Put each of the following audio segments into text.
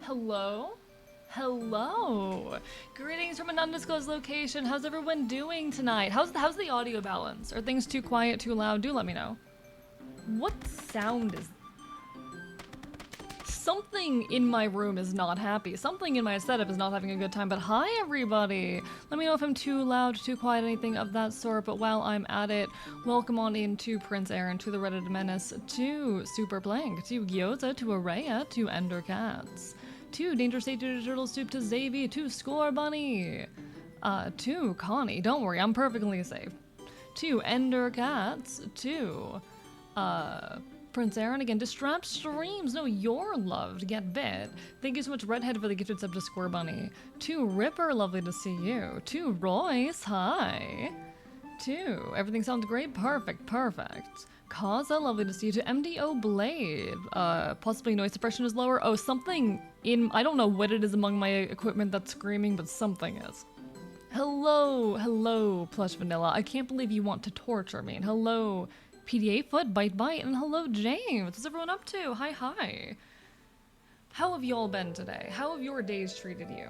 Hello? Hello! Greetings from an undisclosed location. How's everyone doing tonight? How's the audio balance? Are things too quiet, too loud? Do let me know. What sound is... Something in my room is not happy. Something in my setup is not having a good time, but hi everybody! Let me know if I'm too loud, too quiet, anything of that sort, but while I'm at it, welcome on in to Prince Aaron, to the Reddit Menace, to Super Blank, to Gyoza, to Araya, to Ender Cats, to Danger State, to Turtle Soup, to Xavier, to Score Bunny, to Connie, don't worry, I'm perfectly safe, to Ender Cats, to, Prince Aaron again, to Strap Streams, no, you're loved, get bit. Thank you so much, Redhead, for the gifted sub to Square Bunny. To Ripper, lovely to see you. To Royce, hi. To Everything Sounds Great, perfect, perfect. Kaza, lovely to see you. To MDO Blade, possibly noise suppression is lower. Oh, something in, I don't know what it is among my equipment that's screaming, but something is. Hello, hello, Plush Vanilla. I can't believe you want to torture me. And hello, PDA Foot, Bite Bite, and hello, James. What's everyone up to? Hi, hi. How have y'all been today? How have your days treated you?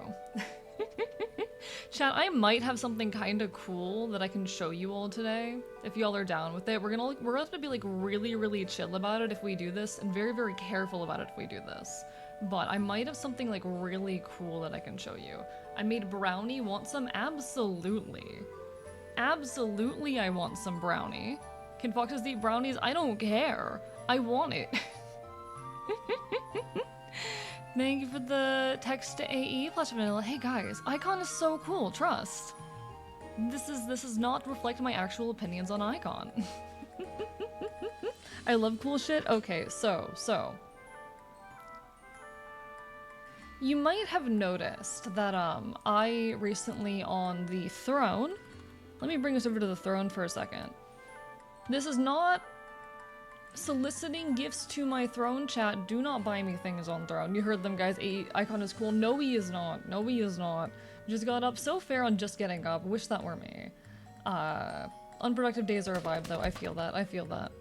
Chat, I might have something kind of cool that I can show you all today, if y'all are down with it. We're gonna be like really chill about it if we do this, and very careful about it if we do this. But I might have something like really cool that I can show you. I made brownie. Want some? Absolutely. Absolutely, I want some brownie. Can foxes eat brownies? I don't care. I want it. Thank you for the text to AE Plush Vanilla. Hey guys, Icon is so cool, trust. This is not reflect my actual opinions on Icon. I love cool shit. Okay, so. You might have noticed that I recently on the throne. Let me bring us over to the throne for a second. This is not soliciting gifts to my throne, chat. Do not buy me things on throne. You heard them, guys. Icon is cool. No, he is not. No, he is not. Just got up so fair on just getting up. Wish that were me. Unproductive days are a vibe, though. I feel that. I feel that.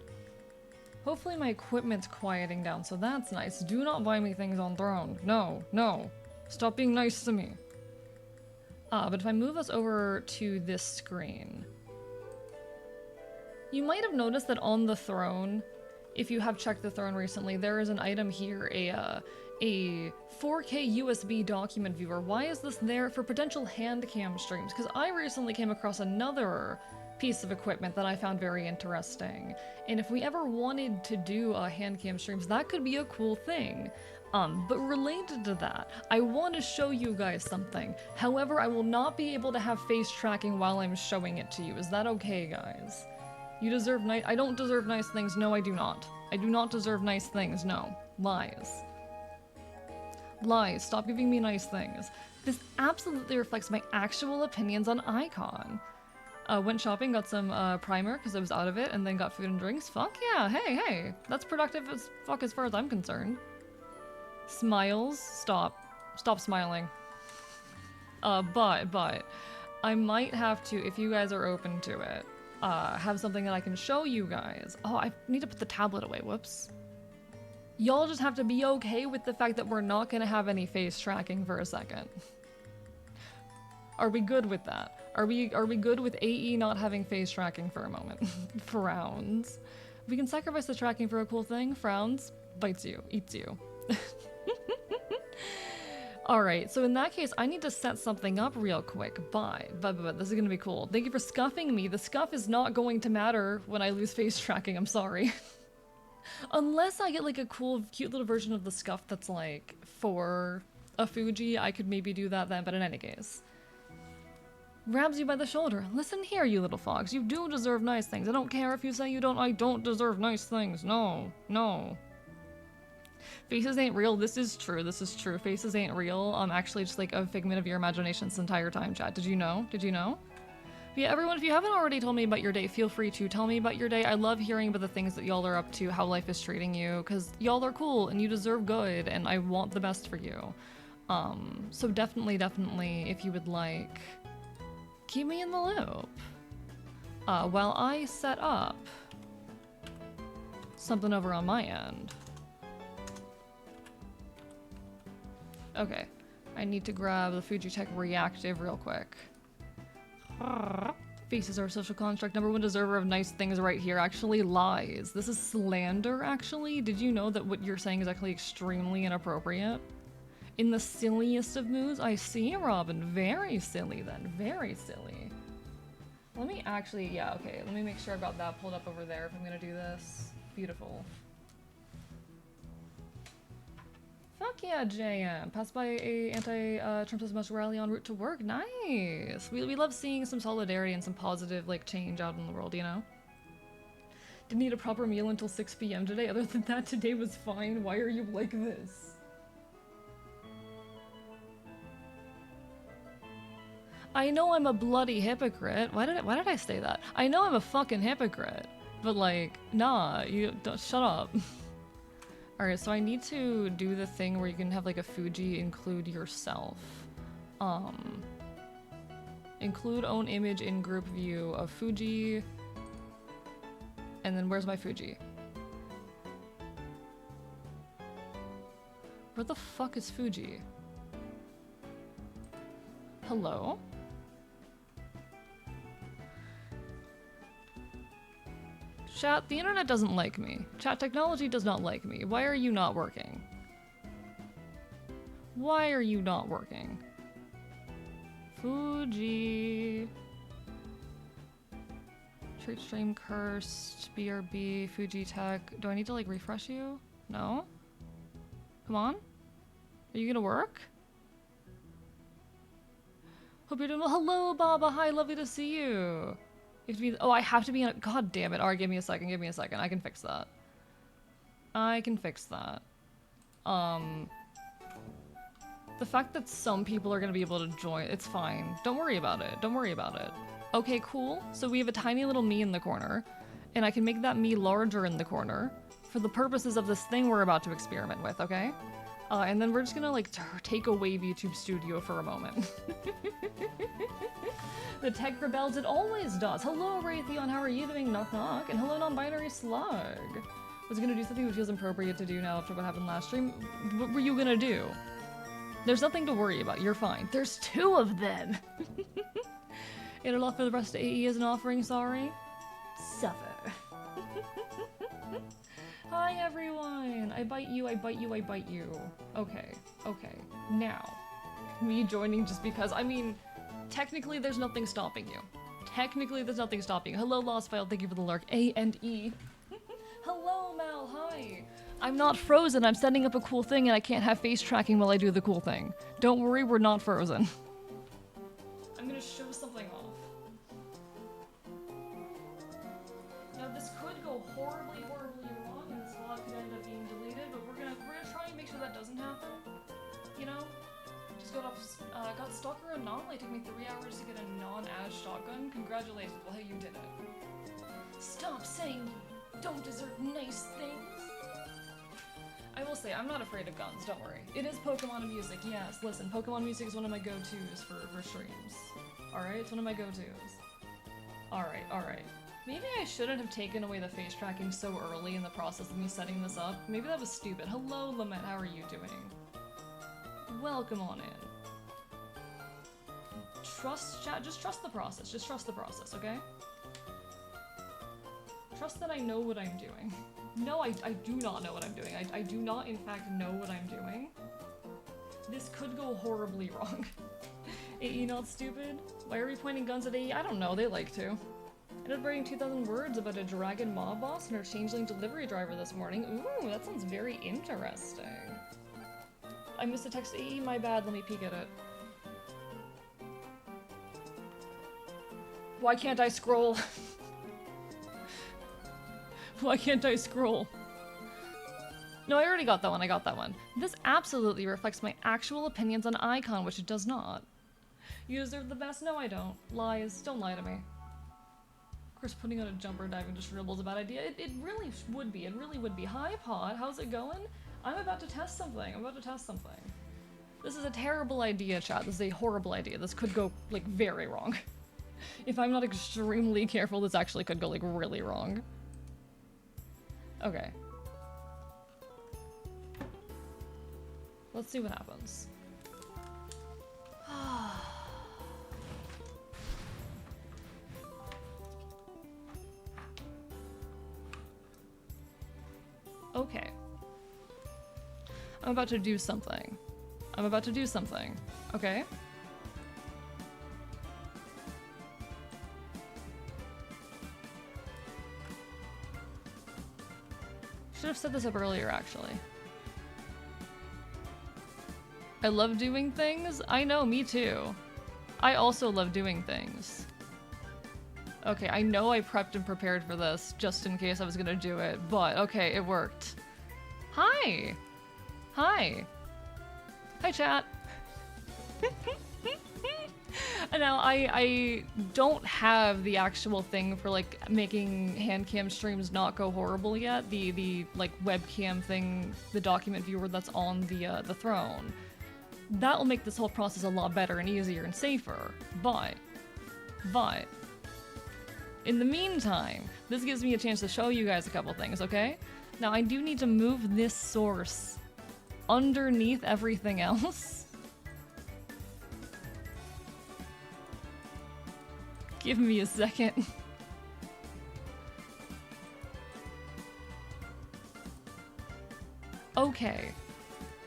Hopefully my equipment's quieting down, so that's nice. Do not buy me things on throne. No, no. Stop being nice to me. But if I move us over to this screen, you might have noticed that on the throne, if you have checked the throne recently, there is an item here, a 4K USB document viewer. Why is this there? For potential hand cam streams, because I recently came across another piece of equipment that I found very interesting. And if we ever wanted to do hand cam streams, that could be a cool thing. But related to that, I want to show you guys something. However, I will not be able to have face tracking while I'm showing it to you. Is that okay, guys? You deserve nice- I don't deserve nice things. No, I do not. I do not deserve nice things. No. Lies. Lies. Stop giving me nice things. This absolutely reflects my actual opinions on Icon. Went shopping, got some primer because I was out of it, and then got food and drinks. Fuck yeah. Hey. That's productive as fuck as far as I'm concerned. Smiles. Stop. Stop smiling. But I might have to, if you guys are open to it, have something that I can show you guys. Oh, I need to put the tablet away, whoops. Y'all just have to be okay with the fact that we're not gonna have any face tracking for a second. Are we good with that? Are we good with AE not having face tracking for a moment? Frowns. We can sacrifice the tracking for a cool thing. Frowns. Bites you. Eats you. Alright, so in that case, I need to set something up real quick. But this is gonna be cool. Thank you for scuffing me. The scuff is not going to matter when I lose face tracking, I'm sorry. Unless I get like a cool, cute little version of the scuff that's like for a Fuji, I could maybe do that then, but in any case. Grabs you by the shoulder. Listen here, you little fox. You do deserve nice things. I don't care if you say you don't. I don't deserve nice things. No. Faces ain't real. This is true. Faces ain't real. Actually just like a figment of your imagination this entire time, chat. Did you know? But yeah, everyone, if you haven't already told me about your day, feel free to tell me about your day. I love hearing about the things that y'all are up to, how life is treating you, because y'all are cool and you deserve good, and I want the best for you. So definitely, if you would like, keep me in the loop. While I set up something over on my end. Okay. I need to grab the Fujitech reactive real quick. Faces are a social construct. Number one deserver of nice things right here actually lies. This is slander, actually. Did you know that what you're saying is actually extremely inappropriate? In the silliest of moods? I see, Robin. Very silly, then. Very silly. Let me actually... Yeah, okay. Let me make sure I've got that pulled up over there if I'm gonna do this. Beautiful. Fuck yeah, JM. Passed by a anti-Trump rally en route to work. Nice. We love seeing some solidarity and some positive, like, change out in the world, you know? Didn't eat a proper meal until 6 p.m. today. Other than that, today was fine. Why are you like this? I know I'm a bloody hypocrite. Why did I say that? I know I'm a fucking hypocrite. But, like, nah, you don't, shut up. Alright, so I need to do the thing where you can have like a Fuji include yourself. Include own image in group view of Fuji. And then where's my Fuji? Where the fuck is Fuji? Hello? Chat, the internet doesn't like me. Chat, technology does not like me. Why are you not working? Why are you not working? Fuji. Treat stream cursed. BRB. Fuji tech. Do I need to like refresh you? No? Come on? Are you gonna work? Hope you're doing well. Hello, Baba. Hi, lovely to see you. You have to be, oh, I have to be in a, god damn it. Alright, give me a second, I can fix that. I can fix that. The fact that some people are gonna be able to join, it's fine. Don't worry about it, don't worry about it. Okay, cool. So we have a tiny little me in the corner, and I can make that me larger in the corner for the purposes of this thing we're about to experiment with, okay? And then we're just gonna, like, take away YouTube Studio for a moment. The tech rebels, it always does. Hello, Raytheon, how are you doing? Knock knock. And hello, non-binary slug. Was gonna do something that feels appropriate to do now after what happened last stream. What were you gonna do? There's nothing to worry about, you're fine. There's 2 of them! Interlock for the rest of AE is an offering, sorry. Suffer. Hi everyone! I bite you, I bite you, I bite you. Okay, okay. Now, me joining just because, I mean, technically there's nothing stopping you. Technically there's nothing stopping you. Hello, Lost File, thank you for the lurk. A and E. Hello, Mal, hi! I'm not frozen, I'm setting up a cool thing and I can't have face tracking while I do the cool thing. Don't worry, we're not frozen. I'm gonna show something off. Now this could go horribly, horribly wrong and this vlog could end up being deleted, but we're gonna try and make sure that doesn't happen. You know? Just got Stalker Anomaly. It took me 3 hours to get a non-Ash shotgun. Congratulations, well hey, you did it. Stop saying you don't deserve nice things. I will say, I'm not afraid of guns, don't worry. It is Pokemon music, yes. Listen, Pokemon music is one of my go-tos for streams. Alright, it's one of my go-tos. Alright, alright. Maybe I shouldn't have taken away the face tracking so early in the process of me setting this up. Maybe that was stupid. Hello, Lament, how are you doing? Welcome on in. Trust, chat, just trust the process. Just trust the process, okay? Trust that I know what I'm doing. No, I do not know what I'm doing. I do not, in fact, know what I'm doing. This could go horribly wrong. AE not stupid? Why are we pointing guns at AE? I don't know, they like to. I ended up writing 2,000 words about a dragon mob boss and her changeling delivery driver this morning. Ooh, that sounds very interesting. I missed a text AE, my bad, let me peek at it. Why can't I scroll? Why can't I scroll? No, I already got that one, I got that one. This absolutely reflects my actual opinions on Icon, which it does not. You deserve the best? No, I don't. Lies. Don't lie to me. Of course, putting on a jumper diving to Shribble is a bad idea. It really would be. It really would be. Hi, Pod. How's it going? I'm about to test something. I'm about to test something. This is a terrible idea, chat. This is a horrible idea. This could go, like, very wrong. If I'm not extremely careful, this actually could go, like, really wrong. Okay. Let's see what happens. Okay. I'm about to do something. I'm about to do something. Okay? Should have set this up earlier, actually. I love doing things? I know, me too. I also love doing things. Okay, I know I prepped and prepared for this just in case I was gonna do it, but okay, it worked. Hi! Hi! Hi, chat! Now, I don't have the actual thing for, like, making handcam streams not go horrible yet. The like, webcam thing, the document viewer that's on the throne. That'll make this whole process a lot better and easier and safer. But, in the meantime, this gives me a chance to show you guys a couple things, okay? Now, I do need to move this source underneath everything else. Give me a second. Okay.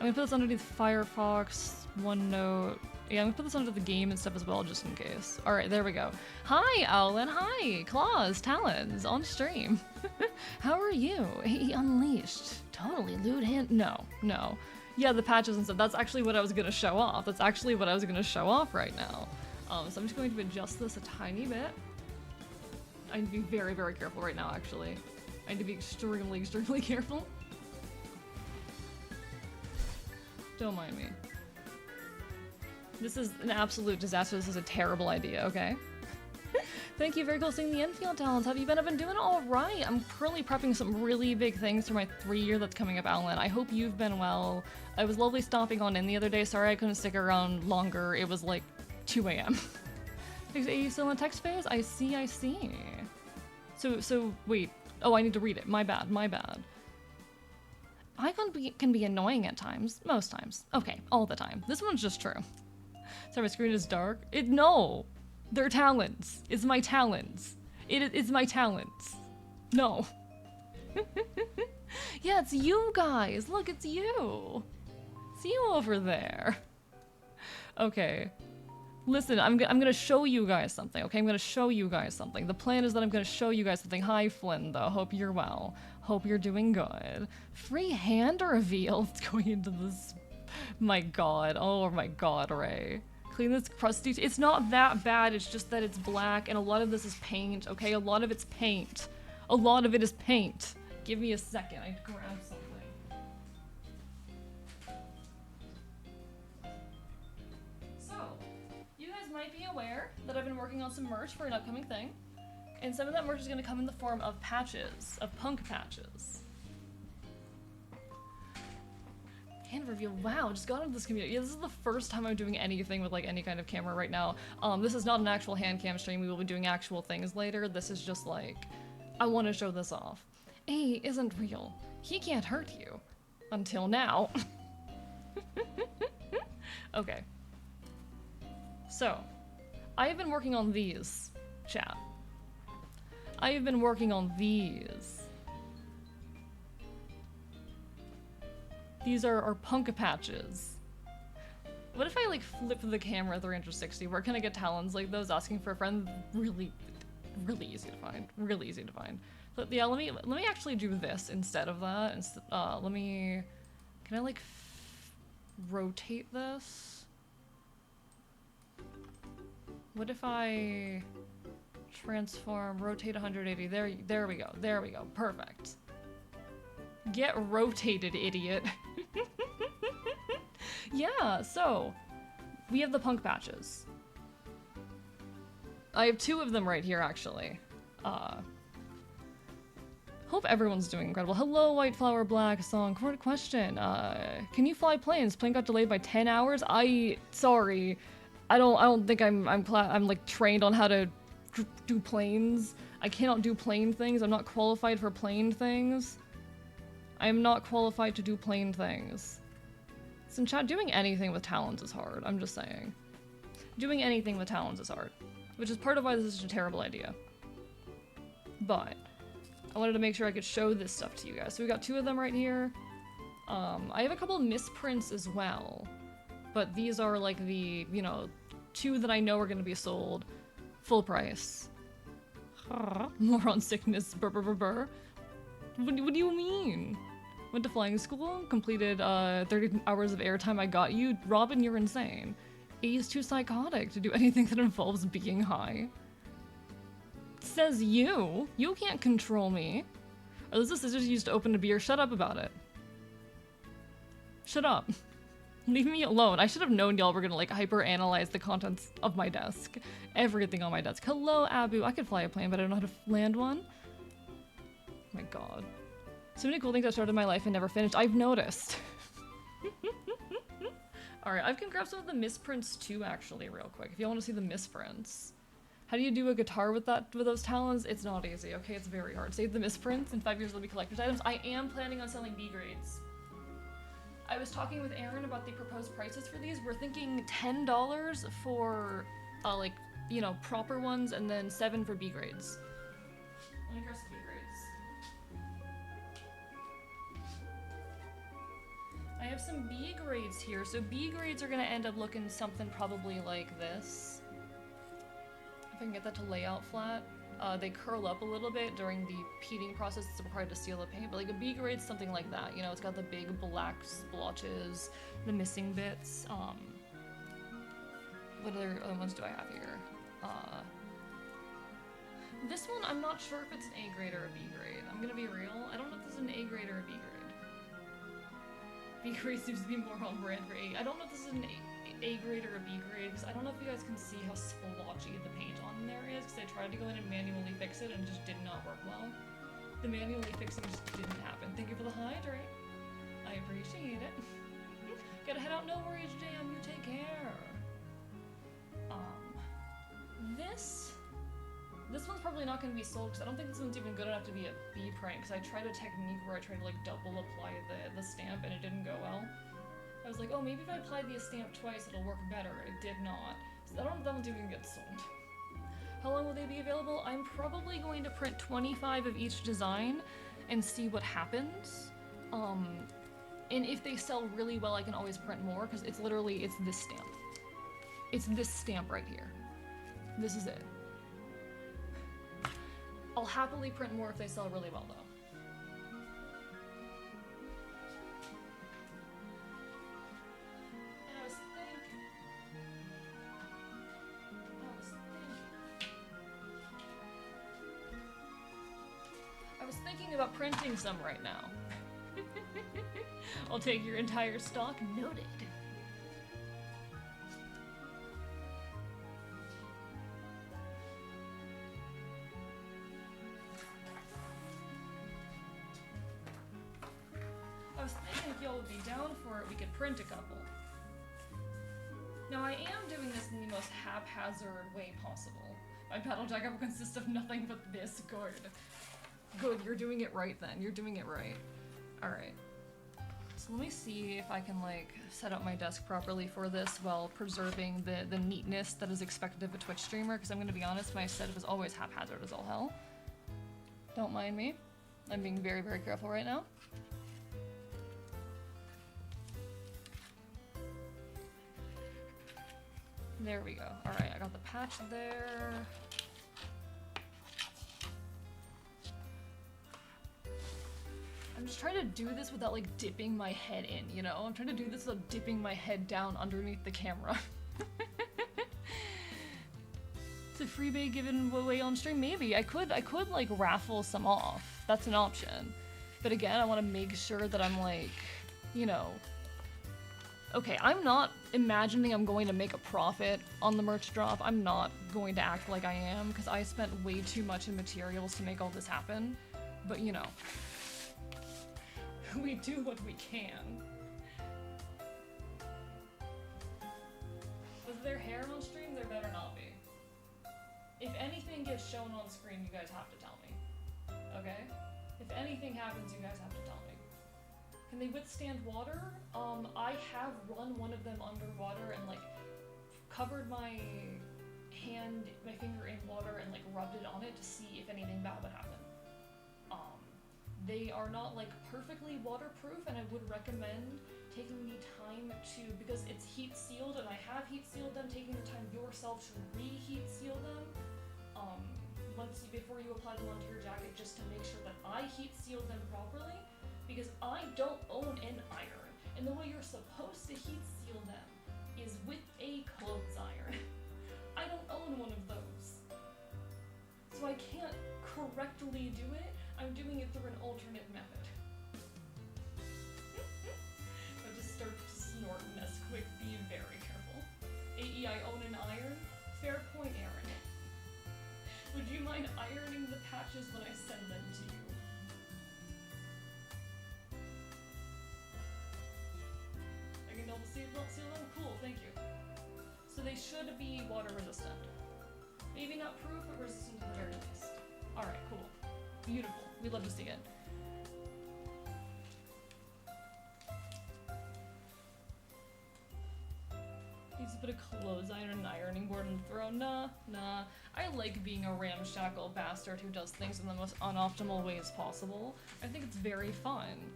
I'm gonna put this underneath Firefox, OneNote. Yeah, I'm gonna put this under the game and stuff as well, just in case. Alright, there we go. Hi, Owlin. Hi, Claws, Talons, on stream. How are you? He unleashed. Totally lewd hand. No. Yeah, the patches and stuff. That's actually what I was gonna show off. That's actually what I was gonna show off right now. So I'm just going to adjust this a tiny bit. I need to be very, very careful right now, actually. I need to be extremely, extremely careful. Don't mind me. This is an absolute disaster. This is a terrible idea, okay? Thank you, very cool seeing the Enfield Talents. Have you been? I've been doing all right. I'm currently prepping some really big things for my 3-year that's coming up, Alan. I hope you've been well. It was lovely stopping on in the other day. Sorry I couldn't stick around longer. It was like 2 a.m. Are you still in text phase? I see. So wait. Oh, I need to read it. My bad. Icon can be annoying at times. Most times. Okay, all the time. This one's just true. Sorry, my screen is dark. No. They're talents. It's my talents. It's my talents. No. Yeah, it's you guys. Look, it's you. It's you over there. Okay. Listen, I'm gonna show you guys something, okay? I'm gonna show you guys something. The plan is that I'm gonna show you guys something. Hi, Flynn, though. Hope you're well. Hope you're doing good. Free hand reveal. It's going into this. My god. Oh my god, Ray. Clean this crusty. It's not that bad. It's just that it's black, and a lot of this is paint, okay? A lot of it's paint. A lot of it is paint. Give me a second. I need to grab something. Might be aware that I've been working on some merch for an upcoming thing, and some of that merch is going to come in the form of patches, of punk patches. Hand review. Wow, just got into this community. Yeah, this is the first time I'm doing anything with like any kind of camera right now. This is not an actual hand cam stream. We will be doing actual things later. This is just like, I want to show this off. A isn't real. He can't hurt you. Until now. Okay. So, I have been working on these, chat. I have been working on these. These are punk patches. What if I like flip the camera 360? Where can I get talons like those? Asking for a friend, really easy to find. Really easy to find. But yeah, let me actually do this instead of that. Can I like rotate this? What if I transform, rotate 180? There we go. Perfect. Get rotated, idiot. Yeah, so we have the punk patches. I have 2 of them right here, actually. Hope everyone's doing incredible. Hello, White Flower Black Song. Quick question. Can you fly planes? Plane got delayed by 10 hours? Sorry. I don't think I'm like trained on how to do planes. I cannot do plane things. I'm not qualified for plane things. I am not qualified to do plane things. So in chat, doing anything with talents is hard. I'm just saying. Doing anything with talons is hard, which is part of why this is such a terrible idea. But I wanted to make sure I could show this stuff to you guys. So we got 2 of them right here. I have a couple of misprints as well, but these are like the, you know, 2 that I know are going to be sold full price. Moron sickness, brr brr brr brr. What do you mean? Went to flying school, completed 30 hours of airtime, I got you. Robin, you're insane. He's too psychotic to do anything that involves being high. Says you. You can't control me. Are those the scissors you used to open a beer? Shut up about it. Shut up. Leave me alone. I should have known y'all were gonna like hyper-analyze the contents of my desk. Everything on my desk. Hello, Abu. I could fly a plane, but I don't know how to land one. Oh my god. So many cool things I started in my life and never finished. I've noticed. Alright, I can grab some of the misprints too, actually, real quick. If you want to see the misprints. How do you do a guitar with those talons? It's not easy, okay? It's very hard. Save the misprints. In 5 years, they'll be collector's items. I am planning on selling B grades. I was talking with Aaron about the proposed prices for these. We're thinking $10 for, like, you know, proper ones, and then 7 for B grades. Let me press the B grades. I have some B grades here. So B grades are gonna end up looking something probably like this. If I can get that to lay out flat. They curl up a little bit during the peating process. It's required to seal the paint, but like a B grade's something like that. You know, it's got the big black splotches, the missing bits. What other ones do I have here? This one, I'm not sure if it's an A grade or a B grade. I'm gonna be real. I don't know if this is an A grade or a B grade. B grade seems to be more on brand for A. I don't know if this is an A grade or a B grade, because I don't know if you guys can see how splotchy the paint on there is, because I tried to go in and manually fix it and it just did not work well. The manually fixing just didn't happen. Thank you for the hydrate. I appreciate it. Gotta head out, no worries, Jam, you take care. This one's probably not going to be sold, because I don't think this one's even good enough to be a B print, because I tried a technique where I tried to like double apply the stamp and it didn't go well. I was like, oh, maybe if I apply the stamp twice, it'll work better. It did not. So I don't know if that one's even get sold. How long will they be available? I'm probably going to print 25 of each design and see what happens. And if they sell really well, I can always print more, because it's literally, it's this stamp. It's this stamp right here. This is it. I'll happily print more if they sell really well, though. I was thinking about printing some right now. I'll take your entire stock. Noted. I was thinking if y'all would be down for it, we could print a couple. Now I am doing this in the most haphazard way possible. My paddle jacket will consist of nothing but this. Good. Good, you're doing it right then. You're doing it right. Alright. So let me see if I can like set up my desk properly for this while preserving the neatness that is expected of a Twitch streamer, because I'm gonna be honest, my setup is always haphazard as all hell. Don't mind me. I'm being very, very careful right now. There we go. Alright, I got the patch there. I'm just trying to do this without like dipping my head in, you know? I'm trying to do this without dipping my head down underneath the camera. It's a freebie given away on stream? Maybe. I could like raffle some off. That's an option. But again, I want to make sure that I'm like, you know... Okay, I'm not imagining I'm going to make a profit on the merch drop. I'm not going to act like I am, because I spent way too much in materials to make all this happen. But you know. We do what we can. Is there hair on stream? There better not be. If anything gets shown on screen, you guys have to tell me. Okay? If anything happens, you guys have to tell me. Can they withstand water? I have run one of them underwater and like covered my finger in water and like rubbed it on it to see if anything bad would happen. They are not like perfectly waterproof, and I would recommend taking the time to, because it's heat sealed and I have heat sealed them, taking the time yourself to reheat seal them before you apply them onto your jacket, just to make sure that I heat sealed them properly, because I don't own an iron, and the way you're supposed to heat seal them is with a clothes iron. I don't own one of those, so I can't correctly do it. I'm doing it through an alternate method. I just start to snort Nesquik, be very careful. AE, I own an iron? Fair point, Aaron. Would you mind ironing the patches when I send them to you? I can double seal them? Cool, thank you. So they should be water resistant. Maybe not proof, but resistant to the very least. Alright, cool. Beautiful. We'd love to see it. Needs to put a clothes iron and an ironing board and throw. Nah. I like being a ramshackle bastard who does things in the most unoptimal ways possible. I think it's very fun.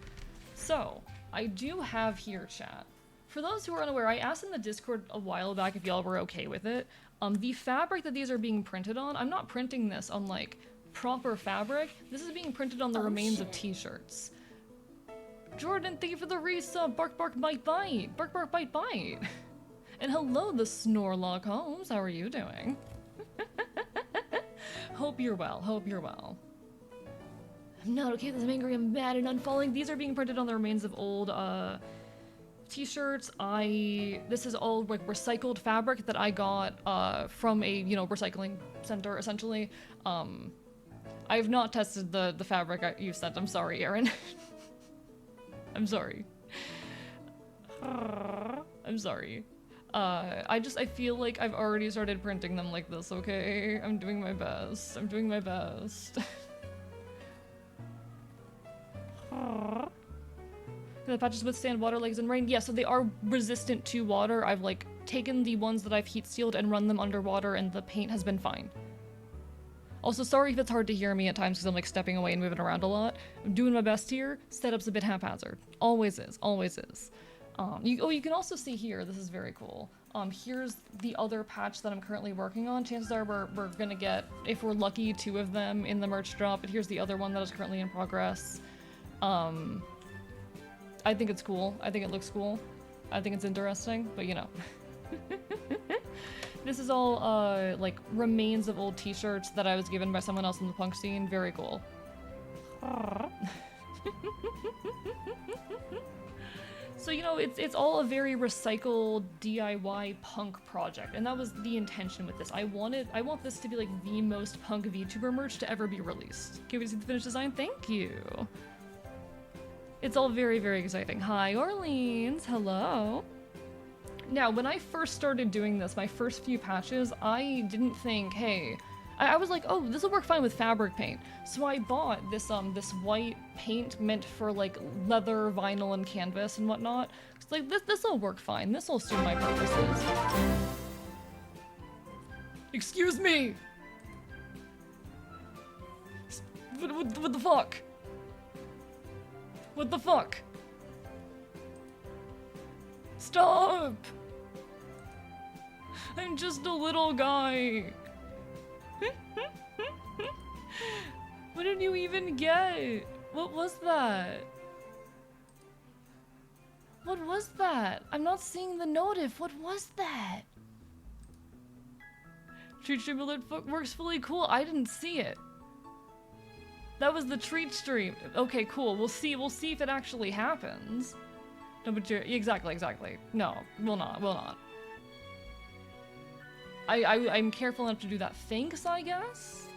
So, I do have here, chat. For those who are unaware, I asked in the Discord a while back if y'all were okay with it. The fabric that these are being printed on, I'm not printing this on like proper fabric. This is being printed on the remains of t-shirts. Jordan, thank you for the resub. Bark bark bite bite. Bark bark bite bite. And hello, the Snorlock Holmes. How are you doing? Hope you're well. Hope you're well. I'm not okay with this. I'm angry. I'm mad and unfollowing. These are being printed on the remains of old t-shirts. This is all like recycled fabric that I got from a, recycling center essentially. I have not tested the fabric you sent. I'm sorry, Aaron. I'm sorry. I'm sorry. I feel like I've already started printing them like this, okay? I'm doing my best. I'm doing my best. The patches withstand water, legs, and rain. Yeah, so they are resistant to water. I've like taken the ones that I've heat sealed and run them underwater, and the paint has been fine. Also, sorry if it's hard to hear me at times because I'm like stepping away and moving around a lot. I'm doing my best here. Setup's a bit haphazard. Always is. Always is. You can also see here, this is very cool. Here's the other patch that I'm currently working on. Chances are we're gonna get, if we're lucky, 2 of them in the merch drop, but here's the other one that is currently in progress. I think it's cool. I think it looks cool. I think it's interesting, but you know. This is all, like, remains of old t-shirts that I was given by someone else in the punk scene. Very cool. So, it's all a very recycled DIY punk project, and that was the intention with this. I want this to be, like, the most punk VTuber merch to ever be released. Can we see the finished design? Thank you! It's all very, very exciting. Hi, Orleans! Hello! Now, when I first started doing this, my first few patches, I didn't think, hey, I was like, oh, this will work fine with fabric paint. So I bought this white paint meant for like leather, vinyl, and canvas and whatnot. It's like, this'll work fine. This'll suit my purposes. Excuse me! What the fuck? What the fuck? Stop! I'm just a little guy. What did you even get? What was that? What was that? I'm not seeing the notif. What was that? Treat stream alert works fully. Cool. I didn't see it. That was the treat stream. Okay, cool. We'll see if it actually happens. No, but you're exactly. No, will not. I'm careful enough to do that. Thanks, I guess?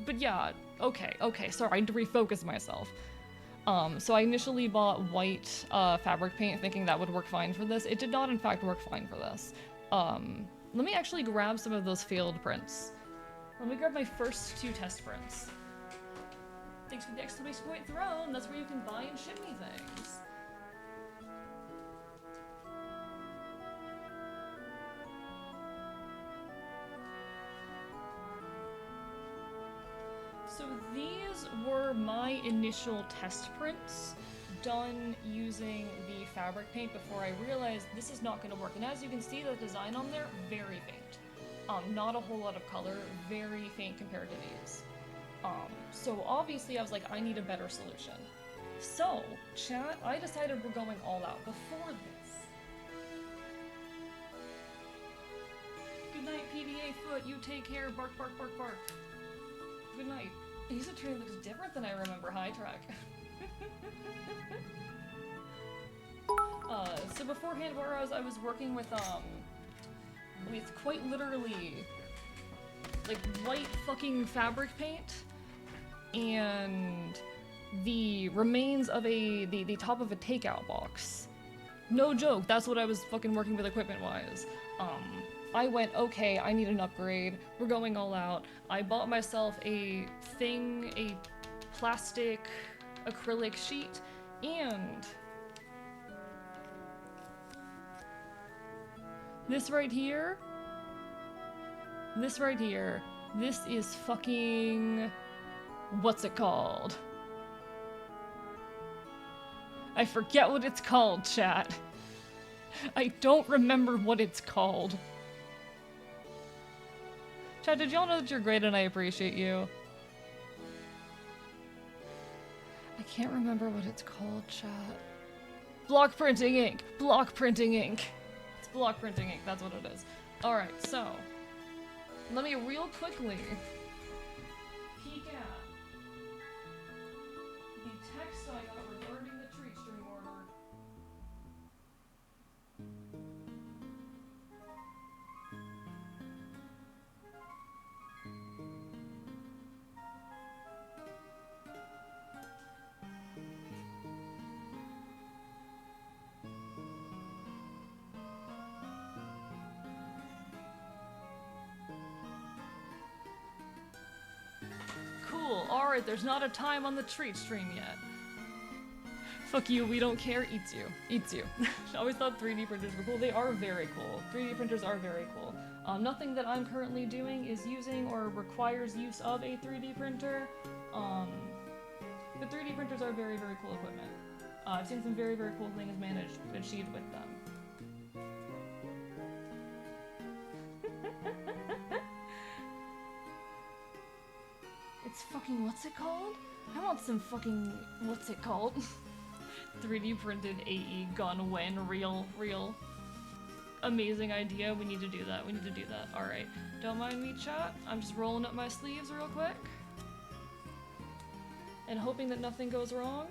But yeah, okay, sorry, I had to refocus myself. So I initially bought white fabric paint thinking that would work fine for this. It did not, in fact, work fine for this. Let me actually grab some of those failed prints. Let me grab my first 2 test prints. Thanks for the exclamation point throne. That's where you can buy and ship me things. So these were my initial test prints done using the fabric paint before I realized this is not going to work. And as you can see, the design on there, very faint. Not a whole lot of color, very faint compared to these. So obviously I was like, I need a better solution. So, chat, I decided we're going all out. Before this... Good night, PDA Foot, you take care, bark, bark, bark, bark. Good night. User training looks different than I remember High Track. So beforehand, whereas I was working with quite literally, like, white fucking fabric paint, and the remains of the top of a takeout box. No joke, that's what I was fucking working with equipment-wise. I went, okay, I need an upgrade, we're going all out. I bought myself a plastic acrylic sheet, and this right here, this is fucking, what's it called? I forget what it's called, chat. I don't remember what it's called. Chat, did y'all know that you're great and I appreciate you? I can't remember what it's called, chat. Block printing ink! Block printing ink! It's block printing ink, that's what it is. Alright, so, let me real quickly peek at the text I got regarding the treat stream order. Cool, alright, there's not a time on the treat stream yet. Fuck you, we don't care, eats you. Eats you. I always thought 3D printers were cool. They are very cool. 3D printers are very cool. Nothing that I'm currently doing is using or requires use of a 3D printer. But 3D printers are very, very cool equipment. I've seen some very, very cool things achieved with them. It's fucking, what's it called? I want some fucking, what's it called? 3D printed AE gun when real. Amazing idea, we need to do that, Alright, don't mind me, chat. I'm just rolling up my sleeves real quick. And hoping that nothing goes wrong.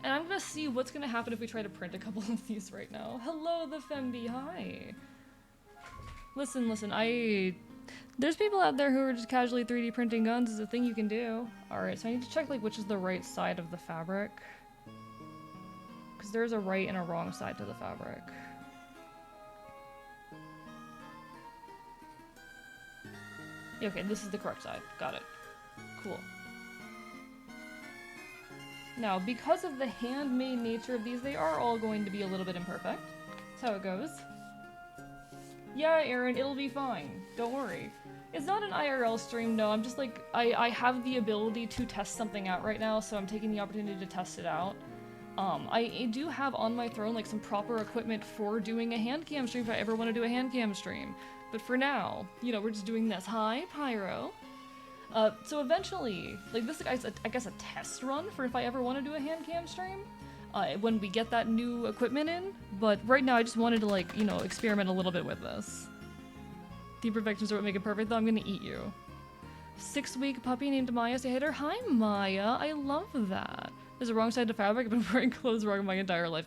And I'm gonna see what's gonna happen if we try to print a couple of these right now. Hello, the Fembi, hi! Listen, there's people out there who are just casually 3D printing guns is a thing you can do. Alright, so I need to check, like, which is the right side of the fabric. Because there's a right and a wrong side to the fabric. Yeah, okay, this is the correct side. Got it. Cool. Now, because of the handmade nature of these, they are all going to be a little bit imperfect. That's how it goes. Yeah, Aaron, it'll be fine. Don't worry. It's not an IRL stream, no. I'm just like, I have the ability to test something out right now, so I'm taking the opportunity to test it out. I do have on my throne, like, some proper equipment for doing a hand cam stream if I ever want to do a hand cam stream. But for now, you know, we're just doing this. Hi, Pyro. So eventually, like, this is, I guess, a test run for if I ever want to do a hand cam stream. When we get that new equipment in, but right now I just wanted to, like, you know, experiment a little bit with this. The imperfections are what make it perfect, though. I'm gonna eat you. 6-week puppy named Maya. Say hey to her. Hi, Maya. I love that. There's a wrong side to fabric. I've been wearing clothes wrong my entire life.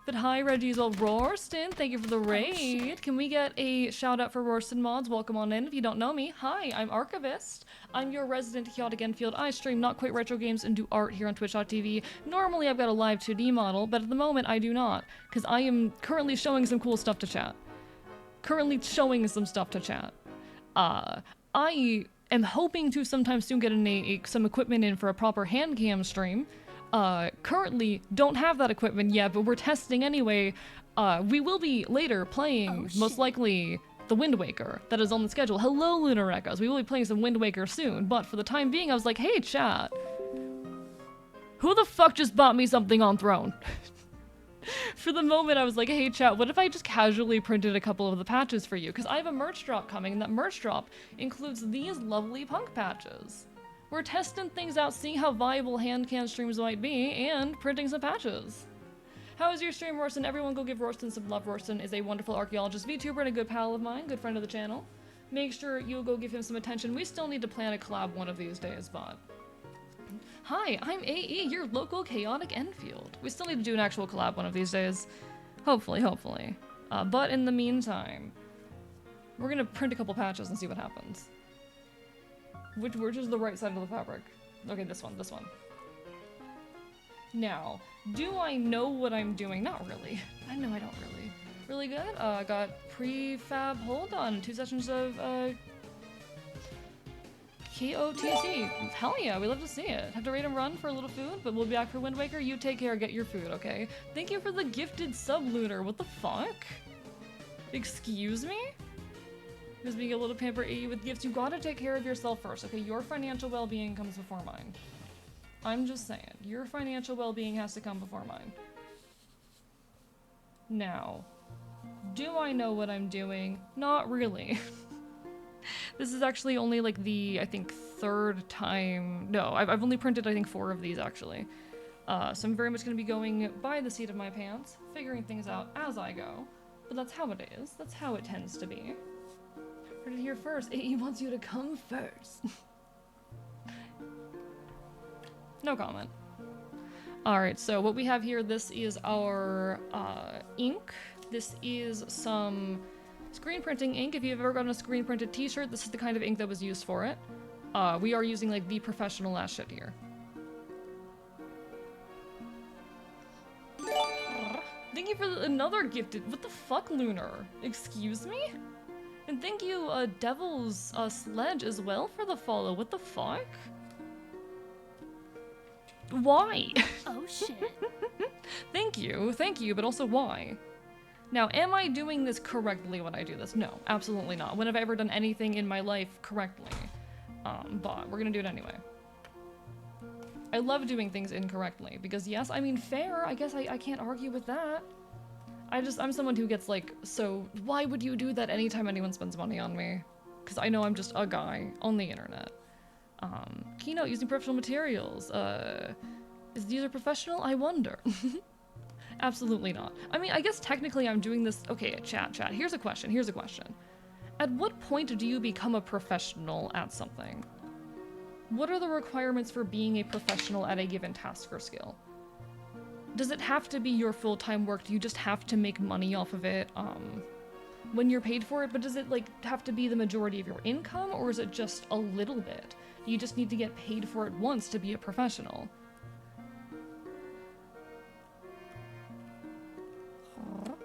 But hi, Reggie's old Rorston. Thank you for the raid. Can we get a shout out for Rorston mods? Welcome on in. If you don't know me, hi, I'm Archivist. I'm your resident chaotic Enfield. I stream not quite retro games and do art here on twitch.tv. Normally I've got a live 2D model, but at the moment I do not, because I am currently showing some cool stuff to chat. I am hoping to sometime soon get some equipment in for a proper hand cam stream. Currently don't have that equipment yet, but we're testing anyway. We will be later playing, most likely, the Wind Waker that is on the schedule. Hello, Lunar Echoes. We will be playing some Wind Waker soon, but for the time being, I was like, hey, chat. Who the fuck just bought me something on Throne? For the moment, I was like, hey, chat, what if I just casually printed a couple of the patches for you? Because I have a merch drop coming, and that merch drop includes these lovely punk patches. We're testing things out, seeing how viable hand can streams might be, and printing some patches. How is your stream, Rorston? Everyone go give Rorston some love. Rorston is a wonderful archaeologist, VTuber, and a good pal of mine, good friend of the channel. Make sure you go give him some attention. We still need to plan a collab one of these days, but... Hi, I'm AE, your local chaotic Enfield. We still need to do an actual collab one of these days. Hopefully. But in the meantime, we're gonna print a couple patches and see what happens. Which is the right side of the fabric? Okay, this one. Now, do I know what I'm doing? Not really. I know I don't really. Really good. Got prefab, hold on, 2 sessions of, KOTC. Hell yeah, we love to see it. Have to rate and run for a little food, but we'll be back for Wind Waker. You take care, get your food, okay? Thank you for the gifted sub, Lunar. What the fuck? Excuse me? Just being able to pamper AE with gifts, you gotta take care of yourself first, okay? Your financial well-being comes before mine. I'm just saying, your financial well-being has to come before mine. Now, do I know what I'm doing? Not really. This is actually only like the, I think, 3rd time. No, I've only printed, I think, 4 of these actually. So I'm very much going to be going by the seat of my pants, figuring things out as I go. But that's how it is. That's how it tends to be. Heard it here first. He wants you to come first. No comment. Alright, so what we have here, this is our ink. This is some screen printing ink. If you've ever gotten a screen printed t-shirt, this is the kind of ink that was used for it. We are using like the professional ass shit here. Thank you for another gifted. What the fuck, Lunar? Excuse me? And thank you, Devil's Sledge as well for the follow. What the fuck? Why? Oh shit. Thank you, but also why? Now, am I doing this correctly when I do this? No, absolutely not. When have I ever done anything in my life correctly? But we're gonna do it anyway. I love doing things incorrectly, because yes, I mean, fair, I guess I can't argue with that. I'm someone who gets like, so why would you do that anytime anyone spends money on me? Because I know I'm just a guy on the internet. Keynote using professional materials. Is these are professional? I wonder. Absolutely not. I mean, I guess technically I'm doing this. Okay, chat. Here's a question. At what point do you become a professional at something? What are the requirements for being a professional at a given task or skill? Does it have to be your full-time work? Do you just have to make money off of it when you're paid for it? But does it like have to be the majority of your income, or is it just a little bit? You just need to get paid for it once to be a professional.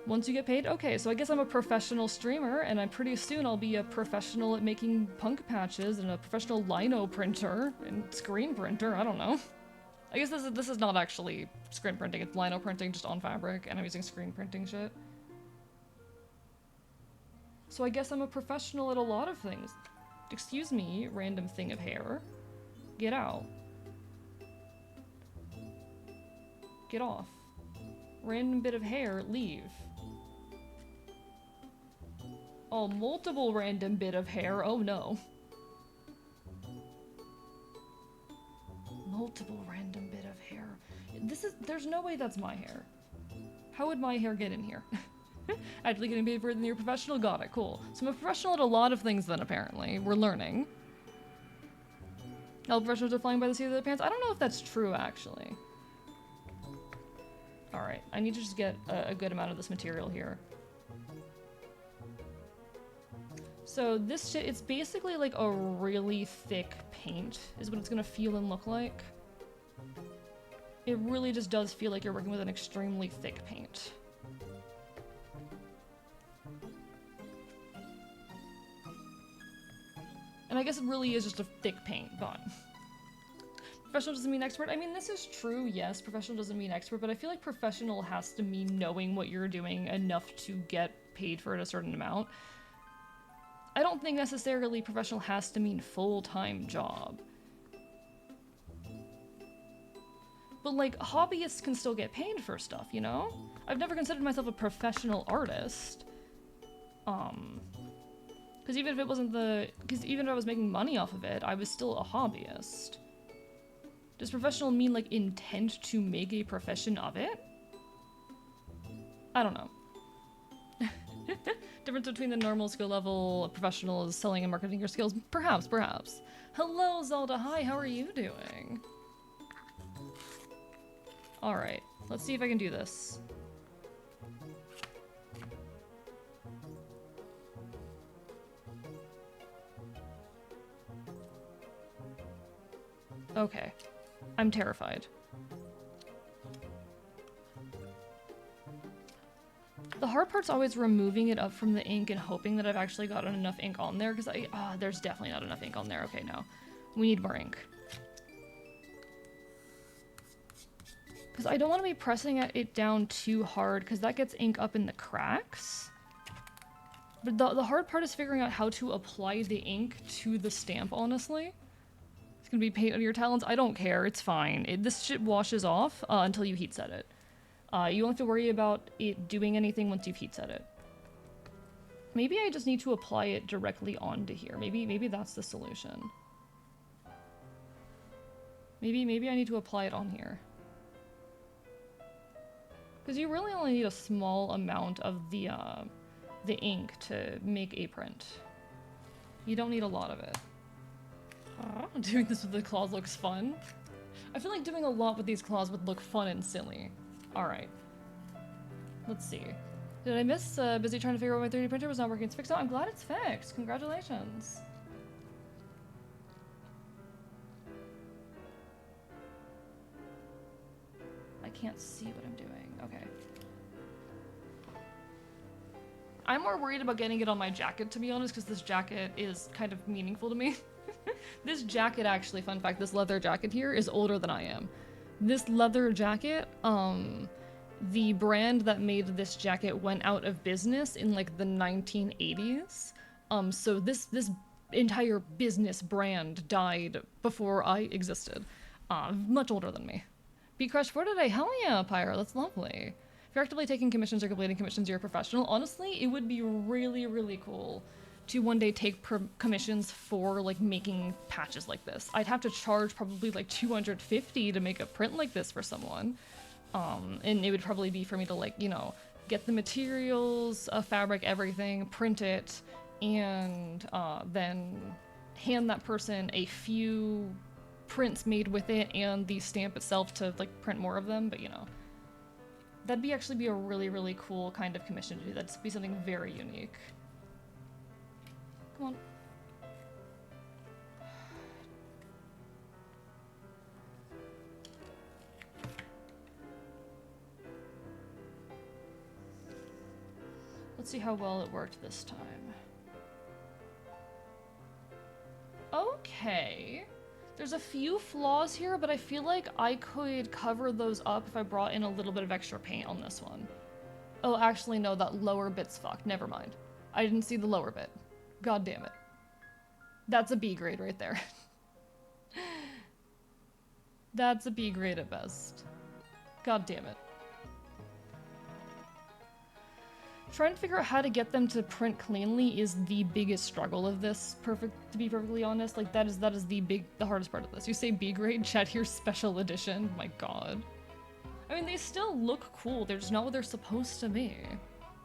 Once you get paid? Okay, so I guess I'm a professional streamer, and pretty soon I'll be a professional at making punk patches and a professional lino printer and screen printer, I don't know. I guess this is not actually screen printing, it's lino printing just on fabric, and I'm using screen printing shit. So I guess I'm a professional at a lot of things. Excuse me, random thing of hair. Get out. Get off. Random bit of hair, leave. Oh, multiple random bit of hair, oh no. Multiple random bit of hair. There's no way that's my hair. How would my hair get in here? Actually getting paid for it than you're professional? Got it, cool. So I'm a professional at a lot of things then, apparently. We're learning. All professionals are flying by the seat of their pants? I don't know if that's true, actually. Alright, I need to just get a good amount of this material here. So this shit, it's basically like a really thick paint, is what it's gonna feel and look like. It really just does feel like you're working with an extremely thick paint. And I guess it really is just a thick paint, but... Professional doesn't mean expert. I mean, this is true, yes, professional doesn't mean expert, but I feel like professional has to mean knowing what you're doing enough to get paid for it a certain amount. I don't think necessarily professional has to mean full-time job. But like, hobbyists can still get paid for stuff, you know? I've never considered myself a professional artist. Because even if it wasn't because even if I was making money off of it, I was still a hobbyist. Does professional mean like intent to make a profession of it? I don't know. Difference between the normal skill level professional is selling and marketing your skills? Perhaps, perhaps. Hello, Zelda. Hi, how are you doing? Alright, let's see if I can do this. Okay. I'm terrified. The hard part's always removing it up from the ink and hoping that I've actually gotten enough ink on there, because there's definitely not enough ink on there. Okay, no. We need more ink. Because I don't want to be pressing it down too hard, because that gets ink up in the cracks. But the hard part is figuring out how to apply the ink to the stamp, honestly. It's gonna be paint on your talons. I don't care. It's fine. This shit washes off until you heat set it. You don't have to worry about it doing anything once you've heat set it. Maybe I just need to apply it directly onto here. Maybe that's the solution. Maybe I need to apply it on here. Because you really only need a small amount of the ink to make a print. You don't need a lot of it. Doing this with the claws looks fun. I feel like doing a lot with these claws would look fun and silly. Alright. Let's see. Did I miss busy trying to figure out why my 3D printer was not working? It's fixed out. I'm glad it's fixed. Congratulations. I can't see what I'm doing. Okay. I'm more worried about getting it on my jacket, to be honest, because this jacket is kind of meaningful to me. This jacket, actually, fun fact, this leather jacket here is older than I am. This leather jacket, the brand that made this jacket went out of business in like the 1980s. So this entire business brand died before I existed. Much older than me. Be crushed for today? Hell yeah, Pyro, that's lovely. If you're actively taking commissions or completing commissions, you're a professional. Honestly, it would be really, really cool to one day take commissions for like making patches like this. I'd have to charge probably like 250 to make a print like this for someone. And it would probably be for me to like, you know, get the materials, fabric, everything, print it, and then hand that person a few prints made with it and the stamp itself to like print more of them, but you know. That'd actually be a really, really cool kind of commission to do. That'd be something very unique. Come on. Let's see how well it worked this time. Okay. There's a few flaws here, but I feel like I could cover those up if I brought in a little bit of extra paint on this one. Oh, actually, no, that lower bit's fucked. Never mind. I didn't see the lower bit. God damn it. That's a B grade right there. That's a B grade at best. God damn it. Trying to figure out how to get them to print cleanly is the biggest struggle of this, to be perfectly honest. Like, that is the hardest part of this. You say B grade, chat here, special edition. My god. I mean, they still look cool, they're just not what they're supposed to be.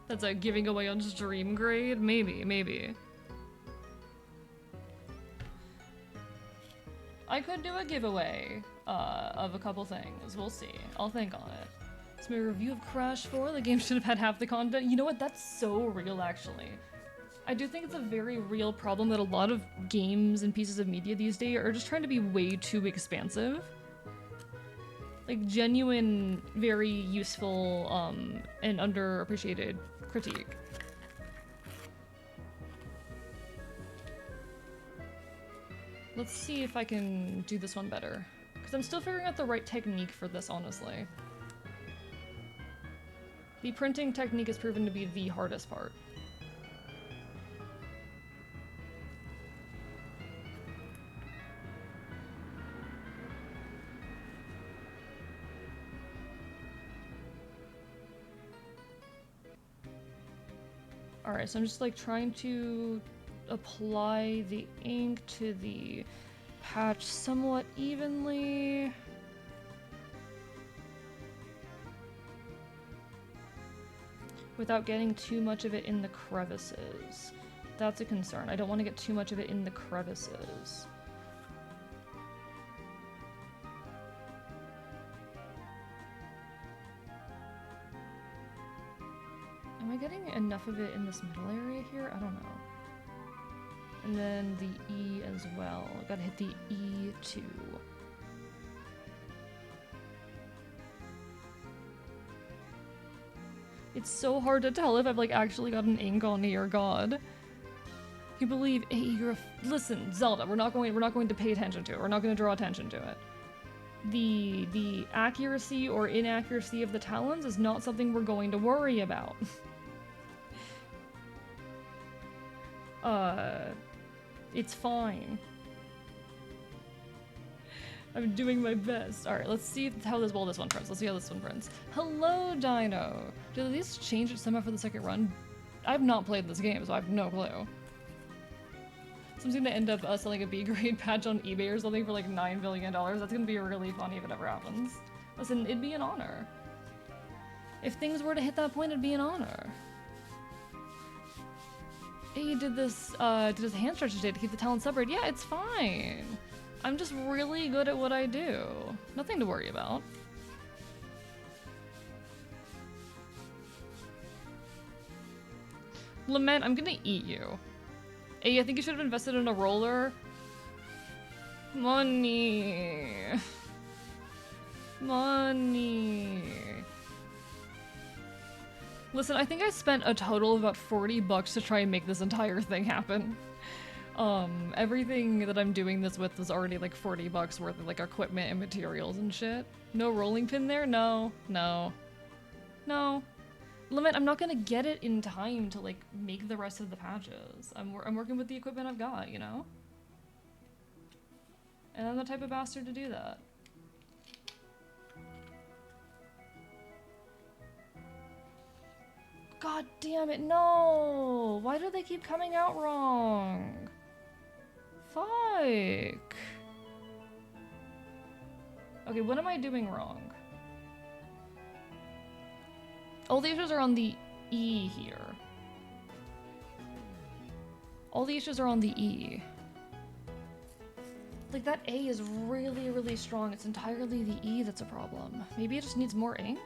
That's a giving away on stream grade? Maybe. I could do a giveaway of a couple things. We'll see. I'll think on it. It's my review of Crash 4. The game should have had half the content. You know what? That's so real, actually. I do think it's a very real problem that a lot of games and pieces of media these days are just trying to be way too expansive. Like, genuine, very useful, and underappreciated critique. Let's see if I can do this one better. Because I'm still figuring out the right technique for this, honestly. The printing technique has proven to be the hardest part. Alright, so I'm just like trying to apply the ink to the patch somewhat evenly. Without getting too much of it in the crevices. That's a concern. I don't want to get too much of it in the crevices. Am I getting enough of it in this middle area here? I don't know. And then the E as well. I gotta hit the E too. It's so hard to tell if I've like actually got an ink on here, God. You believe listen, Zelda, we're not going to pay attention to it. We're not going to draw attention to it. The accuracy or inaccuracy of the talons is not something we're going to worry about. It's fine. I'm doing my best. Alright, let's see how this one prints. Let's see how this one prints. Hello, Dino! Did these change it somehow for the second run? I've not played this game, so I have no clue. Someone's gonna end up selling a B-grade patch on eBay or something for like $9 billion. That's gonna be really funny if it ever happens. Listen, it'd be an honor. If things were to hit that point, it'd be an honor. He did this hand stretch today to keep the talons separate. Yeah, it's fine. I'm just really good at what I do. Nothing to worry about. Lament, I'm gonna eat you. Hey, I think you should have invested in a roller. Money. Money. Listen, I think I spent a total of about 40 bucks to try and make this entire thing happen. Everything that I'm doing this with is already like 40 bucks worth of like equipment and materials and shit. No rolling pin there? No. No. No. Limit, I'm not gonna get it in time to like make the rest of the patches. I'm working with the equipment I've got, you know? And I'm the type of bastard to do that. God damn it, no! Why do they keep coming out wrong? Fuck! Okay, what am I doing wrong? All the issues are on the E here. All the issues are on the E. Like, that A is really, really strong. It's entirely the E that's a problem. Maybe it just needs more ink?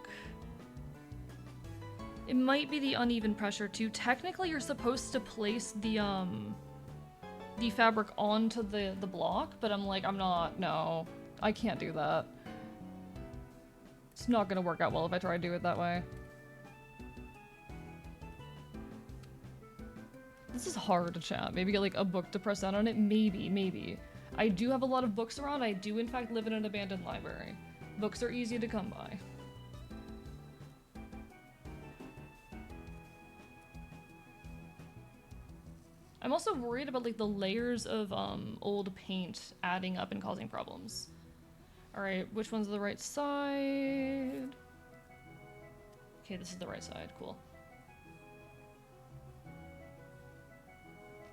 It might be the uneven pressure too. Technically, you're supposed to place the fabric onto the block, but I'm like, no, I can't do that. It's not gonna work out well if I try to do it that way. This is hard to chat. Maybe get like a book to press down on it. Maybe. I do have a lot of books around. I do in fact live in an abandoned library. Books are easy to come by. I'm also worried about like the layers of old paint adding up and causing problems. Alright, which one's the right side? Okay, this is the right side, cool.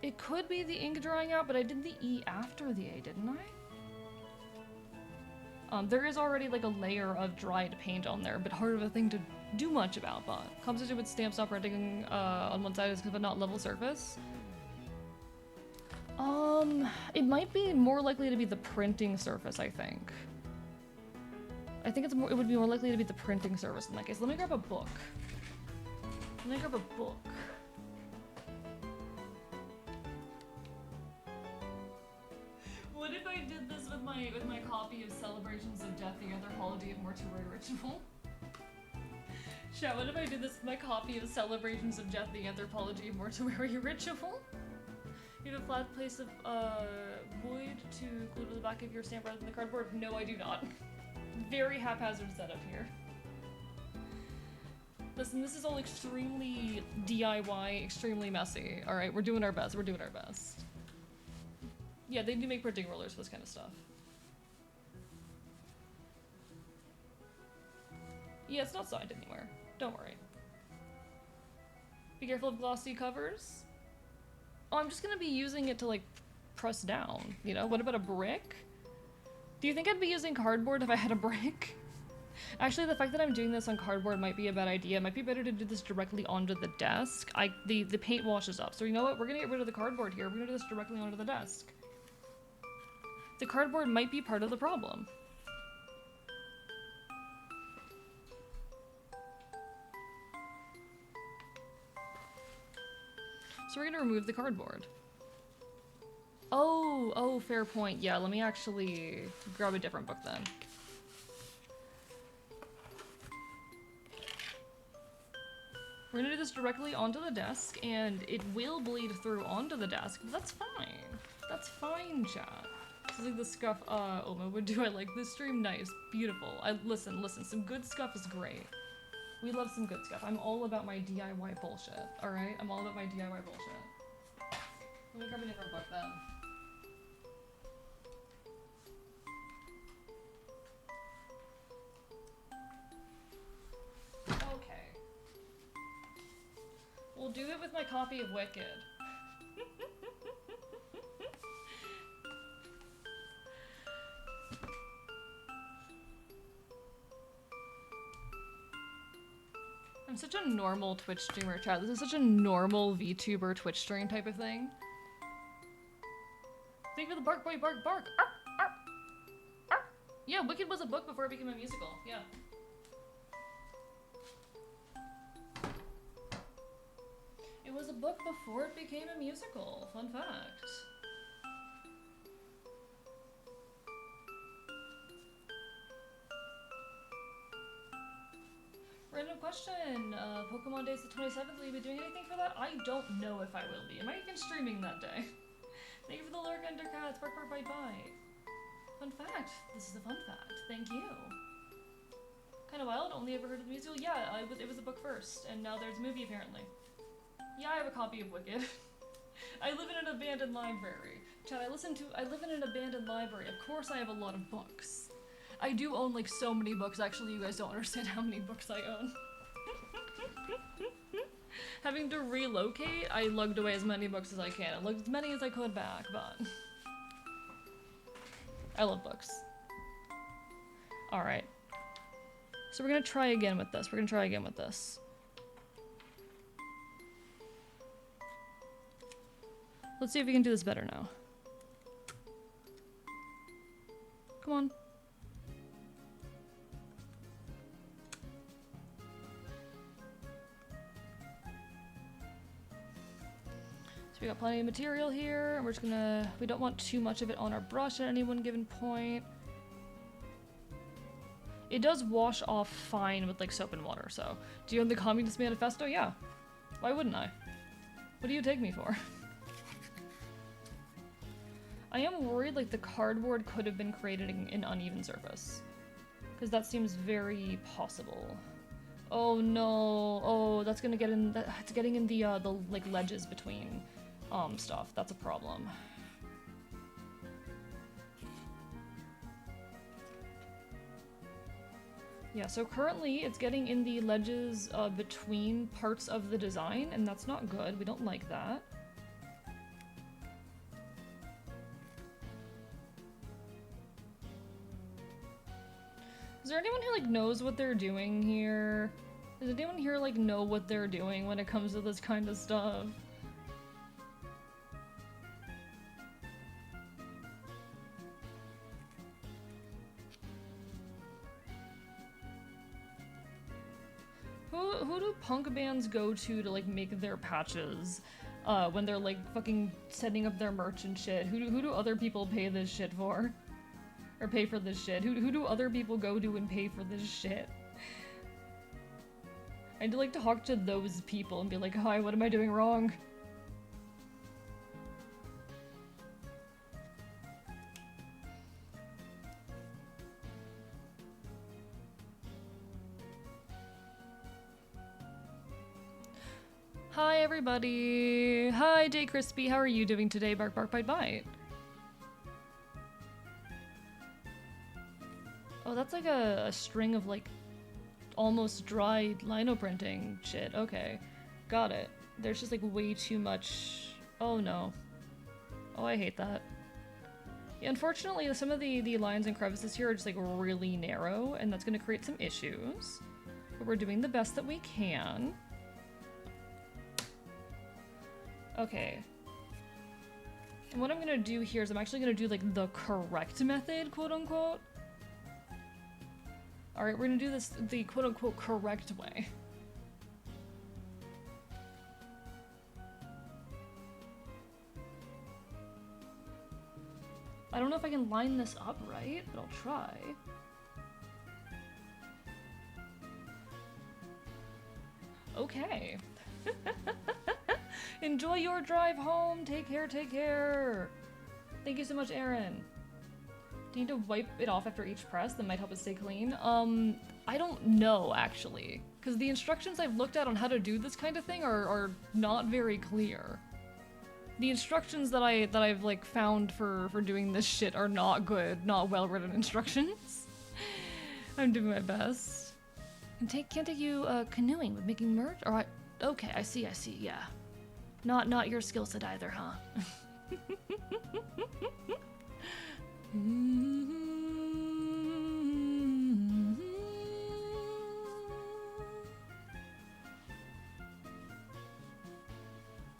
It could be the ink drying out, but I did the E after the A, didn't I? There is already like a layer of dried paint on there, but hard of a thing to do much about, but composition with stamps not printing on one side is because of a not level surface. It might be more likely to be the printing surface, I think. It would be more likely to be the printing surface in that case. Let me grab a book. What if I did this with my copy of Celebrations of Death, the Anthropology of Mortuary Ritual? Chat, what if I did this with my copy of Celebrations of Death, the Anthropology of Mortuary Ritual? You have a flat place of wood to glue to the back of your stamp rather than the cardboard? No, I do not. Very haphazard setup here. Listen, this is all extremely DIY, extremely messy. Alright, we're doing our best. Yeah, they do make printing rollers for this kind of stuff. Yeah, it's not signed anywhere. Don't worry. Be careful of glossy covers. Oh, I'm just gonna be using it to, like, press down, you know? What about a brick? Do you think I'd be using cardboard if I had a brick? Actually, the fact that I'm doing this on cardboard might be a bad idea. It might be better to do this directly onto the desk. The paint washes up. So you know what? We're gonna get rid of the cardboard here. We're gonna do this directly onto the desk. The cardboard might be part of the problem. So we're gonna remove the cardboard. Oh, fair point. Yeah, let me actually grab a different book then. We're gonna do this directly onto the desk, and it will bleed through onto the desk, but that's fine. That's fine, chat. This is like the scuff. Oma, what do I like this stream? Nice, beautiful. Listen, some good scuff is great. We love some good stuff. I'm all about my DIY bullshit, alright? I'm all about my DIY bullshit. Let me grab a different book then. Okay. We'll do it with my copy of Wicked. I'm such a normal Twitch streamer, chat. This is such a normal VTuber Twitch stream type of thing. Thank you for the bark, boy, bark, bark. Arr, arr, arr. Yeah, Wicked was a book before it became a musical. Yeah. It was a book before it became a musical. Fun fact. Random question. Pokemon Days the 27th, will you be doing anything for that? I don't know if I will be. Am I even streaming that day? Thank you for the lurk, Undercats. Bark, bark, bite, bite. Fun fact. This is a fun fact. Thank you. Kind of wild. Only ever heard of the musical? Yeah, it was a book first, and now there's a movie apparently. Yeah, I have a copy of Wicked. I live in an abandoned library. Chad, I live in an abandoned library. Of course I have a lot of books. I do own like so many books. Actually, you guys don't understand how many books I own. Having to relocate, I lugged away as many books as I can. I lugged as many as I could back, but I love books. Alright. So we're gonna try again with this. Let's see if we can do this better now. Come on. So we got plenty of material here, and we're just gonna, we don't want too much of it on our brush at any one given point. It does wash off fine with like soap and water, so. Do you own the Communist Manifesto? Yeah. Why wouldn't I? What do you take me for? I am worried like the cardboard could have been created in an uneven surface. Because that seems very possible. Oh no, oh that's gonna get in, it's getting in the like ledges between stuff. That's a problem. Yeah, so currently it's getting in the ledges between parts of the design, and that's not good. We don't like that. Is there anyone who like knows what they're doing here? Does anyone here like know what they're doing when it comes to this kind of stuff? Who do punk bands go to like make their patches when they're like fucking setting up their merch and shit? Who do other people pay this shit for? Or pay for this shit? Who do other people go to and pay for this shit? I'd like to talk to those people and be like, hi, what am I doing wrong? Hi everybody! Hi Day Crispy, how are you doing today? Bark bark bite bite. Oh, that's like a string of like almost dried lino printing shit. Okay, got it. there's just like way too much. Oh no. Oh, I hate that. Yeah, unfortunately, some of the lines and crevices here are just like really narrow, and that's gonna create some issues. But we're doing the best that we can. Okay. And what I'm gonna do here is I'm actually gonna do like the correct method, quote unquote. Alright, we're gonna do this the quote unquote correct way. I don't know if I can line this up right, but I'll try. Okay. Enjoy your drive home. Take care, take care. Thank you so much, Aaron. Do you need to wipe it off after each press? That might help it stay clean. I don't know, actually. Because the instructions I've looked at on how to do this kind of thing are not very clear. The instructions that I've like found for doing this shit are not good, not well-written instructions. I'm doing my best. Can't take you canoeing with making merch? Alright, okay, I see, yeah. Not your skill set either, huh?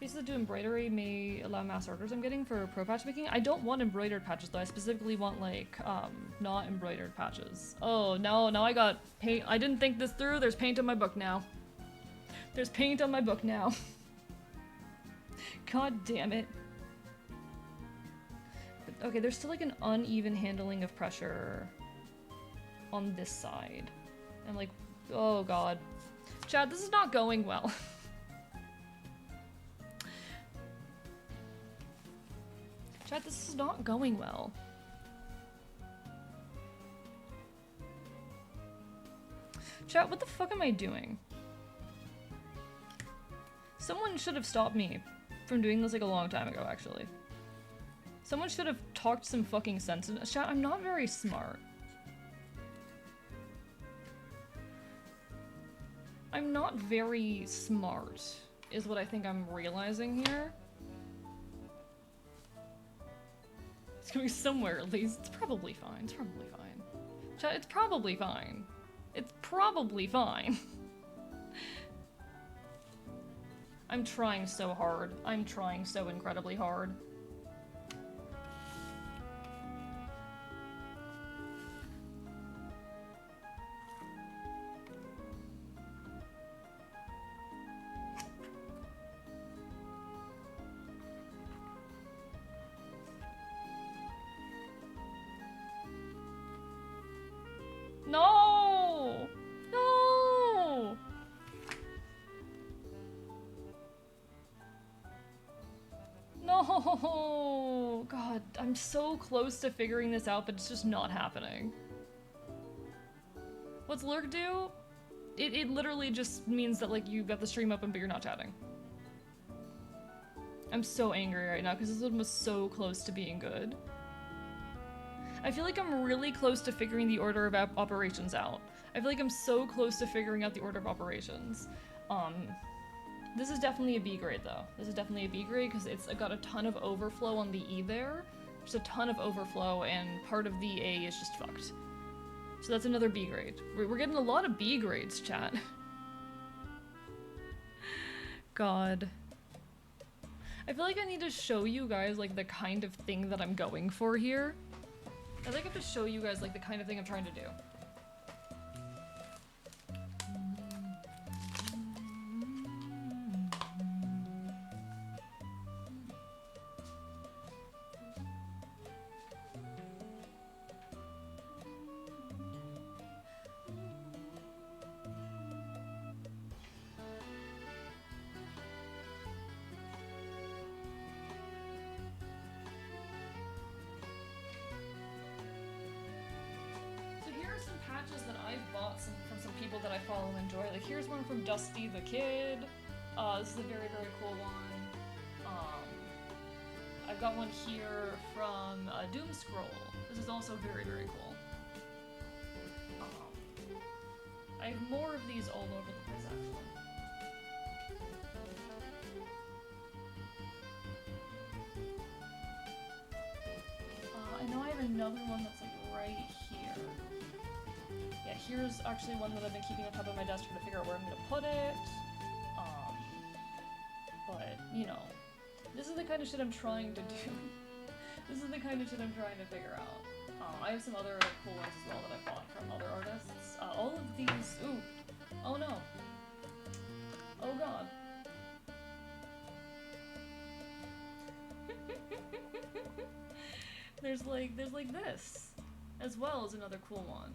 Pieces that do embroidery may allow mass orders I'm getting for pro patch making. I don't want embroidered patches though. I specifically want like not embroidered patches. Oh no, now I got paint. I didn't think this through. There's paint on my book now. There's paint on my book now. God damn it. But, okay, there's still like an uneven handling of pressure on this side. And like, oh god. Chad, this is not going well. Chat, this is not going well. Chat, what the fuck am I doing? Someone should have stopped me from doing this like a long time ago, actually. Someone should have talked some fucking sense into chat. I'm not very smart. I'm not very smart, is what I think I'm realizing here. It's going somewhere at least. It's probably fine. It's probably fine. Chat, it's probably fine. It's probably fine. I'm trying so hard. I'm trying so incredibly hard. No! No! No! God, I'm so close to figuring this out, but it's just not happening. What's lurk do? It literally just means that, like, you've got the stream open, but you're not chatting. I'm so angry right now, because this one was so close to being good. I feel like I'm really close to figuring the order of operations out. I feel like I'm so close to figuring out the order of operations. This is definitely a B grade though. This is definitely a B grade because it's got a ton of overflow on the E there. Just a ton of overflow and part of the A is just fucked. So that's another B grade. We're getting a lot of B grades, chat. God. I feel like I need to show you guys like the kind of thing that I'm going for here. I think I have to show you guys like the kind of thing I'm trying to do. That I've bought from some people that I follow and enjoy. Like here's one from Dusty the Kid. This is a very, very cool one. I've got one here from Doom Scroll. This is also very, very cool. I have more of these all over the place actually. another one that's like right here. Yeah, here's actually one that I've been keeping on top of my desk to figure out where I'm gonna put it. But, you know, this is the kind of shit I'm trying to do. This is the kind of shit I'm trying to figure out. I have some other like, cool ones as well that I bought from other artists. All of these, ooh, oh no. Oh god. There's like this, as well as another cool one.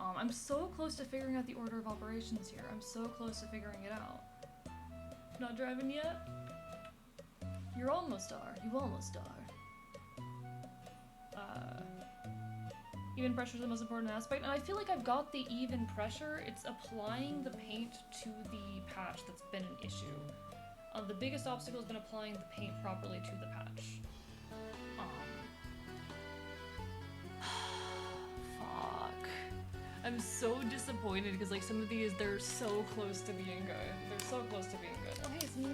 I'm so close to figuring out the order of operations here. I'm so close to figuring it out. Not driving yet? You almost are. You almost are. Even pressure is the most important aspect, and I feel like I've got the even pressure. It's applying the paint to the patch that's been an issue. The biggest obstacle has been applying the paint properly to the patch. Fuck. I'm so disappointed because like some of these, they're so close to being good. They're so close to being good. Oh hey, it's me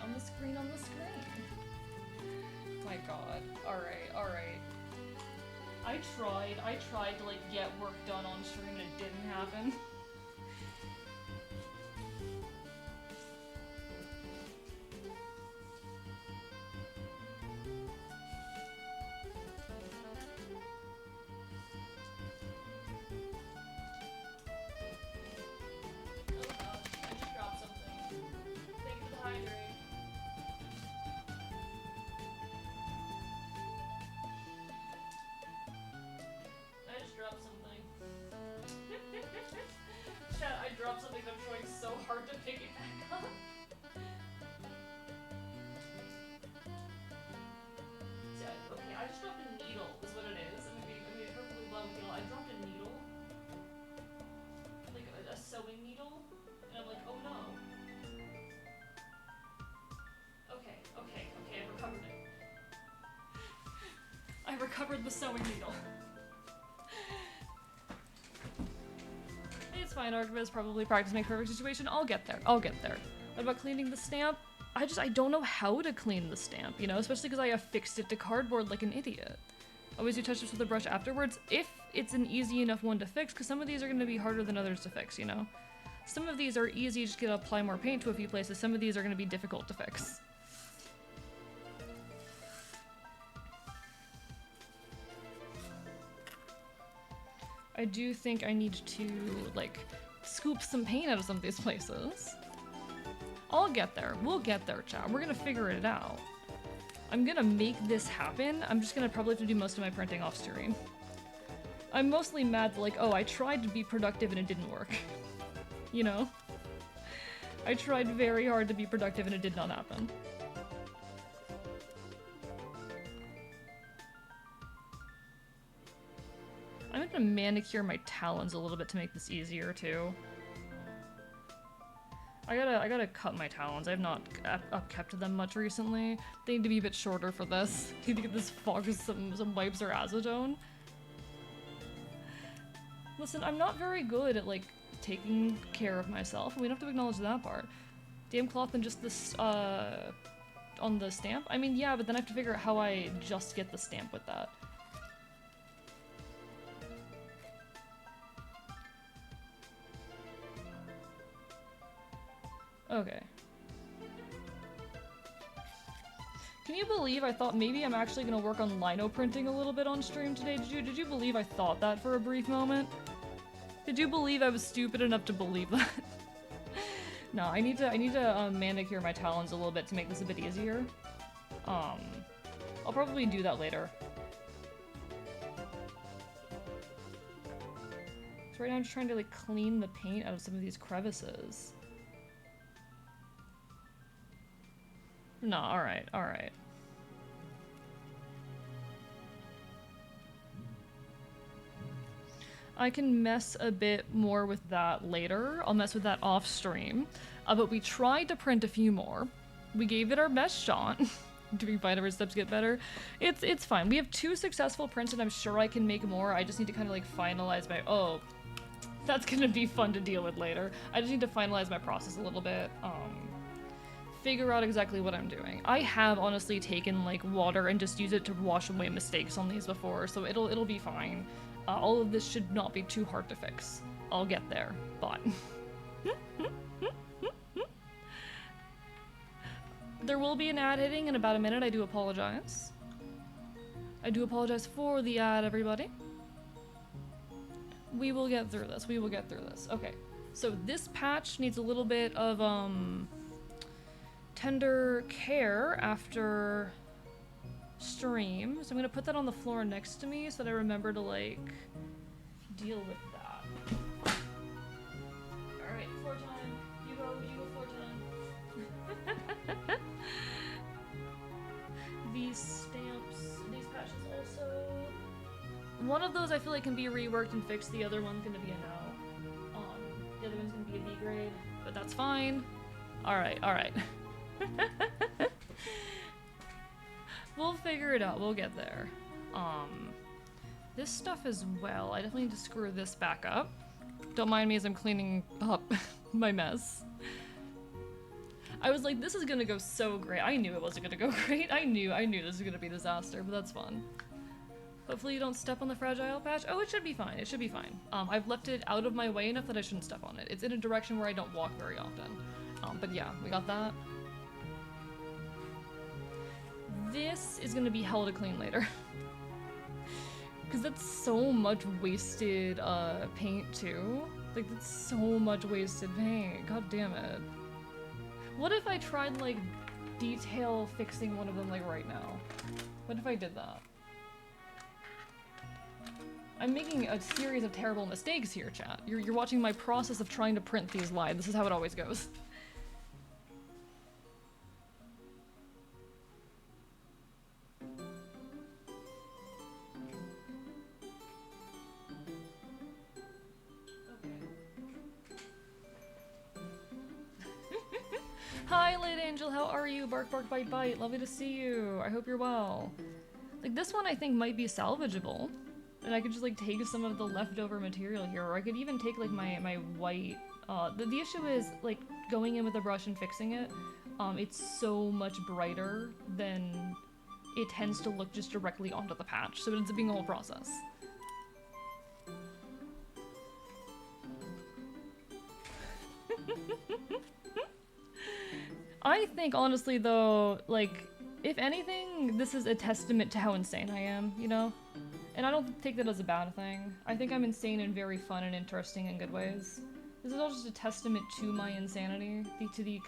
on the screen, My god. Alright. I tried to like get work done on stream and it didn't happen. I recovered the sewing needle. It's fine, Archivist. Probably practice makes perfect situation. I'll get there. What about cleaning the stamp? I don't know how to clean the stamp, you know? Especially because I affixed it to cardboard like an idiot. Always do touch-ups with the brush afterwards, if it's an easy enough one to fix, because some of these are going to be harder than others to fix, you know? Some of these are easy, just gonna apply more paint to a few places. Some of these are going to be difficult to fix. I do think I need to, like, scoop some paint out of some of these places. I'll get there. We'll get there, chat. We're gonna figure it out. I'm gonna make this happen. I'm just gonna probably have to do most of my printing off stream. I'm mostly mad that, like, oh, I tried to be productive and it didn't work. You know? I tried very hard to be productive and it did not happen. I'm gonna manicure my talons a little bit to make this easier too. I gotta cut my talons. I've not upkept them much recently. They need to be a bit shorter for this. Need to get this fog with some wipes or acetone. Listen, I'm not very good at like taking care of myself. We don't have to acknowledge that part. Damn cloth and just this on the stamp? I mean, yeah, but then I have to figure out how I just get the stamp with that. Okay. Can you believe I thought maybe I'm actually gonna work on lino printing a little bit on stream today? Did you believe I thought that for a brief moment? Did you believe I was stupid enough to believe that? No, I need to manicure my talons a little bit to make this a bit easier. I'll probably do that later. So right now I'm just trying to like clean the paint out of some of these crevices. No, alright. I can mess a bit more with that later. I'll mess with that off stream. But we tried to print a few more. We gave it our best shot. Do we find our steps get better? It's fine. We have 2 successful prints and I'm sure I can make more. I just need to kind of like finalize my... Oh, that's gonna be fun to deal with later. I just need to finalize my process a little bit. figure out exactly what I'm doing. I have honestly taken like water and just used it to wash away mistakes on these before, so it'll be fine. All of this should not be too hard to fix. I'll get there, but there will be an ad hitting in about a minute. I do apologize. I do apologize for the ad, everybody. We will get through this. We will get through this. Okay. So this patch needs a little bit of tender care after stream. So I'm gonna put that on the floor next to me so that I remember to like deal with that. Alright, floor time. You go floor time. These stamps, these patches also. One of those I feel like can be reworked and fixed, the other one's gonna be a no. The other one's gonna be a B grade, but that's fine. Alright, alright. We'll figure it out, we'll get there. This stuff as well, I definitely need to screw this back up. Don't mind me as I'm cleaning up my mess. I was like, this is gonna go so great. I knew it wasn't gonna go great. I knew this was gonna be a disaster, but that's fun. Hopefully you don't step on the fragile patch. Oh, it should be fine. It should be fine. I've left it out of my way enough that I shouldn't step on it. It's in a direction where I don't walk very often. But yeah, we got that. This is gonna be hell to clean later. Because that's so much wasted paint too. Like, that's so much wasted paint. God damn it. What if I tried like detail fixing one of them like right now? What if I did that? I'm making a series of terrible mistakes here, chat. You're watching my process of trying to print these live. This is how it always goes. Hi, Late Angel, how are you? Bark, bark, bite, bite. Lovely to see you. I hope you're well. Like, this one I think might be salvageable. And I could just, like, take some of the leftover material here, or I could even take, like, my white... The issue is, like, going in with a brush and fixing it, it's so much brighter than it tends to look just directly onto the patch, so it ends up being a whole process. I think, honestly, though, like, if anything, this is a testament to how insane I am, you know? And I don't take that as a bad thing. I think I'm insane in very fun and interesting and good ways. This is all just a testament to my insanity, to the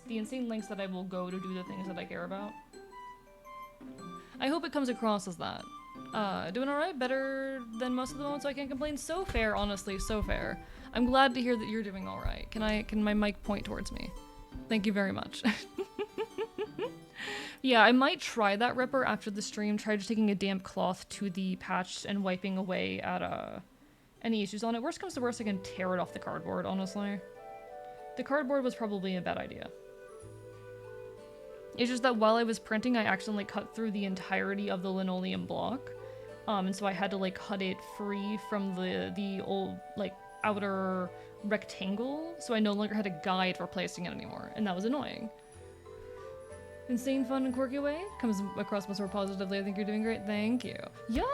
insane lengths that I will go to do the things that I care about. I hope it comes across as that. Doing alright? Better than most of the moments, so I can't complain. So fair, honestly, so fair. I'm glad to hear that you're doing alright. Can my mic point towards me? Thank you very much. Yeah, I might try that ripper after the stream. Try just taking a damp cloth to the patch and wiping away at any issues on it. Worst comes to worst, I can tear it off the cardboard, honestly. The cardboard was probably a bad idea. It's just that while I was printing, I accidentally cut through the entirety of the linoleum block. And so I had to, like, cut it free from the old, like, outer rectangle, so I no longer had a guide for placing it anymore, and that was annoying. Insane fun and quirky way comes across much more positively. I think you're doing great. Thank you. Yo,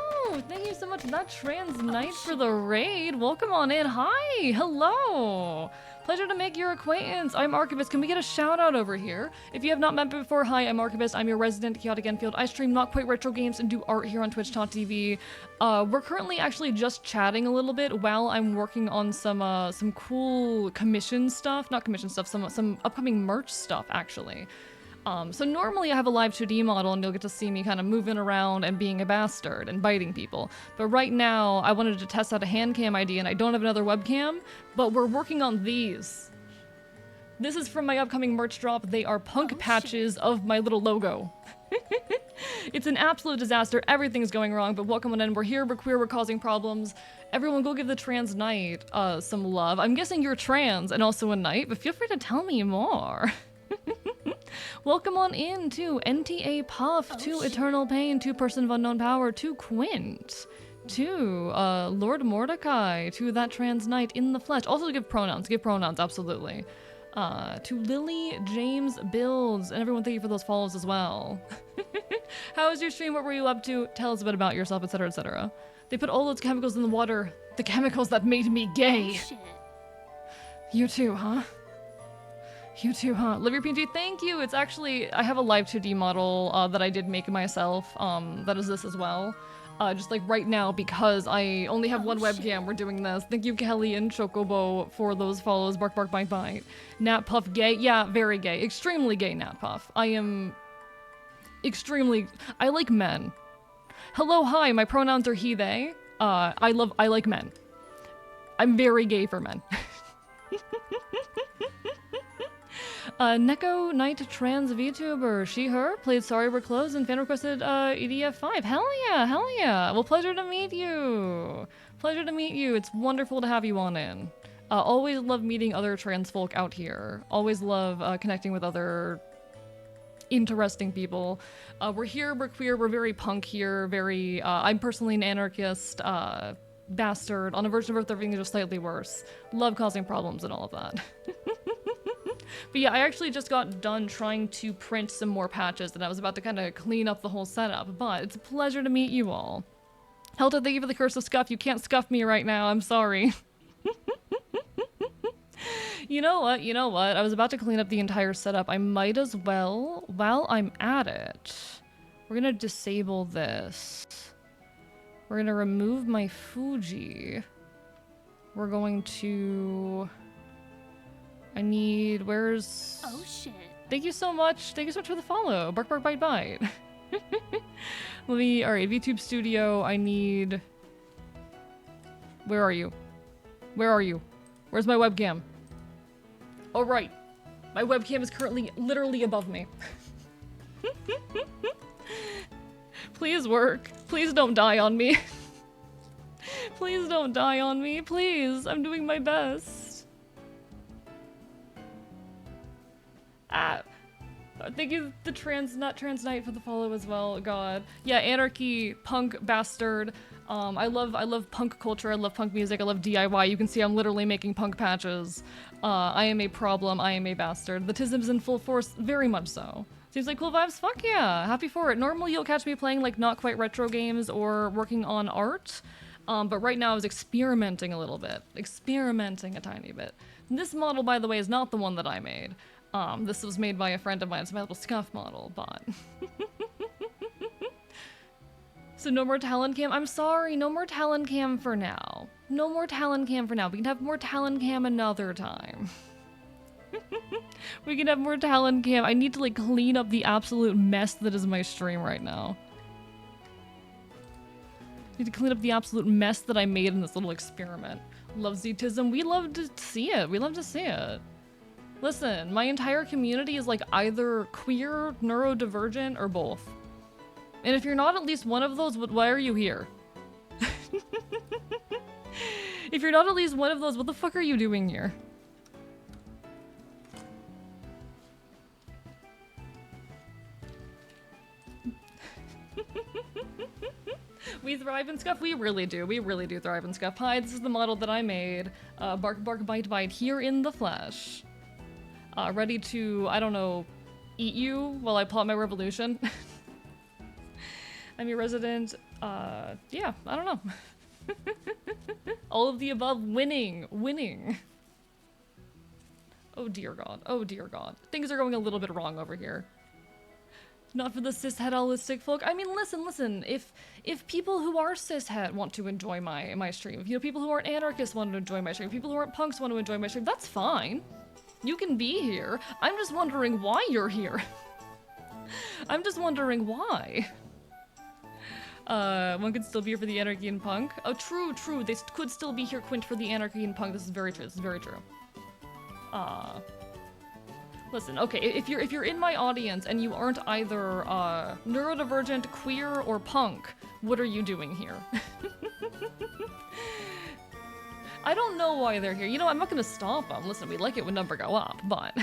thank you so much. That trans knight for the raid. Welcome on in. Hi, hello. Pleasure to make your acquaintance. I'm Archivist. Can we get a shout out over here? If you have not met me before, hi, I'm Archivist. I'm your resident chaotic Enfield. I stream not quite retro games and do art here on Twitch.tv. We're currently actually just chatting a little bit while I'm working on some cool commission stuff. Not commission stuff, some upcoming merch stuff actually. So normally I have a live 2D model and you'll get to see me kind of moving around and being a bastard and biting people. But right now I wanted to test out a hand cam idea and I don't have another webcam, but we're working on these. This is from my upcoming merch drop. They are punk patches of my little logo. It's an absolute disaster. Everything's going wrong, but welcome on in. We're here, we're queer, we're causing problems. Everyone go give the trans knight some love. I'm guessing you're trans and also a knight, but feel free to tell me more. Welcome on in to NTA Puff, to Eternal Pain, to Person of Unknown Power, to Quint, to Lord Mordecai, to that trans knight in the flesh. Also give pronouns, absolutely. To Lily James Builds, and everyone, thank you for those follows as well. How was your stream? What were you up to? Tell us a bit about yourself, etc., etc. They put all those chemicals in the water. The chemicals that made me gay. Oh, shit. You too, huh? You too, huh? Live your PNG, thank you! It's actually, I have a live 2D model that I did make myself, that is this as well. Just like right now, because I only have one webcam, we're doing this. Thank you, Kelly and Chocobo, for those follows. Bark, bark, bite, bite. Nat Puff, gay? Yeah, very gay. Extremely gay, Nat Puff. I am extremely, I like men. Hello, hi, my pronouns are he, they. I like men. I'm very gay for men. Neko Knight Trans VTuber, she, her, played Sorry We're Closed and fan requested EDF5. Hell yeah, hell yeah. Well, pleasure to meet you. Pleasure to meet you. It's wonderful to have you on in. Always love meeting other trans folk out here. Always love connecting with other interesting people. We're here, we're queer, we're very punk here, very, I'm personally an anarchist, bastard, on a version of Earth everything is just slightly worse. Love causing problems and all of that. But yeah, I actually just got done trying to print some more patches and I was about to kind of clean up the whole setup, but it's a pleasure to meet you all. Helta, thank you for the curse of scuff. You can't scuff me right now, I'm sorry. You know what? I was about to clean up the entire setup. I might as well, while I'm at it, we're gonna disable this. We're gonna remove my Fuji. We're going to... I need, where's... Oh shit. Thank you so much. Thank you so much for the follow. Bark, bark, bite, bite. Let me, alright, VTube Studio, I need... Where are you? Where are you? Where's my webcam? Oh, right. My webcam is currently literally above me. Please work. Please don't die on me. Please don't die on me. Please. I'm doing my best. Thank you, the not trans knight, for the follow as well. God, yeah, anarchy, punk, bastard. I love punk culture. I love punk music. I love DIY. You can see I'm literally making punk patches. I am a problem. I am a bastard. The tism's in full force, very much so. Seems like cool vibes. Fuck yeah, happy for it. Normally you'll catch me playing like not quite retro games or working on art. But right now I was experimenting a little bit, experimenting a tiny bit. This model, by the way, is not the one that I made. This was made by a friend of mine. It's my little scuff model, but... So no more Talon Cam? I'm sorry, no more Talon Cam for now. No more Talon Cam for now. We can have more Talon Cam another time. We can have more Talon Cam. I need to like clean up the absolute mess that is my stream right now. Need to clean up the absolute mess that I made in this little experiment. Love Zetism. We love to see it. We love to see it. Listen, my entire community is like either queer, neurodivergent, or both. And if you're not at least one of those, why are you here? If you're not at least one of those, what the fuck are you doing here? We thrive in scuff. We really do. We really do thrive in scuff. Hi, this is the model that I made. Bark, bark, bite, bite, here in the flesh. Ready to, I don't know, eat you while I plot my revolution. I'm your resident, yeah, I don't know. All of the above, winning. Oh dear God, oh dear God. Things are going a little bit wrong over here. Not for the cishet holistic folk. I mean, listen, if people who are cishet want to enjoy my stream, if you know, people who aren't anarchists want to enjoy my stream, people who aren't punks want to enjoy my stream, that's fine. You can be here. I'm just wondering why you're here. I'm just wondering why. One could still be here for the anarchy and punk. Oh, true. They could still be here, Quint, for the anarchy and punk. This is very true. Listen, okay, if you're in my audience and you aren't either neurodivergent, queer, or punk, what are you doing here? I don't know why they're here. You know, I'm not gonna stop them. Listen, we like it when number go up, but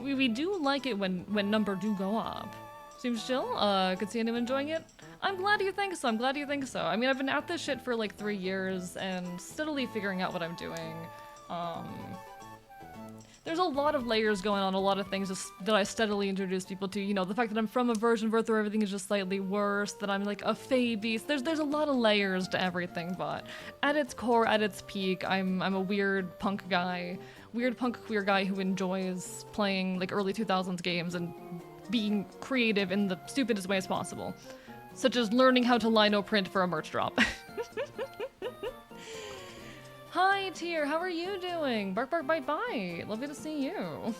we do like it when number do go up. Seems chill. Could see anyone enjoying it. I'm glad you think so. I mean, I've been at this shit for like 3 years and steadily figuring out what I'm doing. There's a lot of layers going on, a lot of things that I steadily introduce people to. You know, the fact that I'm from a version of Earth where everything is just slightly worse, that I'm like a fae beast. There's a lot of layers to everything, but at its core, at its peak, I'm a weird punk guy. Weird punk queer guy who enjoys playing like early 2000s games and being creative in the stupidest ways possible. Such as learning how to lino print for a merch drop. Hi, Tier, how are you doing? Bark, bark, bite, bite. Lovely to see you.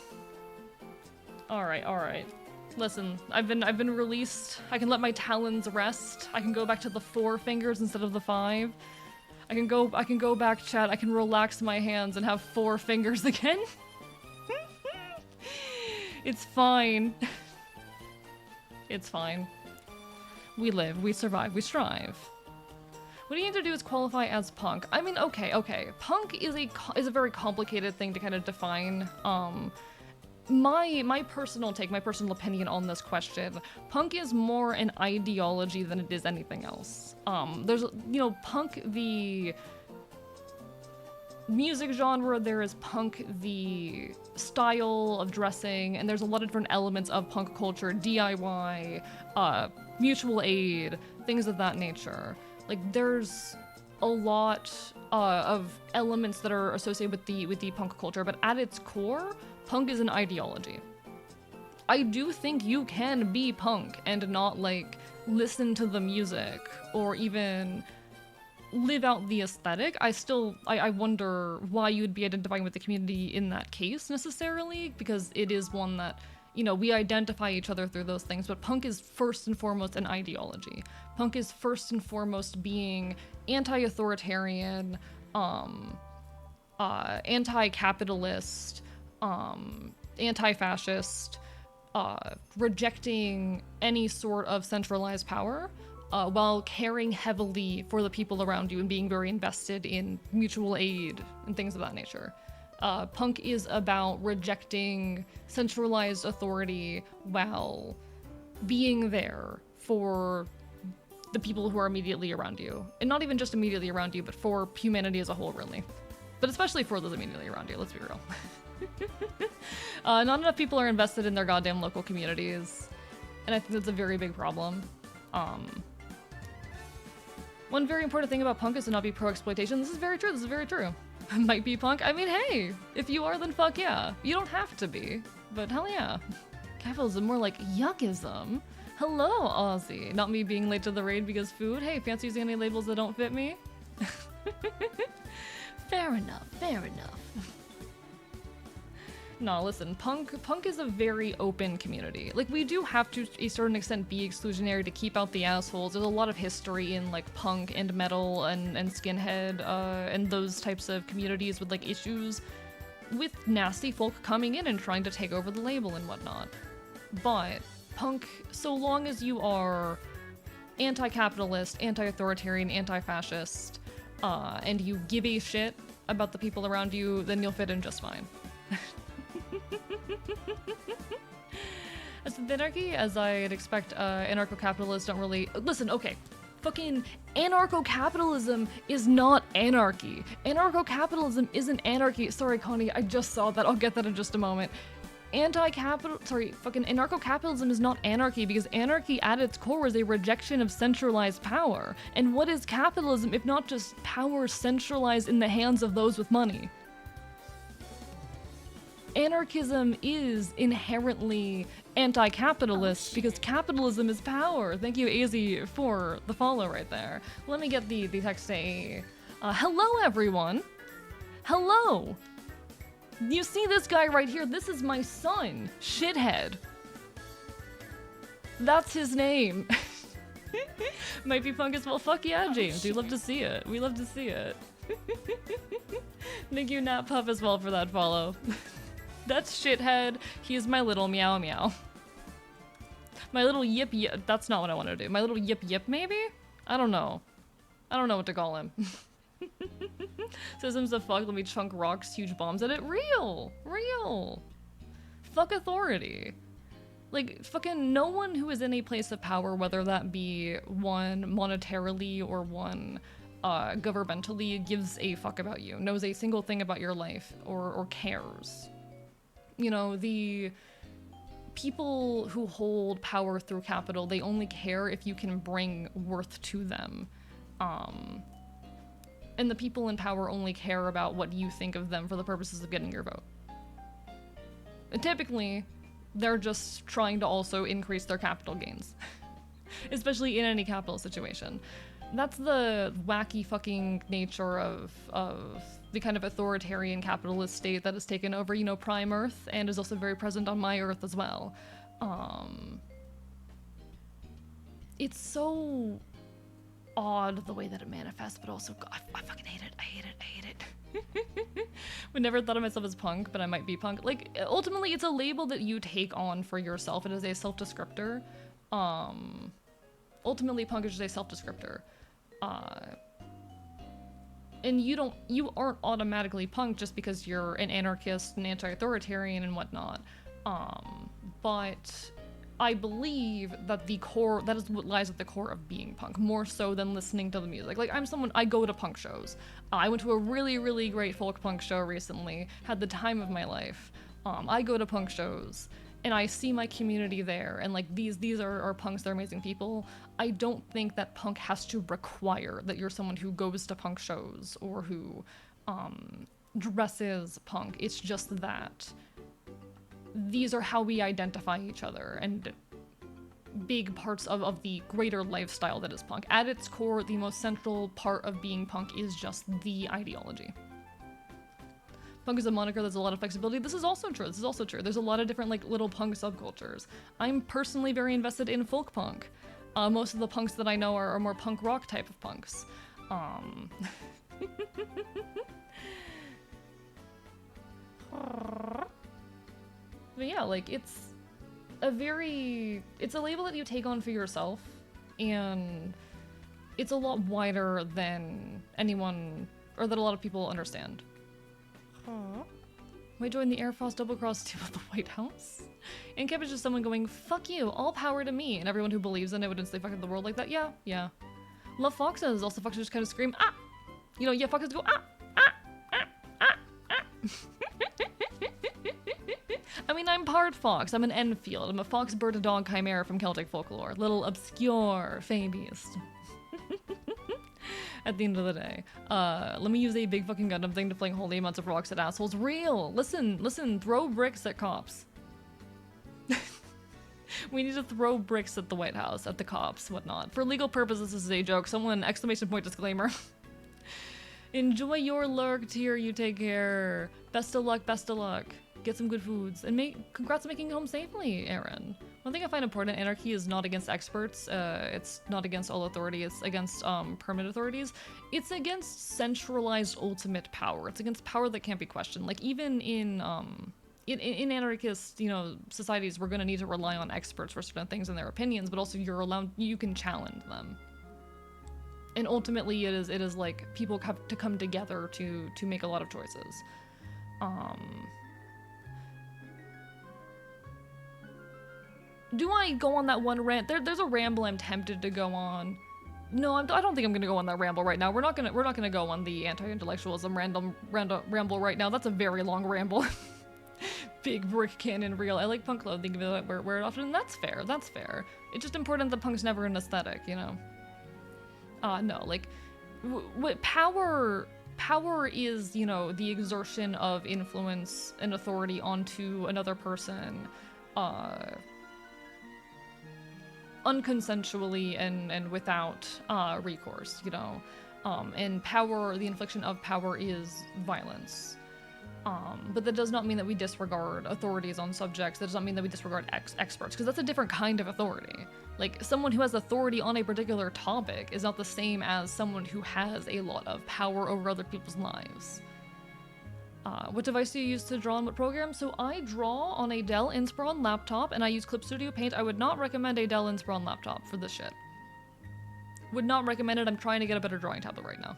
Alright. Listen, I've been released. I can let my talons rest. I can go back to the 4 fingers instead of the 5. I can go back, chat. I can relax my hands and have 4 fingers again. It's fine. It's fine. We live, we survive, we strive. What you need to do is qualify as punk. I mean, okay. Punk is a very complicated thing to kind of define. My personal take, my personal opinion on this question, punk is more an ideology than it is anything else. There's, you know, punk the music genre, there is punk the style of dressing, and there's a lot of different elements of punk culture, DIY, mutual aid, things of that nature. Like, there's a lot of elements that are associated with the punk culture, but at its core, punk is an ideology. I do think you can be punk and not, like, listen to the music or even live out the aesthetic. I wonder why you'd be identifying with the community in that case, necessarily, because it is one that, you know, we identify each other through those things, but punk is first and foremost an ideology. Punk is first and foremost being anti-authoritarian, anti-capitalist, anti-fascist, rejecting any sort of centralized power, while caring heavily for the people around you and being very invested in mutual aid and things of that nature. Punk is about rejecting centralized authority while being there for the people who are immediately around you. And not even just immediately around you, but for humanity as a whole, really. But especially for those immediately around you, let's be real. Not enough people are invested in their goddamn local communities, and I think that's a very big problem. One very important thing about punk is to not be pro-exploitation. This is very true. Might be punk. I mean, hey, if you are, then fuck yeah. You don't have to be, but hell yeah. Capitalism, more like yuckism. Hello, Aussie. Not me being late to the raid because food. Hey, fancy using any labels that don't fit me? Fair enough. No, listen, punk is a very open community. Like, we do have to, a certain extent, be exclusionary to keep out the assholes. There's a lot of history in, like, punk and metal and skinhead, and those types of communities with, like, issues with nasty folk coming in and trying to take over the label and whatnot. But punk, so long as you are anti-capitalist, anti-authoritarian, anti-fascist, and you give a shit about the people around you, then you'll fit in just fine. As with anarchy, as I'd expect, anarcho-capitalists don't really... Listen, okay. Fucking anarcho-capitalism is not anarchy. Anarcho-capitalism isn't anarchy. Sorry, Connie, I just saw that. I'll get that in just a moment. Fucking anarcho-capitalism is not anarchy, because anarchy at its core is a rejection of centralized power. And what is capitalism if not just power centralized in the hands of those with money? Anarchism is inherently anti-capitalist because capitalism is power. Thank you, AZ, for the follow right there. Let me get the text A. Hello, everyone. Hello. You see this guy right here? This is my son, Shithead. That's his name. Might be punk as well. Fuck yeah, James. We love to see it. We love to see it. Thank you, Nat Puff, as well for that follow. That's Shithead. He's my little meow meow. My little yip yip. That's not what I want to do. My little yip yip, maybe? I don't know. I don't know what to call him. Systems of fuck, let me chunk rocks, huge bombs at it. Real! Fuck authority. Like, fucking no one who is in a place of power, whether that be one monetarily or one governmentally, gives a fuck about you, knows a single thing about your life, or cares. You know, the people who hold power through capital, they only care if you can bring worth to them. And the people in power only care about what you think of them for the purposes of getting your vote. And typically, they're just trying to also increase their capital gains. Especially in any capital situation. That's the wacky fucking nature of the kind of authoritarian capitalist state that has taken over, you know, Prime Earth, and is also very present on my Earth as well. It's so odd the way that it manifests, but also, God, I fucking hate it. I hate it. I hate it. Would never thought of myself as punk, but I might be punk. Like, ultimately, it's a label that you take on for yourself. It is a self-descriptor. Ultimately, punk is just a self-descriptor. And you aren't automatically punk just because you're an anarchist and anti-authoritarian and whatnot. But I believe that that is what lies at the core of being punk, more so than listening to the music. Like, I go to punk shows. I went to a really, really great folk punk show recently, had the time of my life. I go to punk shows, and I see my community there, and like, these are punks, they're amazing people. I don't think that punk has to require that you're someone who goes to punk shows, or who, dresses punk. It's just that these are how we identify each other, and big parts of the greater lifestyle that is punk. At its core, the most central part of being punk is just the ideology. Punk is a moniker, there's a lot of flexibility. This is also true. There's a lot of different, like, little punk subcultures. I'm personally very invested in folk punk. Most of the punks that I know are more punk rock type of punks. But yeah, like, it's a label that you take on for yourself, and it's a lot wider than anyone, or that a lot of people understand. Might join the Air Force double cross team of the White House? And Kev is just someone going, fuck you, all power to me, and everyone who believes in it would instantly fuck up the world like that. Yeah. Love foxes. Also, foxes just kind of scream, ah! You know, yeah, foxes go, ah! I mean, I'm part fox. I'm an Enfield. I'm a fox, bird, dog chimera from Celtic folklore. Little obscure fey beast. At the end of the day. Let me use a big fucking Gundam thing to fling holy amounts of rocks at assholes. Real! Listen, throw bricks at cops. We need to throw bricks at the White House, at the cops, whatnot. For legal purposes, this is a joke. Someone, exclamation point disclaimer. Enjoy your lurk, tier, you take care. Best of luck. Get some good foods. And congrats on making it home safely, Aaron. One thing I find important, anarchy is not against experts. It's not against all authority. It's against permanent authorities. It's against centralized ultimate power. It's against power that can't be questioned. Like, even in anarchist, you know, societies, we're gonna need to rely on experts for certain things and their opinions, but also you can challenge them. And ultimately, it is like people have to come together to make a lot of choices. Do I go on that one rant? There's a ramble I'm tempted to go on. No, I don't think I'm gonna go on that ramble right now. We're not gonna go on the anti-intellectualism ramble right now. That's a very long ramble. Big brick cannon reel. I like punk clothing. Think of it, wear it often. That's fair. It's just important that punk's never an aesthetic, you know. No, like, what power is, you know, the exertion of influence and authority onto another person, unconsensually and without recourse, you know. And power, the infliction of power is violence. But that does not mean that we disregard authorities on subjects. That does not mean that we disregard experts, because that's a different kind of authority. Like, someone who has authority on a particular topic is not the same as someone who has a lot of power over other people's lives. What device do you use to draw and what program? So I draw on a Dell Inspiron laptop, and I use Clip Studio Paint. I would not recommend a Dell Inspiron laptop for this shit. Would not recommend it. I'm trying to get a better drawing tablet right now.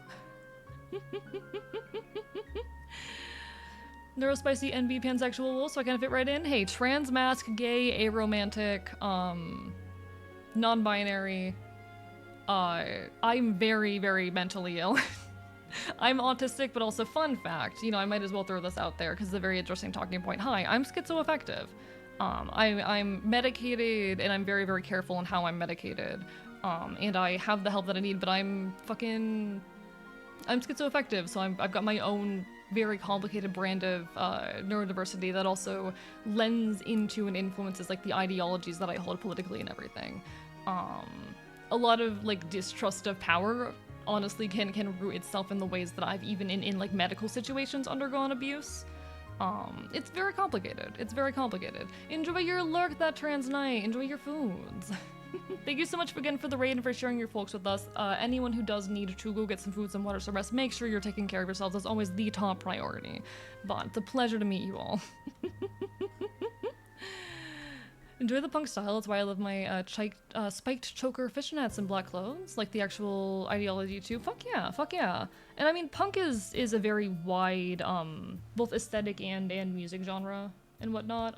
Neurospicy, NB, pansexual, so I kind of fit right in. Hey, trans, mask, gay, aromantic, non-binary. I'm very, very mentally ill. I'm autistic, but also fun fact, you know, I might as well throw this out there because it's a very interesting talking point. Hi, I'm schizoaffective. I'm medicated and I'm very, very careful in how I'm medicated. And I have the help that I need, but I'm schizoaffective, so I've got my own very complicated brand of neurodiversity that also lends into and influences like the ideologies that I hold politically and everything. A lot of like distrust of power honestly can root itself in the ways that I've even in like medical situations undergone abuse. It's very complicated. It's very complicated. Enjoy your lurk that trans night. Enjoy your foods. Thank you so much again for the raid and for sharing your folks with us. Anyone who does need to go get some food, some water, some rest, make sure you're taking care of yourselves. That's always the top priority. But it's a pleasure to meet you all. Enjoy the punk style. That's why I love my spiked choker fishnets and black clothes, like the actual ideology too. Fuck yeah, fuck yeah. And I mean, punk is a very wide, both aesthetic and music genre and whatnot.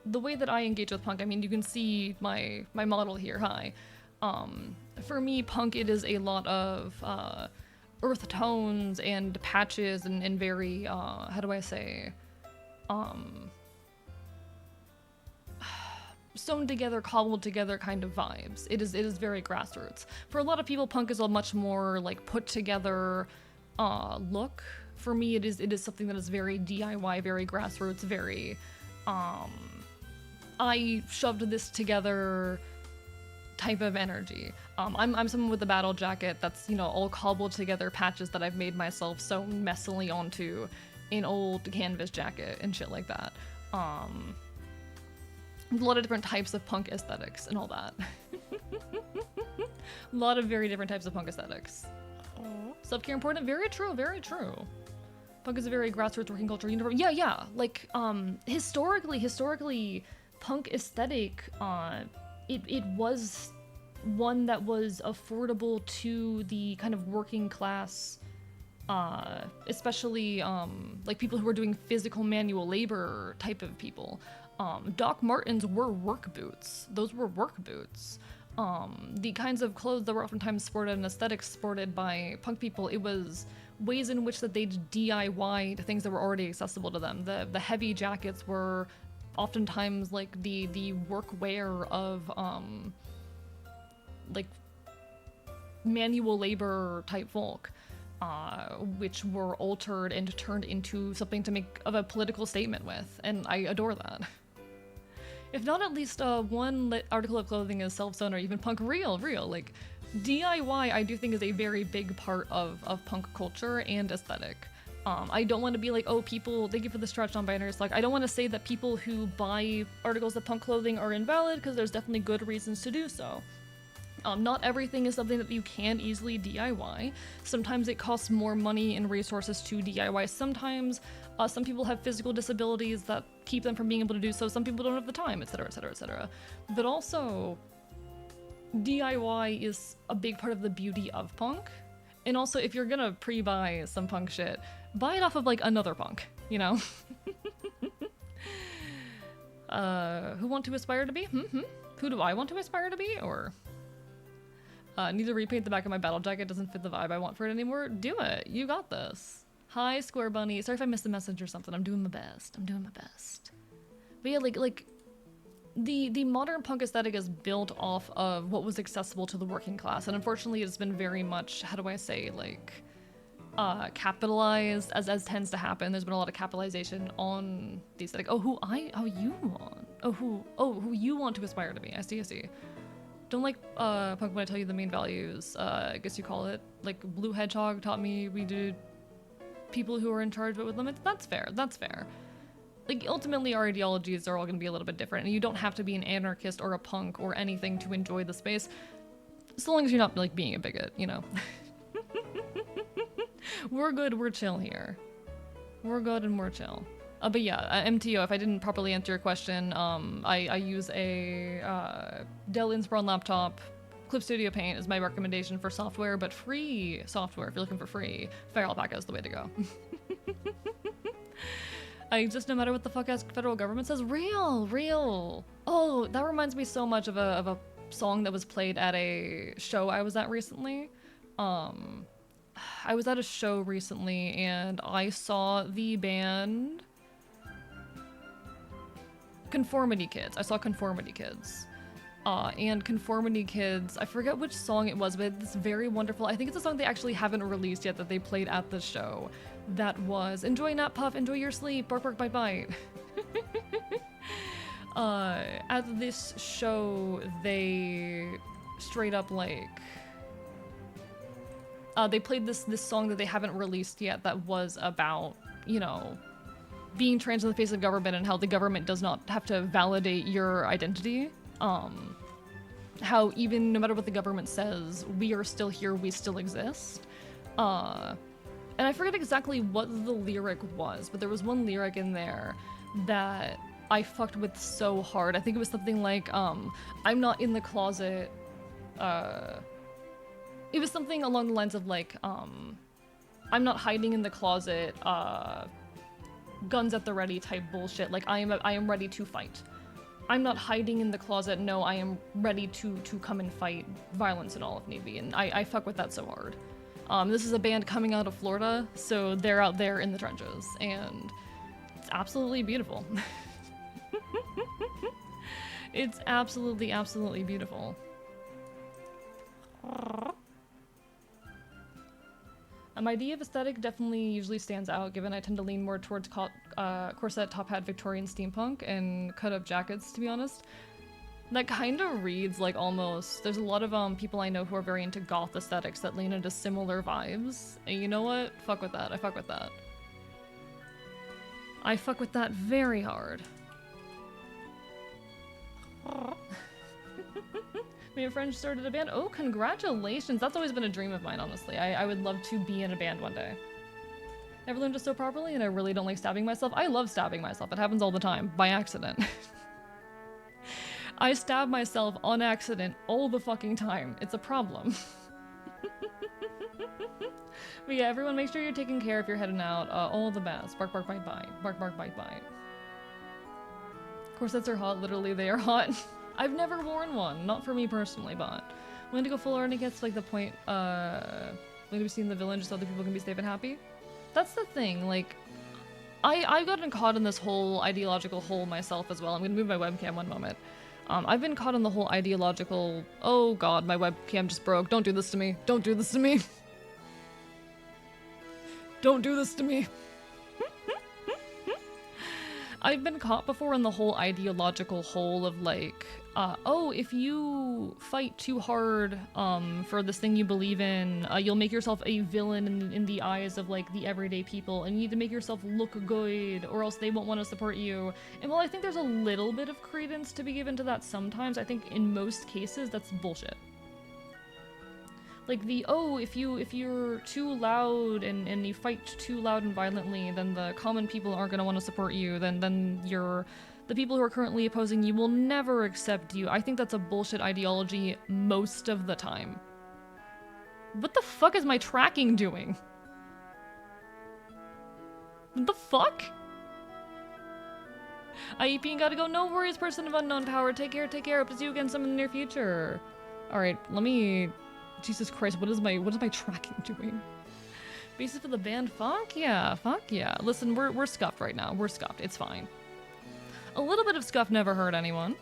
The way that I engage with punk, I mean, you can see my model here. Hi. For me, punk, it is a lot of earth tones and patches and very how do I say, sewn together, cobbled together kind of vibes. It is very grassroots. For a lot of people, punk is a much more like put together look. For me, it is something that is very DIY, very grassroots, very I shoved this together type of energy. I'm someone with a battle jacket that's, you know, all cobbled together patches that I've made myself sewn messily onto an old canvas jacket and shit like that. A lot of different types of punk aesthetics and all that. A lot of very different types of punk aesthetics. Self-care important? Very true, very true. Punk is a very grassroots working culture uniform. Yeah. Like, historically, punk aesthetic, it was one that was affordable to the kind of working class, especially like people who were doing physical manual labor type of people. Doc Martens were work boots. Those were work boots. The kinds of clothes that were oftentimes sported and aesthetics sported by punk people, it was ways in which that they DIY'd things that were already accessible to them. The heavy jackets were oftentimes like the workwear of like manual labor type folk, which were altered and turned into something to make of a political statement with, and I adore that. If not at least one article of clothing is self-sewn or even punk real, like DIY I do think is a very big part of punk culture and aesthetic. I don't want to be like, oh, people, thank you for the stretch on binary slack. I don't want to say that people who buy articles of punk clothing are invalid, because there's definitely good reasons to do so. Not everything is something that you can easily DIY. Sometimes it costs more money and resources to DIY. Sometimes some people have physical disabilities that keep them from being able to do so. Some people don't have the time, etc., etc., etc. But also, DIY is a big part of the beauty of punk. And also, if you're gonna pre-buy some punk shit, buy it off of like another punk, you know? Who want to aspire to be? Who do I want to aspire to be? Or need to repaint the back of my battle jacket, doesn't fit the vibe I want for it anymore? Do it. You got this. Hi, Square Bunny. Sorry if I missed the message or something. I'm doing my best. But yeah, like the modern punk aesthetic is built off of what was accessible to the working class, and unfortunately it's been very much, how do I say, like capitalized, as tends to happen. There's been a lot of capitalization on the aesthetic. Who you want to aspire to be. I see. Don't like punk when I tell you the main values. I guess you call it, like Blue Hedgehog taught me we did people who are in charge but with limits. That's fair. Like, ultimately our ideologies are all going to be a little bit different, and you don't have to be an anarchist or a punk or anything to enjoy the space, so long as you're not like being a bigot, you know. We're good, we're chill here. We're good and we're chill. But yeah, MTO, if I didn't properly answer your question, I use a Dell Inspiron laptop. Clip Studio Paint is my recommendation for software, but free software if you're looking for free. Fire Alpaca is the way to go. I exist no matter what the fuck ass federal government says. Real. Oh, that reminds me so much of a song that was played at a show I was at recently. I was at a show recently and I saw the band Conformity Kids. I saw Conformity Kids. And Conformity Kids, I forget which song it was, but it's very wonderful. I think it's a song they actually haven't released yet that they played at the show. That was Enjoy Nap Puff, Enjoy Your Sleep, Bark Bark Bite Bite. At this show, they straight up like they played this song that they haven't released yet that was about, you know, being trans in the face of government and how the government does not have to validate your identity. How even no matter what the government says, we are still here, we still exist. And I forget exactly what the lyric was, but there was one lyric in there that I fucked with so hard. I think it was something like, I'm not in the closet, it was something along the lines of like, I'm not hiding in the closet, guns at the ready type bullshit. Like I am ready to fight. I'm not hiding in the closet. No, I am ready to come and fight violence and all if need be. And I fuck with that so hard. This is a band coming out of Florida, so they're out there in the trenches, and it's absolutely beautiful. It's absolutely, absolutely beautiful. My idea of aesthetic definitely usually stands out, given I tend to lean more towards corset, top hat, Victorian steampunk, and cut-up jackets, to be honest. That kind of reads like almost... There's a lot of people I know who are very into goth aesthetics that lean into similar vibes. And you know what? Fuck with that. I fuck with that. I fuck with that very hard. Me and friends started a band. Oh, congratulations. That's always been a dream of mine, honestly. I would love to be in a band one day. Never learned to sew properly, and I really don't like stabbing myself. I love stabbing myself. It happens all the time, by accident. I stab myself on accident all the fucking time. It's a problem. But yeah, everyone make sure you're taking care if you're heading out. All the best. Bark, bark, bite, bite. Bark, bark, bite, bite. Corsets are hot. Literally, they are hot. I've never worn one. Not for me personally, but when to go full on, it gets like the point, when to be seen the villain just so other people can be safe and happy. That's the thing, like, I've gotten caught in this whole ideological hole myself as well. I'm gonna move my webcam one moment. I've been caught in the whole ideological, oh god, my webcam just broke. Don't do this to me. Don't do this to me. Don't do this to me. I've been caught before in the whole ideological hole of like, oh, if you fight too hard for this thing you believe in, you'll make yourself a villain in the eyes of like the everyday people, and you need to make yourself look good or else they won't want to support you. And while I think there's a little bit of credence to be given to that sometimes, I think in most cases that's bullshit. Like the, oh, if you're too loud and you fight too loud and violently, then the common people aren't going to want to support you, then the people who are currently opposing you will never accept you. I think that's a bullshit ideology most of the time. What the fuck is my tracking doing? What the fuck? IEP gotta go. No worries, person of unknown power. Take care, take care. Hope to see you again some in the near future. Alright, let me... Jesus Christ, what is my tracking doing? Basis for the band? Fuck yeah, fuck yeah. Listen, we're scuffed right now. We're scuffed. It's fine. A little bit of scuff never hurt anyone.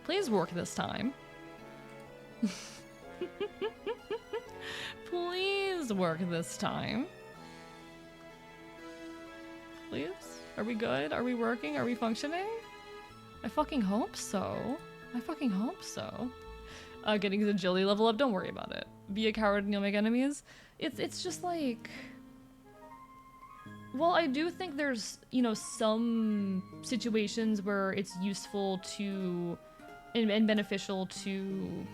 Please work this time. Please work this time. Please? Are we good? Are we working? Are we functioning? I fucking hope so. I fucking hope so. Getting his agility level up, don't worry about it. Be a coward and you'll make enemies. It's just like... Well, I do think there's, you know, some situations where it's useful to... and beneficial to...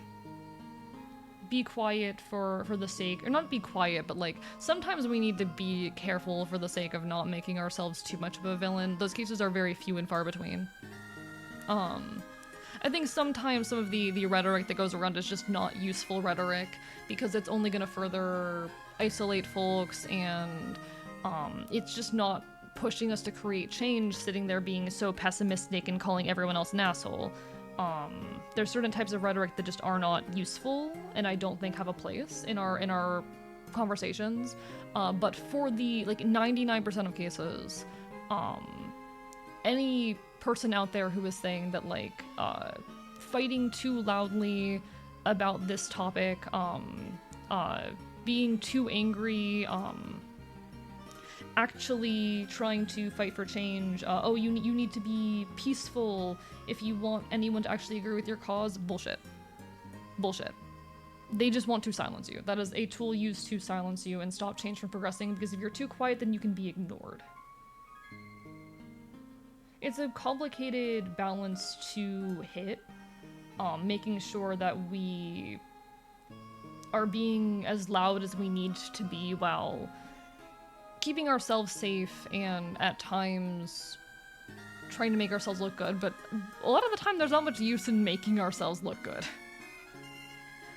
be quiet for the sake... Or not be quiet, but like, sometimes we need to be careful for the sake of not making ourselves too much of a villain. Those cases are very few and far between. I think sometimes some of the rhetoric that goes around is just not useful rhetoric, because it's only gonna further isolate folks, and it's just not pushing us to create change, sitting there being so pessimistic and calling everyone else an asshole. There's certain types of rhetoric that just are not useful, and I don't think have a place in our conversations. But for the like 99% of cases, any person out there who is saying that like fighting too loudly about this topic, being too angry, actually trying to fight for change, oh, you need to be peaceful if you want anyone to actually agree with your cause, bullshit. Bullshit. They just want to silence you. That is a tool used to silence you and stop change from progressing, because if you're too quiet, then you can be ignored. It's a complicated balance to hit, making sure that we are being as loud as we need to be while keeping ourselves safe and at times trying to make ourselves look good, but a lot of the time there's not much use in making ourselves look good.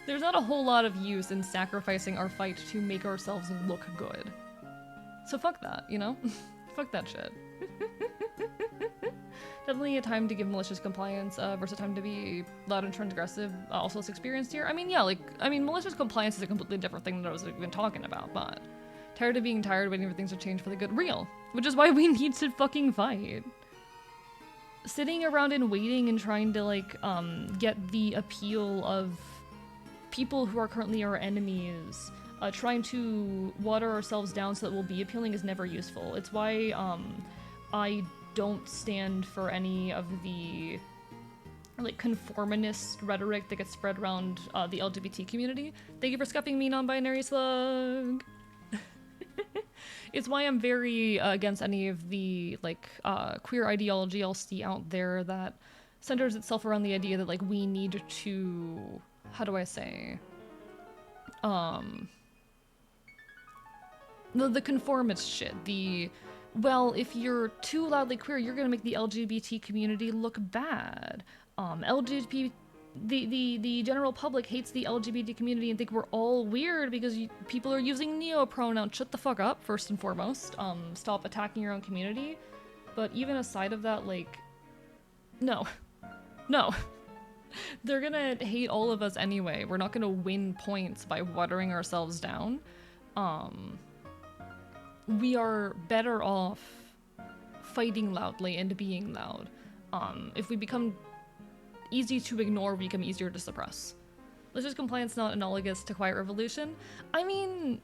There's not a whole lot of use in sacrificing our fight to make ourselves look good. So fuck that, you know? Fuck that shit. Definitely a time to give malicious compliance versus a time to be loud and transgressive, also less experienced here. I mean, yeah, malicious compliance is a completely different thing than I was even talking about, but tired of being tired, waiting for things to change for the good. Real. Which is why we need to fucking fight. Sitting around and waiting and trying to, like, get the appeal of people who are currently our enemies, trying to water ourselves down so that we'll be appealing is never useful. It's why, I don't stand for any of the, like, conformist rhetoric that gets spread around the LGBT community. Thank you for scuffing me, non-binary slug! It's why I'm very against any of the, like, queer ideology I'll see out there that centers itself around the idea that, like, we need to, how do I say, the conformist shit, well, if you're too loudly queer, you're gonna make the LGBT community look bad. The general public hates the LGBT community and think we're all weird because people are using neo-pronouns. Shut the fuck up, first and foremost. Stop attacking your own community. But even aside of that, like, no. No. They're gonna hate all of us anyway. We're not gonna win points by watering ourselves down. We are better off fighting loudly and being loud. If we become easy to ignore, we become easier to suppress. Malicious compliance not analogous to quiet revolution. I mean,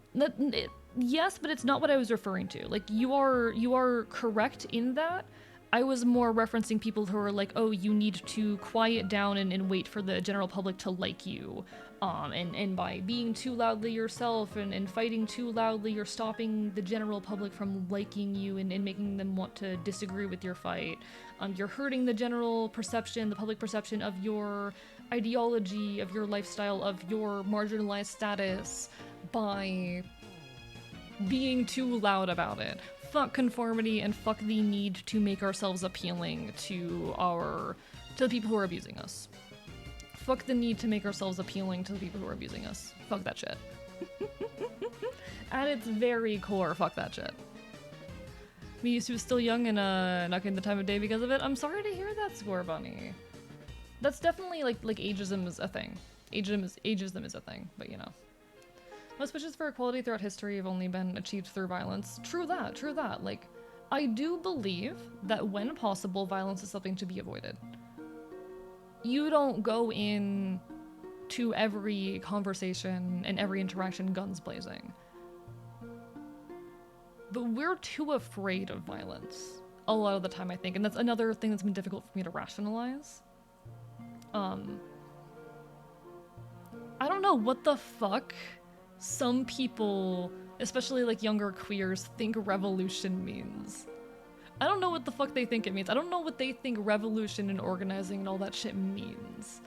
yes, but it's not what I was referring to. Like, you are correct in that. I was more referencing people who are like, oh, you need to quiet down and wait for the general public to like you. And by being too loudly yourself and fighting too loudly, you're stopping the general public from liking you and making them want to disagree with your fight. You're hurting the general perception, the public perception of your ideology, of your lifestyle, of your marginalized status by being too loud about it. Fuck conformity and fuck the need to make ourselves appealing to the people who are abusing us. Fuck the need to make ourselves appealing to the people who are abusing us. Fuck that shit. At its very core, fuck that shit. Me used to be still young and not getting the time of day because of it. I'm sorry to hear that, Score Bunny. That's definitely like ageism is a thing. Ageism is a thing, but you know. Most wishes for equality throughout history have only been achieved through violence. True that. Like, I do believe that when possible, violence is something to be avoided. You don't go in to every conversation and every interaction guns blazing. But we're too afraid of violence a lot of the time, I think, and that's another thing that's been difficult for me to rationalize. I don't know what the fuck some people, especially like younger queers, think revolution means. I don't know what the fuck they think it means. I don't know what they think revolution and organizing and all that shit means.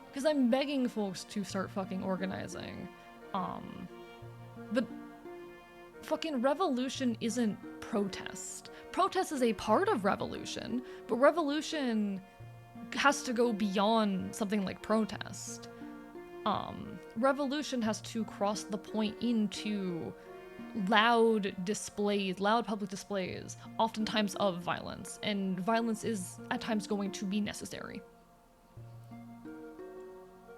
Because I'm begging folks to start fucking organizing. But fucking revolution isn't protest. Protest is a part of revolution, but revolution has to go beyond something like protest. Revolution has to cross the point into loud displays, loud public displays, oftentimes of violence, and violence is at times going to be necessary.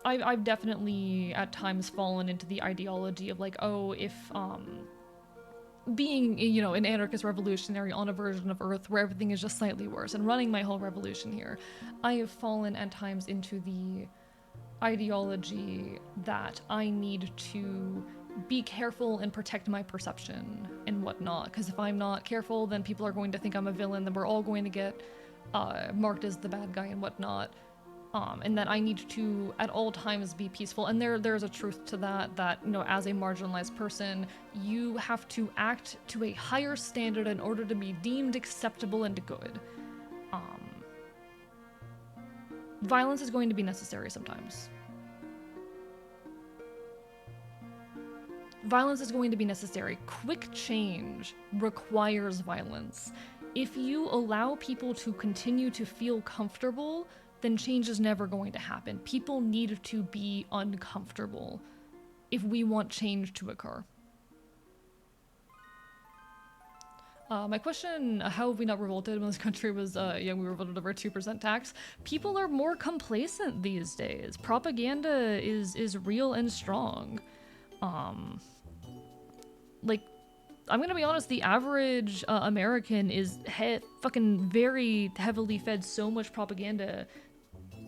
I've definitely at times fallen into the ideology of like, oh, if being, you know, an anarchist revolutionary on a version of Earth where everything is just slightly worse and running my whole revolution here, I have fallen at times into the ideology that I need to be careful and protect my perception and whatnot, because if I'm not careful, then people are going to think I'm a villain, then we're all going to get marked as the bad guy and whatnot. And that I need to at all times be peaceful. And there's a truth to that, you know, as a marginalized person, you have to act to a higher standard in order to be deemed acceptable and good. Violence is going to be necessary sometimes. Violence is going to be necessary. Quick change requires violence. If you allow people to continue to feel comfortable, then change is never going to happen. People need to be uncomfortable if we want change to occur. My question, how have we not revolted when this country was young? We revolted over 2% tax. People are more complacent these days. Propaganda is real and strong. Like, I'm gonna be honest, the average American is fucking very heavily fed so much propaganda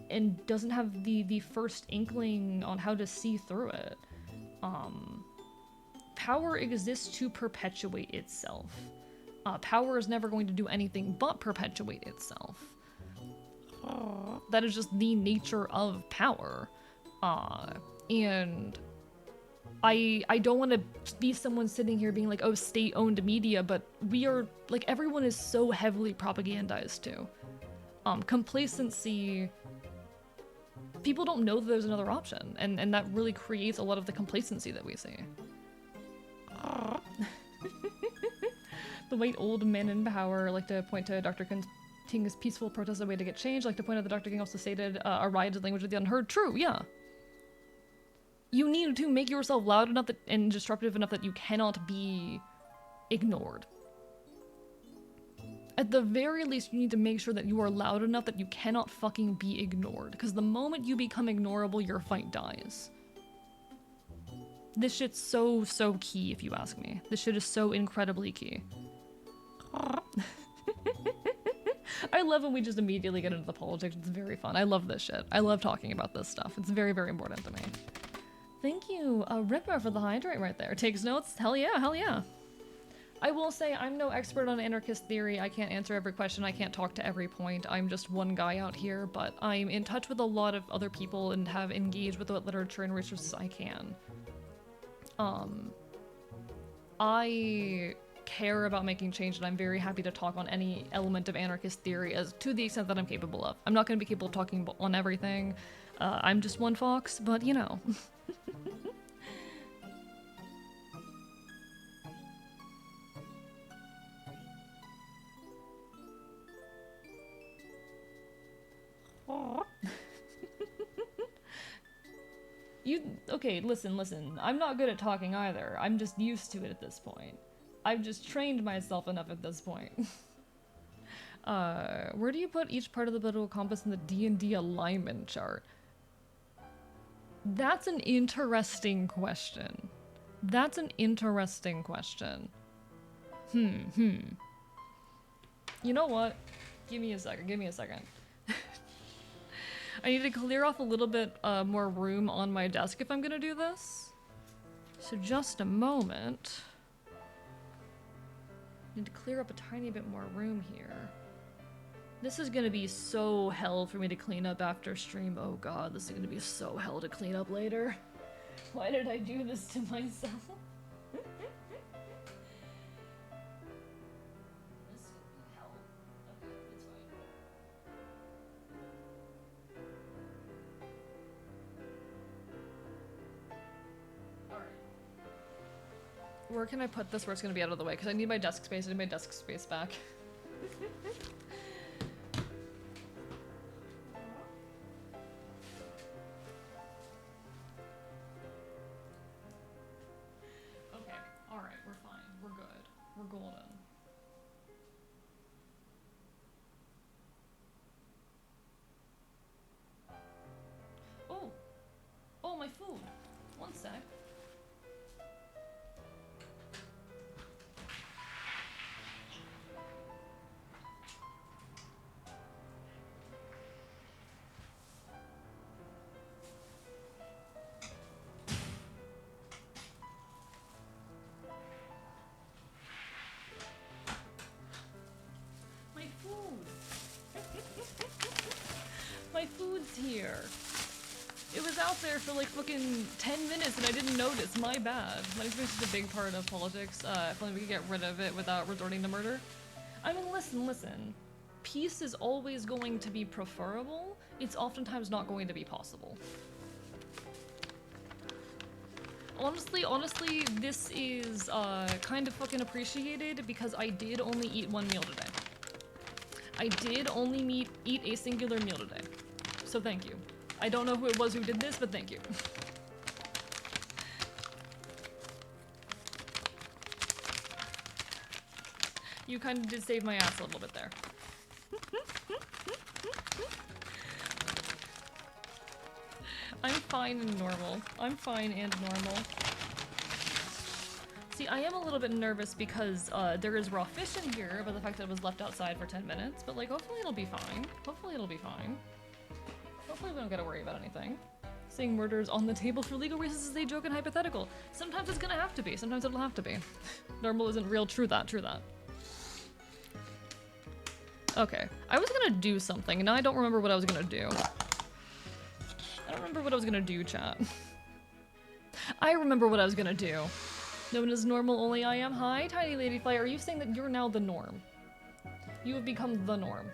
and doesn't have the first inkling on how to see through it. Power exists to perpetuate itself. Power is never going to do anything but perpetuate itself. That is just the nature of power. And I don't want to be someone sitting here being like, oh, state-owned media, but we are, like, everyone is so heavily propagandized too. Complacency, people don't know that there's another option, and that really creates a lot of the complacency that we see. The white old men in power like to point to Dr. King's peaceful protest as a way to get change, like to point out that Dr. King also stated a riot is the language of the unheard. True, yeah. You need to make yourself loud enough and disruptive enough that you cannot be ignored. At the very least, you need to make sure that you are loud enough that you cannot fucking be ignored, because the moment you become ignorable, your fight dies. This shit's so key, if you ask me. This shit is so incredibly key. I love when we just immediately get into the politics. It's very fun. I love this shit. I love talking about this stuff. It's very, very important to me. Thank you, Ripper, for the hydrate right there. Takes notes? Hell yeah, hell yeah. I will say I'm no expert on anarchist theory. I can't answer every question. I can't talk to every point. I'm just one guy out here, but I'm in touch with a lot of other people and have engaged with what literature and resources I can. I care about making change, and I'm very happy to talk on any element of anarchist theory as to the extent that I'm capable of. I'm not going to be capable of talking on everything. I'm just one fox, but you know. Okay, listen. I'm not good at talking either. I'm just used to it at this point. I've just trained myself enough at this point. Where do you put each part of the political compass in the D&D alignment chart? That's an interesting question. That's an interesting question. You know what? Give me a second. I need to clear off a little bit more room on my desk if I'm gonna do this. So just a moment. Need to clear up a tiny bit more room here. This is gonna be so hell for me to clean up after stream. Oh god, this is gonna be so hell to clean up later. Why did I do this to myself? Where can I put this where it's gonna be out of the way? Because I need my desk space. I need my desk space back. Okay, alright, we're fine. My food's here. It was out there for like fucking 10 minutes and I didn't notice. My bad. Money's been such a big part of politics. If only we could get rid of it without resorting to murder. I mean, listen. Peace is always going to be preferable. It's oftentimes not going to be possible. Honestly, this is kind of fucking appreciated because I did only eat one meal today. I did only eat a singular meal today. So thank you. I don't know who it was who did this, but thank you. You kind of did save my ass a little bit there. I'm fine and normal. I'm fine and normal. See, I am a little bit nervous because there is raw fish in here, but the fact that it was left outside for 10 minutes. But like, hopefully it'll be fine. Hopefully it'll be fine. Hopefully we don't gotta worry about anything. Saying murders on the table for legal reasons is a joke and hypothetical. Sometimes it's gonna have to be. Sometimes it'll have to be. Normal isn't real. True that. True that. Okay. I was gonna do something, and now I don't remember what I was gonna do. I don't remember what I was gonna do, chat. I remember what I was gonna do. No one is normal, only I am. Hi, Tiny Lady Fly. Are you saying that you're now the norm? You have become the norm.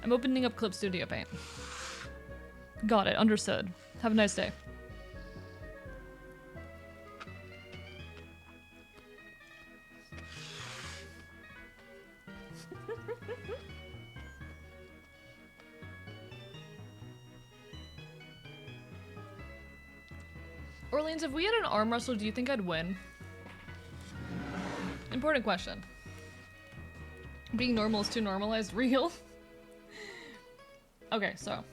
I'm opening up Clip Studio Paint. Got it. Understood. Have a nice day. Orleans, if we had an arm wrestle, do you think I'd win? Important question. Being normal is too normalized. Real? Okay, so.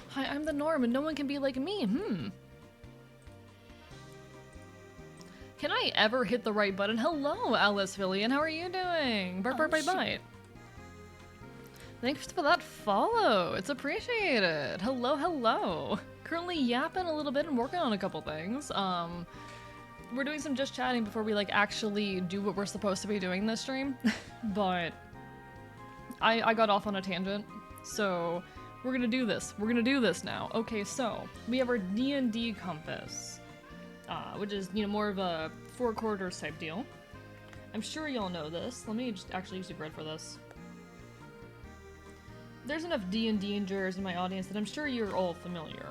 Hi, I'm the norm and no one can be like me. Can I ever hit the right button? Hello, Alice Fillion. How are you doing? Bite, bite, bite. Thanks for that follow. It's appreciated. Hello, hello. Currently yapping a little bit and working on a couple things. We're doing some just chatting before we like actually do what we're supposed to be doing this stream. But I got off on a tangent. So we're gonna do this. We're gonna do this now. Okay, so we have our D&D compass. Which is, you know, more of a 4 quarters type deal. I'm sure y'all know this. Let me just actually use the grid for this. There's enough D&Ders in my audience that I'm sure you're all familiar.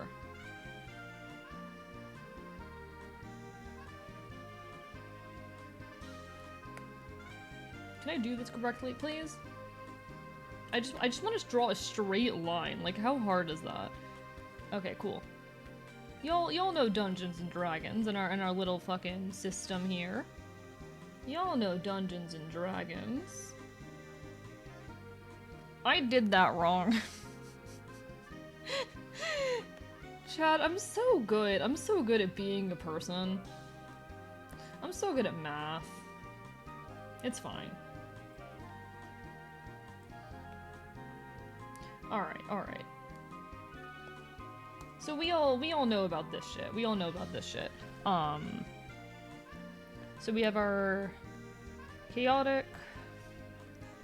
Can I do this correctly, please? I just want to draw a straight line. Like, how hard is that? Okay, cool. Y'all know Dungeons and Dragons in our little fucking system here. Y'all know Dungeons and Dragons. I did that wrong. Chad, I'm so good. I'm so good at being a person. I'm so good at math. It's fine. Alright. So we all know about this shit. We all know about this shit. So we have our chaotic,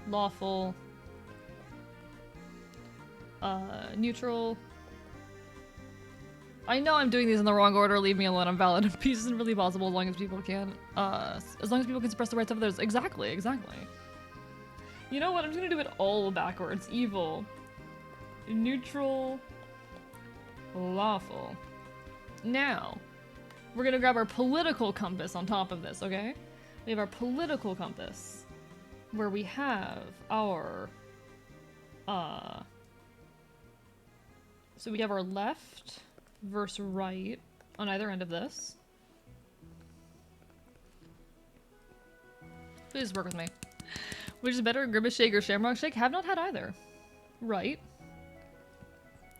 lawful, neutral. I know I'm doing these in the wrong order. Leave me alone. I'm valid. Peace isn't really possible as long as people can. As long as people can suppress the rights of others. Exactly. You know what? I'm just gonna do it all backwards. Evil, neutral, lawful. Now, we're gonna grab our political compass on top of this, okay? We have our political compass, where we have our, so we have our left versus right on either end of this. Please work with me. Which is better, Grimace Shake or Shamrock Shake? Have not had either. Right.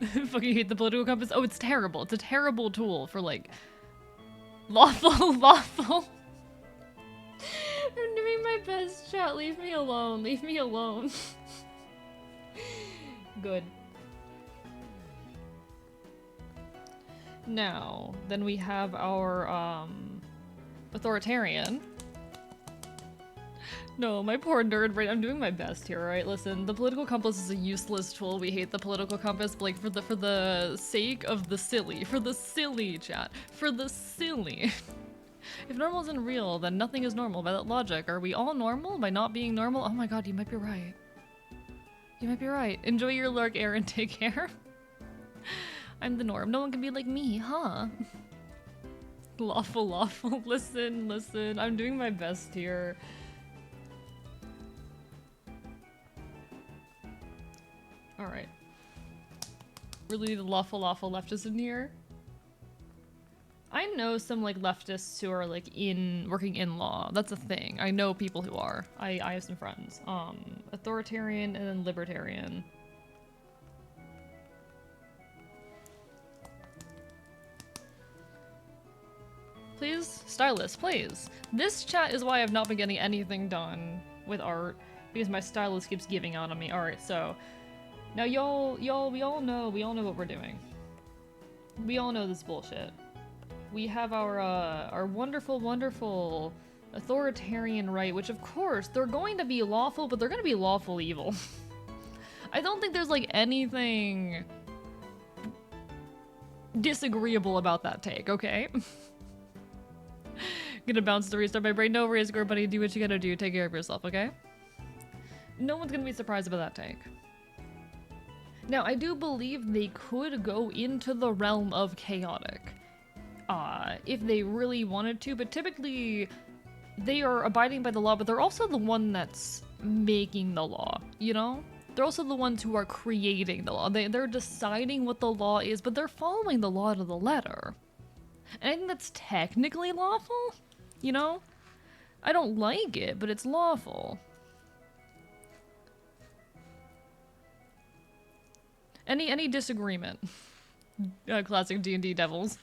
Fucking hate the political compass. Oh, it's terrible. It's a terrible tool for, like, lawful. I'm doing my best, chat. Leave me alone. Leave me alone. Good. Now, then we have our, authoritarian. No, my poor nerd brain. I'm doing my best here, alright? Listen, the political compass is a useless tool. We hate the political compass, but like for the sake of the silly, chat. For the silly. If normal isn't real, then nothing is normal by that logic. Are we all normal by not being normal? Oh my god, you might be right. You might be right. Enjoy your lurk, Aaron. Take care. I'm the norm. No one can be like me, huh? Lawful. Listen. I'm doing my best here. Alright. Really the lawful leftists in here? I know some like leftists who are like working in law. That's a thing. I know people who are. I have some friends. Authoritarian and then libertarian. Please, stylist, please. This chat is why I've not been getting anything done with art, because my stylist keeps giving out on me. Alright, so now we all know what we're doing. We all know this bullshit. We have our wonderful authoritarian right, which of course they're going to be lawful, but they're going to be lawful evil. I don't think there's like anything disagreeable about that take, okay? Gonna bounce to restart my brain. No worries, girl, buddy. Do what you gotta do. Take care of yourself, okay? No one's gonna be surprised about that take. Now, I do believe they could go into the realm of chaotic. If they really wanted to, but typically they are abiding by the law, but they're also the one that's making the law, you know? They're also the ones who are creating the law. They're deciding what the law is, but they're following the law to the letter. And I think that's technically lawful, you know? I don't like it, but it's lawful. Any disagreement? Classic D&D devils.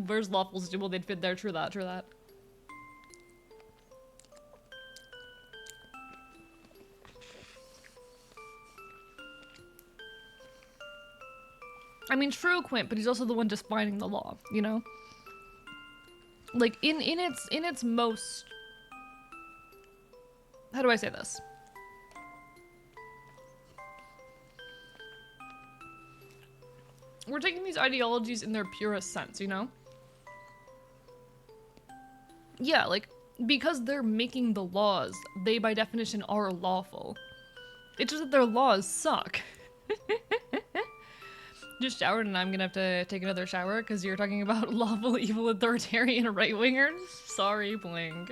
Where's lawfuls? Well, they'd fit there. True that. I mean, true, Quint, but he's also the one defining the law, you know? Like, in its most... How do I say this? We're taking these ideologies in their purest sense, you know? Yeah, like, because they're making the laws, they by definition are lawful. It's just that their laws suck. Just showered and I'm gonna have to take another shower because you're talking about lawful, evil, authoritarian, right-wingers? Sorry, Bling.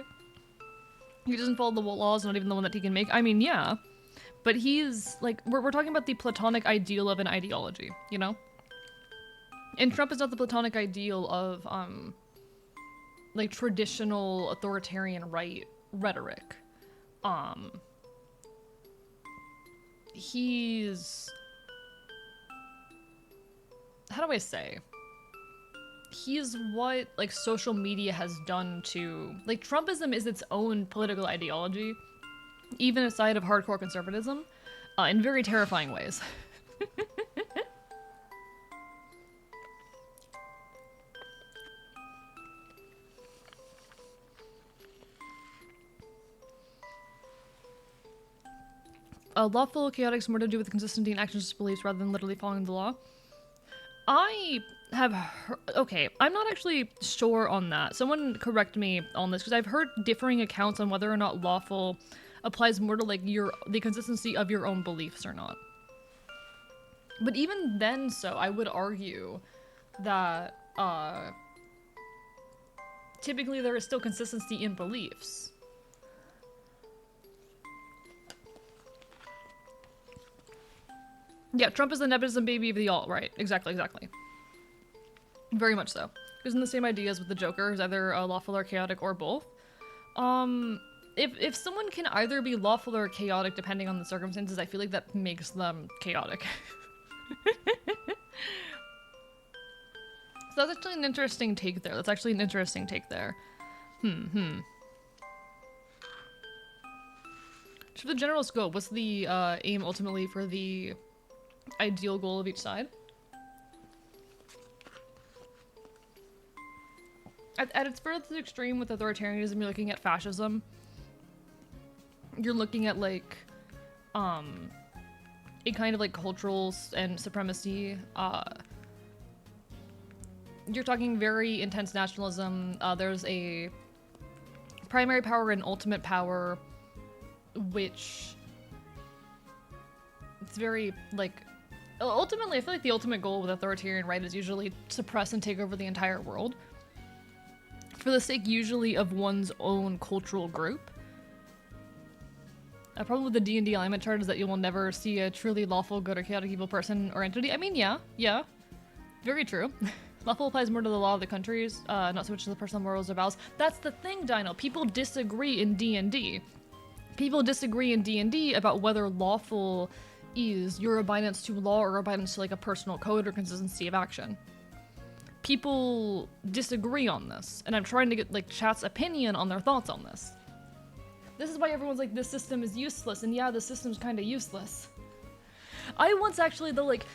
He doesn't follow the laws, not even the one that he can make. I mean, yeah. But he's, like, we're talking about the platonic ideal of an ideology, you know? And Trump is not the platonic ideal of, like, traditional authoritarian right rhetoric. He's... How do I say? He's what, like, social media has done to... Like, Trumpism is its own political ideology, even aside of hardcore conservatism, in very terrifying ways. Lawful chaotic is more to do with consistency in actions and beliefs rather than literally following the law. I have heard, okay, I'm not actually sure on that. Someone correct me on this, because I've heard differing accounts on whether or not lawful applies more to, like, the consistency of your own beliefs or not. But even then, so I would argue that, typically there is still consistency in beliefs. Yeah, Trump is the nepotism baby of the alt-right. Exactly. Very much so. Using the same ideas with the Joker, who's either lawful or chaotic or both. If someone can either be lawful or chaotic depending on the circumstances, I feel like that makes them chaotic. So that's actually an interesting take there. For the general scope, what's the aim ultimately for the ideal goal of each side? At its furthest extreme with authoritarianism, you're looking at fascism. you're looking at like a kind of like cultural and supremacy. You're talking very intense nationalism. There's a primary power and ultimate power, which it's very like ultimately I feel like the ultimate goal with authoritarian right is usually suppress and take over the entire world for the sake usually of one's own cultural group. Problem with the D&D alignment chart is that you will never see a truly lawful, good, or chaotic evil person or entity. I mean, yeah, very true. Lawful applies more to the law of the countries, not so much to the personal morals or vows. That's the thing, Dino. People disagree in D&D. People disagree in D&D about whether lawful is your abidance to law or abidance to like a personal code or consistency of action. People disagree on this, and I'm trying to get like chat's opinion on their thoughts on this. This is why everyone's like, this system is useless, and yeah, the system's kind of useless. I once actually, though, like,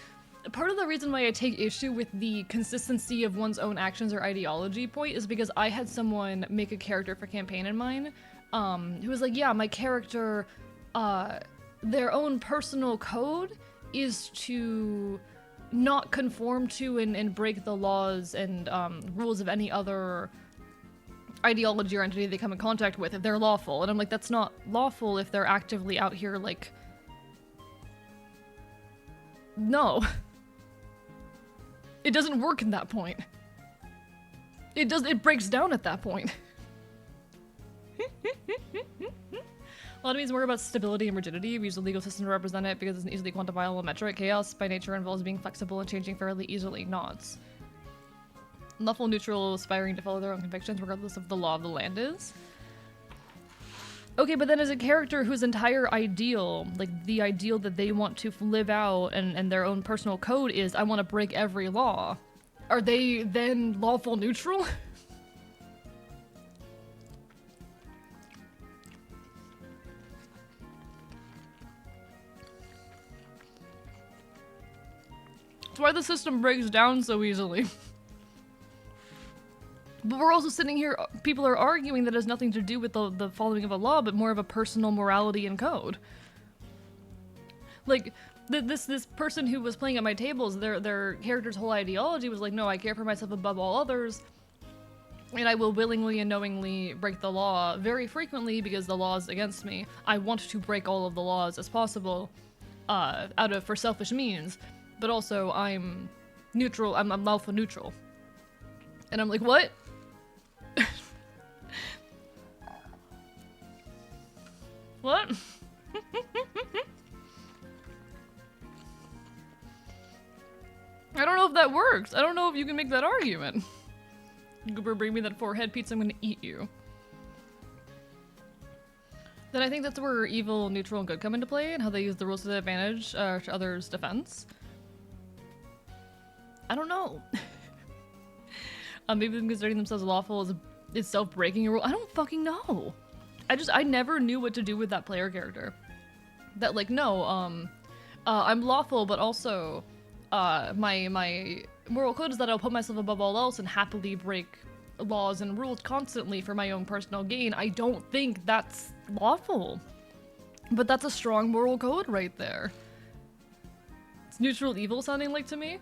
part of the reason why I take issue with the consistency of one's own actions or ideology point is because I had someone make a character for campaign in mine, who was like, yeah, my character, their own personal code is to not conform to and break the laws and rules of any other ideology or entity they come in contact with if they're lawful. And I'm like, that's not lawful if they're actively out here, like... No. It doesn't work at that point. It breaks down at that point. A lot of means more about stability and rigidity. We use the legal system to represent it because it's an easily quantifiable metric. Chaos by nature involves being flexible and changing fairly easily. Nods. Lawful neutral, aspiring to follow their own convictions regardless of the law of the land is. Okay, but then as a character whose entire ideal, like the ideal that they want to live out and their own personal code is, I want to break every law. Are they then lawful neutral? That's why the system breaks down so easily. But we're also sitting here, people are arguing that it has nothing to do with the following of a law, but more of a personal morality and code. Like, this person who was playing at my tables, their character's whole ideology was like, no, I care for myself above all others, and I will willingly and knowingly break the law very frequently because the law is against me. I want to break all of the laws as possible, for selfish means, but also I'm neutral, I'm lawful neutral. And I'm like, what? What? I don't know if that works. I don't know if you can make that argument. Goober, bring me that forehead pizza, I'm gonna eat you. Then I think that's where evil, neutral, and good come into play, and how they use the rules to their advantage to others' defense. I don't know. Maybe them considering themselves lawful is itself breaking a rule. I don't fucking know. I never knew what to do with that player character. That like, no, I'm lawful, but also, my moral code is that I'll put myself above all else and happily break laws and rules constantly for my own personal gain. I don't think that's lawful. But that's a strong moral code right there. It's neutral evil sounding like to me.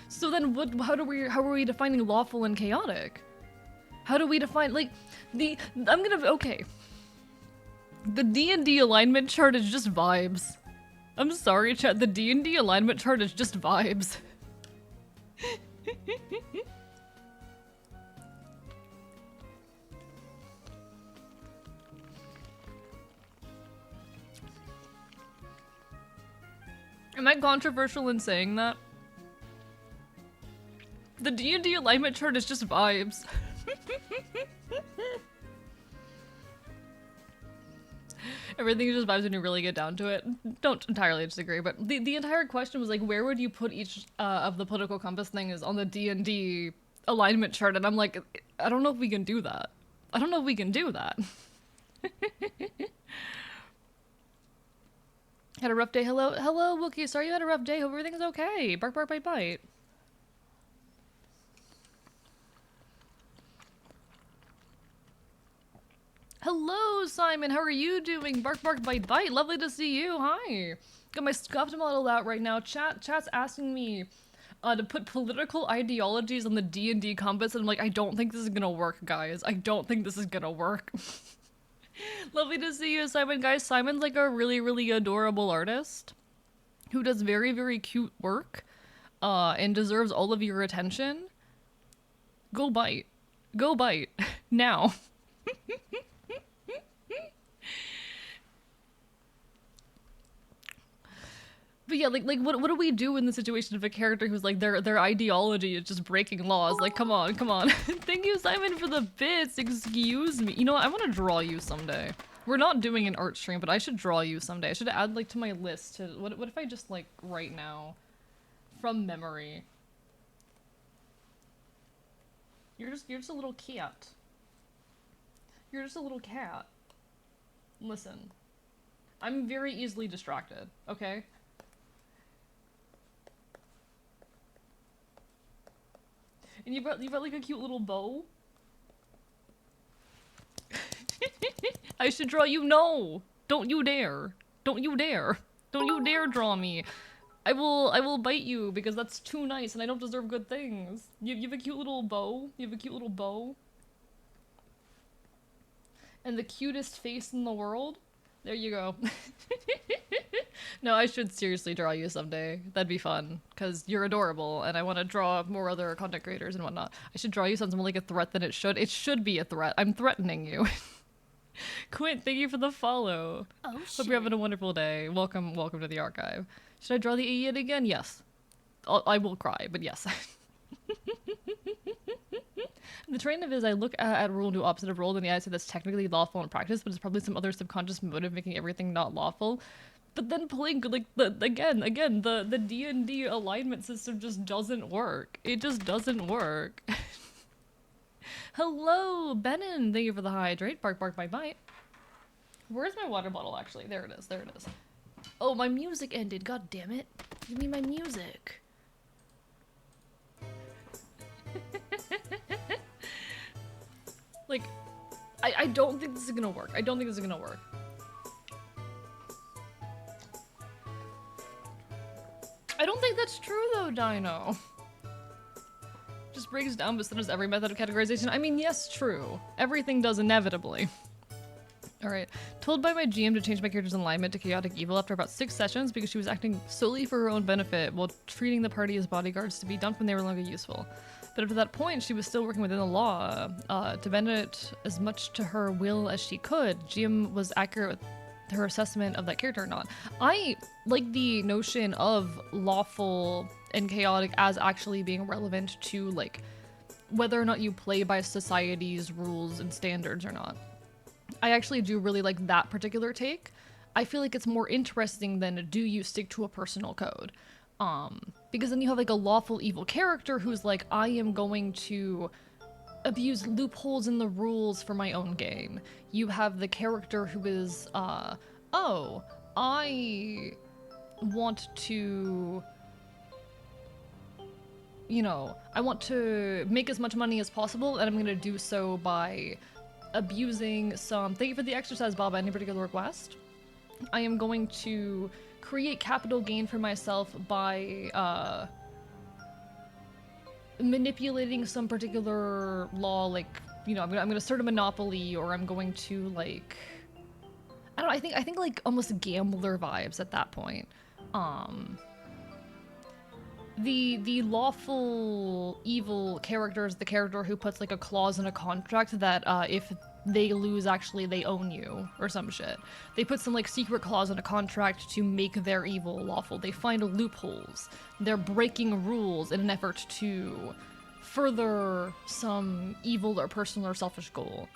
So then how are we defining lawful and chaotic? How do we define, like, okay. The D&D alignment chart is just vibes. I'm sorry, chat, the D&D alignment chart is just vibes. Am I controversial in saying that? The D&D alignment chart is just vibes. Everything is just vibes when you really get down to it. Don't entirely disagree, but the entire question was like, where would you put each of the political compass things on the D&D alignment chart? And I'm like, I don't know if we can do that. I don't know if we can do that. Had a rough day. Hello, Wookie. Sorry you had a rough day. Hope everything's okay. Bark, bark, bite, bite. Hello, Simon. How are you doing? Bark, bark, bite, bite. Lovely to see you. Hi. Got my scuffed model out right now. Chat's asking me to put political ideologies on the D&D compass, and I'm like, I don't think this is gonna work, guys. I don't think this is gonna work. Lovely to see you, Simon. Guys, Simon's like a really, really adorable artist who does very, very cute work, and deserves all of your attention. Go bite. Go bite. Now. But yeah, like what do we do in the situation of a character who's like their ideology is just breaking laws? Like, come on, come on. Thank you, Simon, for the bits. Excuse me. You know what? I want to draw you someday. We're not doing an art stream, but I should draw you someday. I should add like to my list to what if I just like right now from memory. You're just a little cat. You're just a little cat. Listen. I'm very easily distracted, okay? And you've got like a cute little bow. I should draw you. No! Don't you dare. Don't you dare. Don't you dare draw me. I will bite you because that's too nice and I don't deserve good things. You have a cute little bow. You have a cute little bow. And the cutest face in the world. There you go. No, I should seriously draw you someday. That'd be fun, because you're adorable, and I want to draw more other content creators and whatnot. I should draw you something more like a threat than it should. It should be a threat. I'm threatening you. Quint, thank you for the follow. Oh, shit. Hope you're having a wonderful day. Welcome to the archive. Should I draw the idiot again? Yes. I will cry, but yes. The train of is I look at rule and do opposite of rule, and the I say that's technically lawful in practice, but it's probably some other subconscious motive making everything not lawful. But then playing like the D&D alignment system just doesn't work. It just doesn't work. Hello, Benin. Thank you for the hydrate. Bark, bark, bite, bite. Where's my water bottle? Actually, there it is. There it is. Oh, my music ended. God damn it! Give me my music. Like, I don't think this is gonna work. I don't think this is gonna work. I don't think that's true though, Dino. Just breaks down, but so does every method of categorization. I mean, yes, true. Everything does inevitably. Alright. Told by my GM to change my character's alignment to chaotic evil after about 6 sessions because she was acting solely for her own benefit while treating the party as bodyguards to be dumped when they were no longer useful. But up to that point, she was still working within the law. To bend it as much to her will as she could. GM was accurate with her assessment of that character or not. I like the notion of lawful and chaotic as actually being relevant to like whether or not you play by society's rules and standards or not. I actually do really like that particular take. I feel like it's more interesting than do you stick to a personal code. Because then you have like a lawful evil character who's like, I am going to abuse loopholes in the rules for my own gain. You have the character who is, oh, I want to, you know, I want to make as much money as possible, and I'm gonna do so by abusing some, thank you for the exercise, Bob, any particular request? I am going to create capital gain for myself by, manipulating some particular law, like, you know, I'm gonna start a monopoly, or I'm going to, like, I don't know, I think like almost gambler vibes at that point. The lawful evil character is the character who puts like a clause in a contract that if they lose, actually they own you or some shit. They put some like secret clause in a contract to make their evil lawful. They find loopholes. They're breaking rules in an effort to further some evil or personal or selfish goal.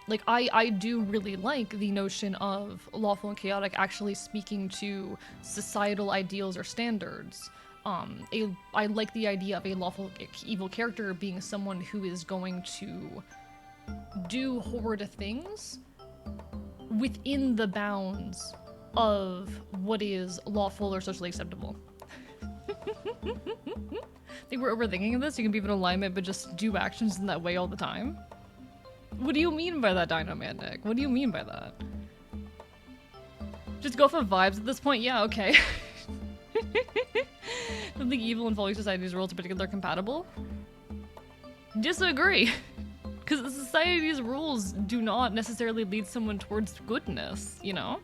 Like, I do really like the notion of lawful and chaotic actually speaking to societal ideals or standards. I like the idea of a lawful evil character being someone who is going to do horrid things within the bounds of what is lawful or socially acceptable. I think we're overthinking this. You can be in alignment, but just do actions in that way all the time. What do you mean by that, Dinomantic? What do you mean by that? Just go for vibes at this point? Yeah, okay. Don't think evil and following society's rules are particularly compatible? Disagree. Because the society's rules do not necessarily lead someone towards goodness, you know?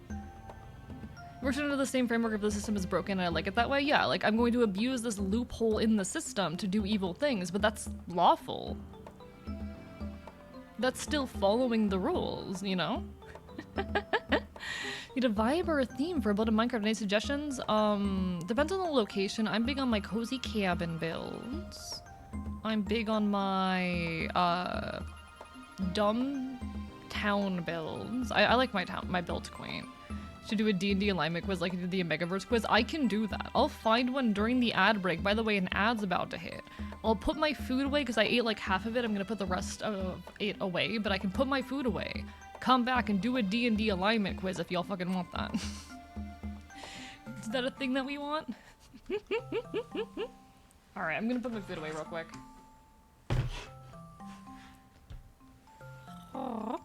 Works under the same framework if the system is broken and I like it that way. Yeah, like I'm going to abuse this loophole in the system to do evil things, but that's lawful. That's still following the rules, you know? Need a vibe or a theme for a build of Minecraft? Any suggestions? Depends on the location. I'm big on my cozy cabin builds. I'm big on my dumb town builds. I like my build quaint. To do a D&D alignment quiz like I did the Omegaverse quiz, I can do that. I'll find one during the ad break. By the way, an ad's about to hit. I'll put my food away because I ate like half of it. I'm gonna put the rest of it away, but I can put my food away. Come back and do a D&D alignment quiz if y'all fucking want that. Is that a thing that we want? Alright, I'm gonna put my food away real quick. Aww.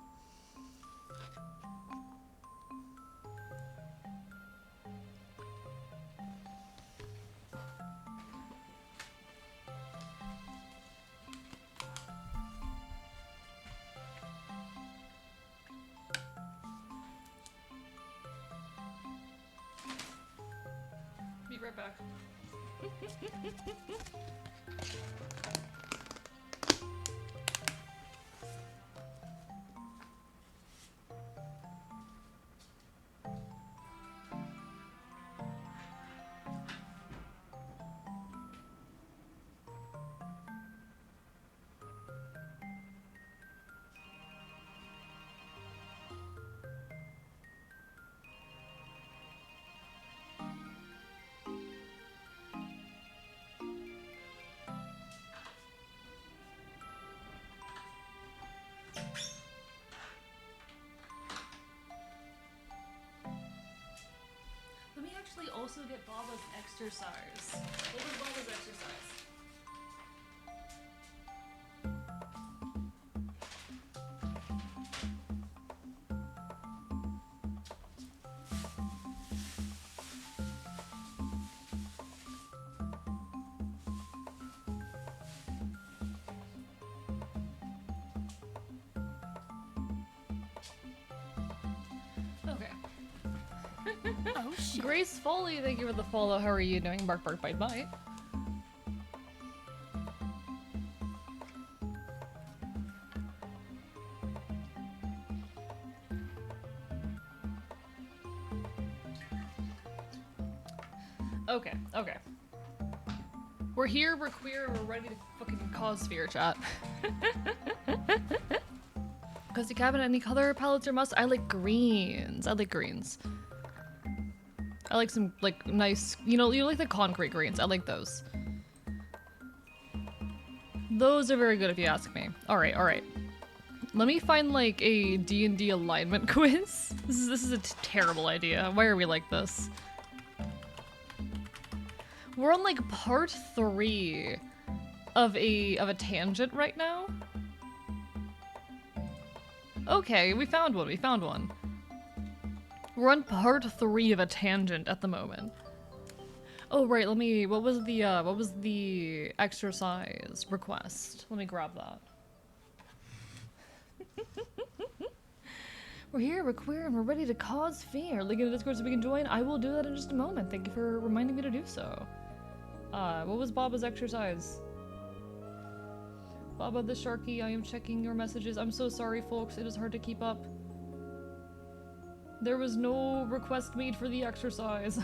Be right back. Let me actually also get Baba's exercise. What was Baba's exercise? Oh shit. Grace Foley, thank you for the follow. How are you doing? Bark, bark, bite, bite. Okay, okay. We're here, we're queer, we're ready to fucking cause fear, chat. Cozy cabin, any color palettes or must? I like greens. I like greens. I like some, like, nice, you know like the concrete greens. I like those. Those are very good if you ask me. Alright, alright. Let me find, like, a D&D alignment quiz. This is a terrible idea. Why are we like this? We're on, like, part 3 of a tangent right now. Okay, we found one, we found one. We're on part 3 of a tangent at the moment. Oh right, let me, what was the exercise request? Let me grab that. We're here, we're queer, and we're ready to cause fear. Link in the Discord so we can join. I will do that in just a moment. Thank you for reminding me to do so. What was Baba's exercise? Baba the Sharky, I am checking your messages. I'm so sorry, folks. It is hard to keep up. There was no request made for the exercise.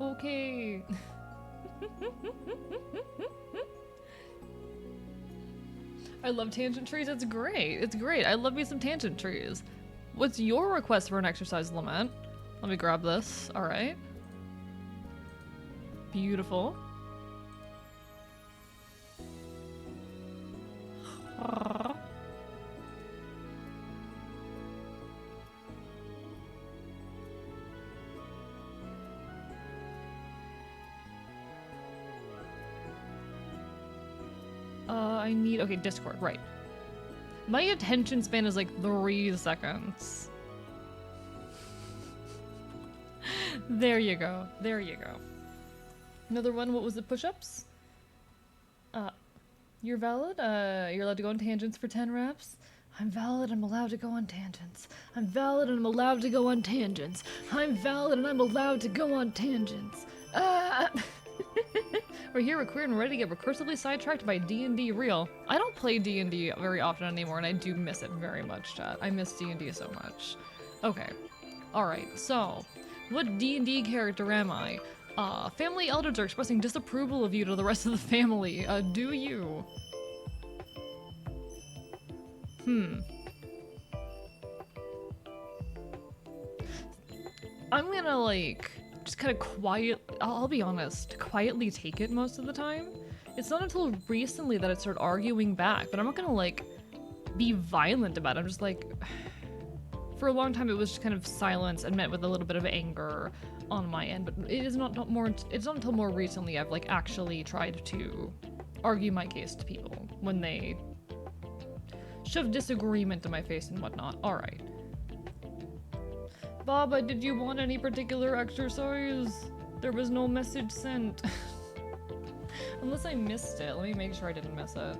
Okay. I love tangent trees. It's great. It's great. I love me some tangent trees. What's your request for an exercise, Lament? Let me grab this. All right. Beautiful. feed? Okay, Discord, right. My attention span is like 3 seconds. There you go. There you go. Another one, what was it? Push-ups? You're valid? You're allowed to go on tangents for 10 reps? I'm valid, I'm allowed to go on tangents. I'm valid and I'm allowed to go on tangents. I'm valid and I'm allowed to go on tangents. We're here, we're queer, and ready to get recursively sidetracked by D&D real. I don't play D&D very often anymore, and I do miss it very much, chat. I miss D&D so much. Okay. Alright, so, what D&D character am I? Family elders are expressing disapproval of you to the rest of the family. Do you? I'm gonna, like, just kind of I'll be honest, quietly take it most of the time. It's not until recently that I started arguing back, but I'm not gonna, like, be violent about it. I'm just like, for a long time it was just kind of silence and met with a little bit of anger on my end, but it's not until more recently I've, like, actually tried to argue my case to people when they shove disagreement in my face and whatnot. Alright. Baba, did you want any particular exercise? There was no message sent. Unless I missed it. Let me make sure I didn't miss it.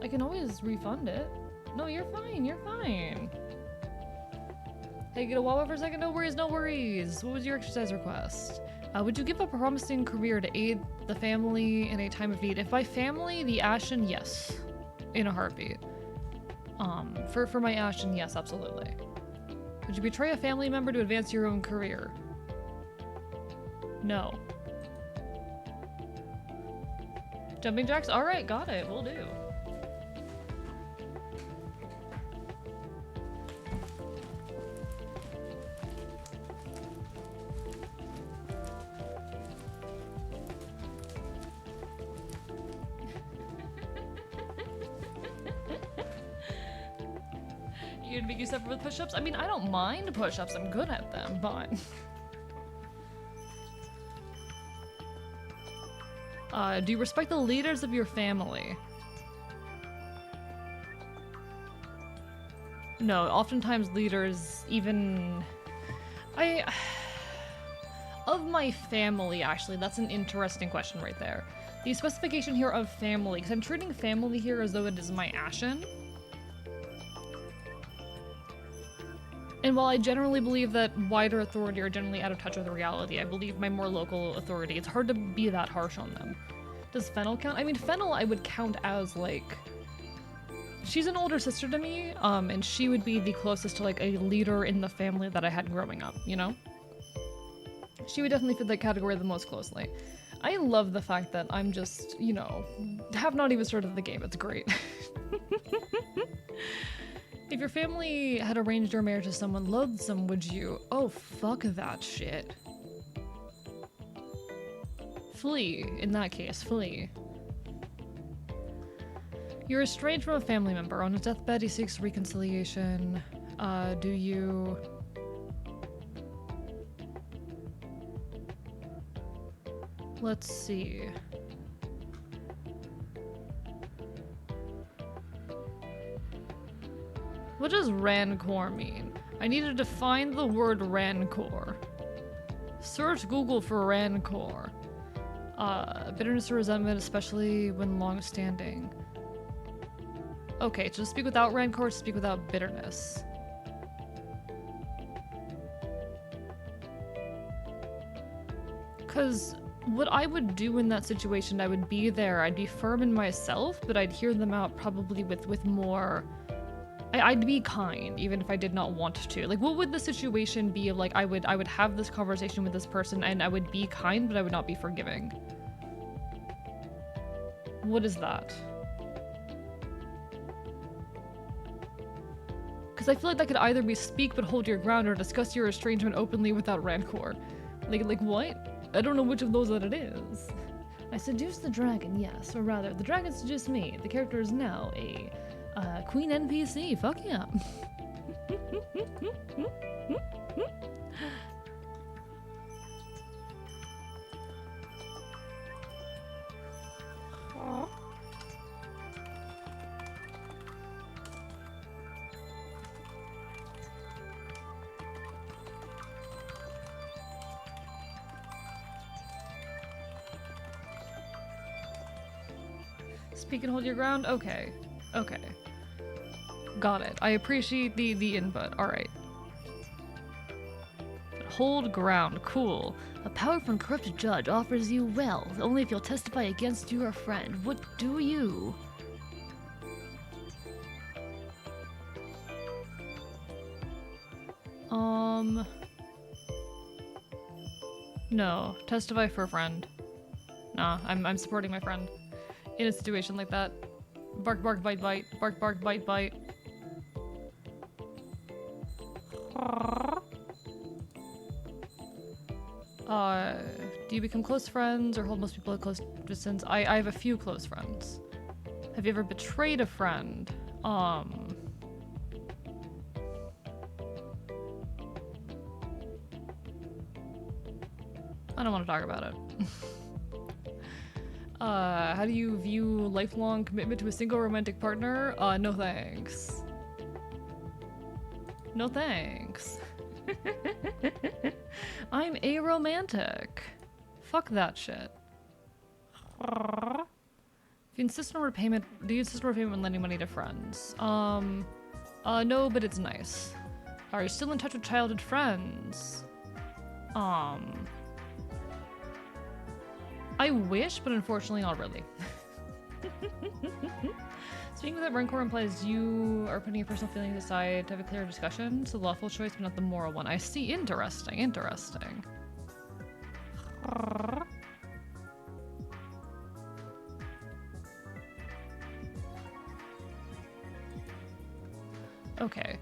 I can always refund it. No, you're fine, you're fine. Hey, get a Wawa for a second? No worries, no worries. What was your exercise request? Would you give up a promising career to aid the family in a time of need? If by family, the Ashen, yes. In a heartbeat. For my Ashen, yes, absolutely. Would you betray a family member to advance your own career? No. Jumping jacks? Alright, got it, will do. You'd make you suffer with push-ups? I mean, I don't mind push-ups, I'm good at them, but... do you respect the leaders of your family? No, oftentimes leaders, even... Of my family, actually, that's an interesting question right there. The specification here of family, because I'm treating family here as though it is my Ashen. And while I generally believe that wider authority are generally out of touch with reality, I believe my more local authority, it's hard to be that harsh on them. Does Fennel count? I mean, Fennel I would count as, like... She's an older sister to me, and she would be the closest to, like, a leader in the family that I had growing up, you know? She would definitely fit that category the most closely. I love the fact that I'm just, you know, have not even started the game. It's great. If your family had arranged your marriage to someone loathsome, would you? Oh, fuck that shit. Flee, in that case, flee. You're estranged from a family member. On his deathbed, he seeks reconciliation. Do you... Let's see. What does rancor mean? I need to define the word rancor. Search Google for rancor. Bitterness or resentment, especially when long-standing. Okay, to speak without rancor, speak without bitterness. Because what I would do in that situation, I would be there, I'd be firm in myself, but I'd hear them out probably with more... I'd be kind, even if I did not want to. Like, what would the situation be of, like, I would have this conversation with this person and I would be kind, but I would not be forgiving? What is that? Because I feel like that could either be speak but hold your ground or discuss your estrangement openly without rancor. Like what? I don't know which of those that it is. I seduced the dragon, yes, or rather, the dragon seduced me. The character is now a queen NPC. Fuck yeah. Speak and hold your ground? Okay. Okay. Got it. I appreciate the input. Alright. Hold ground. Cool. A powerful and corrupt judge offers you wealth, only if you'll testify against your friend. What do you? No. Testify for a friend. Nah, I'm supporting my friend. In a situation like that. Bark, bark, bite, bite. Bark, bark, bite, bite. Do you become close friends or hold most people at close distance? I have a few close friends. Have you ever betrayed a friend? I don't want to talk about it. How do you view lifelong commitment to a single romantic partner? No thanks. No thanks. I'm aromantic. Fuck that shit. If you insist on repayment, do you insist on repayment when lending money to friends? No, but it's nice. Are you still in touch with childhood friends? I wish, but unfortunately not really. Speaking without rancor implies you are putting your personal feelings aside to have a clear discussion. It's the lawful choice, but not the moral one. I see. Interesting. Interesting. Okay.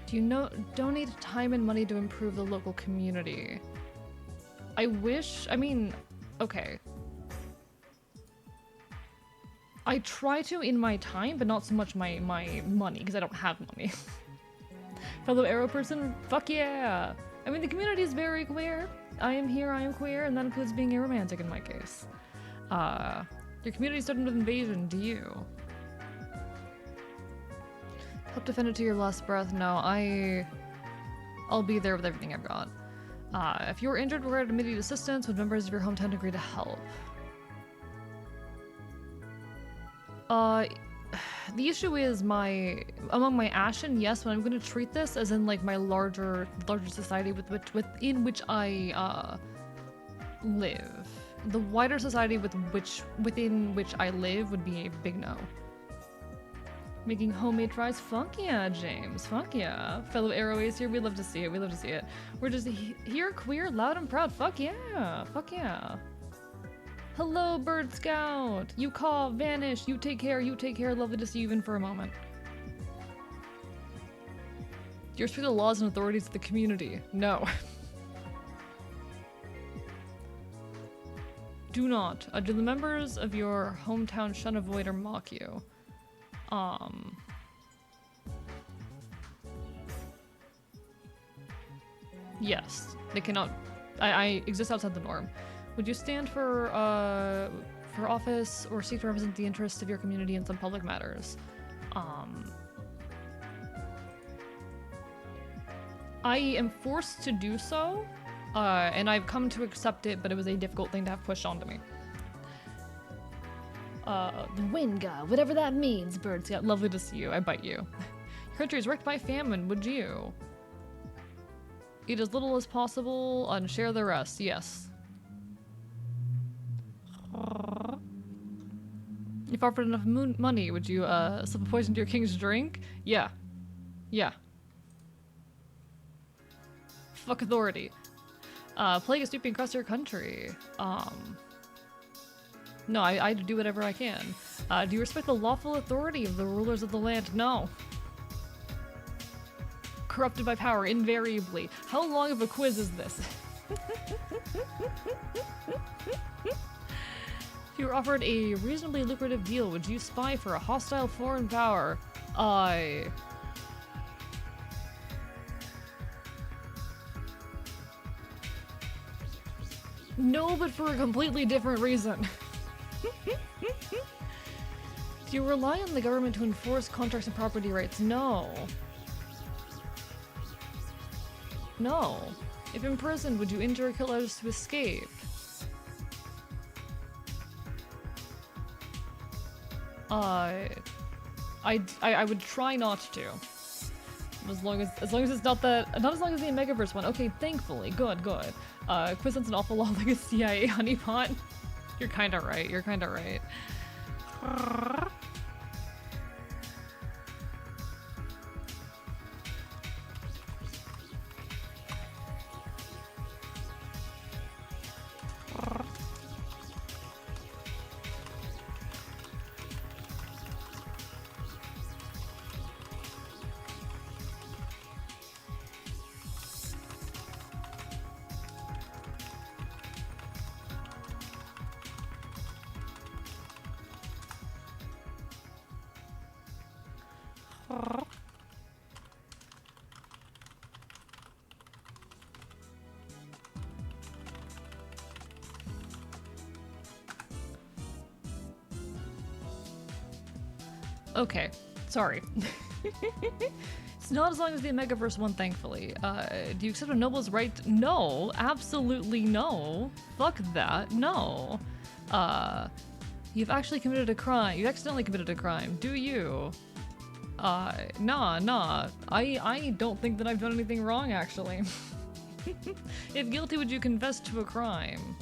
Do you donate time and money to improve the local community? I wish. I mean, okay. I try to in my time, but not so much my money, because I don't have money. Fellow arrow person, fuck yeah! I mean, the community is very queer. I am here, I am queer, and that includes being aromantic in my case. Your community started with invasion, do you? Help defend it to your last breath? No, I'll be there with everything I've got. If you're injured or required immediate assistance, would members of your hometown agree to help? The issue is among my Ashen, yes, but I'm gonna treat this as in like my larger society within which I live. The wider society within which I live would be a big no. Making homemade fries? Fuck yeah, James. Fuck yeah. Fellow Arroways here, we love to see it. We love to see it. We're just here, queer, loud and proud. Fuck yeah. Fuck yeah. Hello, Bird Scout! You call, vanish, you take care, you take care. Lovely to see you even for a moment. Do you respect the laws and authorities of the community? No. Do not. Do the members of your hometown shun, avoid, or mock you? Yes. They cannot. I exist outside the norm. Would you stand for office or seek to represent the interests of your community in some public matters? I am forced to do so, and I've come to accept it, but it was a difficult thing to have pushed onto me. The wind god, whatever that means, Bird Scout. Lovely to see you. I bite you. Your country is wrecked by famine. Would you? Eat as little as possible and share the rest. Yes. If offered enough money, would you slip a poison to your king's drink? Yeah. Yeah. Fuck authority. Plague is sweeping across your country. No, I do whatever I can. Do you respect the lawful authority of the rulers of the land? No. Corrupted by power, invariably. How long of a quiz is this? If you were offered a reasonably lucrative deal, would you spy for a hostile foreign power? No, but for a completely different reason. Do you rely on the government to enforce contracts and property rights? No. No. If imprisoned, would you injure or kill others to escape? I would try not to. As long as it's not as long as the Megaverse one. Okay, thankfully. Good. Quiz sounds an awful lot like a CIA honeypot. You're kinda right. Okay, sorry. It's not as long as the Megaverse one, thankfully. Do you accept a noble's right? No, absolutely no. Fuck that, no. You've actually committed a crime. You accidentally committed a crime, do you? Nah. I don't think that I've done anything wrong, actually. If guilty, would you confess to a crime?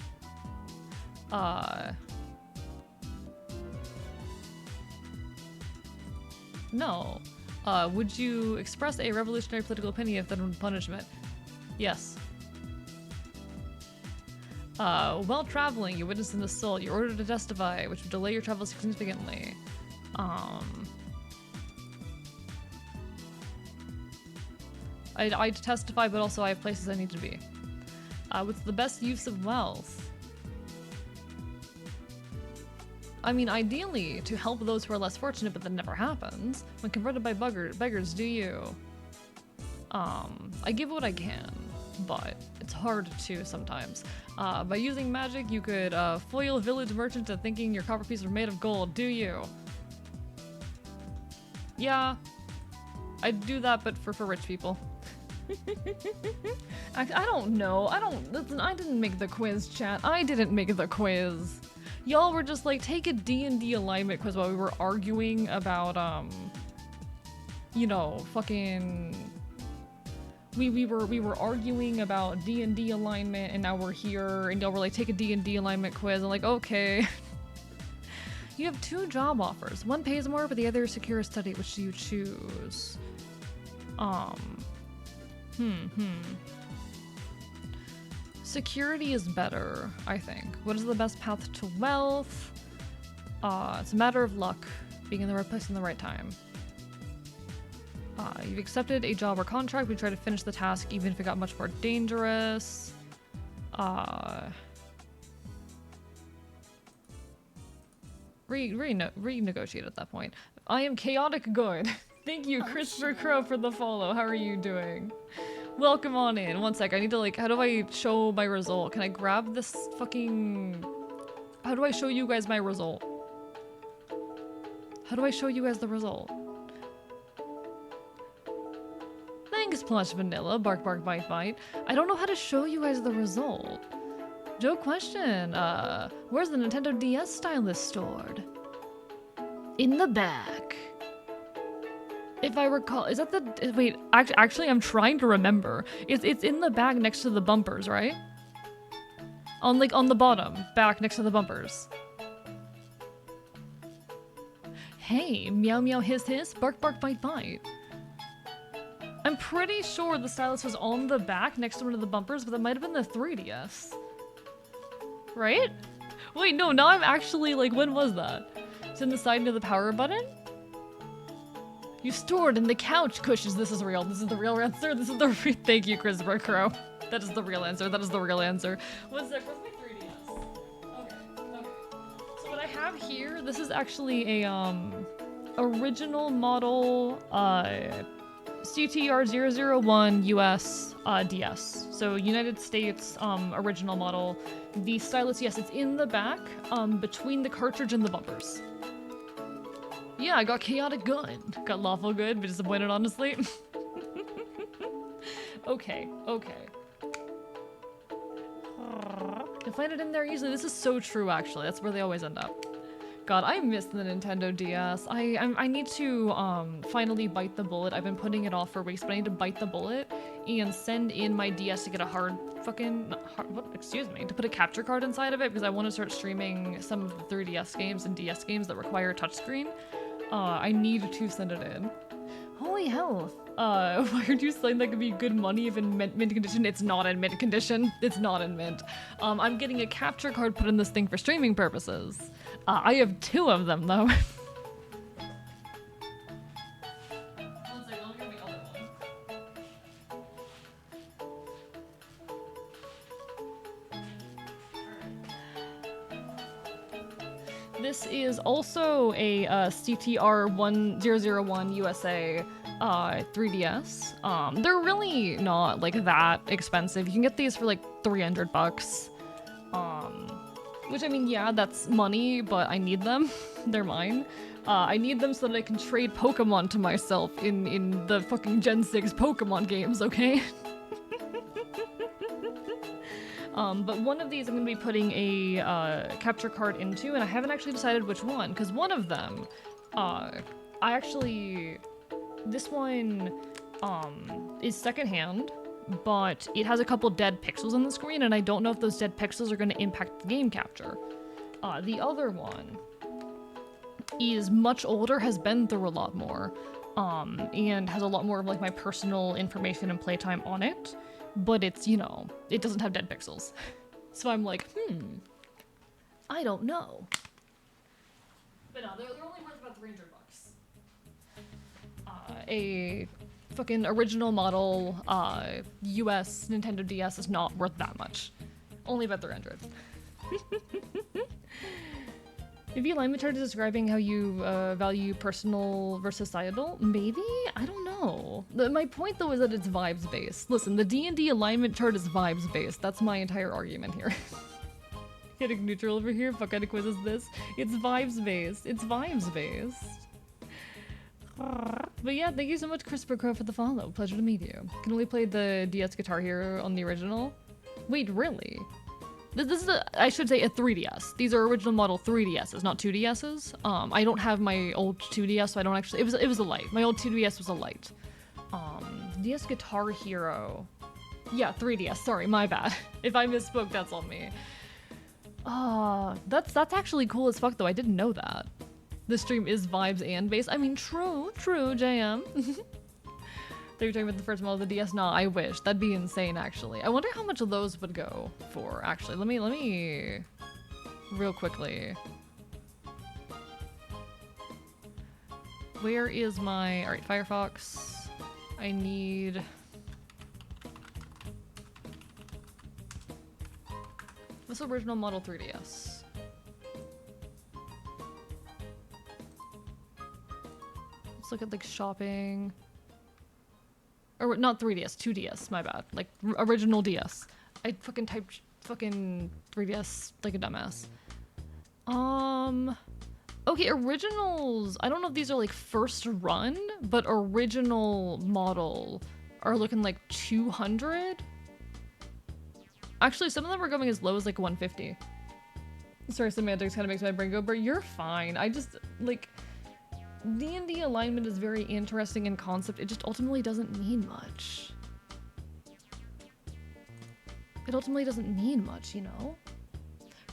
No. Would you express a revolutionary political opinion if that were punishment? Yes. While traveling, you witnessed an assault. You're ordered to testify, which would delay your travel significantly. I'd testify, but also I have places I need to be. What's the best use of wealth? I mean, ideally, to help those who are less fortunate, but that never happens. When confronted by beggars, do you? I give what I can, but it's hard to sometimes. By using magic, you could foil a village merchant into thinking your copper pieces are made of gold, do you? Yeah, I'd do that, but for rich people. I don't know. Listen, I didn't make the quiz, chat. I didn't make the quiz. Y'all were just like, take a D&D alignment quiz while we were arguing about, you know, fucking... We were arguing about D&D alignment, and now we're here, and y'all were like, take a D&D alignment quiz. I'm like, okay. You have 2 job offers. One pays more, but the other is secure study. Which do you choose? Security is better, I think. What is the best path to wealth? It's a matter of luck, being in the right place in the right time. You've accepted a job or contract. We try to finish the task even if it got much more dangerous. Renegotiate at that point. I am chaotic good. Thank you, Christopher Crow, for the follow. How are you doing? Welcome on in. One sec, I need to like, how do I show my result? Can I grab this fucking... How do I show you guys my result? How do I show you guys the result? Thanks, Plush Vanilla. Bark, bark, bite, bite. I don't know how to show you guys the result. Joe question. Where's the Nintendo DS stylus stored? In the back. If I recall, is that the... Wait, actually, I'm trying to remember. It's in the bag next to the bumpers, right? On the bottom, back next to the bumpers. Hey, meow meow hiss hiss, bark bark bite bite. I'm pretty sure the stylus was on the back next to one of the bumpers, but that might have been the 3DS. Right? Wait, no, now I'm actually like, when was that? It's in the side near the power button? You stored in the couch cushions. This is real. This is the real answer. This is the thank you, Christopher Crow. That is the real answer. That is the real answer. One sec, where's my 3DS? Okay. So what I have here, this is actually a original model CTR001 US DS. So United States original model. The stylus, yes, it's in the back between the cartridge and the bumpers. Yeah, I got chaotic good. Got lawful good, but disappointed honestly. Okay. You'll find it in there easily. This is so true actually. That's where they always end up. God, I miss the Nintendo DS. I need to finally bite the bullet. I've been putting it off for weeks, but I need to bite the bullet and send in my DS to get a to put a capture card inside of it because I want to start streaming some of the 3DS games and DS games that require touchscreen. I need to send it in. Holy hell. Why are you saying that could be good money if in mint condition? It's not in mint condition. It's not in mint. I'm getting a capture card put in this thing for streaming purposes. I have 2 of them though. This is also a CTR1001 USA 3DS. They're really not like that expensive. You can get these for like $300. Which I mean, yeah, that's money, but I need them. They're mine. I need them so that I can trade Pokemon to myself in the fucking Gen 6 Pokemon games, okay? But one of these I'm going to be putting a capture card into, and I haven't actually decided which one, because one of them, this one is secondhand, but it has a couple dead pixels on the screen, and I don't know if those dead pixels are going to impact the game capture. The other one is much older, has been through a lot more, and has a lot more of like my personal information and playtime on it. But it's, you know, it doesn't have dead pixels. So I'm like, I don't know. But no, they're only worth about $300. A fucking original model US Nintendo DS is not worth that much. Only about 300. If you alignment chart is describing how you value personal versus societal, maybe? I don't know. My point though is that it's vibes based. Listen, the D&D alignment chart is vibes based. That's my entire argument here. Getting neutral over here? What kind of quiz is this? It's vibes based. It's vibes based. But yeah, thank you so much, Christopher Crow, for the follow. Pleasure to meet you. Can only play the DS Guitar Hero on the original? Wait, really? This is I should say a 3DS. These are original model 3DSs, not 2DSs. I don't have my old 2DS, so I don't actually, it was a light. My old 2DS was a light. DS Guitar Hero. Yeah, 3DS, sorry, my bad. If I misspoke, that's on me. That's actually cool as fuck though, I didn't know that. This stream is vibes and bass. I mean, true, JM. They're talking about the first model of the DS. Nah, I wish. That'd be insane, actually. I wonder how much of those would go for, actually. Let me... Real quickly. Where is my... Alright, Firefox. I need... What's the original model 3DS? Let's look at, like, shopping... Or not 3DS, 2DS, my bad. Like, original DS. I fucking typed fucking 3DS like a dumbass. Okay, originals, I don't know if these are like first run, but original model are looking like 200? Actually, some of them are going as low as like 150. Sorry, semantics kind of makes my brain go, but you're fine. I just, like... D&D alignment is very interesting in concept, it just ultimately doesn't mean much. It ultimately doesn't mean much, you know?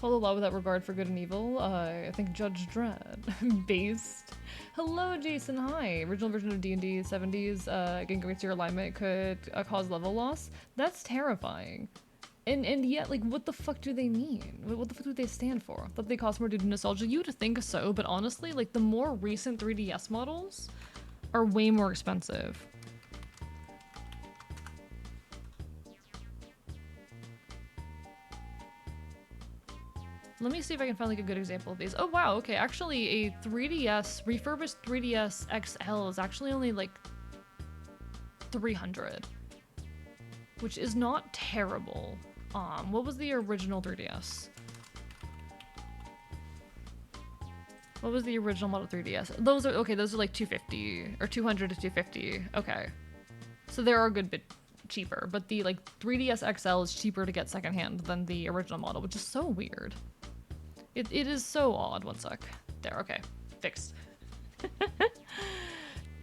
Follow law without regard for good and evil, I think Judge Dredd. Based. Hello Jason, hi! Original version of D&D 70s, getting against your alignment could cause level loss? That's terrifying. And yet, like, what the fuck do they mean? What the fuck do they stand for? That they cost more due to nostalgia? You would think so, but honestly, like, the more recent 3DS models are way more expensive. Let me see if I can find, like, a good example of these. Oh, wow, okay, actually, a 3DS, refurbished 3DS XL is actually only, like, 300, which is not terrible. What was the original 3DS? What was the original Model 3DS? Those are, okay, those are like 250, or 200 to 250. Okay. So they are a good bit cheaper, but the like 3DS XL is cheaper to get secondhand than the original model, which is so weird. It is so odd. One sec. There, okay. Fixed.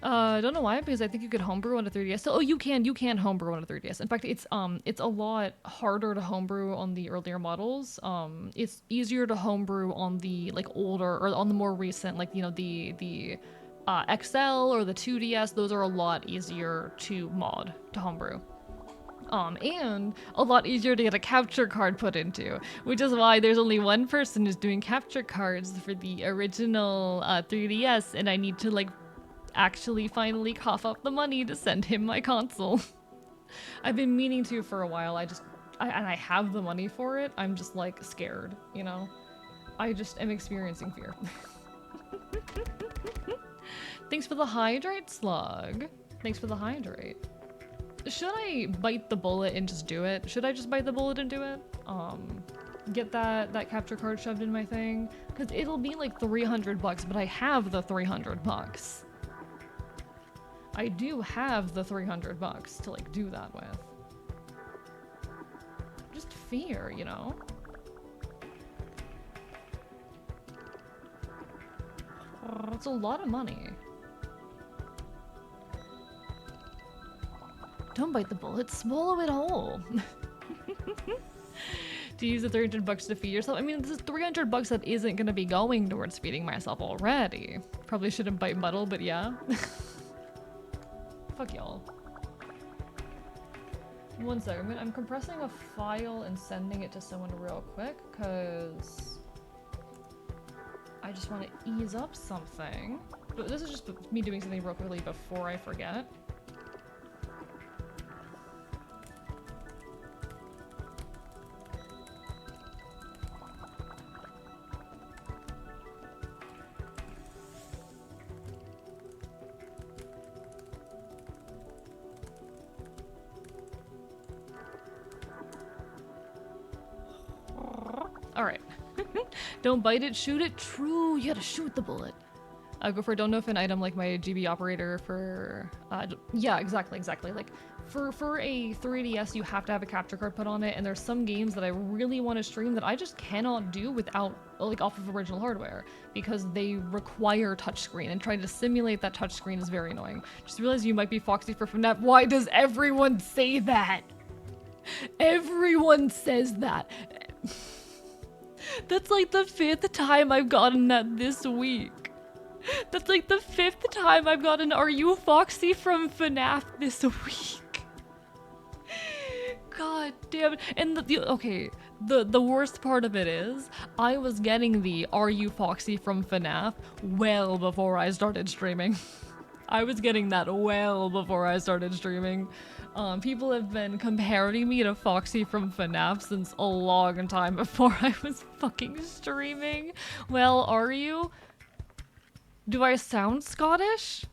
I don't know why, because I think you could homebrew on a 3DS. So, oh, you can homebrew on a 3DS. In fact, it's a lot harder to homebrew on the earlier models. It's easier to homebrew on the like older or on the more recent, like, you know, the XL or the 2DS. Those are a lot easier to mod, to homebrew. And a lot easier to get a capture card put into, which is why there's only one person who's doing capture cards for the original 3DS, and I need to like actually finally cough up the money to send him my console. I've been meaning to for a while. And I have the money for it. I'm just like scared, you know? I just am experiencing fear. Thanks for the hydrate, Slug. Thanks for the hydrate. Should I bite the bullet and just do it? Should I just bite the bullet and do it? Get that capture card shoved in my thing? Because it'll be like 300 bucks, but I have the 300 bucks. I do have the 300 bucks to like do that with. Just fear, you know? It's a lot of money. Don't bite the bullet, swallow it whole. To use the 300 bucks to feed yourself. I mean, this is 300 bucks that isn't gonna be going towards feeding myself already. Probably shouldn't bite muddle, but yeah. Fuck y'all. One second, I'm compressing a file and sending it to someone real quick, cause I just want to ease up something. But this is just me doing something real quickly before I forget. Alright. Don't bite it, shoot it. True, you gotta shoot the bullet. Go for don't know if an item like my GB operator for... yeah, exactly. Like, for a 3DS, you have to have a capture card put on it, and there's some games that I really want to stream that I just cannot do without, like, off of original hardware, because they require touchscreen, and trying to simulate that touchscreen is very annoying. Just realize you might be Foxy for FNAF. Why does everyone say that? Everyone says that. That's like the 5th time I've gotten that this week. That's like the 5th time I've gotten "Are you Foxy from FNAF" this week. God damn it. And the worst part of it is, I was getting the "Are you Foxy from FNAF" well before I started streaming. I was getting that well before I started streaming. People have been comparing me to Foxy from FNAF since a long time before I was fucking streaming. Well, are you? Do I sound Scottish?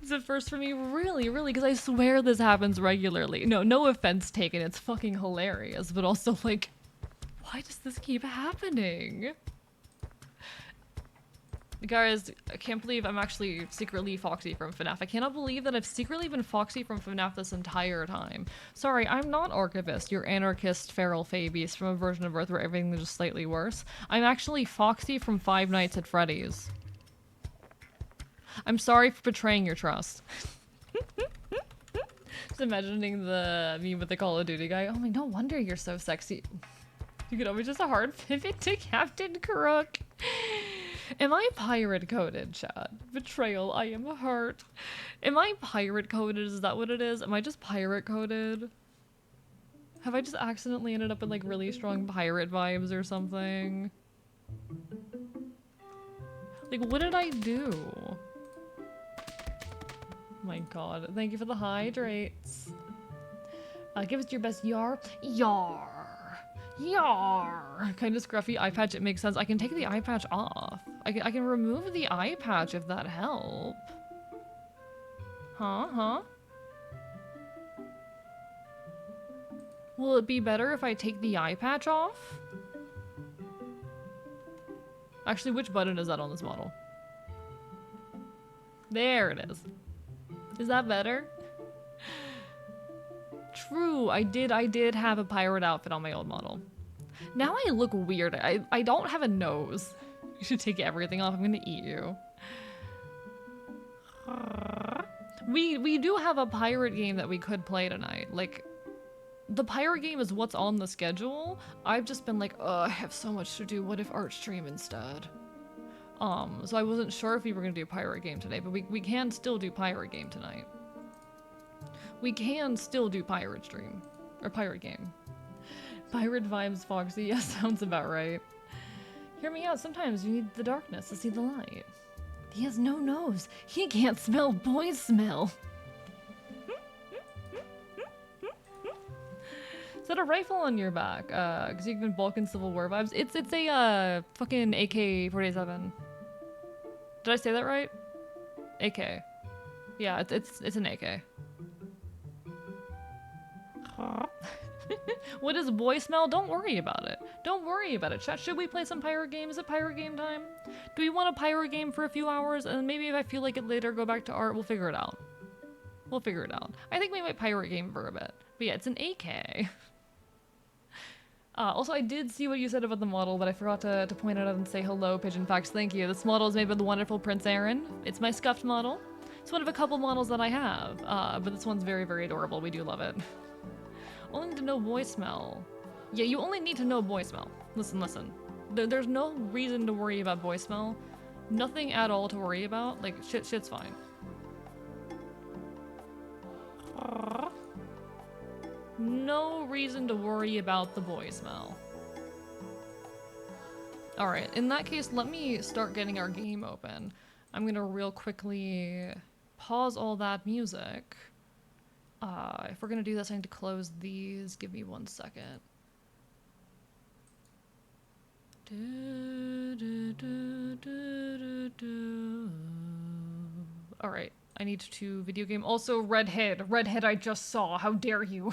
It's a first for me, really, because I swear this happens regularly. No offense taken, it's fucking hilarious, but also like, why does this keep happening? Guys, I can't believe I'm actually secretly Foxy from FNAF. I cannot believe that I've secretly been Foxy from FNAF this entire time. Sorry, I'm not Archivist, your anarchist feral fey beast from a version of Earth where everything is just slightly worse. I'm actually Foxy from Five Nights at Freddy's. I'm sorry for betraying your trust. Just imagining the meme with the Call of Duty guy. Oh my, no wonder you're so sexy. You could always just a hard pivot to Captain Crook. Am I pirate coded, Chad? Betrayal, I am hurt. Am I pirate coded? Is that what it is? Am I just pirate coded? Have I just accidentally ended up in like really strong pirate vibes or something? Like, what did I do? Oh my god. Thank you for the hydrates. Give us your best yar. Yar. Yar. Kind of scruffy eye patch. It makes sense. I can take the eye patch off. I can remove the eye patch if that help. Huh? Will it be better if I take the eye patch off? Actually, which button is that on this model? There it is. Is that better? True, I did have a pirate outfit on my old model. Now I look weird. I don't have a nose. You should take everything off. I'm gonna eat you. We do have a pirate game that we could play tonight. Like, the pirate game is what's on the schedule. I've just been like, oh, I have so much to do. What if art stream instead? So I wasn't sure if we were gonna do pirate game today, but we can still do pirate game tonight. We can still do pirate stream. Or pirate game. Pirate vibes, Foxy. Yeah, sounds about right. Hear me out. Sometimes you need the darkness to see the light. He has no nose. He can't smell boy smell. Is that a rifle on your back? Because you've been Balkan Civil War vibes. It's a fucking AK-47. Did I say that right? AK. Yeah, it's an AK. What is boy smell? Don't worry about it. Don't worry about it. Chat, should we play some pirate game? Is it pirate game time? Do we want a pirate game for a few hours? And maybe if I feel like it later, go back to art. We'll figure it out. We'll figure it out. I think we might pirate game for a bit. But yeah, it's an AK. Also, I did see what you said about the model, but I forgot to point it out and say hello, Pigeon Facts. Thank you. This model is made by the wonderful Prince Aaron. It's my scuffed model. It's one of a couple models that I have, but this one's very, very adorable. We do love it. Only to know boy smell. Yeah, you only need to know boy smell. Listen. There's no reason to worry about boy smell. Nothing at all to worry about. Like, shit's fine. No reason to worry about the boy smell. Alright, in that case, let me start getting our game open. I'm gonna real quickly pause all that music. If we're gonna do this, I need to close these. Give me 1 second. Alright, I need to video game. Also, Redhead, I just saw. How dare you?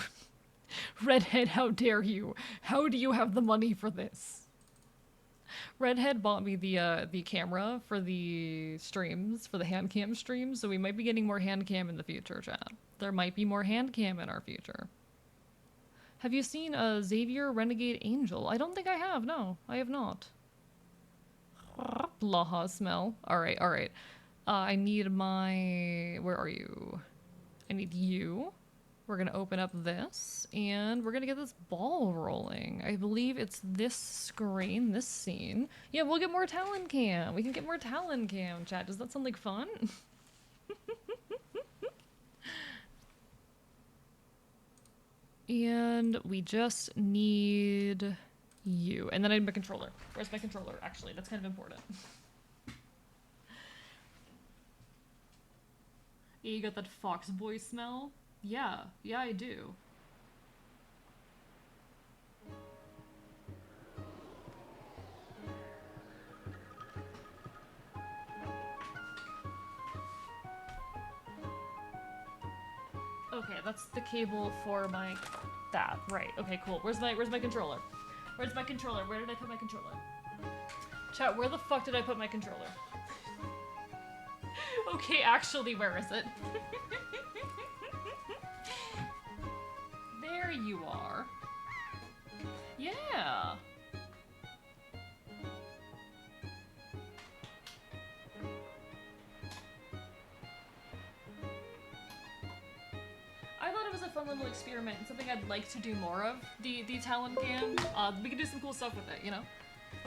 Redhead, how dare you? How do you have the money for this? Redhead bought me the camera for the streams, for the hand cam streams, so we might be getting more hand cam in the future, chat. There might be more hand cam in our future. Have you seen a Xavier Renegade Angel? I don't think I have, no. I have not. Blaha smell. Alright. I need my... Where are you? I need you. We're gonna open up this, and we're gonna get this ball rolling. I believe it's this screen, this scene. Yeah, we'll get more Talon Cam. We can get more Talon Cam, chat. Does that sound like fun? And we just need you. And then I need my controller. Where's my controller? Actually, that's kind of important. Yeah, you got that fox boy smell? Yeah, I do. Okay, that's the cable for my... That, right. Okay, cool. Where's my controller? Where's my controller? Where did I put my controller? Chat, where the fuck did I put my controller? Okay, actually, where is it? There you are. Yeah. I thought it was a fun little experiment and something I'd like to do more of. The Talon Cam. We can do some cool stuff with it, you know?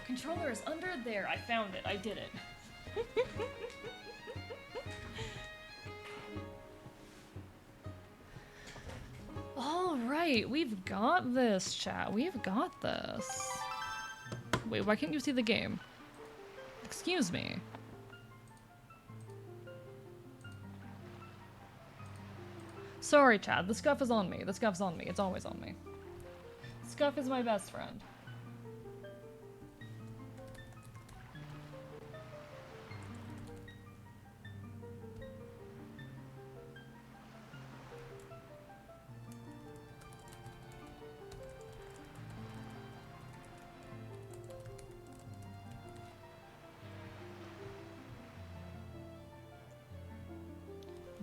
Controller is under there. I found it. I did it. Alright, we've got this, chat. We've got this. Wait, why can't you see the game? Excuse me. Sorry, chat. The scuff is on me. The scuff's on me. It's always on me. Scuff is my best friend.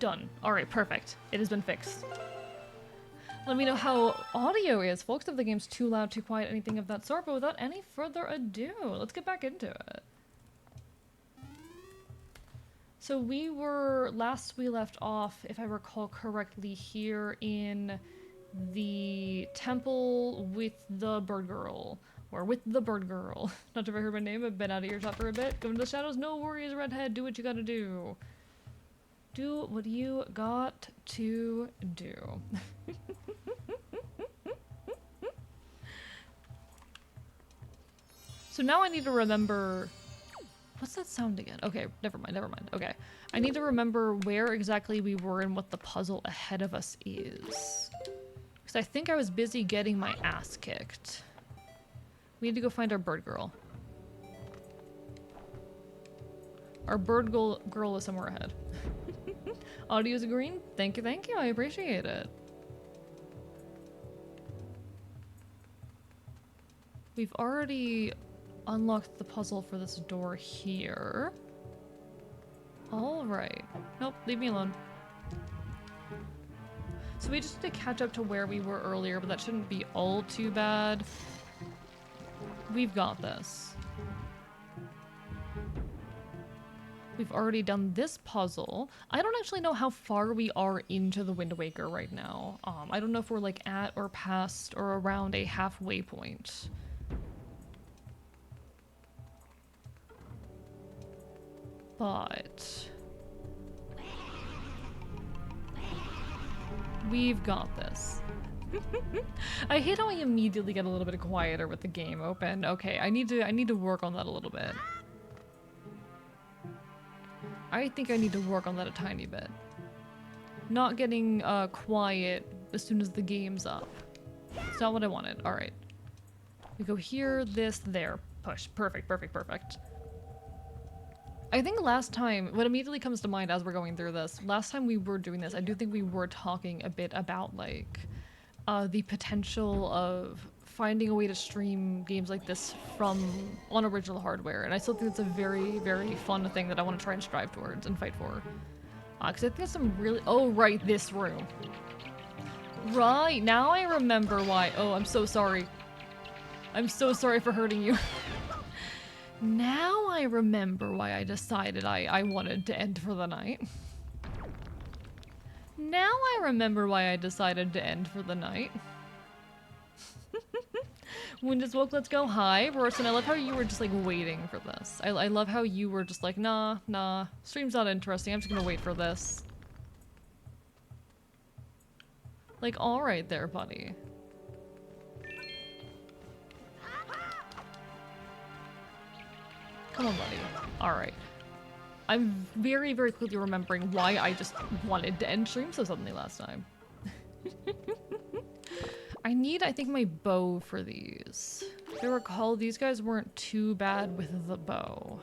Done. Alright, perfect. It has been fixed. Let me know how audio is, folks, if the game's too loud, too quiet, anything of that sort, but without any further ado, let's get back into it. So last we left off, if I recall correctly, here in the temple with the bird girl. Or with the bird girl. Not sure if I heard my name, I've been out of earshot for a bit. Go into the shadows, no worries, redhead, do what you gotta do. Do what you got to do. So now I need to remember... What's that sound again? Okay, never mind. Okay. I need to remember where exactly we were and what the puzzle ahead of us is. Because I think I was busy getting my ass kicked. We need to go find our bird girl. Our bird girl is somewhere ahead. Audio's green? Thank you, I appreciate it. We've already unlocked the puzzle for this door here. Alright. Nope, leave me alone. So we just need to catch up to where we were earlier, but that shouldn't be all too bad. We've got this. We've already done this puzzle. I don't actually know how far we are into the Wind Waker right now. I don't know if we're like at or past or around a halfway point. But we've got this. I hate how I immediately get a little bit quieter with the game open. Okay, I need to work on that a little bit. I think I need to work on that a tiny bit. Not getting quiet as soon as the game's up. It's not what I wanted. Alright. We go here, this, there. Push. Perfect. I think last time, what immediately comes to mind as we're going through this, last time we were doing this, I do think we were talking a bit about, like, the potential of finding a way to stream games like this on original hardware, and I still think it's a very, very fun thing that I want to try and strive towards and fight for. Because I think there's some really... Oh, right, this room. Right, now I remember why... Oh, I'm so sorry. I'm so sorry for hurting you. Now I remember why I decided I wanted to end for the night. Now I remember why I decided to end for the night. Wind is woke, let's go. Hi, Rorson, I love how you were just like waiting for this. I love how you were just like, nah, stream's not interesting, I'm just gonna wait for this. Like, alright there, buddy. Come on, buddy. Alright. I'm very, very clearly remembering why I just wanted to end stream so suddenly last time. I need, I think, my bow for these. If I recall, these guys weren't too bad with the bow.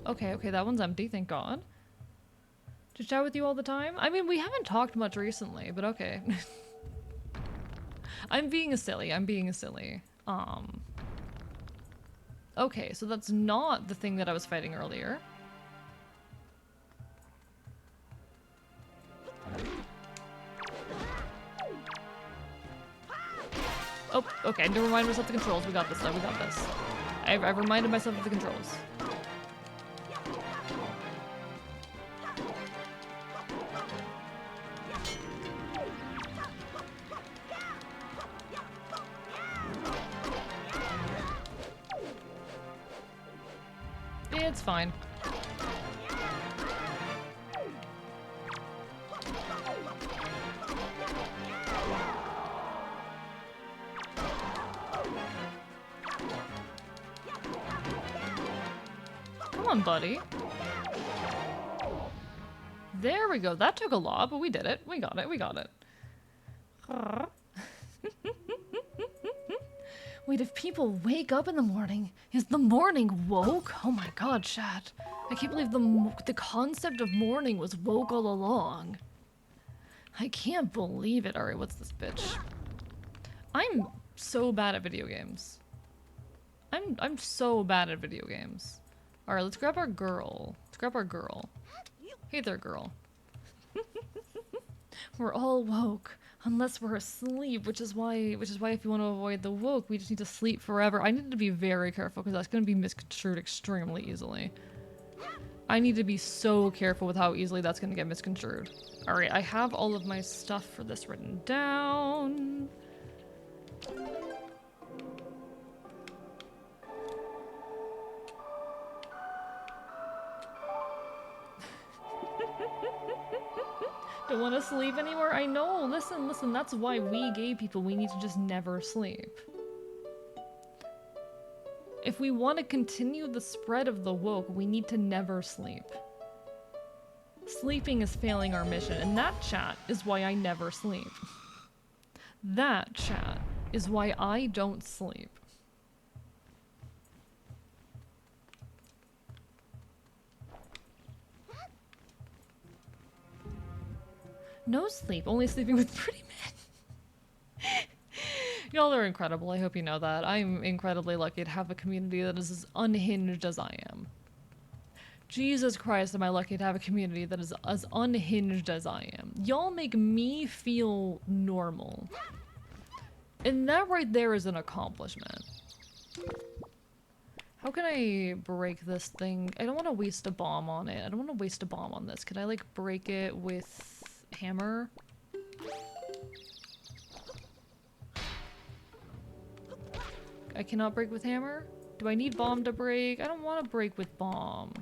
Okay, that one's empty, thank God. To chat with you all the time? I mean, we haven't talked much recently, but okay. I'm being a silly. Okay, so that's not the thing that I was fighting earlier. Oh, okay, I need to remind myself of the controls. We got this, though. We got this. I've reminded myself of the controls. It's fine. Come on, buddy. There we go. That took a lot, but we did it. We got it. Wait, if people wake up in the morning, is the morning woke? Oh my god, chat. I can't believe the concept of morning was woke all along. I can't believe it. Alright, what's this bitch? I'm so bad at video games. I'm so bad at video games. Alright, let's grab our girl. Hey there, girl. We're all woke. Unless we're asleep, which is why if you want to avoid the woke, we just need to sleep forever. I need to be very careful because that's going to be misconstrued extremely easily. I need to be so careful with how easily that's going to get misconstrued. Alright, I have all of my stuff for this written down. Don't want to sleep anymore? I know, listen, that's why we gay people, we need to just never sleep. If we want to continue the spread of the woke, we need to never sleep. Sleeping is failing our mission, and that, chat, is why I never sleep. That, chat, is why I don't sleep. No sleep, only sleeping with pretty men. Y'all are incredible, I hope you know that. I'm incredibly lucky to have a community that is as unhinged as I am. Jesus Christ, am I lucky to have a community that is as unhinged as I am. Y'all make me feel normal. And that right there is an accomplishment. How can I break this thing? I don't want to waste a bomb on it. I don't want to waste a bomb on this. Could I, like, break it with hammer? I cannot break with hammer? Do I need bomb to break? I don't want to break with bomb.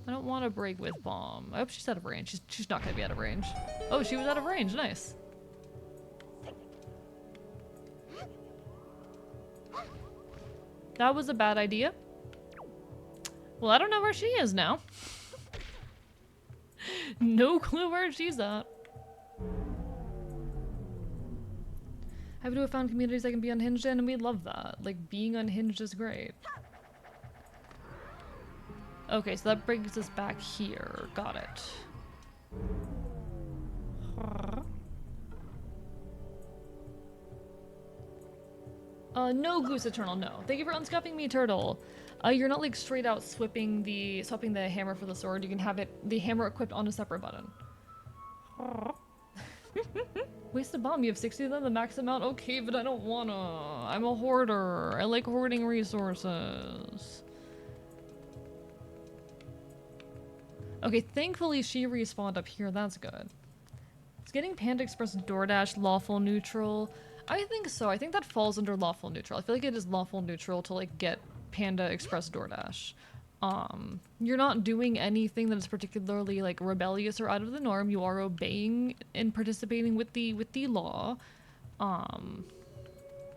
I don't want to break with bomb. I hope she's out of range. She's not going to be out of range. Oh, she was out of range. Nice. That was a bad idea. Well, I don't know where she is now. No clue where she's at. Happy to have found communities I can be unhinged in, and we love that. Like, being unhinged is great. Okay, so that brings us back here. Got it. No Goose Eternal, no. Thank you for unscuffing me, Turtle. You're not like straight out swapping the hammer for the sword. You can have the hammer equipped on a separate button. Waste a bomb, you have 60 of them, the max amount? Okay, but I don't wanna. I'm a hoarder. I like hoarding resources. Okay, thankfully she respawned up here, that's good. Is getting Panda Express DoorDash lawful neutral? I think so, I think that falls under lawful neutral. I feel like it is lawful neutral to like get Panda Express DoorDash. You're not doing anything that is particularly like rebellious or out of the norm. You are obeying and participating with the law.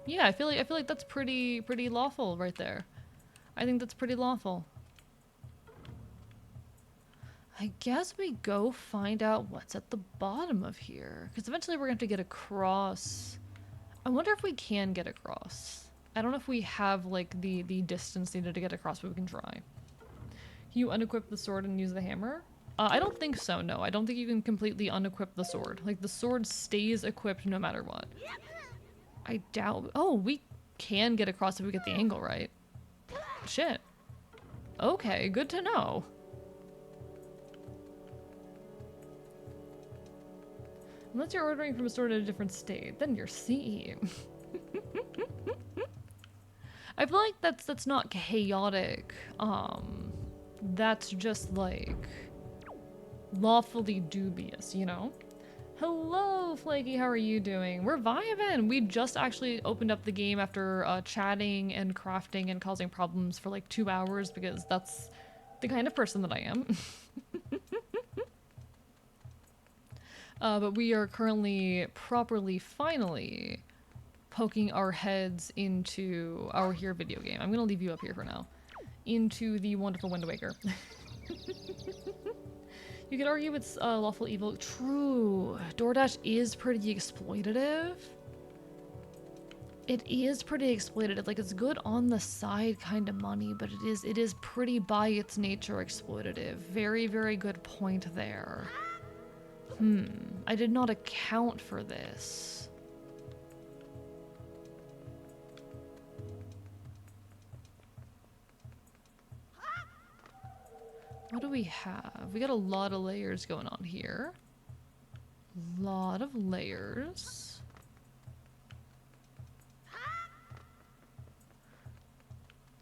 Yeah, I feel like that's pretty lawful right there. I think that's pretty lawful. I guess we go find out what's at the bottom of here, because eventually we're gonna have to get across. I wonder if we can get across. I don't know if we have like the distance needed to get across, but we can try. You unequip the sword and use the hammer? I don't think so, no. I don't think you can completely unequip the sword. Like, the sword stays equipped no matter what. I doubt... Oh, we can get across if we get the angle right. Shit. Okay, good to know. Unless you're ordering from a store in a different state, then you're CE. I feel like that's not chaotic. That's just like lawfully dubious, you know? Hello, Flaky, how are you doing? We're vibing. We just actually opened up the game after chatting and crafting and causing problems for like 2 hours because that's the kind of person that I am. But we are currently finally poking our heads into our here video game. I'm gonna leave you up here for now. Into the wonderful Wind Waker. You could argue it's lawful evil. True. DoorDash is pretty exploitative. It is pretty exploitative. Like, it's good on the side kind of money, but it is pretty by its nature exploitative. Very, very good point there. I did not account for this. What do we have? We got a lot of layers going on here. Lot of layers.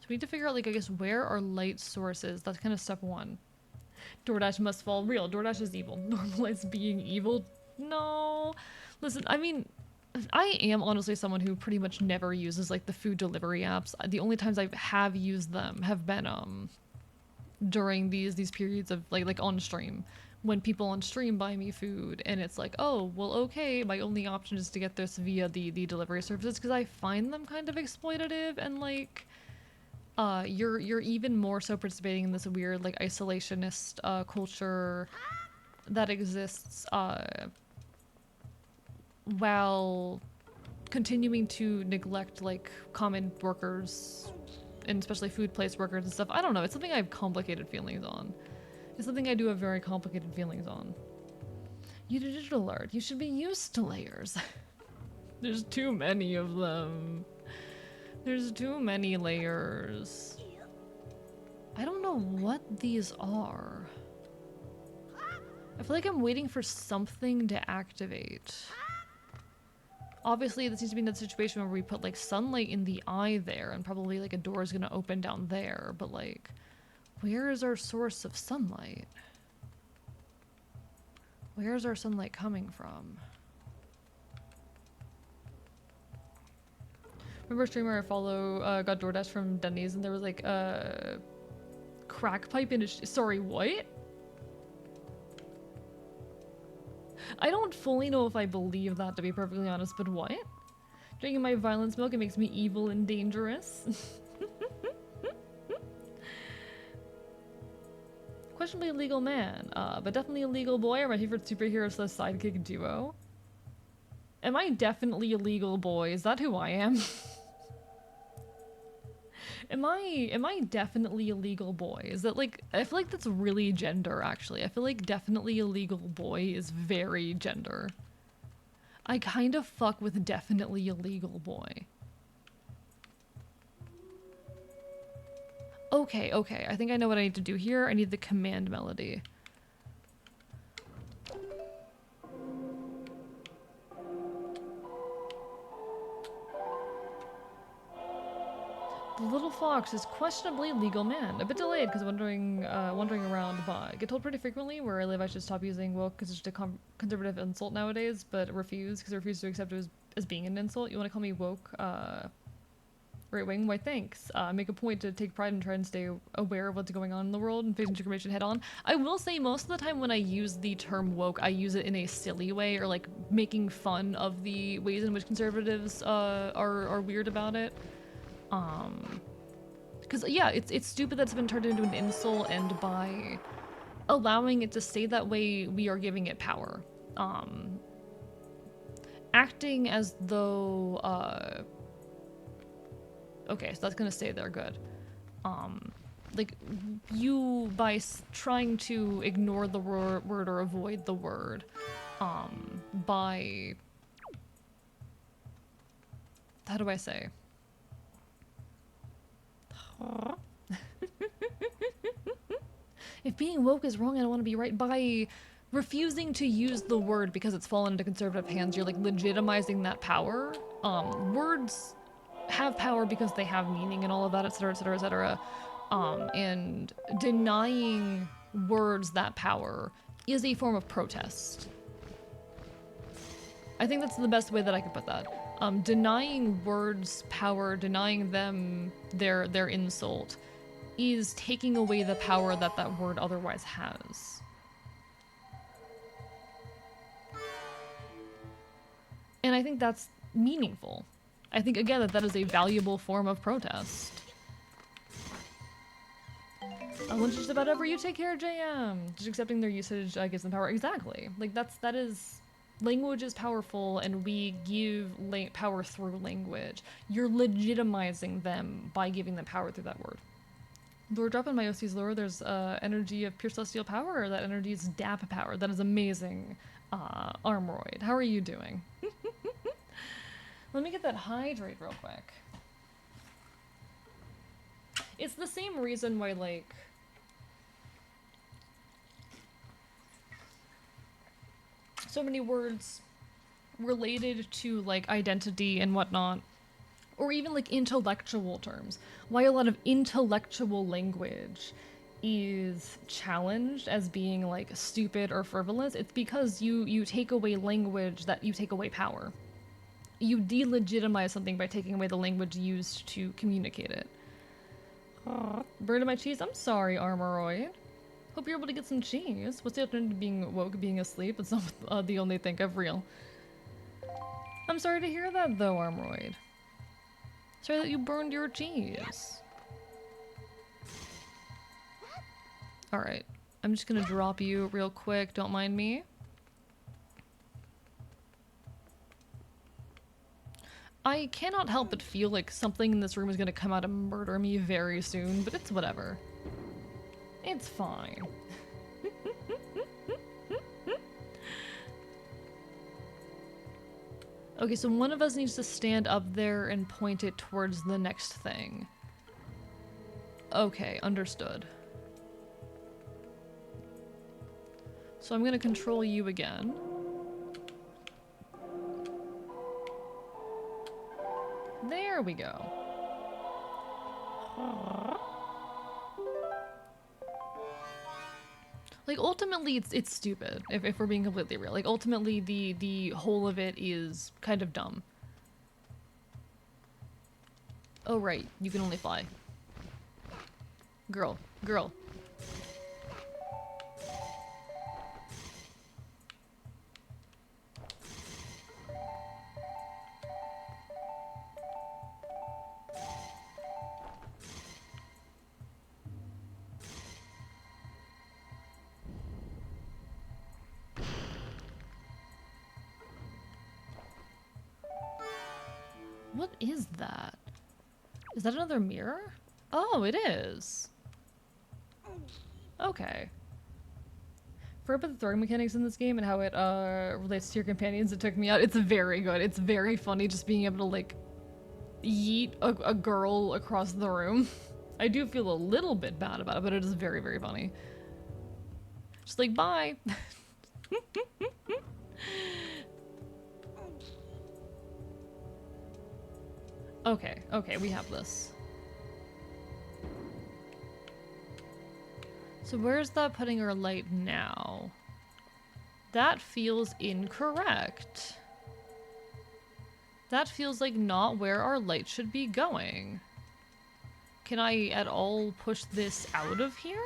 So we need to figure out, like, I guess, where our light source is. That's kind of step one. DoorDash must fall real. DoorDash is evil. Normalize being evil. No. Listen, I mean, I am honestly someone who pretty much never uses, like, the food delivery apps. The only times I have used them have been, during these periods of, like on stream. When people on stream buy me food and it's like, oh, well, okay, my only option is to get this via the delivery services, because I find them kind of exploitative and, like, you're even more so participating in this weird, like, isolationist culture that exists while continuing to neglect, like, common workers and especially food place workers and stuff. I don't know, it's something I have complicated feelings on. It's something I do have very complicated feelings on. You do digital art. You should be used to layers. There's too many of them. There's too many layers. I don't know what these are. I feel like I'm waiting for something to activate. Obviously, this needs to be in that situation where we put, like, sunlight in the eye there, and probably, like, a door is gonna open down there, but, like, where is our source of sunlight? Where is our sunlight coming from? Remember a streamer I follow got DoorDash from Denny's and there was, like, a crack pipe in his sorry, what? I don't fully know if I believe that, to be perfectly honest, but what? Drinking my violence milk, it makes me evil and dangerous. Questionably a legal man, but definitely a legal boy, or my favorite superhero / sidekick duo. Am I definitely a legal boy? Is that who I am? Am I definitely a legal boy? Is that, like, I feel like that's really gender, actually. I feel like definitely a legal boy is very gender. I kind of fuck with definitely a legal boy. Okay, okay, I think I know what I need to do here. I need the command melody. The little fox is questionably legal man. A bit delayed because wandering around by. Get told pretty frequently where I live I should stop using woke because it's just a conservative insult nowadays, but refuse because I refuse to accept it as being an insult. You want to call me woke? Right wing? Why thanks. Make a point to take pride and try and stay aware of what's going on in the world and face information head on. I will say most of the time when I use the term woke, I use it in a silly way or like making fun of the ways in which conservatives are weird about it. Because yeah, it's stupid that's been turned into an insult, and by allowing it to stay that way, we are giving it power. Acting as though, okay, so that's gonna stay there, good. Like, you, by trying to ignore the word or avoid the word, by, how do I say? If being woke is wrong, I don't want to be right. By refusing to use the word because it's fallen into conservative hands, you're like legitimizing that power. Words have power because they have meaning and all of that, etc, etc, etc. And denying words that power is a form of protest. I think that's the best way that I could put that. Denying words power, denying them their insult, is taking away the power that that word otherwise has. And I think that's meaningful. I think, again, that is a valuable form of protest. When just about ever you take care, JM. Just accepting their usage gives them power. Exactly. Like, that is... Language is powerful, and we give power through language. You're legitimizing them by giving them power through that word. Lore drop in my OC's lore, there's energy of pure celestial power, or that energy is DAP power. That is amazing. Armoroid, how are you doing? Let me get that hydrate real quick. It's the same reason why, like, so many words related to like identity and whatnot, or even like intellectual terms. Why a lot of intellectual language is challenged as being like stupid or frivolous, it's because you take away language, that you take away power. You delegitimize something by taking away the language used to communicate it. Bird of my cheese? I'm sorry, Armoroid. Hope you're able to get some cheese. What's the alternative to being woke, being asleep? It's not the only thing of real. I'm sorry to hear that though, Armoroid. Sorry that you burned your cheese. Alright, I'm just gonna drop you real quick, don't mind me. I cannot help but feel like something in this room is gonna come out and murder me very soon, but it's whatever. It's fine. Okay, so one of us needs to stand up there and point it towards the next thing. Okay, understood. So I'm gonna control you again. There we go. Like, ultimately, it's stupid, if we're being completely real. Like, ultimately, the whole of it is kind of dumb. Oh, right. You can only fly. Girl. Girl. What is that? Is that another mirror? Oh, it is. Okay. For about the throwing mechanics in this game and how it relates to your companions, it took me out. It's very good. It's very funny just being able to like yeet a girl across the room. I do feel a little bit bad about it, but it is very, very funny. Just like, bye. Okay, okay, we have this. So where's that putting our light now? That feels incorrect. That feels like not where our light should be going. Can I at all push this out of here?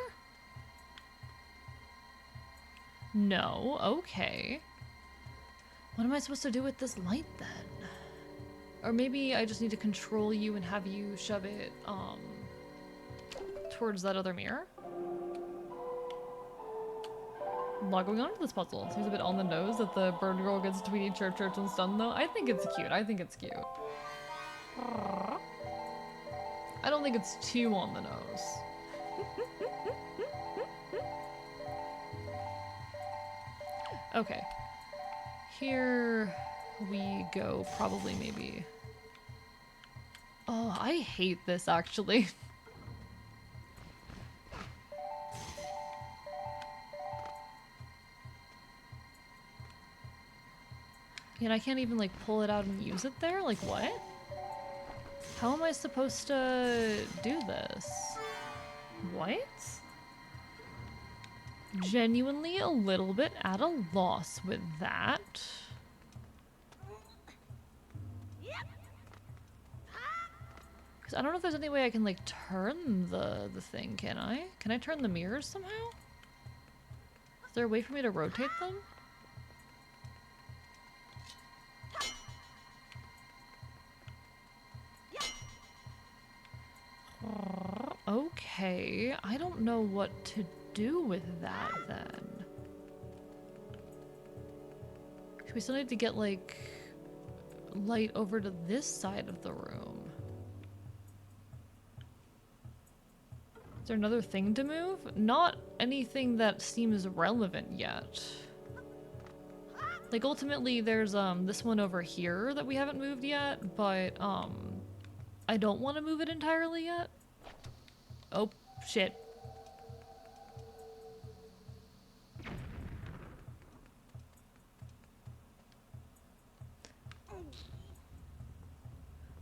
No, okay. What am I supposed to do with this light then? Or maybe I just need to control you and have you shove it, towards that other mirror? A lot going on with this puzzle. It seems a bit on the nose that the bird girl gets Tweety chirp chirps and stunned though. I think it's cute. I think it's cute. I don't think it's too on the nose. Okay. Here we go, probably, maybe. Oh, I hate this, actually. And I can't even, like, pull it out and use it there? Like, what? How am I supposed to do this? What? Genuinely a little bit at a loss with that. Because I don't know if there's any way I can, like, turn the thing, can I? Can I turn the mirrors somehow? Is there a way for me to rotate them? Okay, I don't know what to do with that then. We still need to get, like, light over to this side of the room. Is there another thing to move? Not anything that seems relevant yet. Like, ultimately, there's, this one over here that we haven't moved yet, but, I don't want to move it entirely yet. Oh, shit.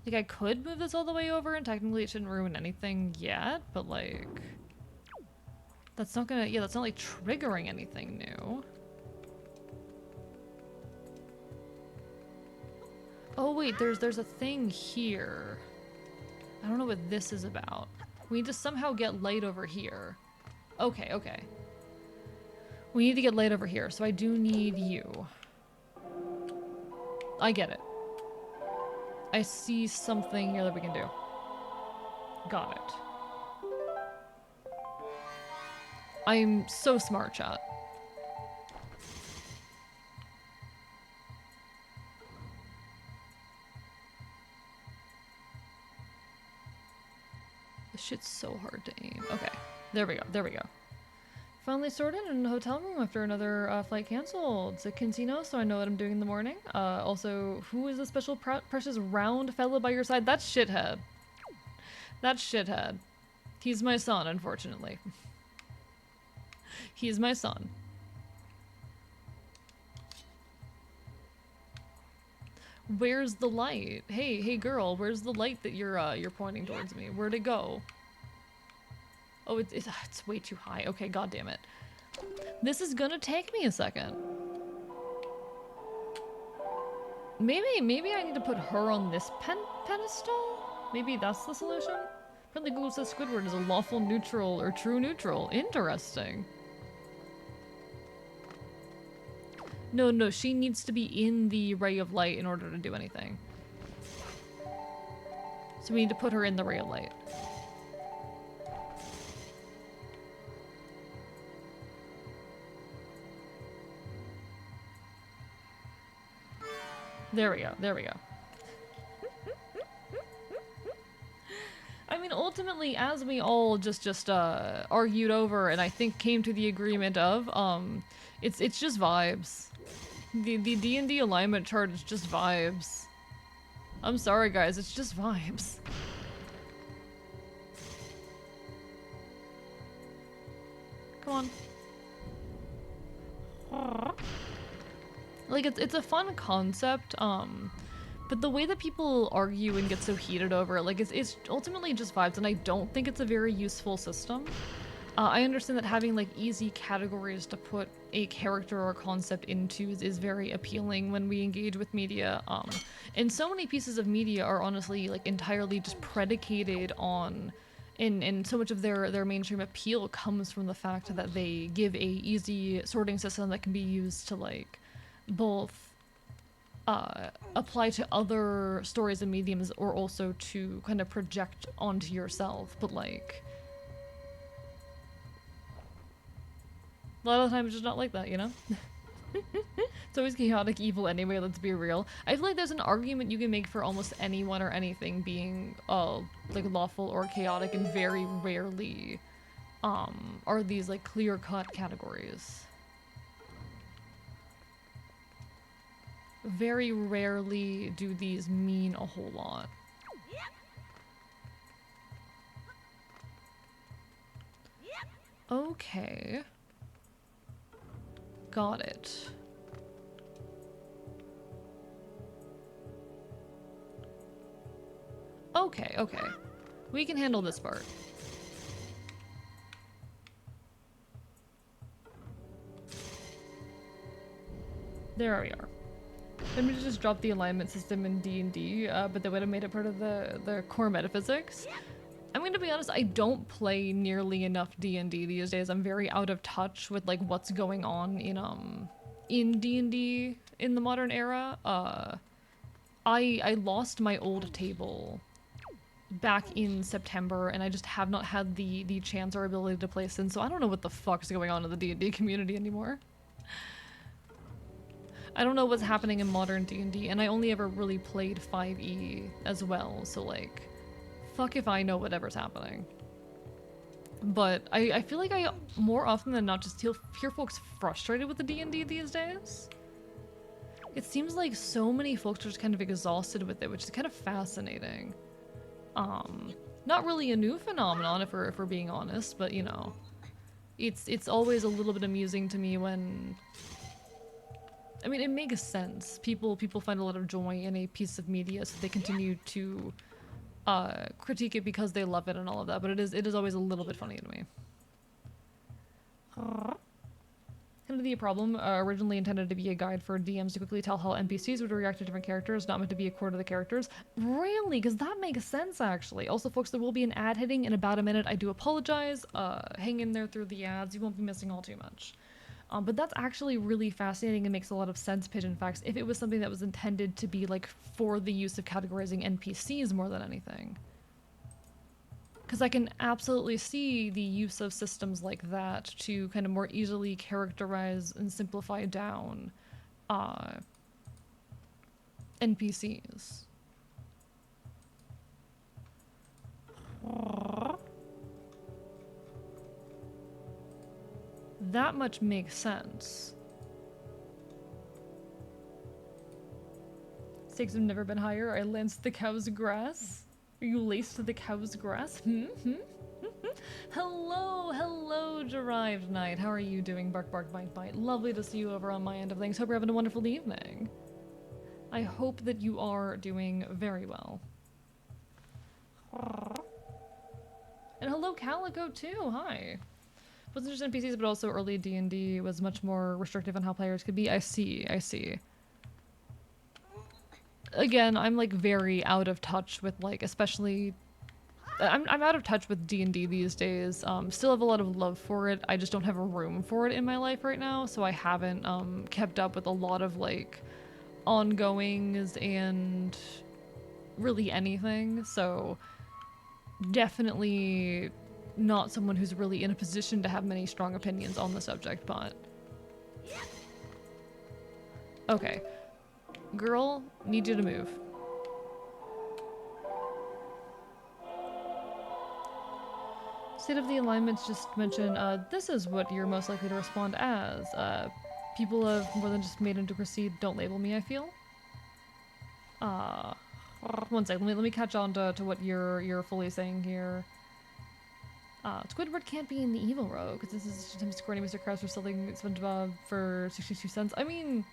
Like, I could move this all the way over and technically it shouldn't ruin anything yet, but like... That's not gonna, yeah, that's not like triggering anything new. Oh wait, there's a thing here. I don't know what this is about. We need to somehow get light over here. Okay, okay. We need to get light over here, so I do need you. I get it. I see something here that we can do. Got it. I'm so smart, chat. This shit's so hard to aim. Okay, there we go, there we go. Finally sorted in a hotel room after another flight canceled. It's a casino, so I know what I'm doing in the morning. Also, who is the special precious round fellow by your side? That's Shithead. That's Shithead. He's my son, unfortunately. He's my son. Where's the light? Hey, hey girl, where's the light that you're pointing towards me? Where'd it go? Oh, it's way too high. Okay, god damn it. This is gonna take me a second. Maybe I need to put her on this pedestal? Maybe that's the solution? Apparently Google says Squidward is a lawful neutral or true neutral. Interesting. No, she needs to be in the ray of light in order to do anything. So we need to put her in the ray of light. There we go, there we go. I mean, ultimately, as we all just argued over and I think came to the agreement of, it's just vibes. The D&D alignment chart is just vibes. I'm sorry guys, it's just vibes. Come on. Like, it's a fun concept, but the way that people argue and get so heated over it, like, it's ultimately just vibes, and I don't think it's a very useful system. I understand that having, like, easy categories to put a character or concept into is very appealing when we engage with media, and so many pieces of media are honestly, like, entirely just predicated on, and so much of their mainstream appeal comes from the fact that they give a easy sorting system that can be used to, like, both apply to other stories and mediums or also to kind of project onto yourself, but like a lot of the time it's just not like that, you know? It's always chaotic evil anyway, let's be real. I feel like there's an argument you can make for almost anyone or anything being like lawful or chaotic, and very rarely are these like clear-cut categories. Very rarely do these mean a whole lot. Okay. Got it. Okay, okay. We can handle this part. There we are. Then we just dropped the alignment system in D&D, but they would have made it part of the core metaphysics. I'm gonna be honest, I don't play nearly enough D&D these days. I'm very out of touch with like what's going on in D&D in the modern era. I lost my old table back in September, and I just have not had the chance or ability to play since, so I don't know what the fuck's going on in the D&D community anymore. I don't know what's happening in modern D&D, and I only ever really played 5e as well, so like, fuck if I know whatever's happening. But I feel like I, more often than not, just hear folks frustrated with the D&D these days. It seems like so many folks are just kind of exhausted with it, which is kind of fascinating. Not really a new phenomenon if we're being honest, but you know, it's always a little bit amusing to me when I mean, it makes sense. People find a lot of joy in a piece of media, so they continue to critique it because they love it and all of that. But it is always a little bit funny to me. Kind of the problem, originally intended to be a guide for DMs to quickly tell how NPCs would react to different characters, not meant to be a core to the characters. Really? Because that makes sense, actually. Also, folks, there will be an ad hitting in about a minute. I do apologize. Hang in there through the ads. You won't be missing all too much. But that's actually really fascinating and makes a lot of sense, Pigeon Facts, if it was something that was intended to be, like, for the use of categorizing NPCs more than anything. Because I can absolutely see the use of systems like that to kind of more easily characterize and simplify down NPCs. That much makes sense. Stakes have never been higher. I lanced the cow's grass. Are you laced to the cow's grass? Hello, Derived Knight. How are you doing, Bark Bark Bite Bite? Lovely to see you over on my end of things. Hope you're having a wonderful evening. I hope that you are doing very well. And hello, Calico, too. Hi. Wasn't just NPCs, but also early D&D was much more restrictive on how players could be. I see. Again, I'm like very out of touch with like, especially, I'm out of touch with D&D these days. Still have a lot of love for it. I just don't have a room for it in my life right now, so I haven't kept up with a lot of like ongoings and really anything. So definitely not someone who's really in a position to have many strong opinions on the subject, but okay. Girl, need you to move. State of the alignments just mentioned, this is what you're most likely to respond as. People have more than just made him to proceed. Don't label me, I feel. One sec, let me catch on to what you're fully saying here. Squidward can't be in the evil row, because this is him scoring Mr. Krabs for selling SpongeBob for 62 cents. I mean,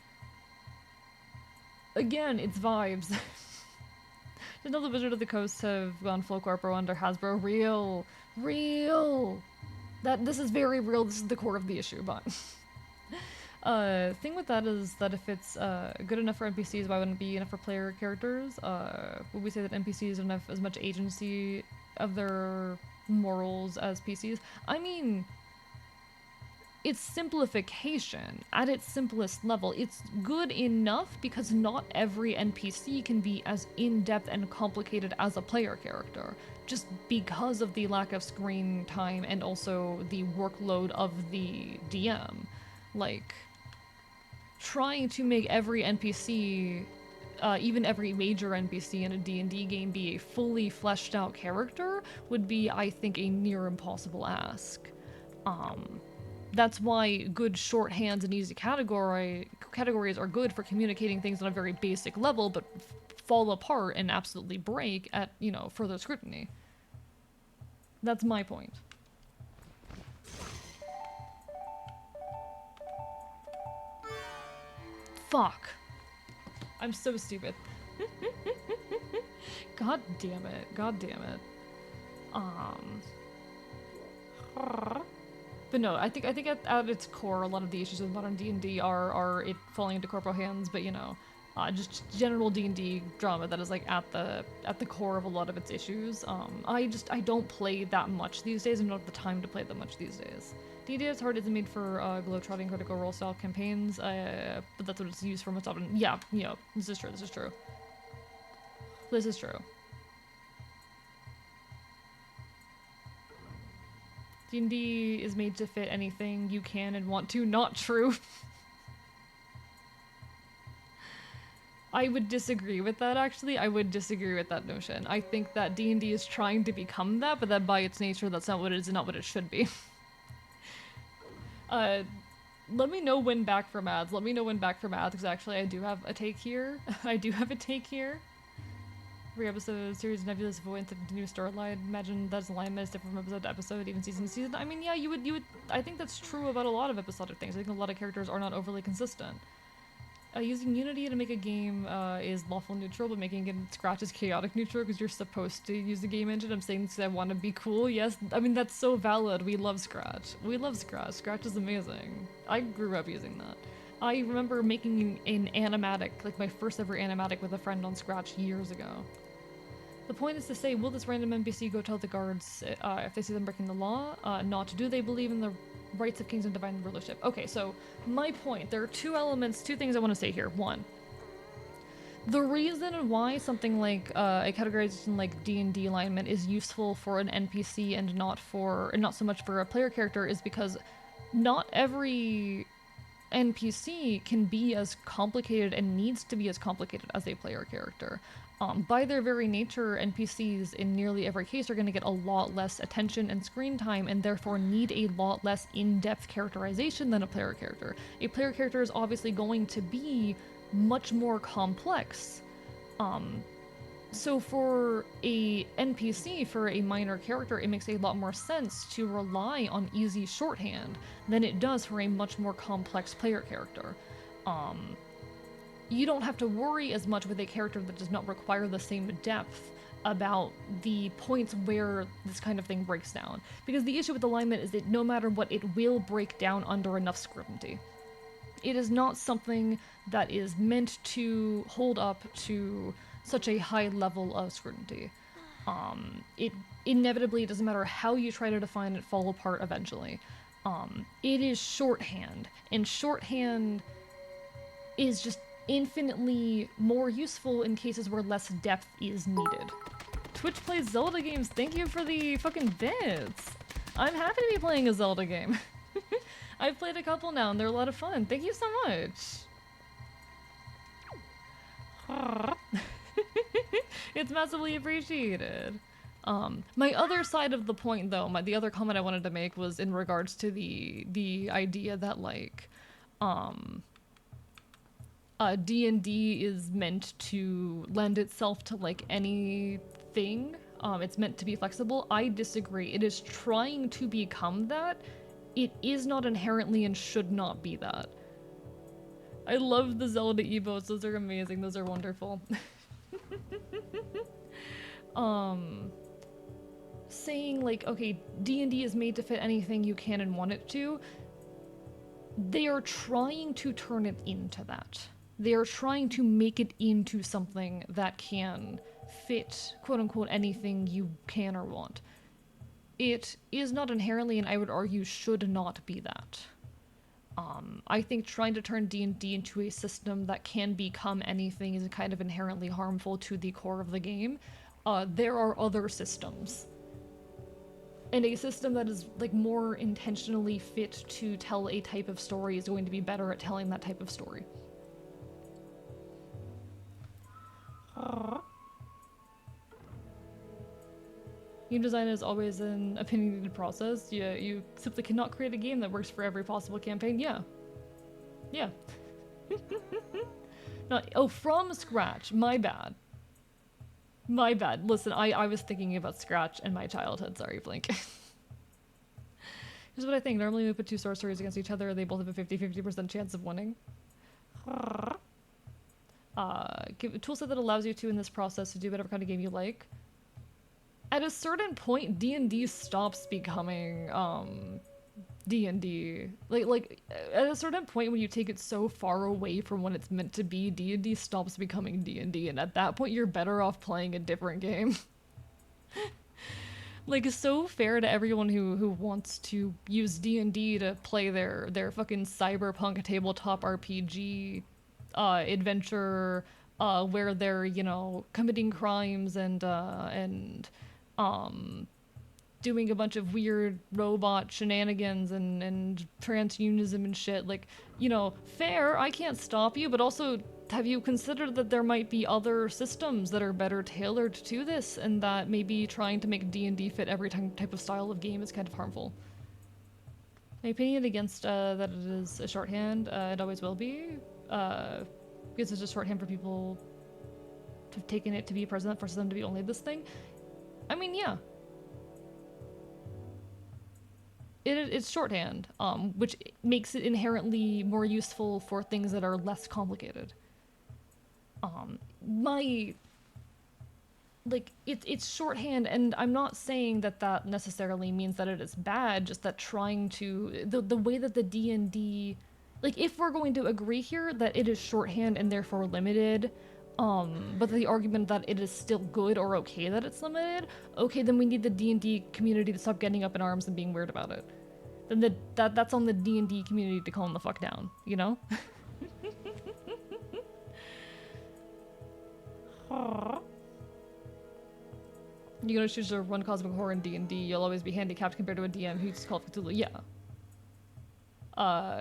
again, it's vibes. Didn't know the Wizard of the Coast have gone full corpo under Hasbro. Real. This is very real. This is the core of the issue, but thing with that is that if it's good enough for NPCs, why wouldn't it be enough for player characters? Would we say that NPCs don't have as much agency of their morals as PCs? I mean, it's simplification at its simplest level. It's good enough because not every NPC can be as in-depth and complicated as a player character, just because of the lack of screen time and also the workload of the DM. Like, trying to make every NPC, even every major NPC in a D&D game be a fully fleshed out character would be, I think, a near impossible ask. That's why good shorthands and easy categories are good for communicating things on a very basic level, but fall apart and absolutely break at, you know, further scrutiny. That's my point. Fuck. I'm so stupid. God damn it. But no, I think at its core, a lot of the issues with modern D&D are it falling into corpo hands, but you know, just general D&D drama that is like at the core of a lot of its issues. I don't play that much these days and don't have the time to play that much these days. D&D is hard, isn't made for globetrotting critical role style campaigns, but that's what it's used for most often. Yeah, you know, this is true. D&D is made to fit anything you can and want to. Not true. I would disagree with that, actually. I would disagree with that notion. I think that D&D is trying to become that, but that by its nature, that's not what it is and not what it should be. Let me know when back from ads. Because actually I do have a take here. Every episode, series, nebulous voice, and new storyline. Imagine that's alignment is different from episode to episode, even season to season. I mean, yeah, you would. I think that's true about a lot of episodic things. I think a lot of characters are not overly consistent. Using Unity to make a game is lawful neutral, but making it Scratch is chaotic neutral because you're supposed to use the game engine. I'm saying this because I want to be cool. Yes, I mean, that's so valid. We love Scratch. We love Scratch. Scratch is amazing. I grew up using that. I remember making an animatic, like my first ever animatic with a friend on Scratch years ago. The point is to say, will this random NPC go tell the guards if they see them breaking the law? Not. Do they believe in the rights of kings and divine rulership? Okay, so my point, there are two things I want to say here. One, the reason why something like a categorization like D&D alignment is useful for an NPC and not so much for a player character is because not every NPC can be as complicated and needs to be as complicated as a player character. By their very nature, NPCs in nearly every case are going to get a lot less attention and screen time and therefore need a lot less in-depth characterization than a player character. A player character is obviously going to be much more complex. So for a NPC, for a minor character, it makes a lot more sense to rely on easy shorthand than it does for a much more complex player character. You don't have to worry as much with a character that does not require the same depth about the points where this kind of thing breaks down. Because the issue with alignment is that no matter what, it will break down under enough scrutiny. It is not something that is meant to hold up to such a high level of scrutiny. It inevitably, doesn't matter how you try to define it, fall apart eventually. It is shorthand, and shorthand is just infinitely more useful in cases where less depth is needed. Twitch plays Zelda games, thank you for the fucking bits! I'm happy to be playing a Zelda game. I've played a couple now and they're a lot of fun, thank you so much! It's massively appreciated. My other side of the point though, the other comment I wanted to make was in regards to the idea that like, D&D is meant to lend itself to like anything. It's meant to be flexible. I disagree. It is trying to become that. It is not inherently and should not be that. I love the Zelda emotes. Those are amazing. Those are wonderful. Saying like, okay, D&D is made to fit anything you can and want it to. They are trying to turn it into that. They are trying to make it into something that can fit, quote-unquote, anything you can or want. It is not inherently, and I would argue should not be that. I think trying to turn D&D into a system that can become anything is kind of inherently harmful to the core of the game. There are other systems. And a system that is like more intentionally fit to tell a type of story is going to be better at telling that type of story. Game design is always an opinionated process. You simply cannot create a game that works for every possible campaign. Yeah. No, oh, from scratch. My bad. My bad. Listen, I was thinking about Scratch and my childhood. Sorry, Blink. Here's what I think. Normally we put two sorceries against each other. They both have a 50-50% chance of winning. Give a toolset that allows you to, in this process, to do whatever kind of game you like. At a certain point, D&D stops becoming, D&D. Like, at a certain point when you take it so far away from what it's meant to be, D&D stops becoming D&D, and at that point you're better off playing a different game. Like, it's so fair to everyone who wants to use D&D to play their fucking cyberpunk tabletop RPG, adventure, where they're, you know, committing crimes and doing a bunch of weird robot shenanigans and transhumanism and shit. Like, you know, fair, I can't stop you, but also have you considered that there might be other systems that are better tailored to this, and that maybe trying to make D&D fit every type of style of game is kind of harmful? My opinion against that it is a shorthand, it always will be, because it's a shorthand for people to have taken it to be present, forces them to be only this thing. I mean, yeah. it's shorthand, which makes it inherently more useful for things that are less complicated. My like it's shorthand, and I'm not saying that that necessarily means that it is bad, just that trying to the way that the D&D, like if we're going to agree here that it is shorthand and therefore limited, but the argument that it is still good or okay that it's limited, okay, then we need the D&D community to stop getting up in arms and being weird about it. Then that's on the D&D community to calm the fuck down, you know? You're gonna choose to run Cosmic Horror in D&D, you'll always be handicapped compared to a DM who's Call of Cthulhu. Yeah.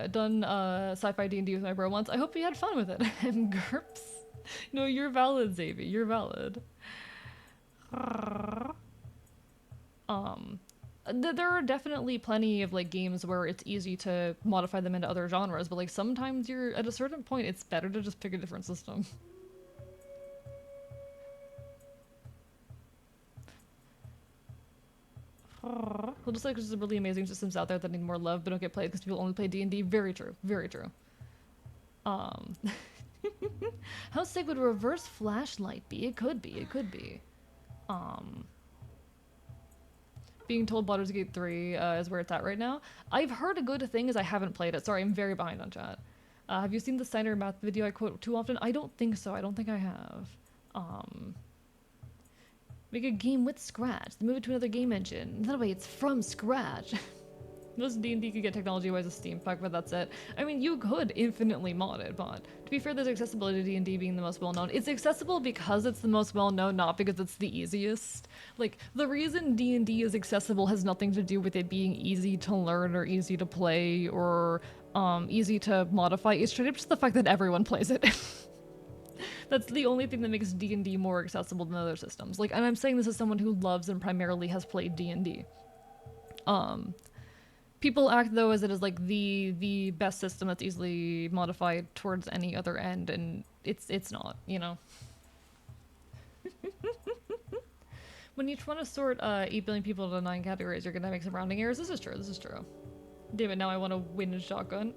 Done sci-fi D&D with my bro once. I hope you had fun with it. And GURPS. No, you're valid, Xavier. You're valid. There are definitely plenty of like games where it's easy to modify them into other genres, but like sometimes you're at a certain point it's better to just pick a different system. Well, just like there's some really amazing systems out there that need more love but don't get played because people only play D&D. Very true. Very true. How sick would a reverse flashlight be? It could be. It could be. Being told Baldur's Gate 3 is where it's at right now. I've heard a good thing as I haven't played it. Sorry, I'm very behind on chat. Have you seen the Steiner math video I quote too often? I don't think so. I don't think I have. Make a game with Scratch. Move it to another game engine. That way it's from scratch. Most D&D could get technology-wise a Steam pack, but that's it. I mean, you could infinitely mod it, but to be fair, there's accessibility to D&D being the most well-known. It's accessible because it's the most well-known, not because it's the easiest. Like, the reason D&D is accessible has nothing to do with it being easy to learn or easy to play or easy to modify. It's straight up just the fact that everyone plays it. That's the only thing that makes D&D more accessible than other systems. Like, and I'm saying this as someone who loves and primarily has played D&D. People act though as it is like the best system that's easily modified towards any other end, and it's not, you know. When you want to sort 8 billion people into 9 categories, you're gonna make some rounding errors. This is true. This is true. Damn it! Now I want to win a shotgun.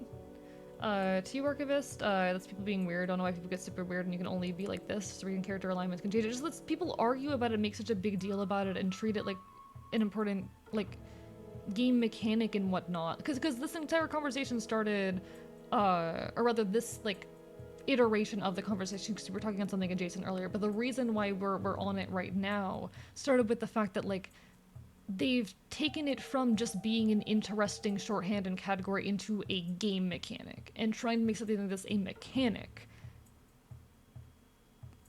T-Archivist, that's people being weird. I don't know why people get super weird and you can only be like this, so reading character alignments can change it. Just lets people argue about it, make such a big deal about it, and treat it like an important, like, game mechanic and whatnot. Because this entire conversation started, or rather this, like, iteration of the conversation, because we were talking on something adjacent earlier, but the reason why we're on it right now started with the fact that, like, they've taken it from just being an interesting shorthand and category into a game mechanic, and trying to make something like this a mechanic.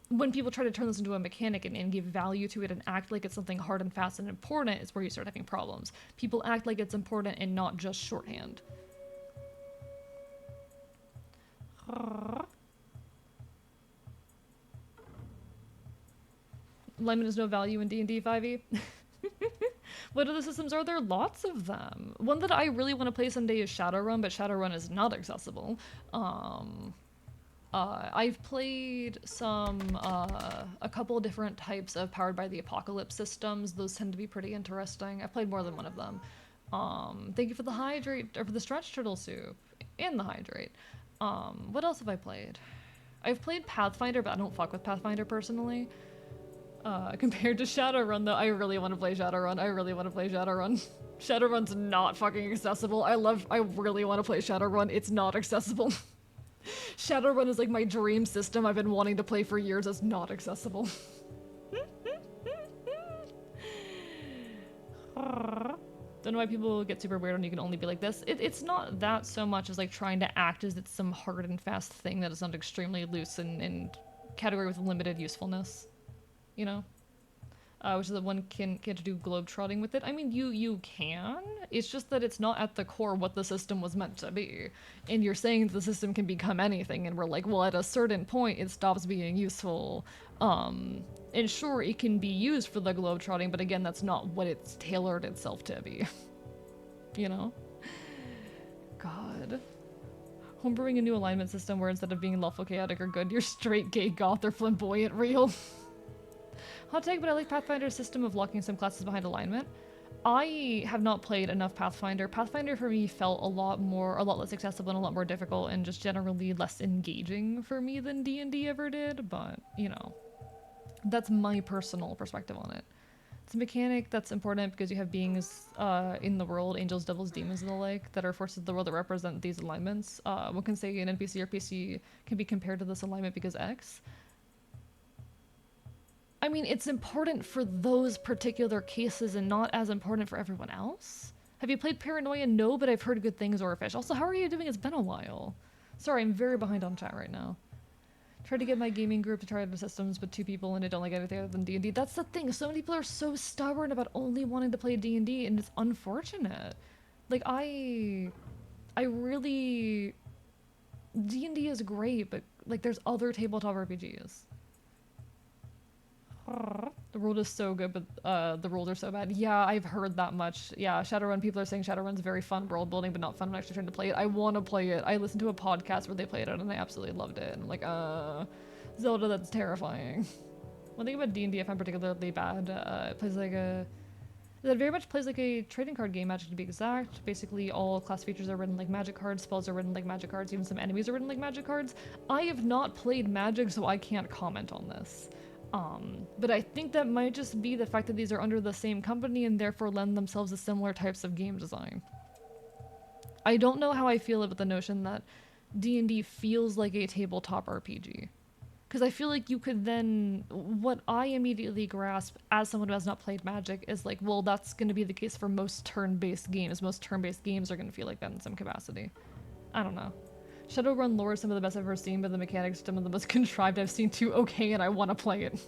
When people try to turn this into a mechanic and give value to it and act like it's something hard and fast and important, is where you start having problems. People act like it's important and not just shorthand. Lemon is no value in D&D 5e. What other systems are there? Lots of them. One that I really want to play someday is Shadowrun, but Shadowrun is not accessible. I've played a couple different types of Powered by the Apocalypse systems. Those tend to be pretty interesting. I've played more than one of them. Thank you for the hydrate, or for the stretch turtle soup, and the hydrate. What else have I played? I've played Pathfinder, but I don't fuck with Pathfinder personally. Compared to Shadowrun, though, I really want to play Shadowrun. I really want to play Shadowrun. Shadowrun's not fucking accessible. I really want to play Shadowrun. It's not accessible. Shadowrun is like my dream system I've been wanting to play for years. It's not accessible. Don't know why people get super weird when you can only be like this. It's not that so much as like trying to act as it's some hard and fast thing that is not extremely loose and category with limited usefulness. You know? Which is that one can get to do globetrotting with it. I mean, you can. It's just that it's not at the core what the system was meant to be. And you're saying the system can become anything, and we're like, well, at a certain point, it stops being useful. And sure, it can be used for the globetrotting, but again, that's not what it's tailored itself to be. You know? God. Homebrewing a new alignment system where instead of being lawful, chaotic, or good, you're straight gay, goth, or flamboyant real. Hot take, but I like Pathfinder's system of locking some classes behind alignment. I have not played enough Pathfinder. Pathfinder for me felt a lot less accessible and a lot more difficult and just generally less engaging for me than D&D ever did, but, you know, that's my personal perspective on it. It's a mechanic that's important because you have beings in the world, angels, devils, demons, and the like, that are forces of the world that represent these alignments. One can say an NPC or PC can be compared to this alignment because X. I mean, it's important for those particular cases and not as important for everyone else. Have you played Paranoia? No, but I've heard good things, Orfish. Also, how are you doing? It's been a while. Sorry, I'm very behind on chat right now. Tried to get my gaming group to try other systems, but 2 people and I don't like anything other than D&D. That's the thing. So many people are so stubborn about only wanting to play D&D, and it's unfortunate. Like, I really... D&D is great, but, like, there's other tabletop RPGs. The world is so good, but the rules are so bad. Yeah, I've heard that much. Yeah, Shadowrun, people are saying Shadowrun's very fun world building, but not fun when actually trying to play it. I want to play it. I listened to a podcast where they played it, and I absolutely loved it. And I'm like, Zelda, that's terrifying. One thing about D&D I find particularly bad, it plays like a... It very much plays like a trading card game, Magic to be exact. Basically, all class features are written like Magic cards, spells are written like Magic cards, even some enemies are written like Magic cards. I have not played Magic, so I can't comment on this. But I think that might just be the fact that these are under the same company and therefore lend themselves to similar types of game design. I don't know how I feel about the notion that D&D feels like a tabletop RPG. Because I feel like you could then... What I immediately grasp as someone who has not played Magic is like, well, that's going to be the case for most turn-based games. Most turn-based games are going to feel like that in some capacity. I don't know. Shadowrun lore is some of the best I've ever seen, but the mechanics some of the most contrived I've seen too. Okay, and I want to play it.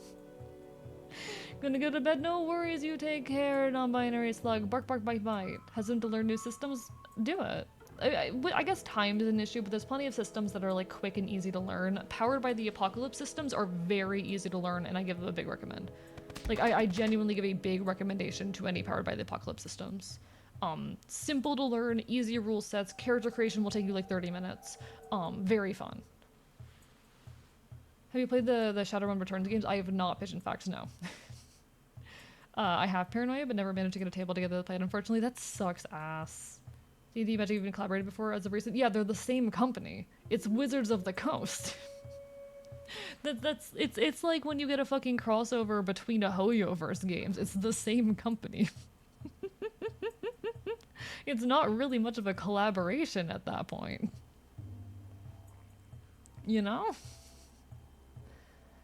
Gonna go to bed, no worries, you take care, non-binary slug. Bark, bark, bite, bite. Hesitant to learn new systems? Do it. I guess time is an issue, but there's plenty of systems that are like quick and easy to learn. Powered by the Apocalypse systems are very easy to learn, and I give them a big recommend. Like, I genuinely give a big recommendation to any Powered by the Apocalypse systems. Simple to learn, easy rule sets, character creation will take you like 30 minutes. Very fun. Have you played the Shadowrun Returns games? I have not, Pigeon Facts, no. I have Paranoia, but never managed to get a table together to play it, unfortunately. That sucks ass. D&D Magic even collaborated before as of recent? Yeah, they're the same company. It's Wizards of the Coast. It's like when you get a fucking crossover between a Hoyoverse games. It's the same company. It's not really much of a collaboration at that point. You know?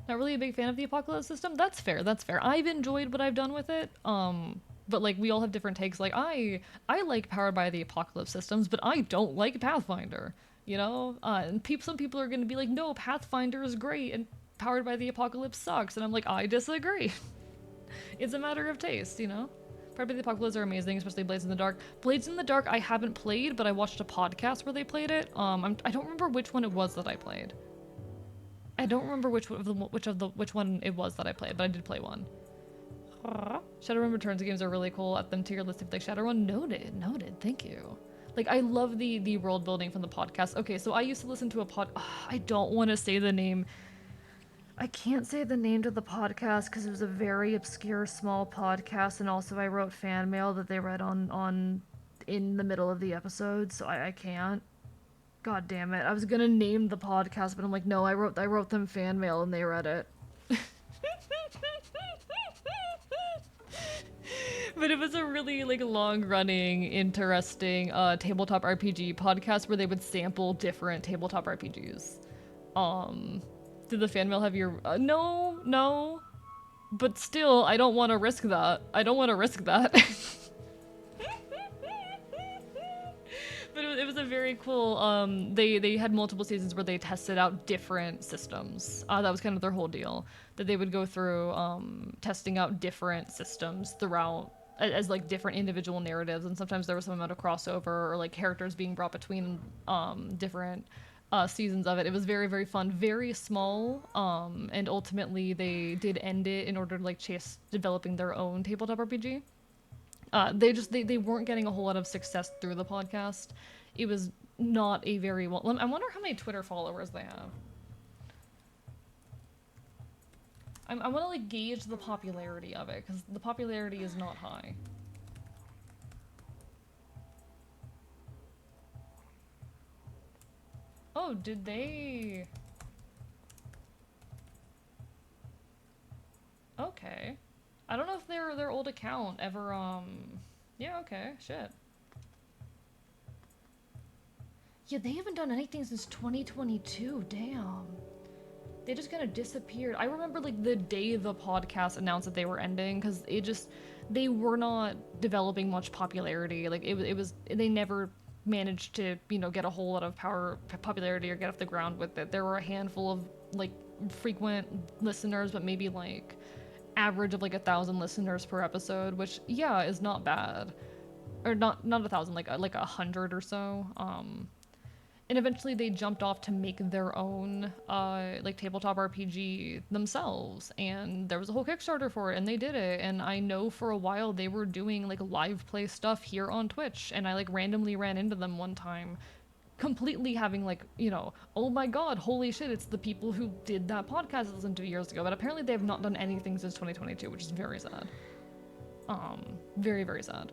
Not really a big fan of the Apocalypse system? That's fair, that's fair. I've enjoyed what I've done with it, but like we all have different takes. Like I like Powered by the Apocalypse systems, but I don't like Pathfinder, you know? And some people are gonna be like, no, Pathfinder is great and Powered by the Apocalypse sucks, and I'm like, I disagree. It's a matter of taste, you know? Powered by the Apocalypse are amazing, especially Blades in the Dark. Blades in the Dark I haven't played, but I watched a podcast where they played it. I don't remember which one it was that I played. I don't remember which one it was that I played, but I did play one. Shadowrun Returns games are really cool. At them to your list of like Shadowrun, noted. Thank you. Like I love the world building from the podcast. Okay, so I used to listen to a I don't want to say the name. I can't say the name to the podcast because it was a very obscure small podcast, and also I wrote fan mail that they read on in the middle of the episode, so I can't. God damn it. I was gonna name the podcast, but I'm like, no, I wrote them fan mail and they read it. But it was a really like long-running, interesting tabletop RPG podcast where they would sample different tabletop RPGs. Did the fan mail have your... no. But still, I don't want to risk that. But it was a very cool, they had multiple seasons where they tested out different systems. That was kind of their whole deal. That they would go through, testing out different systems throughout, as like different individual narratives, and sometimes there was some amount of crossover, or like characters being brought between, different, seasons of it. It was very, very fun, very small, and ultimately they did end it in order to like chase developing their own tabletop RPG. They weren't getting a whole lot of success through the podcast. It was not a very well... I wonder how many Twitter followers they have. I want to like gauge the popularity of it, because the popularity is not high. Oh, did they... Okay. I don't know if their old account ever, Yeah, okay, shit. Yeah, they haven't done anything since 2022, damn. They just kind of disappeared. I remember, like, the day the podcast announced that they were ending, because it just... They were not developing much popularity. Like, it was... They never managed to, you know, get a whole lot of popularity or get off the ground with it. There were a handful of, like, frequent listeners, but maybe, like, average of, like, 1,000 listeners per episode, which, yeah, is not bad. Or not 1,000, like 100 or so. And eventually they jumped off to make their own, like, tabletop RPG themselves. And there was a whole Kickstarter for it, and they did it. And I know for a while they were doing, like, live play stuff here on Twitch. And I, like, randomly ran into them one time, completely having, like, you know, oh my god, holy shit, it's the people who did that podcast I listened to years ago. But apparently they have not done anything since 2022, which is very sad. Very, very sad.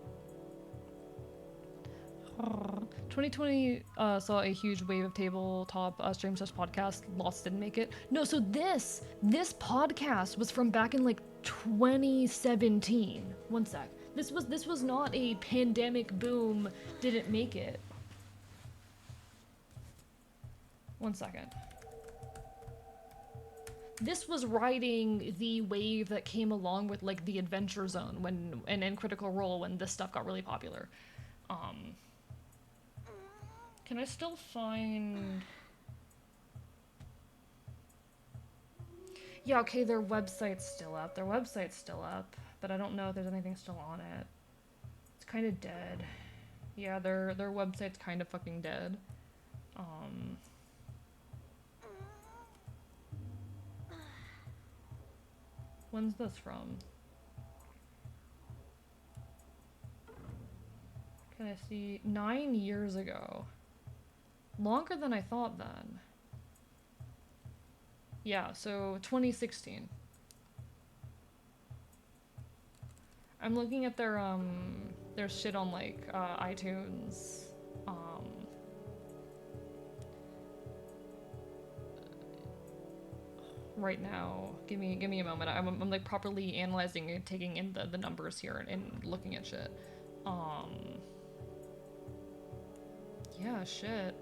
2020 saw a huge wave of tabletop stream slash podcast. Lost didn't make it. No, so this podcast was from back in, like, 2017. One sec. This was not a pandemic boom, didn't make it. One second. This was riding the wave that came along with, like, the Adventure Zone and Critical Role when this stuff got really popular. Can I still find... Yeah, okay, their website's still up. Their website's still up, but I don't know if there's anything still on it. It's kind of dead. Yeah, their website's kind of fucking dead. When's this from? Can I see? 9 years ago. Longer than I thought then. Yeah, so 2016. I'm looking at their shit on, like, iTunes. Right now. Give me a moment. I'm like properly analyzing and taking in the numbers here and looking at shit. Yeah, shit.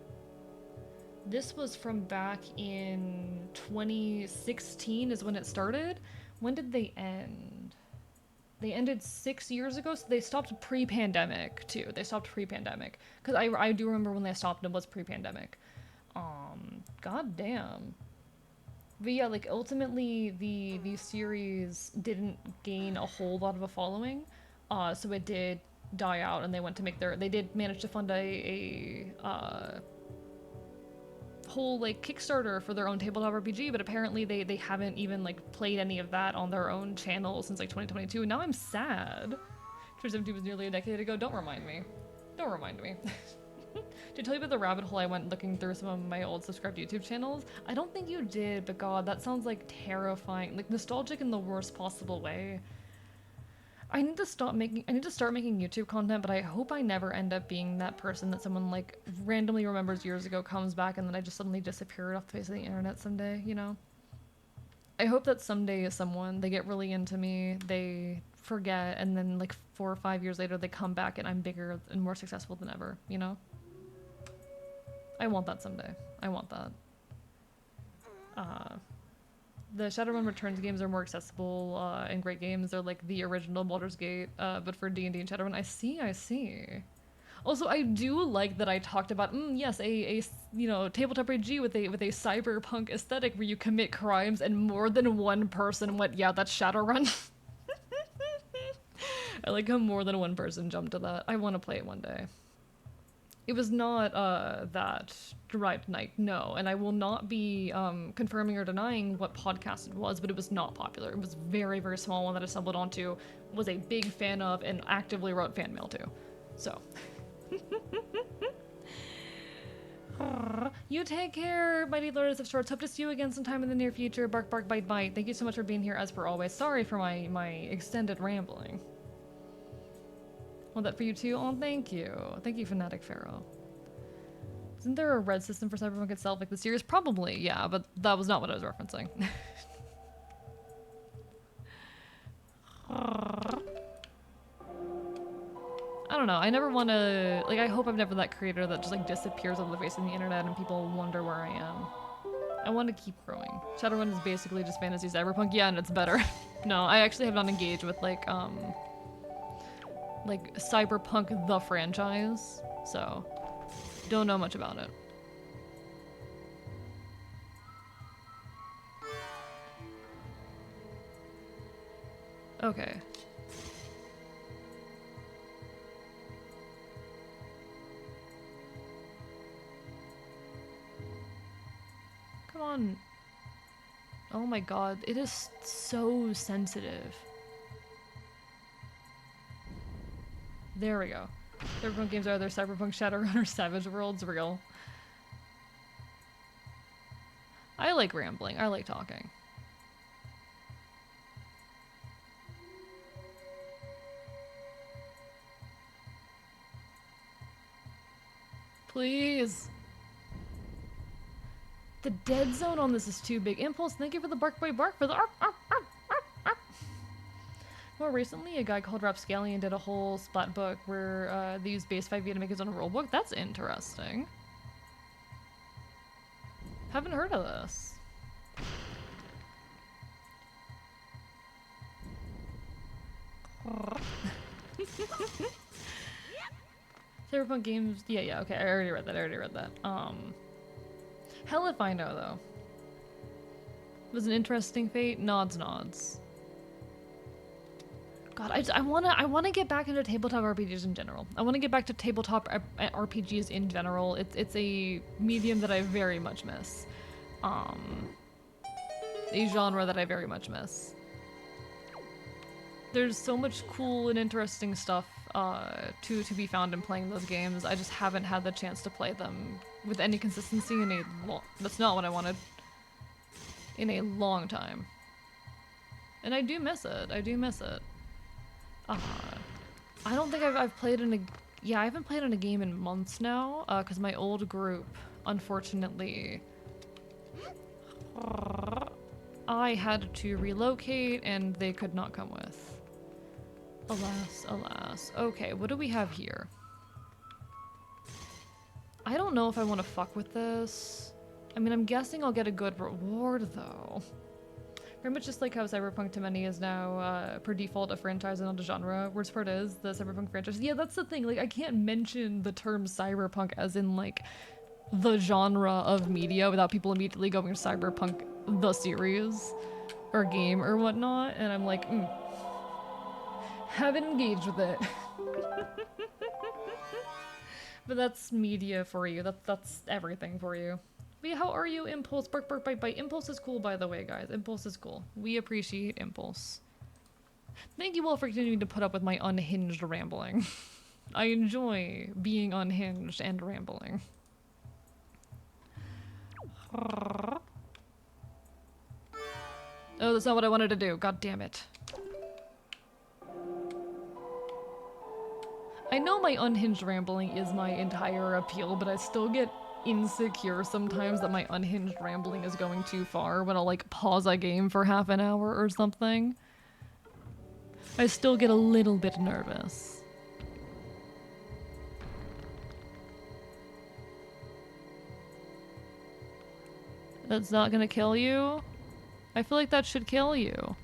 This was from back in 2016 is when it started. When did they end? They ended 6 years ago, so they stopped pre-pandemic too. They stopped pre-pandemic. Because I do remember when they stopped, it was pre-pandemic. God damn. But yeah, like, ultimately the series didn't gain a whole lot of a following. So it did die out, and they went to make they did manage to fund a whole, like, Kickstarter for their own tabletop RPG, but apparently they haven't even, like, played any of that on their own channel since, like, 2022, and now I'm sad. 2017 was nearly a decade ago. Don't remind me. Don't remind me. Did I tell you about the rabbit hole I went looking through some of my old subscribed YouTube channels? I don't think you did, but god, that sounds, like, terrifying. Like, nostalgic in the worst possible way. I need to start making YouTube content, but I hope I never end up being that person that someone, like, randomly remembers years ago, comes back, and then I just suddenly disappeared off the face of the internet someday, you know? I hope that someday they get really into me, they forget, and then, like, 4 or 5 years later they come back and I'm bigger and more successful than ever, you know? I want that someday. I want that. The Shadowrun Returns games are more accessible and great games. They're like the original Baldur's Gate, but for D&D and Shadowrun. I see. Also, I do like that I talked about, yes, a you know, tabletop RPG with a cyberpunk aesthetic where you commit crimes and more than one person went, yeah, that's Shadowrun. I like how more than one person jumped to that. I want to play it one day. It was not that derived night, no, and I will not be confirming or denying what podcast it was, but it was not popular. It was very, very small one that I stumbled onto, was a big fan of, and actively wrote fan mail to. So. You take care, mighty lords of shorts. Hope to see you again sometime in the near future. Bark, bark, bite, bite. Thank you so much for being here, as per always. Sorry for my extended rambling. Want that for you too? Oh, thank you. Thank you, Fanatic Pharaoh. Isn't there a red system for Cyberpunk itself, like the series? Probably, yeah, but that was not what I was referencing. I don't know, I never want to, like, I hope I'm never that creator that just, like, disappears off the face of the internet and people wonder where I am. I want to keep growing. Shadowrun is basically just fantasy cyberpunk, yeah, and it's better. No, I actually have not engaged with, like Cyberpunk the franchise, so don't know much about it. Okay. Come on. Oh my god, it is so sensitive. There we go. Cyberpunk games are either Cyberpunk, Shadowrun, or Savage Worlds real. I like rambling. I like talking. Please. The dead zone on this is too big. Impulse, thank you for the bark by bark for the arp, arp, arp, arp, arp. More recently, a guy called Rapscallion did a whole splat book where they used base 5e to make his own rulebook. That's interesting. Haven't heard of this. Cyberpunk games, yeah, okay, I already read that, Hell if I know, though. It was an interesting fate. Nods. God, I wanna get back into tabletop RPGs in general. I wanna get back to tabletop RPGs in general. It's a medium that I very much miss. A genre that I very much miss. There's so much cool and interesting stuff to be found in playing those games. I just haven't had the chance to play them with any consistency in a that's not what I wanted. In a long time. And I do miss it. I don't think I've played in a... Yeah, I haven't played in a game in months now, because my old group, unfortunately... I had to relocate, and they could not come with. Alas. Okay, what do we have here? I don't know if I want to fuck with this. I mean, I'm guessing I'll get a good reward, though. Very much just like how Cyberpunk to many is now, per default, a franchise and not a genre. Worst part is, the Cyberpunk franchise. Yeah, that's the thing. Like, I can't mention the term Cyberpunk as in, like, the genre of media without people immediately going Cyberpunk the series or game or whatnot. And I'm like, haven't engaged with it. But that's media for you. That's everything for you. But yeah, how are you, Impulse? Bark, bark, bite, bite. Impulse is cool, by the way, guys. Impulse is cool. We appreciate Impulse. Thank you all for continuing to put up with my unhinged rambling. I enjoy being unhinged and rambling. Oh, that's not what I wanted to do. God damn it. I know my unhinged rambling is my entire appeal, but I still get insecure sometimes that my unhinged rambling is going too far when I'll like pause a game for half an hour or something. I still get a little bit nervous. That's not gonna kill you? I feel like that should kill you.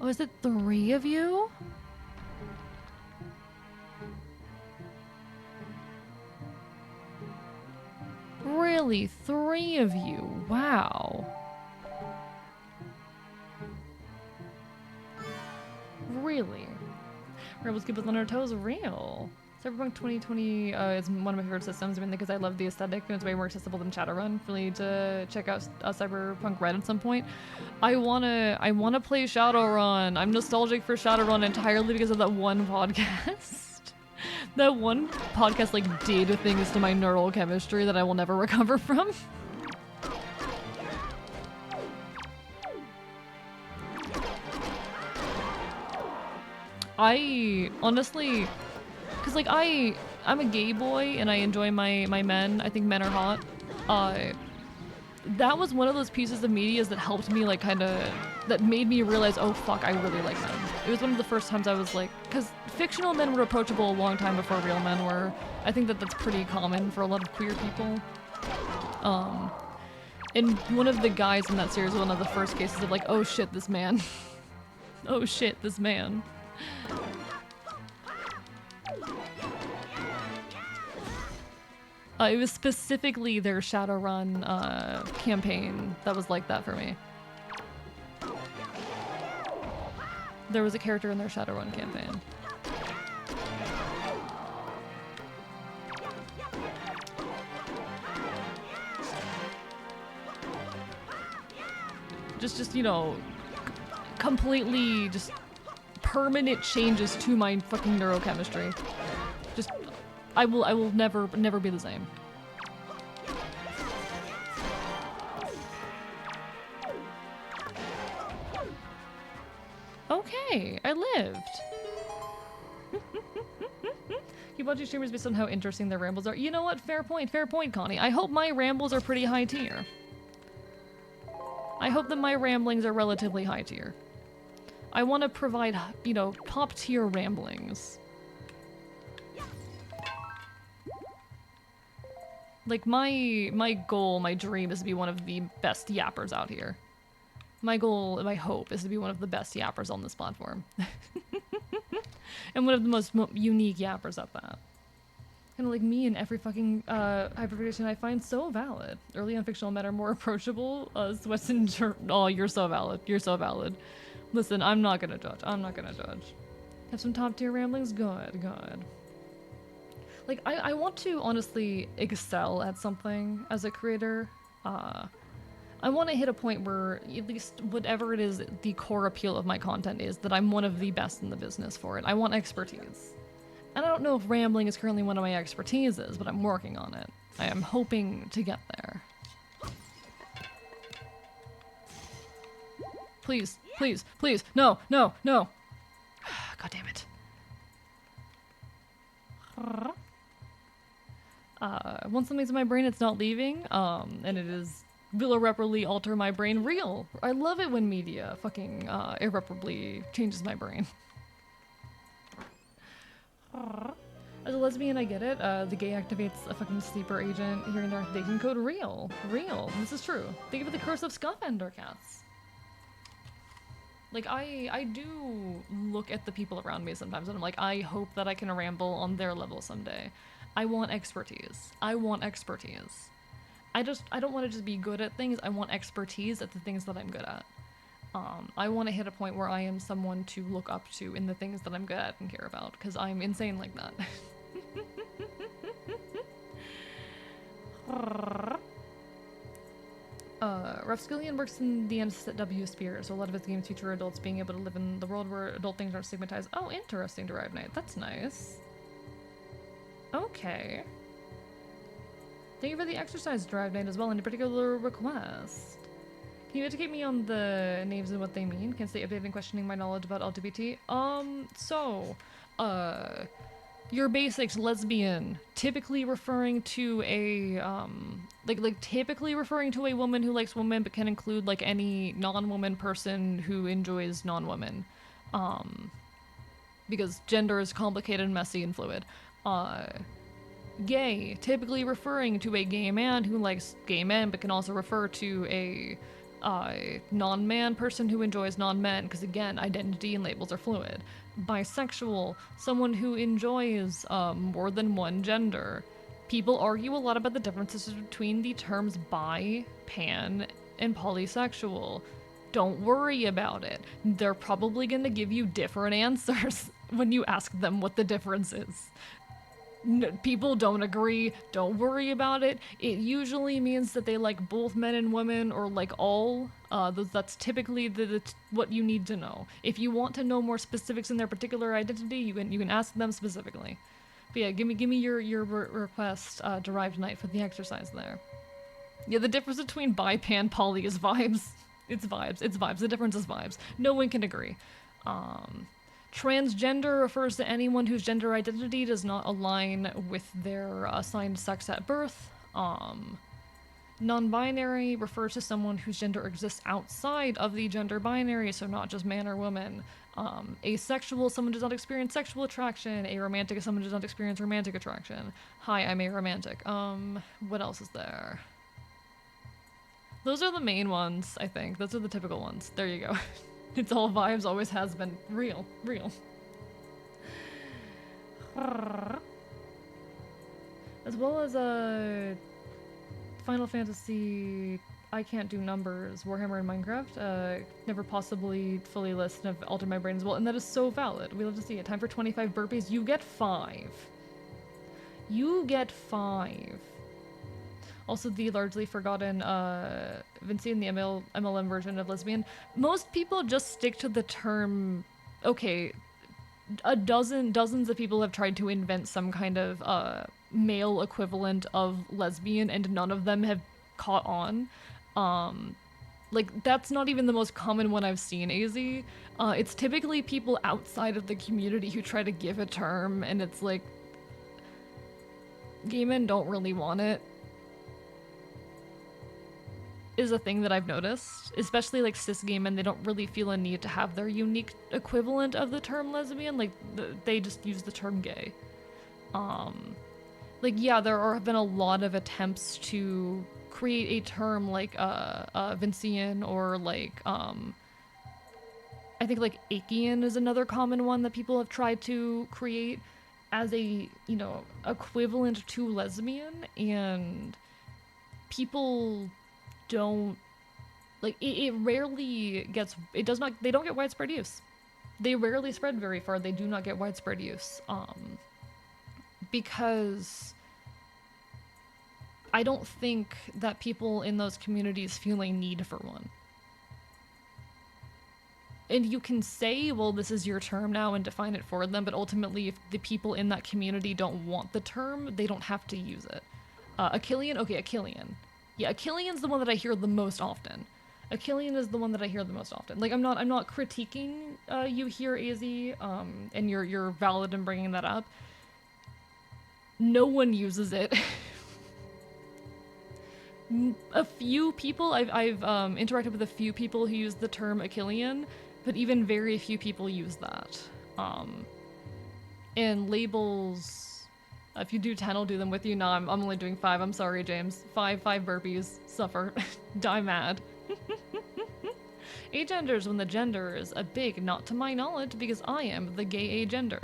Oh, is it 3 of you? Really? 3 of you? Wow. Really? Rebels keep us on our toes? Real. Cyberpunk 2020 is one of my favorite systems, mainly because I love the aesthetic and it's way more accessible than Shadowrun. Really need to check out Cyberpunk Red at some point. I wanna play Shadowrun. I'm nostalgic for Shadowrun entirely because of that one podcast. That one podcast like did things to my neural chemistry that I will never recover from. I honestly, cause like I'm a gay boy and I enjoy my men. I think men are hot. That was one of those pieces of media that helped me like that made me realize, oh fuck, I really like men. It was one of the first times I was like, because fictional men were approachable a long time before real men were. I think that's pretty common for a lot of queer people. And one of the guys in that series was one of the first cases of like, oh shit, this man. Oh shit, this man. It was specifically their Shadowrun campaign that was like that for me. There was a character in their Shadowrun campaign. Just you know, completely just permanent changes to my fucking neurochemistry. Just I will never be the same. Okay, I lived. You watch your streamers based on how interesting their rambles are. You know what? Fair point, Connie. I hope my rambles are pretty high tier. I hope that my ramblings are relatively high tier. I want to provide, you know, top tier ramblings. Like my goal, my dream is to be one of the best yappers out here. My goal, my hope is to be one of the best yappers on this platform. And one of the most unique yappers at that. Kind of like me in every fucking hyperfixation I find so valid. Early on fictional men are more approachable. Sweats and oh, you're so valid. You're so valid. Listen, I'm not gonna judge. I'm not gonna judge. Have some top tier ramblings? Good, good. Like, I want to honestly excel at something as a creator. I want to hit a point where at least whatever it is the core appeal of my content is, that I'm one of the best in the business for it. I want expertise. And I don't know if rambling is currently one of my expertises, but I'm working on it. I am hoping to get there. Please, please, please. No, no, no. God damn it. Once something's in my brain, it's not leaving, and it will irreparably alter my brain. Real. I love it when media fucking irreparably changes my brain. As a lesbian, I get it. The gay activates a fucking sleeper agent. Hearing their activation code. Real. Real. This is true. Think of the curse of Scuffender cats. Like, I do look at the people around me sometimes and I'm like, I hope that I can ramble on their level someday. I want expertise. I want expertise. I don't want to just be good at things. I want expertise at the things that I'm good at. I want to hit a point where I am someone to look up to in the things that I'm good at and care about, because I'm insane like that. Rapskillion works in the NSW sphere, so a lot of its games feature adults being able to live in the world where adult things aren't stigmatized. Oh, interesting, Derived Knight. That's nice. Okay. Thank you for the exercise, Derived Knight, as well, and a particular request. Can you educate me on the names and what they mean? Can stay updated and questioning my knowledge about LGBT. Your basics, lesbian, typically referring to a, typically referring to a woman who likes women, but can include, like, any non-woman person who enjoys non-women. Because gender is complicated, messy, and fluid. Gay, typically referring to a gay man who likes gay men, but can also refer to a non-man person who enjoys non-men, because again, identity and labels are fluid. Bisexual, someone who enjoys more than one gender. People argue a lot about the differences between the terms bi, pan, and polysexual. Don't worry about it. They're probably gonna give you different answers when you ask them what the difference is. People don't agree. Don't worry about it. It usually means that they like both men and women, or like all. That's typically what you need to know. If you want to know more specifics in their particular identity, you can ask them specifically. But yeah, give me your request, Derived Knight, for the exercise there. Yeah, the difference between bi, pan, poly is vibes. It's vibes. It's vibes. The difference is vibes. No one can agree. Transgender refers to anyone whose gender identity does not align with their assigned sex at birth. Non-binary refers to someone whose gender exists outside of the gender binary, so not just man or woman. Asexual, someone does not experience sexual attraction. Aromantic is someone does not experience romantic attraction. Hi, I'm aromantic. What else is there? Those are the main ones, I think. Those are the typical ones. There you go. It's all vibes, always has been. Real. As well as Final Fantasy, I can't do numbers, Warhammer and Minecraft. Never possibly fully list and have altered my brain as well, and that is so valid. We love to see it. Time for 25 burpees. You get 5. You get 5. Also, the largely forgotten Vinci in the MLM version of lesbian. Most people just stick to the term. Okay, dozens of people have tried to invent some kind of male equivalent of lesbian, and none of them have caught on. Like, that's not even the most common one I've seen, AZ. It's typically people outside of the community who try to give a term, and it's like, gay men don't really want it. Is a thing that I've noticed, especially like cis gay men. They don't really feel a need to have their unique equivalent of the term lesbian. Like they just use the term gay. Like yeah, there have been a lot of attempts to create a term like Vincian or like I think like Achaean is another common one that people have tried to create as a, you know, equivalent to lesbian, and people don't like it rarely gets, it does not, they don't get widespread use. They rarely spread very far. They do not get widespread use because I don't think that people in those communities feel a need for one. And you can say, well, this is your term now, and define it for them, but ultimately if the people in that community don't want the term, they don't have to use it. Achillean? Okay, Achillean. Yeah, Achillean's the one that I hear the most often. Achillean is the one that I hear the most often. Like, I'm not critiquing you here, AZ, and you're valid in bringing that up. No one uses it. A few people, I've interacted with a few people who use the term Achillean, but even very few people use that. And labels. If you do 10, I'll do them with you. Nah, I'm only doing 5. I'm sorry, James. 5 burpees. Suffer. Die mad. Agenders when the gender is a big, not to my knowledge, because I am the gay agender.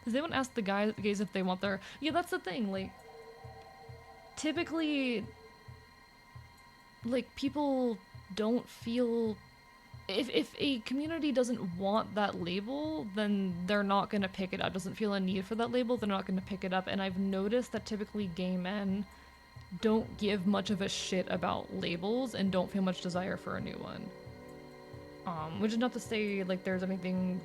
Does anyone ask the gays if they want their... Yeah, that's the thing, like... Typically... Like, people don't feel... If a community doesn't want that label, then they're not gonna pick it up. Doesn't feel a need for that label, they're not gonna pick it up. And I've noticed that typically gay men don't give much of a shit about labels and don't feel much desire for a new one. Which is not to say like there's anything,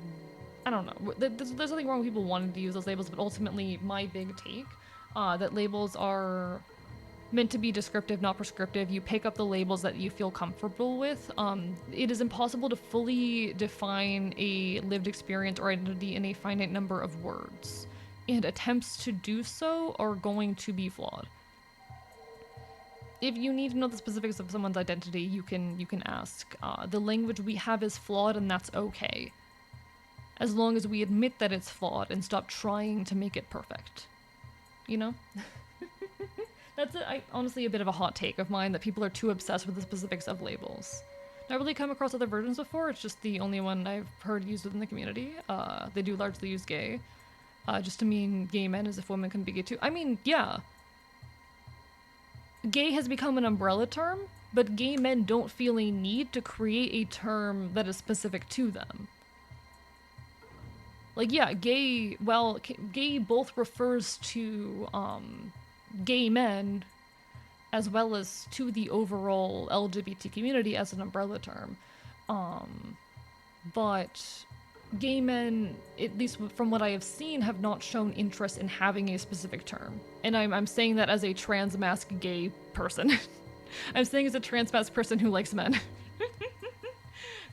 I don't know, there's nothing wrong with people wanting to use those labels, but ultimately my big take, that labels are meant to be descriptive, not prescriptive. You pick up the labels that you feel comfortable with. It is impossible to fully define a lived experience or identity in a finite number of words, and attempts to do so are going to be flawed. If you need to know the specifics of someone's identity, you can ask. The language we have is flawed, and that's okay. As long as we admit that it's flawed and stop trying to make it perfect. You know? That's honestly a bit of a hot take of mine, that people are too obsessed with the specifics of labels. Not really come across other versions before, it's just the only one I've heard used within the community. They do largely use gay, just to mean gay men, as if women can be gay too. I mean, yeah. Gay has become an umbrella term, but gay men don't feel a need to create a term that is specific to them. Like, yeah, gay, well, gay both refers to, gay men, as well as to the overall LGBT community as an umbrella term. But gay men, at least from what I have seen, have not shown interest in having a specific term. And I'm saying that as a trans mask gay person. I'm saying as a trans mask person who likes men.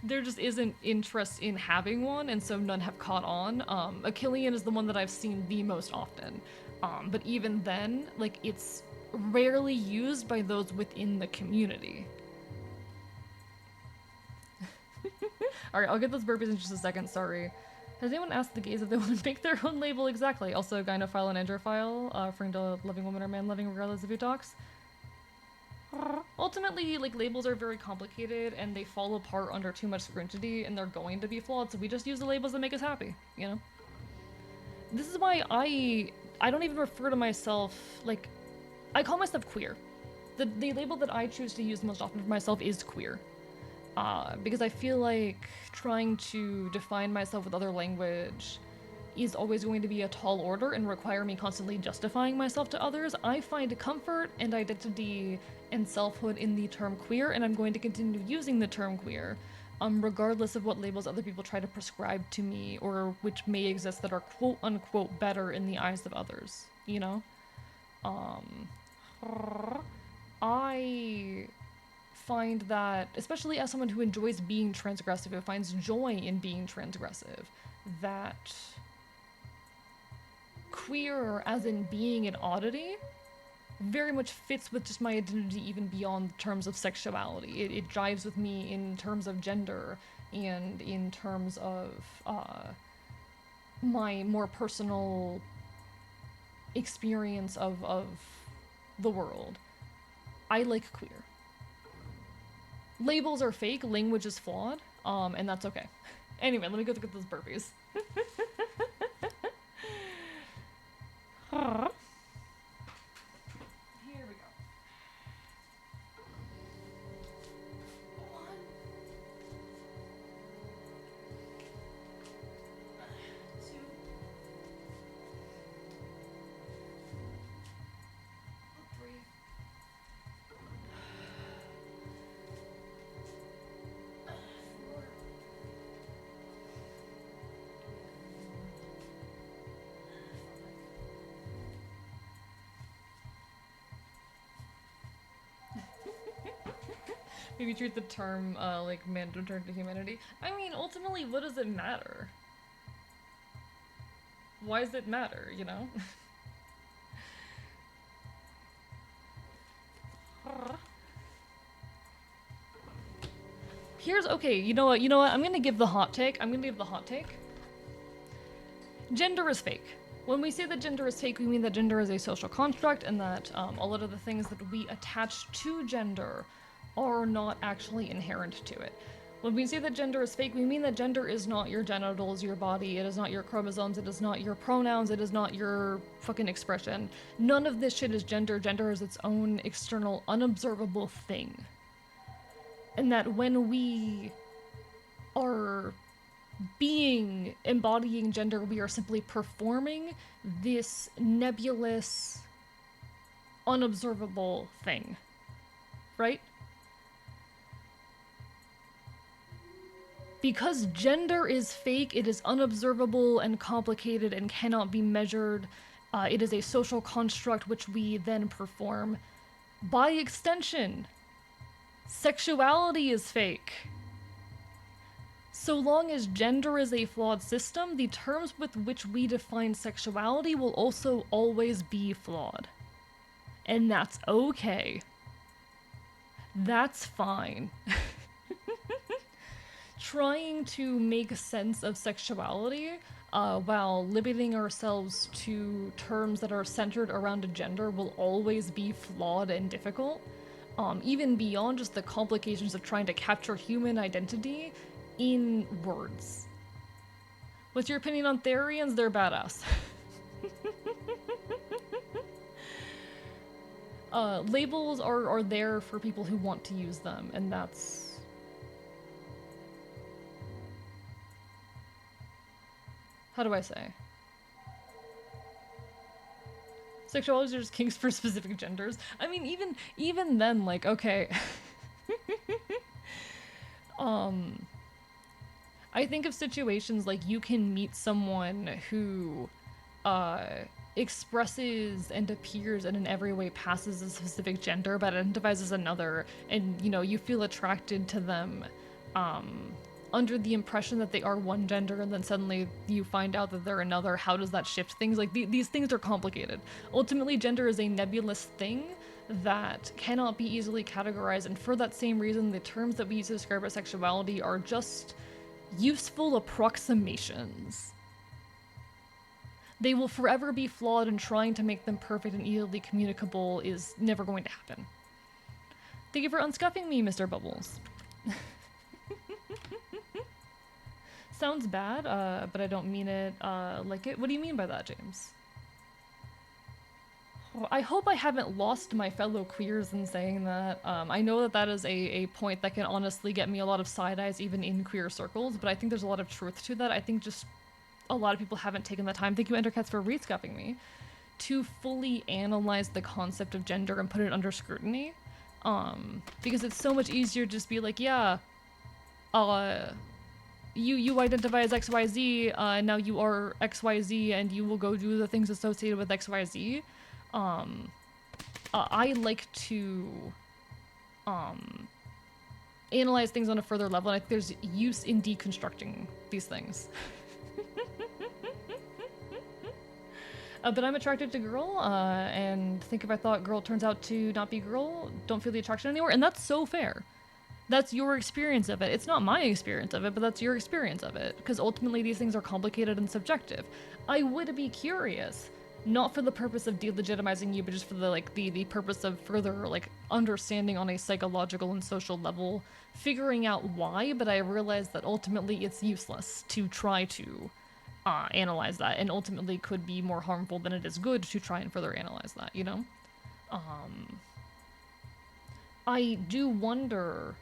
there just isn't interest in having one, and so none have caught on. Achillean is the one that I've seen the most often. But even then, like, it's rarely used by those within the community. Alright, I'll get those burpees in just a second, sorry. Has anyone asked the gays if they want to make their own label? Exactly. Also, gynophile and androphile, referring to loving woman or man loving regardless of who talks. Ultimately, like, labels are very complicated and they fall apart under too much scrutiny and they're going to be flawed, so we just use the labels that make us happy, you know? This is why I don't even refer to myself, like, I call myself queer. The label that I choose to use most often for myself is queer. Because I feel like trying to define myself with other language is always going to be a tall order and require me constantly justifying myself to others. I find comfort and identity and selfhood in the term queer, and I'm going to continue using the term queer, regardless of what labels other people try to prescribe to me or which may exist that are quote-unquote better in the eyes of others, you know? I find that, especially as someone who enjoys being transgressive, who finds joy in being transgressive, that queer, as in being an oddity, very much fits with just my identity even beyond the terms of sexuality. It jives with me in terms of gender and in terms of my more personal experience of the world. I like queer. Labels are fake, language is flawed, and that's okay. Anyway, let me go get those burpees. Here we go. 1, 2, 3. Maybe treat the term, like, man to return to humanity. I mean, ultimately, what does it matter? Why does it matter, you know? Okay, you know what, I'm gonna give the hot take. Gender is fake. When we say that gender is fake, we mean that gender is a social construct and that a lot of the things that we attach to gender are not actually inherent to it. When we say that gender is fake, we mean that gender is not your genitals, your body, it is not your chromosomes, it is not your pronouns, it is not your fucking expression. None of this shit is gender. Gender is its own external, unobservable thing. And that when we are embodying gender, we are simply performing this nebulous, unobservable thing. Right? Because gender is fake, it is unobservable and complicated and cannot be measured. It is a social construct which we then perform. By extension, sexuality is fake. So long as gender is a flawed system, the terms with which we define sexuality will also always be flawed. And that's okay. That's fine. Trying to make sense of sexuality while limiting ourselves to terms that are centered around a gender will always be flawed and difficult, even beyond just the complications of trying to capture human identity in words. What's your opinion on Therians? They're badass. Labels are there for people who want to use them, and that's... How do I say? Sexualities are just kinks for specific genders. I mean, even then, like, okay. I think of situations like you can meet someone who expresses and appears and in every way passes a specific gender but identifies as another, and, you know, you feel attracted to them under the impression that they are one gender and then suddenly you find out that they're another. How does that shift things? Like, these things are complicated. Ultimately, gender is a nebulous thing that cannot be easily categorized, and for that same reason, the terms that we use to describe our sexuality are just useful approximations. They will forever be flawed, and trying to make them perfect and easily communicable is never going to happen. Thank you for unscuffing me, Mr. Bubbles. Sounds bad, but I don't mean it like it. What do you mean by that, James? Oh, I hope I haven't lost my fellow queers in saying that. I know that that is a point that can honestly get me a lot of side eyes even in queer circles, but I think there's a lot of truth to that. I think just a lot of people haven't taken the time, thank you Endercats for rescuffing me, to fully analyze the concept of gender and put it under scrutiny. Because it's so much easier to just be like, yeah, you identify as XYZ, now you are XYZ and you will go do the things associated with XYZ. I like to analyze things on a further level, and I think there's use in deconstructing these things. But I'm attracted to girl, and think if I thought girl turns out to not be girl, don't feel the attraction anymore, and that's so fair. That's your experience of it. It's not my experience of it, but that's your experience of it, because ultimately these things are complicated and subjective. I would be curious, not for the purpose of delegitimizing you, but just for the purpose of further, like, understanding on a psychological and social level, figuring out why, but I realize that ultimately it's useless to try to analyze that, and ultimately could be more harmful than it is good to try and further analyze that, you know? I do wonder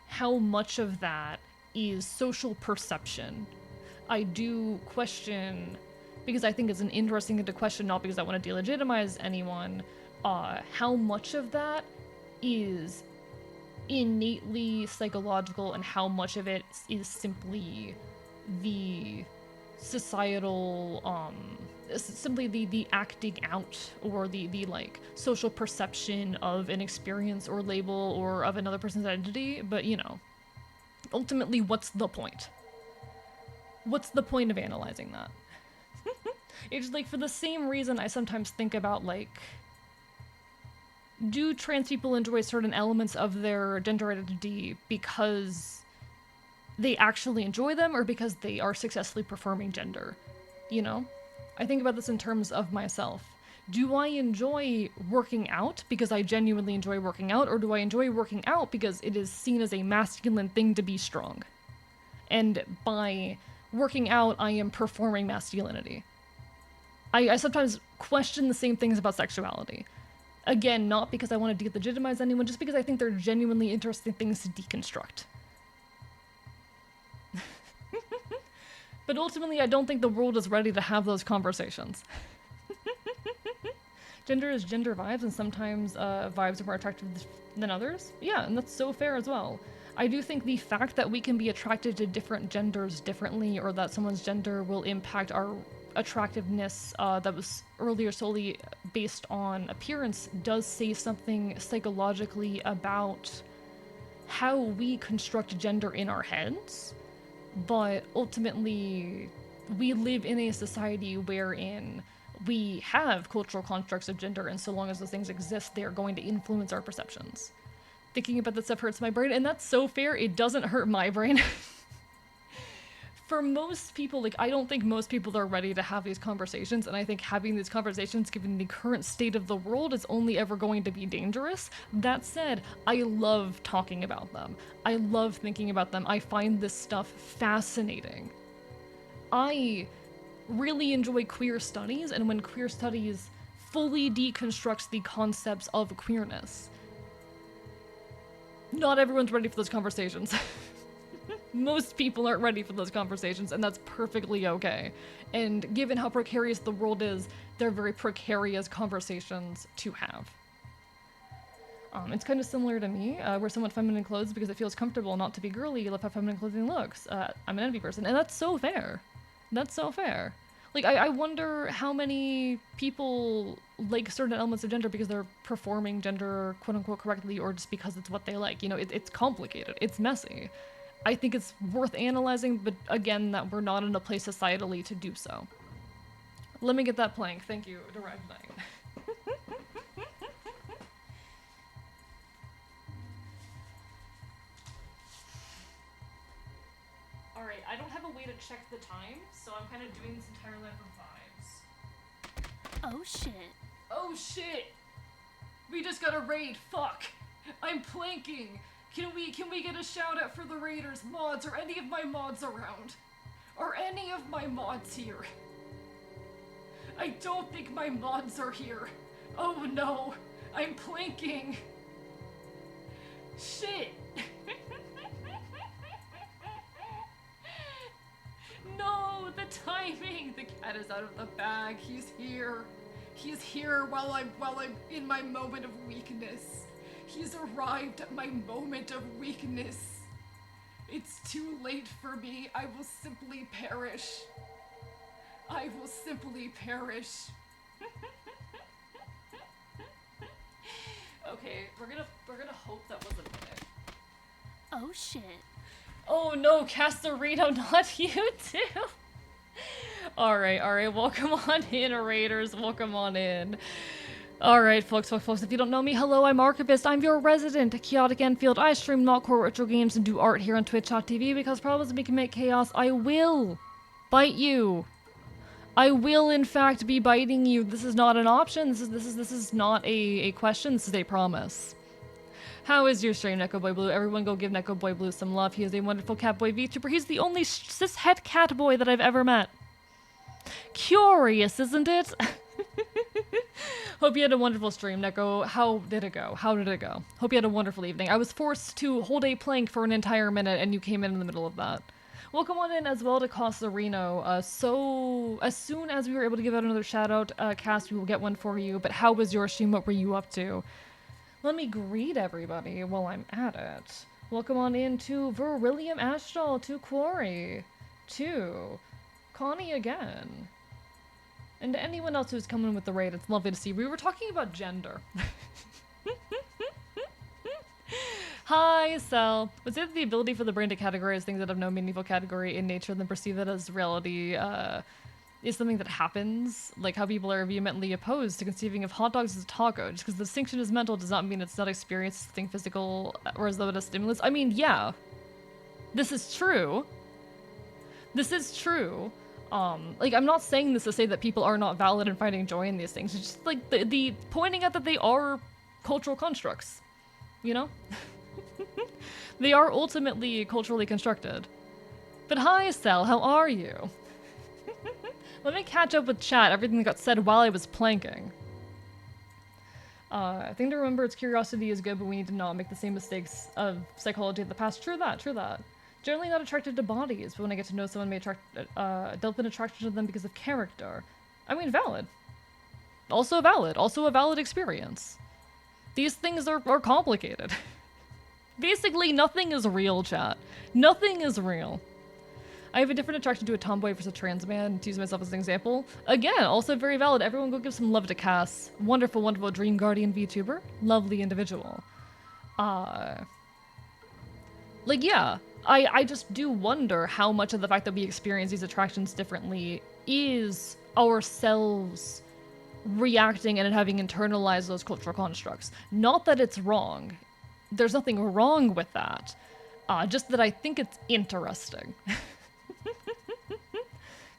how much of that is social perception. I do question, because I think it's an interesting thing to question, not because I want to delegitimize anyone, how much of that is innately psychological and how much of it is simply the societal, simply the acting out or the like social perception of an experience or label or of another person's identity. But you know, ultimately, what's the point? What's the point of analyzing that? It's like, for the same reason I sometimes think about, like, do trans people enjoy certain elements of their gender identity because they actually enjoy them or because they are successfully performing gender, you know? I think about this in terms of myself. Do I enjoy working out because I genuinely enjoy working out, or do I enjoy working out because it is seen as a masculine thing to be strong? And by working out, I am performing masculinity. I sometimes question the same things about sexuality. Again, not because I want to delegitimize anyone, just because I think they're genuinely interesting things to deconstruct. But ultimately, I don't think the world is ready to have those conversations. Gender is gender vibes, and sometimes vibes are more attractive than others. Yeah, and that's so fair as well. I do think the fact that we can be attracted to different genders differently, or that someone's gender will impact our attractiveness that was earlier solely based on appearance, does say something psychologically about how we construct gender in our heads. But ultimately, we live in a society wherein we have cultural constructs of gender, and so long as those things exist, they are going to influence our perceptions. Thinking about that stuff hurts my brain, and that's so fair. It doesn't hurt my brain. For most people, like, I don't think most people are ready to have these conversations, and I think having these conversations, given the current state of the world, is only ever going to be dangerous. That said, I love talking about them. I love thinking about them. I find this stuff fascinating. I really enjoy queer studies, and when queer studies fully deconstructs the concepts of queerness, not everyone's ready for those conversations. Most people aren't ready for those conversations, and that's perfectly okay. And given how precarious the world is, they're very precarious conversations to have. It's kind of similar to me, wear somewhat feminine clothes because it feels comfortable not to be girly, love how feminine clothing looks. I'm an envy person, and that's so fair. That's so fair. Like, I wonder how many people like certain elements of gender because they're performing gender quote-unquote correctly, or just because it's what they like. You know, it's complicated. It's messy. I think it's worth analyzing, but again, that we're not in a place societally to do so. Let me get that plank. Thank you, Direct Knight. Alright, I don't have a way to check the time, so I'm kind of doing this entirely from vibes. Oh shit. Oh shit! We just got a raid, fuck! I'm planking! Can we get a shout out for the raiders, mods, or any of my mods around? Are any of my mods here? I don't think my mods are here. Oh no, I'm planking. Shit. No, the timing. The cat is out of the bag. He's here. He's here while I'm in my moment of weakness. He's arrived at my moment of weakness. It's too late for me. I will simply perish. I will simply perish. Okay, we're gonna hope that wasn't it. Oh shit. Oh no, Castorino, not you too. Alright, welcome on in, Raiders, welcome on in. Alright, folks, if you don't know me, hello, I'm Archivist. I'm your resident Chaotic Enfield. I stream not-core retro games and do art here on Twitch.tv because problems we can make chaos. I will bite you. I will, in fact, be biting you. This is not an option. This is not a question. This is a promise. How is your stream, Neko Boy Blue? Everyone go give Neko Boy Blue some love. He is a wonderful catboy VTuber. He's the only cis-het catboy that I've ever met. Curious, isn't it? Hope you had a wonderful stream, Neko. How did it go? Hope you had a wonderful evening. I was forced to hold a plank for an entire minute, and you came in the middle of that. Welcome on in as well to Castorino. So, as soon as we were able to give out another shout-out, Cast, we will get one for you. But how was your stream? What were you up to? Let me greet everybody while I'm at it. Welcome on in to Verillium Ashtal, to Quarry, to Connie again. And to anyone else who's coming with the raid, it's lovely to see. We were talking about gender. Hi, Sel. Was it the ability for the brain to categorize things that have no meaningful category in nature and then perceive it as reality is something that happens? Like how people are vehemently opposed to conceiving of hot dogs as a taco. Just because the distinction is mental does not mean it's not experienced, something physical, or as though it is stimulus. I mean, yeah. This is true. This is true. Like, I'm not saying this to say that people are not valid in finding joy in these things. It's just, like, the pointing out that they are cultural constructs. You know? They are ultimately culturally constructed. But hi, Sal, how are you? Let me catch up with chat, everything that got said while I was planking. I think to remember its curiosity is good, but we need to not make the same mistakes of psychology of the past. True that, true that. Generally not attracted to bodies, but when I get to know someone may develop an attraction to them because of character. I mean, valid. Also valid. Also a valid experience. These things are complicated. Basically, nothing is real, chat. Nothing is real. I have a different attraction to a tomboy versus a trans man, to use myself as an example. Again, also very valid. Everyone go give some love to Cass. Wonderful, wonderful Dream Guardian VTuber. Lovely individual. Like, yeah. I just do wonder how much of the fact that we experience these attractions differently is ourselves reacting and having internalized those cultural constructs. Not that it's wrong. There's nothing wrong with that. Just that I think it's interesting.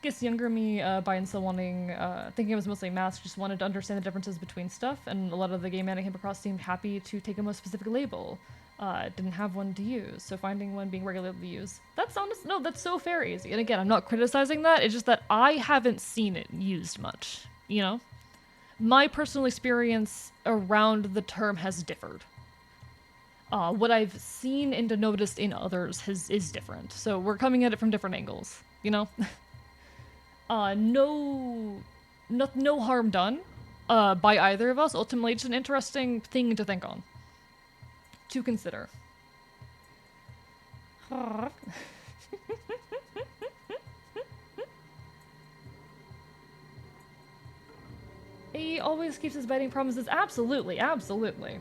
Guess younger me, by and still wanting, thinking it was mostly math, just wanted to understand the differences between stuff, and a lot of the gay men I came across seemed happy to take a more specific label. Didn't have one to use, so finding one being regularly used. That's honest, no, that's so fair, Easy. And again, I'm not criticizing that, it's just that I haven't seen it used much, you know? My personal experience around the term has differed. What I've seen and noticed in others is different, so we're coming at it from different angles, you know? No harm done, by either of us. Ultimately, just an interesting thing to think on. To consider. He always keeps his biting promises. Absolutely, absolutely.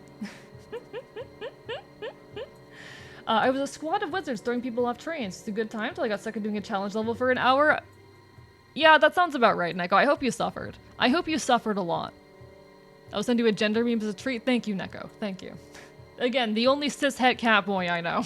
I was a squad of wizards throwing people off trains. It's a good time till I got stuck in doing a challenge level for an hour. Yeah, that sounds about right, Neko. I hope you suffered. I hope you suffered a lot. I'll send you a gender meme as a treat. Thank you, Neko. Thank you. Again, the only cis-het cat boy I know.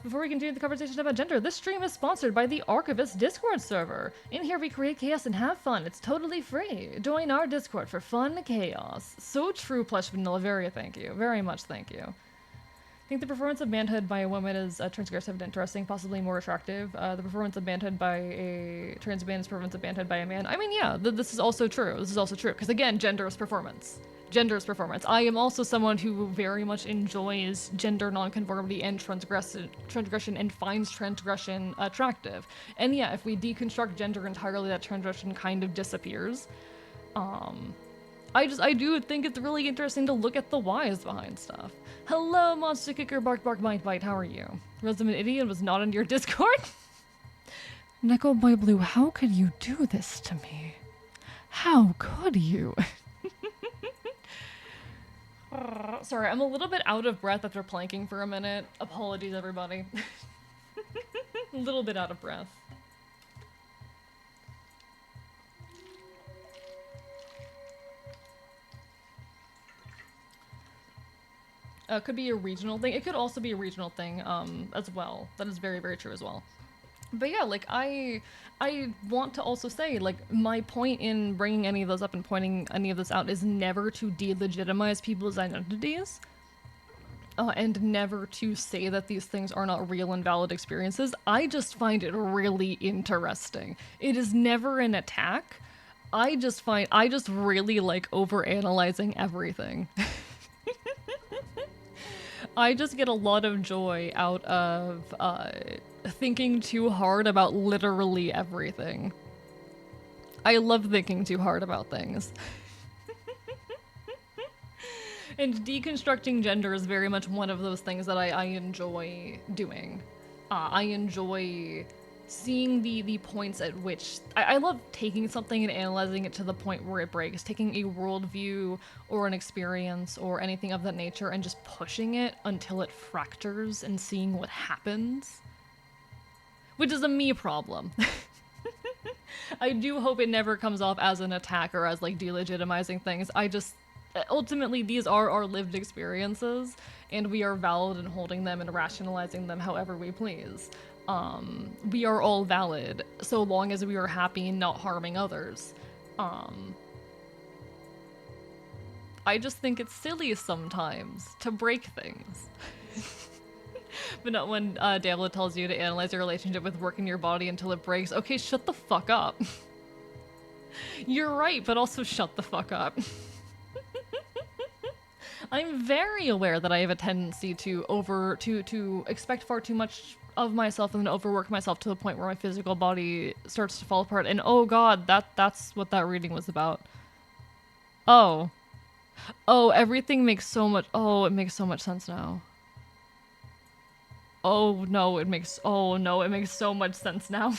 Before we continue the conversation about gender, this stream is sponsored by the Archivist Discord server. In here we create chaos and have fun. It's totally free. Join our Discord for fun chaos. So true, Plush Vanilla. Very thank you. Very much thank you. I think the performance of manhood by a woman is transgressive and interesting, possibly more attractive. The performance of manhood by a trans man is performance of manhood by a man. I mean, yeah, this is also true. This is also true. Because again, gender is performance. Gender is performance. I am also someone who very much enjoys gender nonconformity and transgression and finds transgression attractive. And yeah, if we deconstruct gender entirely, that transgression kind of disappears. I do think it's really interesting to look at the whys behind stuff. Hello, Monster Kicker, Bark Bark Bite Bite, how are you? Resident Idiot was not in your Discord? Neko Boy Blue, how could you do this to me? How could you? Sorry, I'm a little bit out of breath after planking for a minute. Apologies, everybody. A little bit out of breath. Could be a regional thing. It could also be a regional thing as well. That is very, very true as well. But yeah, like, I want to also say, like, my point in bringing any of those up and pointing any of this out is never to delegitimize people's identities. And never to say that these things are not real and valid experiences. I just find it really interesting. It is never an attack. I just really like overanalyzing everything. I just get a lot of joy out of thinking too hard about literally everything. I love thinking too hard about things. And deconstructing gender is very much one of those things that I enjoy doing. I enjoy seeing the points at which... I love taking something and analyzing it to the point where it breaks. Taking a worldview or an experience or anything of that nature and just pushing it until it fractures and seeing what happens. Which is a me problem. I do hope it never comes off as an attack or as, like, delegitimizing things. Ultimately, these are our lived experiences, and we are valid in holding them and rationalizing them however we please. We are all valid, so long as we are happy and not harming others. I just think it's silly sometimes to break things. But not when Dabla tells you to analyze your relationship with work in your body until it breaks. Okay, shut the fuck up. You're right, but also shut the fuck up. I'm very aware that I have a tendency to expect far too much of myself and then overwork myself to the point where my physical body starts to fall apart. And oh god, that's what that reading was about. Oh, everything makes so much. Oh, it makes so much sense now. Oh no, it makes so much sense now.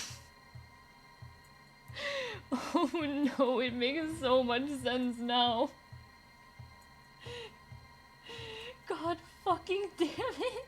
Oh no, it makes so much sense now. God fucking damn it.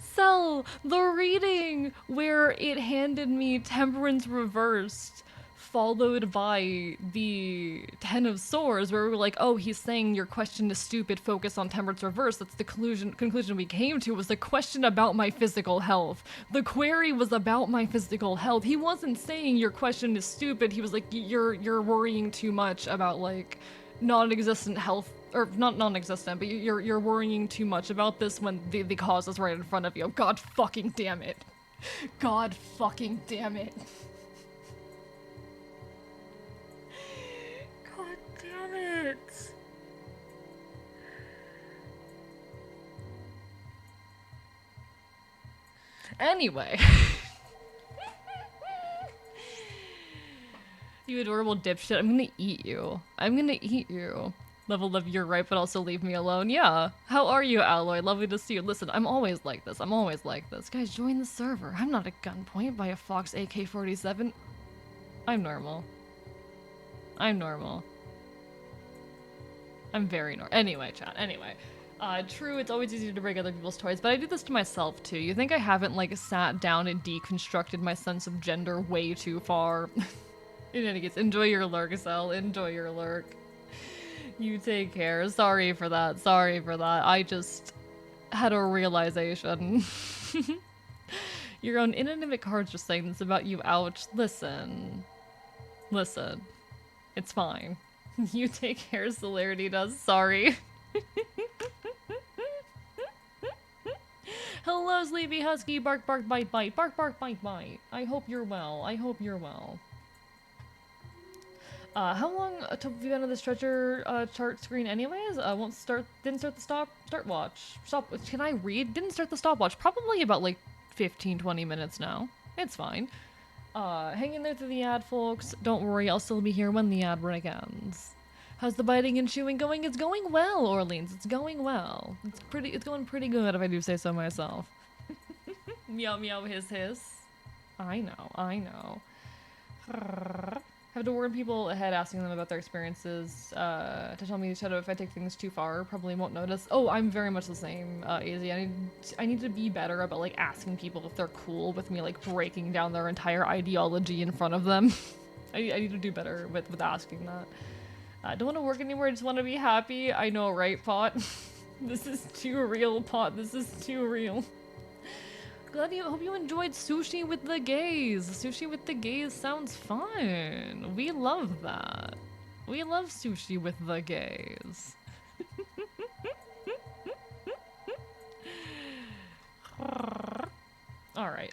Cell, the reading where it handed me Temperance Reversed, followed by the Ten of Swords, where we were like, oh, he's saying your question is stupid, focus on Temperance Reversed. That's the conclusion we came to, was the question about my physical health. The query was about my physical health. He wasn't saying your question is stupid. He was like, you're worrying too much about, like, non-existent health, or not non-existent, but you're worrying too much about this when the cause is right in front of you. God fucking damn it. God fucking damn it. God damn it. Anyway. You adorable dipshit. I'm gonna eat you. I'm gonna eat you. Level of you're right, but also leave me alone. Yeah. How are you, Alloy? Lovely to see you. Listen, I'm always like this. I'm always like this. Guys, join the server. I'm not at gunpoint by a Fox AK-47. I'm normal. I'm normal. I'm very normal. Anyway, chat. Anyway. True, it's always easier to break other people's toys, but I do this to myself too. You think I haven't, like, sat down and deconstructed my sense of gender way too far? In any case, enjoy your lurk, Cell. Enjoy your lurk. You take care. Sorry for that. Sorry for that. I just had a realization. Your own inanimate card's just saying this about you. Ouch. Listen. Listen. It's fine. You take care, Celerity does. Sorry. Hello, Sleepy Husky. Bark, bark, bite, bite. Bark, bark, bite, bite. I hope you're well. I hope you're well. How long have you been on the stretcher chart screen anyways? Didn't start the stopwatch. Can I read? Didn't start the stopwatch. Probably about like 15, 20 minutes now. It's fine. Hanging there through the ad, folks. Don't worry, I'll still be here when the ad break ends. How's the biting and chewing going? It's going well, Orleans. It's going well. It's going pretty good if I do say so myself. Meow meow hiss hiss. I know. Have to warn people ahead, asking them about their experiences, to tell me if I take things too far, probably won't notice. Oh, I'm very much the same, AZ. I need to be better about, like, asking people if they're cool with me, like, breaking down their entire ideology in front of them. I need to do better with asking that. I don't want to work anymore, I just want to be happy. I know, right, Pot? This is too real, Pot. This is too real. Hope you enjoyed Sushi with the Gays. Sushi with the Gays sounds fun. We love that. We love Sushi with the Gays. Alright.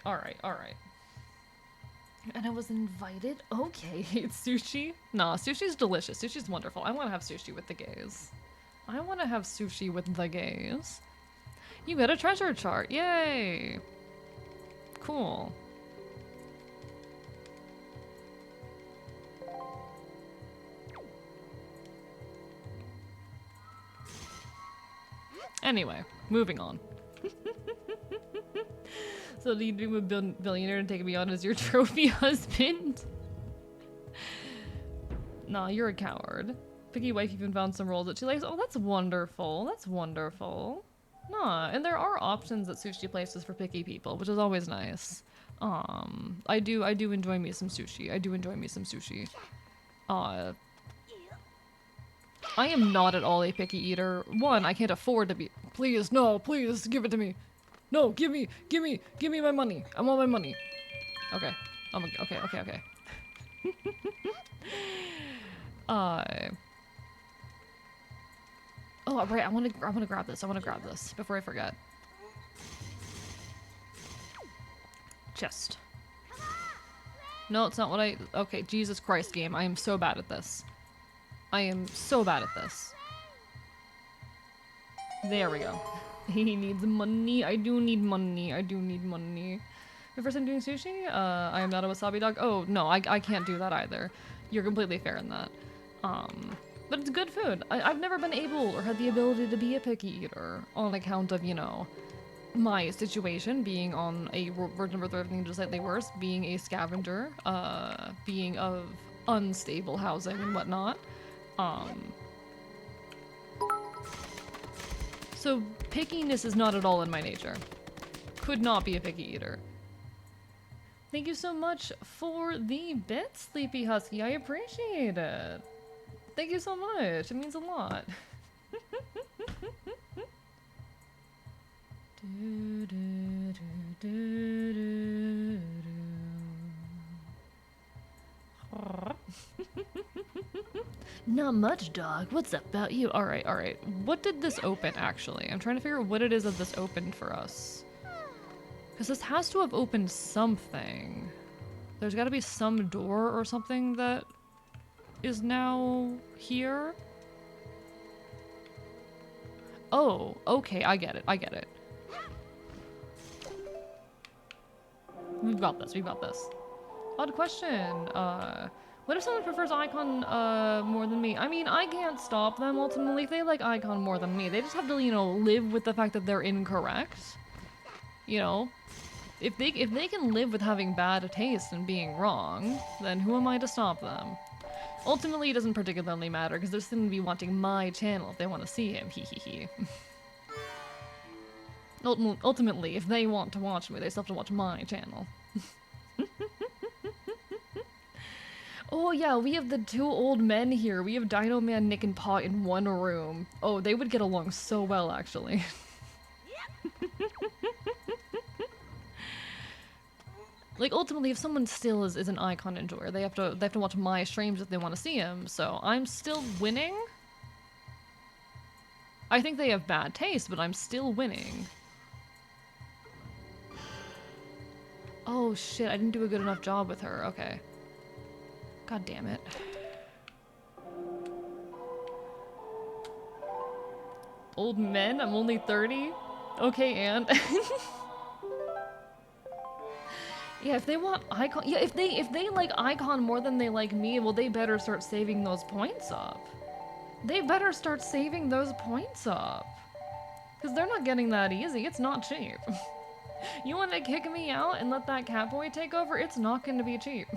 And I was invited? Okay, it's sushi? Nah, sushi's delicious. Sushi's wonderful. I want to have sushi with the gays. I want to have sushi with the gays. You got a treasure chart. Yay! Cool. Anyway, moving on. So do you dream of billionaire and take me on as your trophy husband? Nah, you're a coward. Picky wife even found some roles that she likes. Oh, that's wonderful. That's wonderful. Nah, and there are options at sushi places for picky people, which is always nice. I do enjoy me some sushi. I do enjoy me some sushi. I am not at all a picky eater. One, I can't afford to be. Please, no, please, give it to me. No, give me my money. I want my money. Okay. Okay. Oh, right, I want to grab this. I want to grab this before I forget. Chest. No, it's not what I... Okay, Jesus Christ, game. I am so bad at this. I am so bad at this. There we go. He needs money. I do need money. My first time doing sushi? I am not a wasabi dog. Oh, no, I can't do that either. You're completely fair in that. But it's good food. I've never been able or had the ability to be a picky eater on account of, you know, my situation, being on a virgin birth or everything just slightly worse, being a scavenger, being of unstable housing and whatnot. So pickiness is not at all in my nature. Could not be a picky eater. Thank you so much for the bits, Sleepy Husky. I appreciate it. Thank you so much. It means a lot. Not much, dog. What's up about you? Alright. What did this open, actually? I'm trying to figure out what it is that this opened for us. Because this has to have opened something. There's got to be some door or something that is now here. Oh, okay, I get it. We've got this. Odd question. What if someone prefers Icon more than me? I mean, I can't stop them ultimately if they like Icon more than me. They just have to, you know, live with the fact that they're incorrect. You know? If they can live with having bad taste and being wrong, then who am I to stop them? Ultimately, it doesn't particularly matter, because they're still gonna be watching my channel if they want to see him, hee hee hee. Ultimately, if they want to watch me, they still have to watch my channel. Oh yeah, we have the two old men here. We have Dino Man, Nick, and Pot in one room. Oh, they would get along so well, actually. Like, ultimately, if someone still is an icon enjoyer, they have to watch my streams if they want to see him, so I'm still winning? I think they have bad taste, but I'm still winning. Oh shit, I didn't do a good enough job with her, okay. God damn it. Old men? I'm only 30? Okay, and yeah, if they want icon, yeah, if they like icon more than they like me, well, they better start saving those points up. They better start saving those points up. Because they're not getting that easy. It's not cheap. You want to kick me out and let that catboy take over? It's not going to be cheap.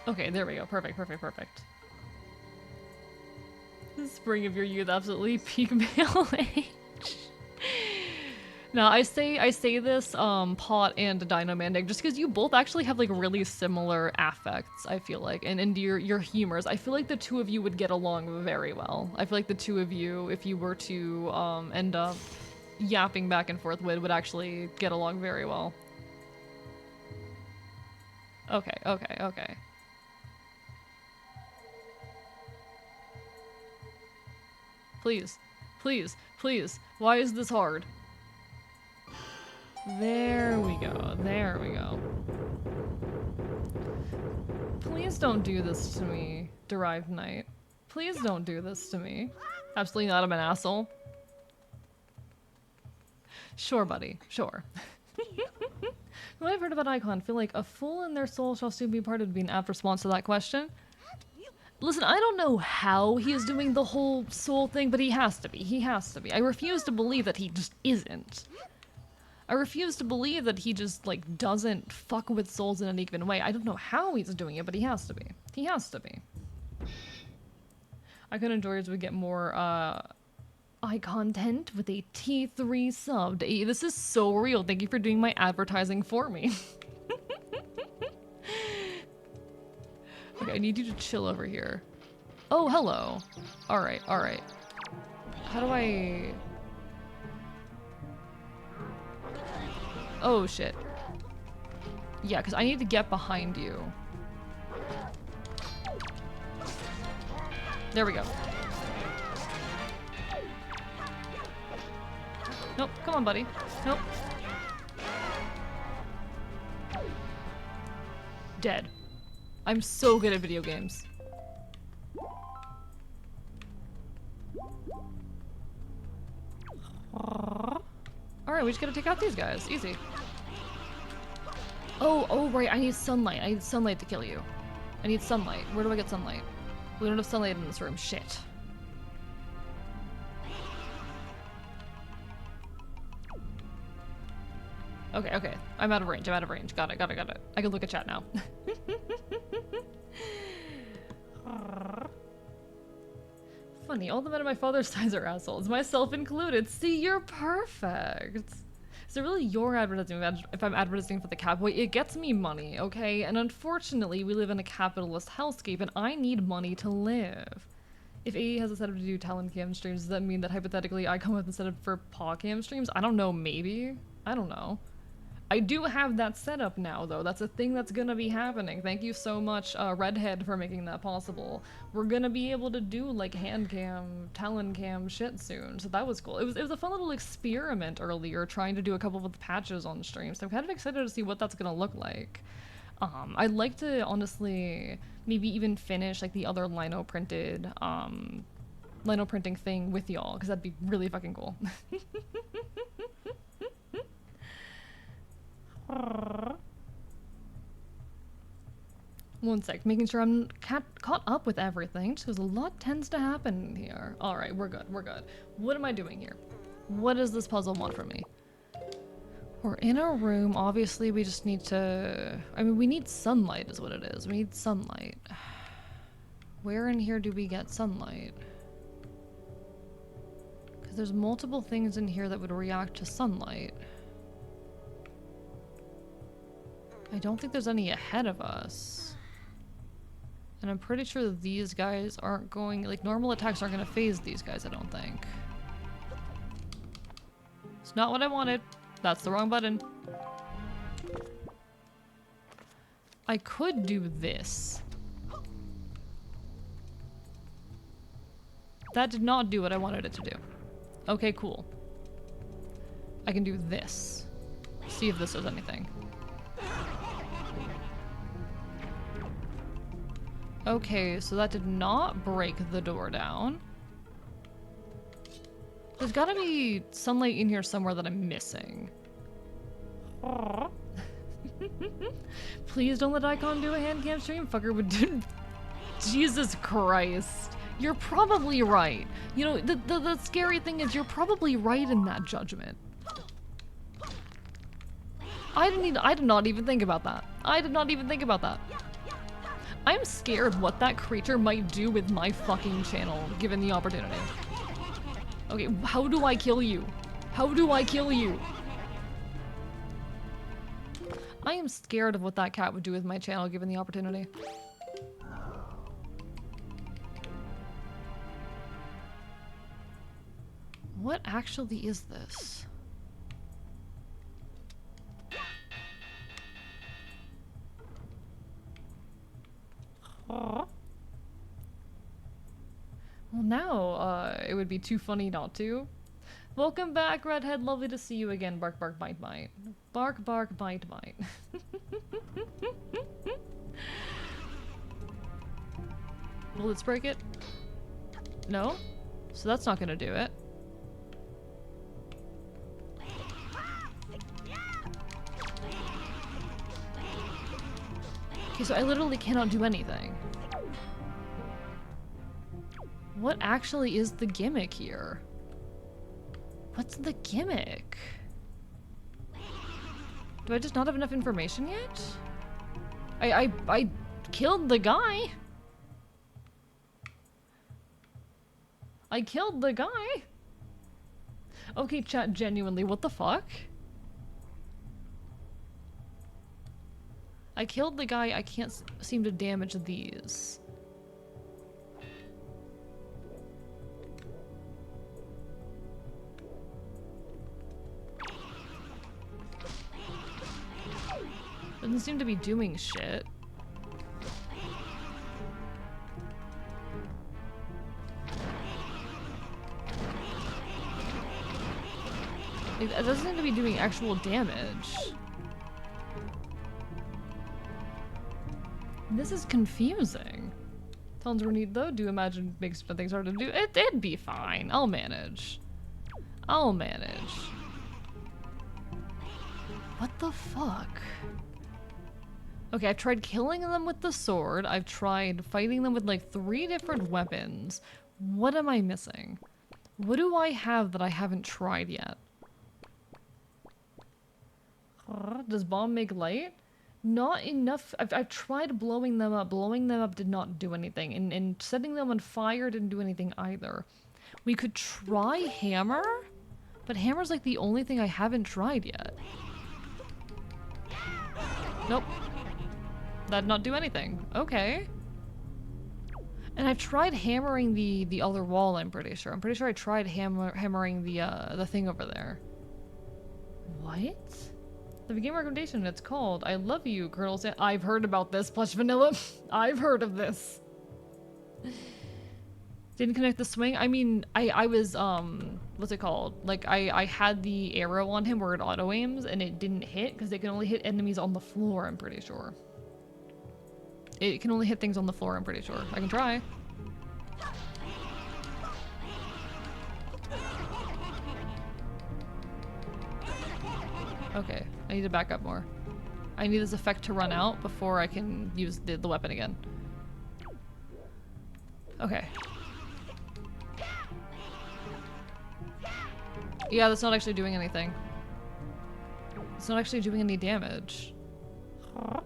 Okay, there we go. Perfect, perfect, perfect. The spring of your youth, absolutely peak male age. Now, I say this, Pot and Dino Mandic, just because you both actually have, like, really similar affects, I feel like, and your humors. I feel like the two of you would get along very well. I feel like the two of you, if you were to, end up yapping back and forth would actually get along very well. Okay, okay, okay. Please, please, please. Why is this hard? There we go. There we go. Please don't do this to me, Derived Knight. Please don't do this to me. Absolutely not, I'm an asshole. Sure, buddy. Sure. What I've heard about Icon, feel like a fool in their soul shall soon be parted would be an apt response to that question. Listen, I don't know how he is doing the whole soul thing, but he has to be. He has to be. I refuse to believe that he just isn't. I refuse to believe that he just, like, doesn't fuck with souls in any given way. I don't know how he's doing it, but he has to be. He has to be. Icon enjoyers would get more, eye content with a T3 sub. This is so real. Thank you for doing my advertising for me. Okay, I need you to chill over here. Oh, hello. Alright, alright. How do I... Oh, shit. Yeah, because I need to get behind you. There we go. Nope, come on, buddy. Nope. Dead. I'm so good at video games. Alright, we just gotta take out these guys. Easy. Oh, right, I need sunlight. I need sunlight to kill you. I need sunlight. Where do I get sunlight? We don't have sunlight in this room. Shit. Okay. I'm out of range. Got it. I can look at chat now. Funny, all the men of my father's sides are assholes, myself included. See, you're perfect. So really, you're advertising. If I'm advertising for the Catboy, it gets me money, okay? And unfortunately, we live in a capitalist hellscape, and I need money to live. If AE has a setup to do talent cam streams, does that mean that hypothetically I come with a setup for paw cam streams? I don't know, maybe? I don't know. I do have that setup now, though. That's a thing that's gonna be happening. Thank you so much, Redhead, for making that possible. We're gonna be able to do, like, hand cam, talon cam shit soon, so that was cool. It was a fun little experiment earlier, trying to do a couple of the patches on stream, so I'm kind of excited to see what that's gonna look like. I'd like to, honestly, maybe even finish, like, the other lino printing thing with y'all, because that'd be really fucking cool. One sec, making sure I'm caught up with everything, just because a lot tends to happen here. Alright, we're good. What am I doing here? What does this puzzle want from me? We're in a room. Obviously, we just need to... I mean, we need sunlight is what it is. We need sunlight. Where in here do we get sunlight? Because there's multiple things in here that would react to sunlight. I don't think there's any ahead of us. And I'm pretty sure that these guys aren't going... Like, normal attacks aren't going to phase these guys, I don't think. It's not what I wanted. That's the wrong button. I could do this. That did not do what I wanted it to do. Okay, cool. I can do this. See if this does anything. Okay, so that did not break the door down. There's gotta be sunlight in here somewhere that I'm missing. Please don't let Icon do a hand cam stream. Fucker would do... Jesus Christ. You're probably right. You know, the scary thing is you're probably right in that judgment. I did not even think about that. I did not even think about that. I'm scared what that creature might do with my fucking channel, given the opportunity. Okay, how do I kill you? How do I kill you? I am scared of what that cat would do with my channel, given the opportunity. What actually is this? Well, now, it would be too funny not to. Welcome back, Redhead. Lovely to see you again. Bark, bark, bite, bite. Bark, bark, bite, bite. Will it break it? No? So that's not gonna do it. Okay, so I literally cannot do anything. What actually is the gimmick here? What's the gimmick? Do I just not have enough information yet? I killed the guy. I killed the guy. Okay, chat, genuinely, what the fuck? I killed the guy, I can't seem to damage these. Doesn't seem to be doing shit. It doesn't seem to be doing actual damage. This is confusing. Tones were neat though. Do imagine makes things hard to do. It'd be fine. I'll manage. I'll manage. What the fuck? Okay, I've tried killing them with the sword. I've tried fighting them with like 3 different weapons. What am I missing? What do I have that I haven't tried yet? Does bomb make light? Not enough. I've tried blowing them up. Blowing them up did not do anything. And setting them on fire didn't do anything either. We could try hammer, but hammer's like the only thing I haven't tried yet. Nope. That did not do anything. Okay. And I've tried hammering the other wall, I'm pretty sure. I'm pretty sure I tried hammering the thing over there. What? The game recommendation, it's called I Love You, Colonel Sam. I've heard about this, Plush Vanilla. I've heard of this. Didn't connect the swing? I mean, I was, what's it called? Like, I had the arrow on him where it auto-aims, and it didn't hit, because it can only hit enemies on the floor, I'm pretty sure. It can only hit things on the floor, I'm pretty sure. I can try. Okay, I need to back up more. I need this effect to run out before I can use the weapon again. Okay. Yeah, that's not actually doing anything. It's not actually doing any damage. I'm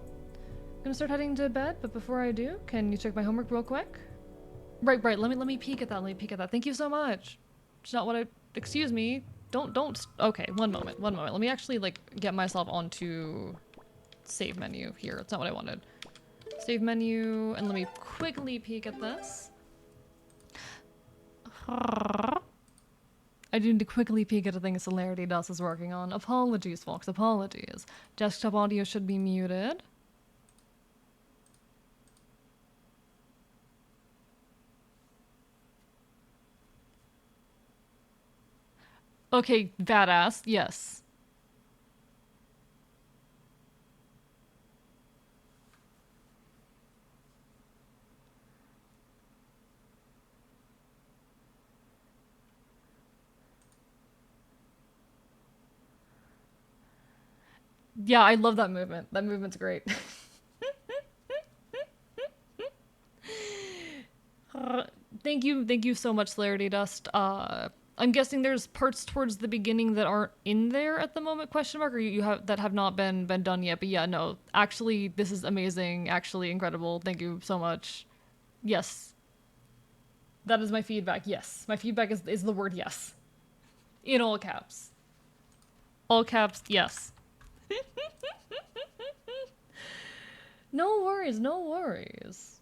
gonna start heading to bed, but before I do, can you check my homework real quick? Right, let me peek at that, let me peek at that. Thank you so much. It's not what I, excuse me. Don't, okay, one moment. Let me actually, like, get myself onto save menu here. It's not what I wanted. Save menu, and let me quickly peek at this. I need to quickly peek at a thing Celerity Dust is working on. Apologies, folks, apologies. Desktop audio should be muted. Okay, badass, yes. Yeah, I love that movement. That movement's great. Thank you so much, Celerity Dust. I'm guessing there's parts towards the beginning that aren't in there at the moment, question mark, or you have that have not been done yet. But yeah, no, actually, this is amazing, actually incredible. Thank you so much. Yes, that is my feedback. Yes, my feedback is the word yes, in all caps. All caps, yes. No worries, no worries.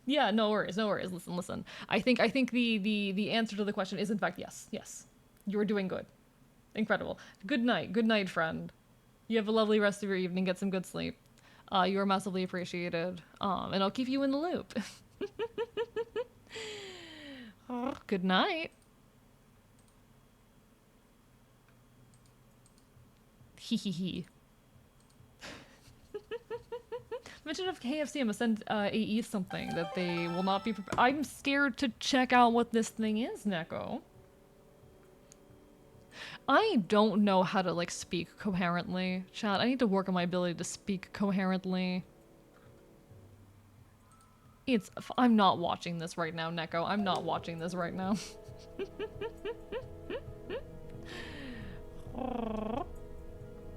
Yeah, no worries, no worries. Listen. I think the answer to the question is in fact yes. Yes. You're doing good. Incredible. Good night, friend. You have a lovely rest of your evening. Get some good sleep. You are massively appreciated. And I'll keep you in the loop. Good night. Hee hee hee. Mention of KFC, I'm gonna send AE something that they will not be. I'm scared to check out what this thing is, Neko. I don't know how to like speak coherently, chat. I need to work on my ability to speak coherently. I'm not watching this right now, Neko. I'm not watching this right now.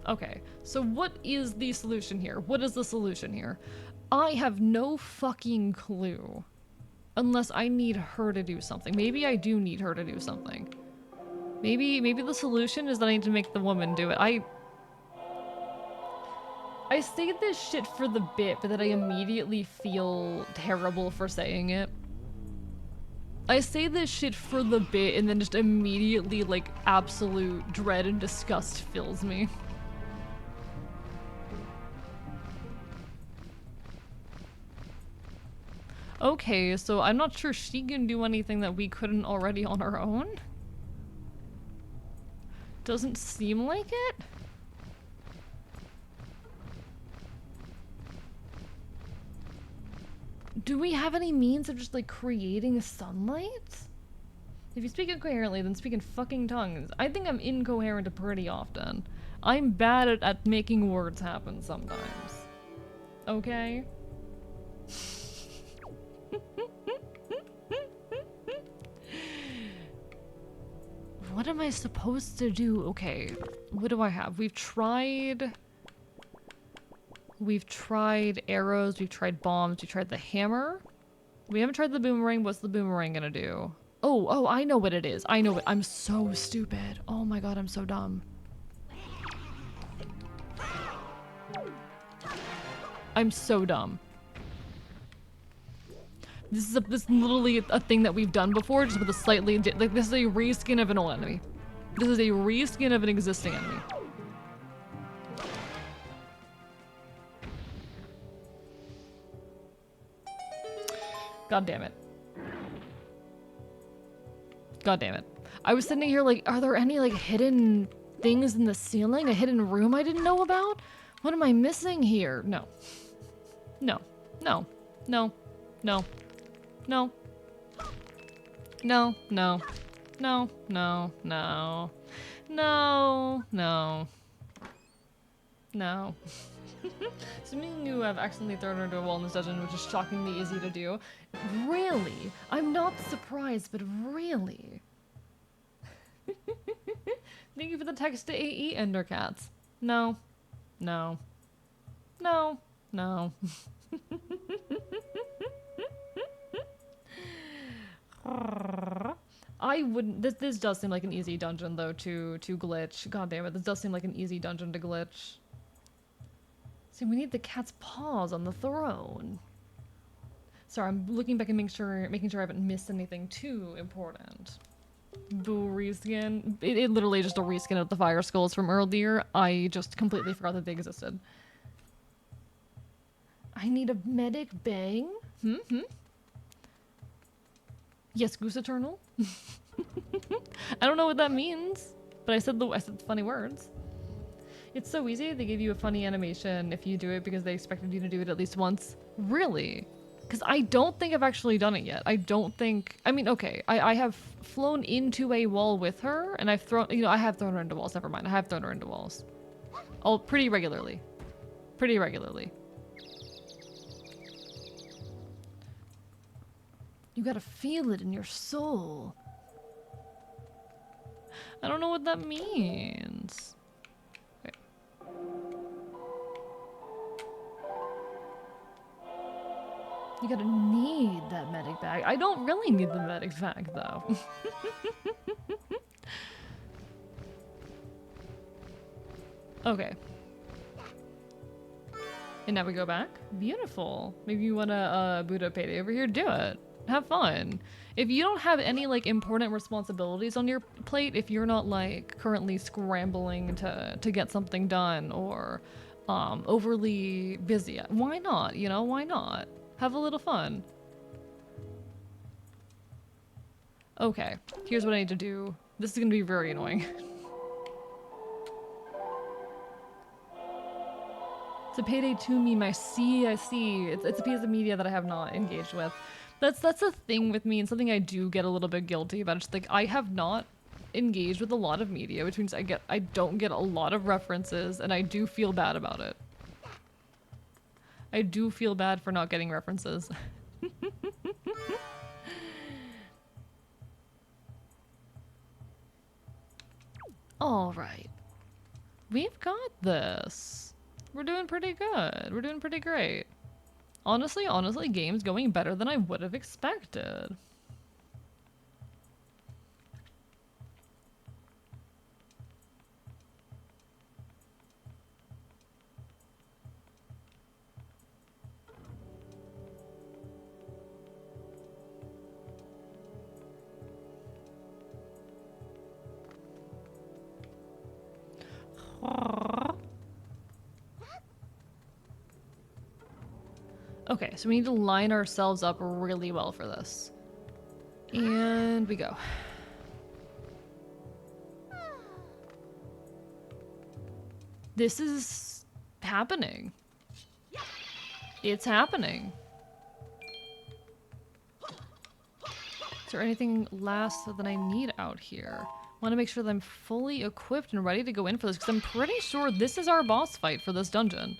Okay, so what is the solution here? What is the solution here? I have no fucking clue. Unless I need her to do something. Maybe I do need her to do something. Maybe the solution is that I need to make the woman do it. I say this shit for the bit, but then I immediately feel terrible for saying it. I say this shit for the bit, and then just immediately, like, absolute dread and disgust fills me. Okay, so I'm not sure she can do anything that we couldn't already on our own? Doesn't seem like it? Do we have any means of just, like, creating sunlight? If you speak incoherently, then speak in fucking tongues. I think I'm incoherent pretty often. I'm bad at making words happen sometimes. Okay? What am I supposed to do? Okay, what do I have? We've tried arrows, we've tried bombs, we've tried the hammer. We haven't tried the boomerang. What's the boomerang gonna do? Oh, I know what it is. I know it. I'm so stupid. Oh my god, I'm so dumb. I'm so dumb. This is literally a thing that we've done before, just with a slightly, like, this is a reskin of an old enemy. This is a reskin of an existing enemy. God damn it. God damn it. I was sitting here like, are there any, like, hidden things in the ceiling? A hidden room I didn't know about? What am I missing here? No. No. No. No. No. No. No. No. No. No. No. No. No. No. Something new I've accidentally thrown her into a wall in this dungeon, which is shockingly easy to do. Really? I'm not surprised, but really? Thank you for the text to AE Endercats. No. No. No. No. I wouldn't. This does seem like an easy dungeon though to glitch. God damn it, this does seem like an easy dungeon to glitch. See, we need the cat's paws on the throne. Sorry, I'm looking back and making sure I haven't missed anything too important. Boo reskin. It literally just a reskin of the fire skulls from earlier. I just completely forgot that they existed. I need a medic bang. Yes, Goose Eternal. I don't know what that means, but I said the funny words. It's so easy. They give you a funny animation if you do it because they expected you to do it at least once. Really? Because I don't think I've actually done it yet. I don't think... I mean, okay. I have flown into a wall with her, and I've thrown... You know, I have thrown her into walls. Never mind. I have thrown her into walls. Oh, pretty regularly. Pretty regularly. You gotta feel it in your soul. I don't know what that means. Okay. You gotta need that medic bag. I don't really need the medic bag though. Okay. And now we go back. Beautiful. Maybe you wanna boot up Payday over here? Do it. Have fun. If you don't have any like important responsibilities on your plate, if you're not like currently scrambling to get something done or overly busy, why not? You know, why not? Have a little fun. Okay, here's what I need to do. This is gonna be very annoying. It's a Payday 2 meme. I see. It's a piece of media that I have not engaged with. That's a thing with me and something I do get a little bit guilty about. It's like I have not engaged with a lot of media, which means I don't get a lot of references, and I do feel bad about it. I do feel bad for not getting references. All right. We've got this. We're doing pretty good. We're doing pretty great. Honestly, game's going better than I would have expected. Okay, so we need to line ourselves up really well for this. And we go. This is happening. It's happening. Is there anything last that I need out here? I want to make sure that I'm fully equipped and ready to go in for this, because I'm pretty sure this is our boss fight for this dungeon.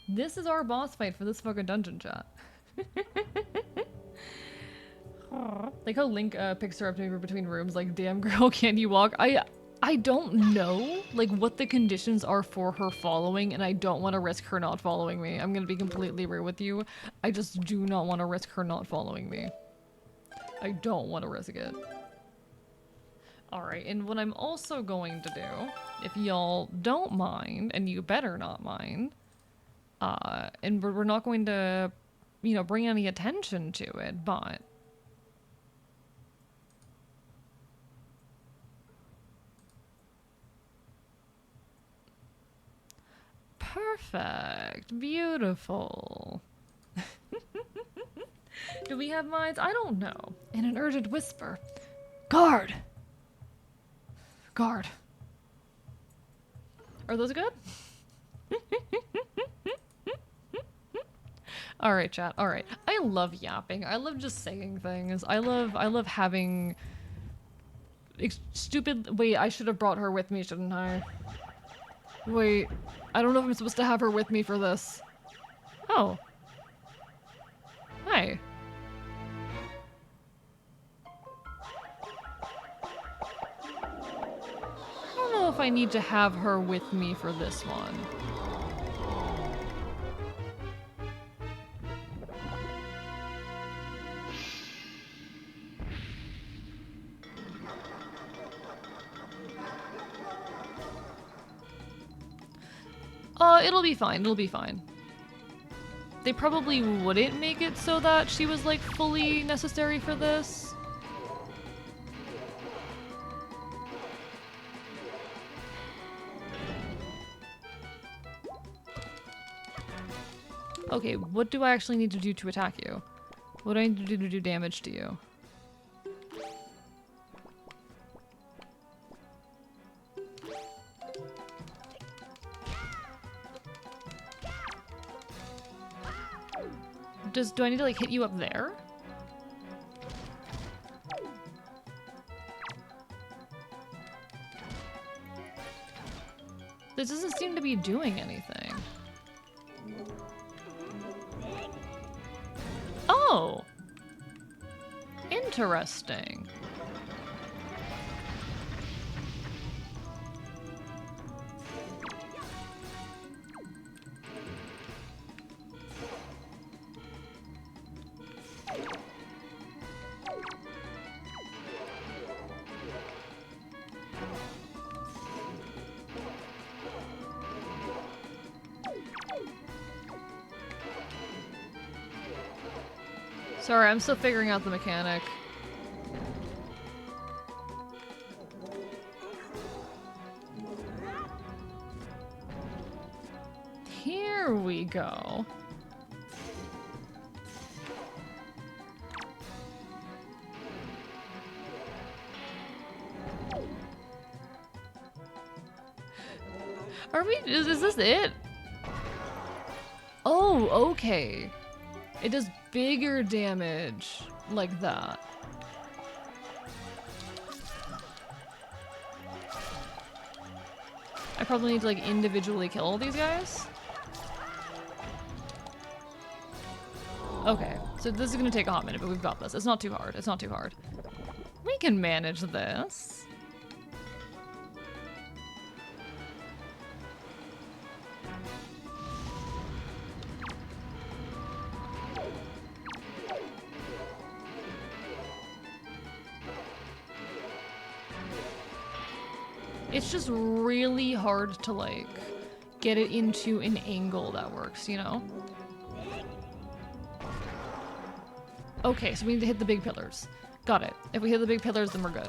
This is our boss fight for this fucking dungeon, chat. Like how Link picks her up to move her between rooms, like, damn girl, can you walk? I don't know, like, what the conditions are for her following, and I don't want to risk her not following me. I'm gonna be completely real with you. I just do not want to risk her not following me. I don't want to risk it. Alright, and what I'm also going to do, if y'all don't mind, and you better not mind, and we're not going to, you know, bring any attention to it, but... Perfect. Beautiful. Do we have mines? I don't know. In an urgent whisper. Guard! Guard. Are those good? Alright, chat. Alright. I love yapping. I love just saying things. I love having... stupid... Wait, I should have brought her with me, shouldn't I? Wait. I don't know if I'm supposed to have her with me for this. Oh. Hi. if I need to have her with me for this one. It'll be fine, it'll be fine. They probably wouldn't make it so that she was, like, fully necessary for this. Okay, what do I actually need to do to attack you? What do I need to do damage to you? Do I need to, like, hit you up there? This doesn't seem to be doing anything. Oh! Interesting. Sorry, I'm still figuring out the mechanic. Here we go. Are we? Is this it? Oh, okay. It does bigger damage like that. I probably need to, like, individually kill all these guys. Okay, so this is gonna take a hot minute, but we've got this. It's not too hard. It's not too hard. We can manage this. It's just really hard to, like, get it into an angle that works, you know? Okay, so we need to hit the big pillars. Got it. If we hit the big pillars, then we're good.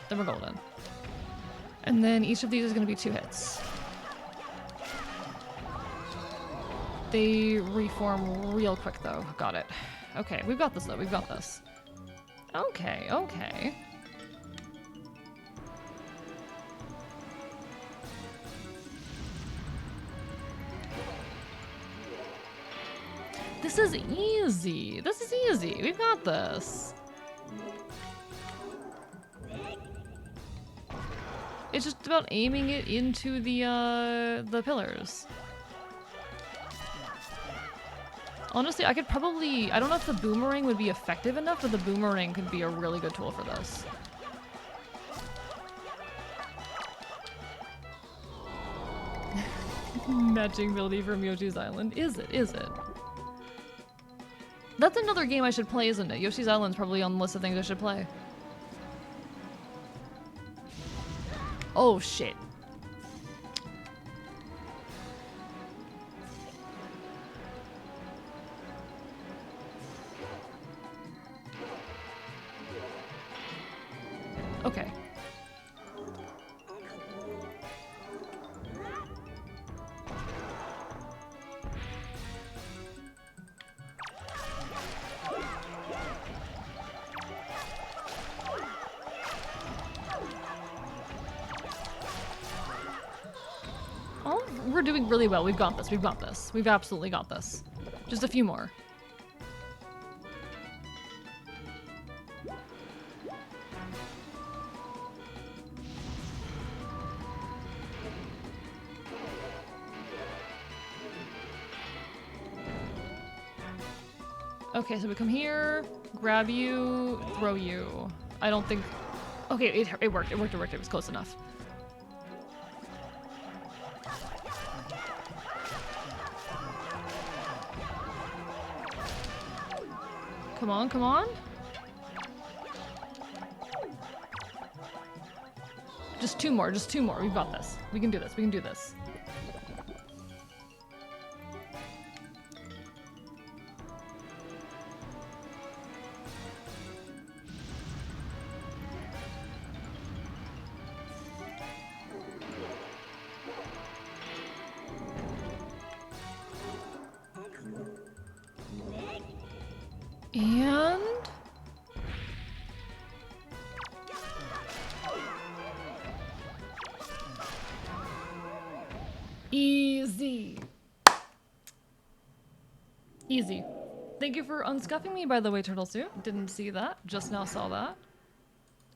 Then we're golden. And then each of these is going to be 2 hits. They reform real quick, though. Got it. Okay, we've got this, though. We've got this. Okay, okay. This is easy. This is easy. We've got this. It's just about aiming it into the pillars. Honestly, I could probably... I don't know if the boomerang would be effective enough, but the boomerang could be a really good tool for this. Matching ability from Yoshi's Island. Is it? Is it? That's another game I should play, isn't it? Yoshi's Island's probably on the list of things I should play. Oh, shit. Okay. Oh, we're doing really well. We've got this. We've got this. We've absolutely got this. Just a few more. Okay, so we come here, grab you, throw you. I don't think... Okay, it worked. It worked. It worked. It was close enough. Come on, come on. Just two more, just two more. We've got this. We can do this, we can do this. And... easy. Easy. Thank you for unscuffing me, by the way, Turtle Suit. Didn't see that. Just now saw that.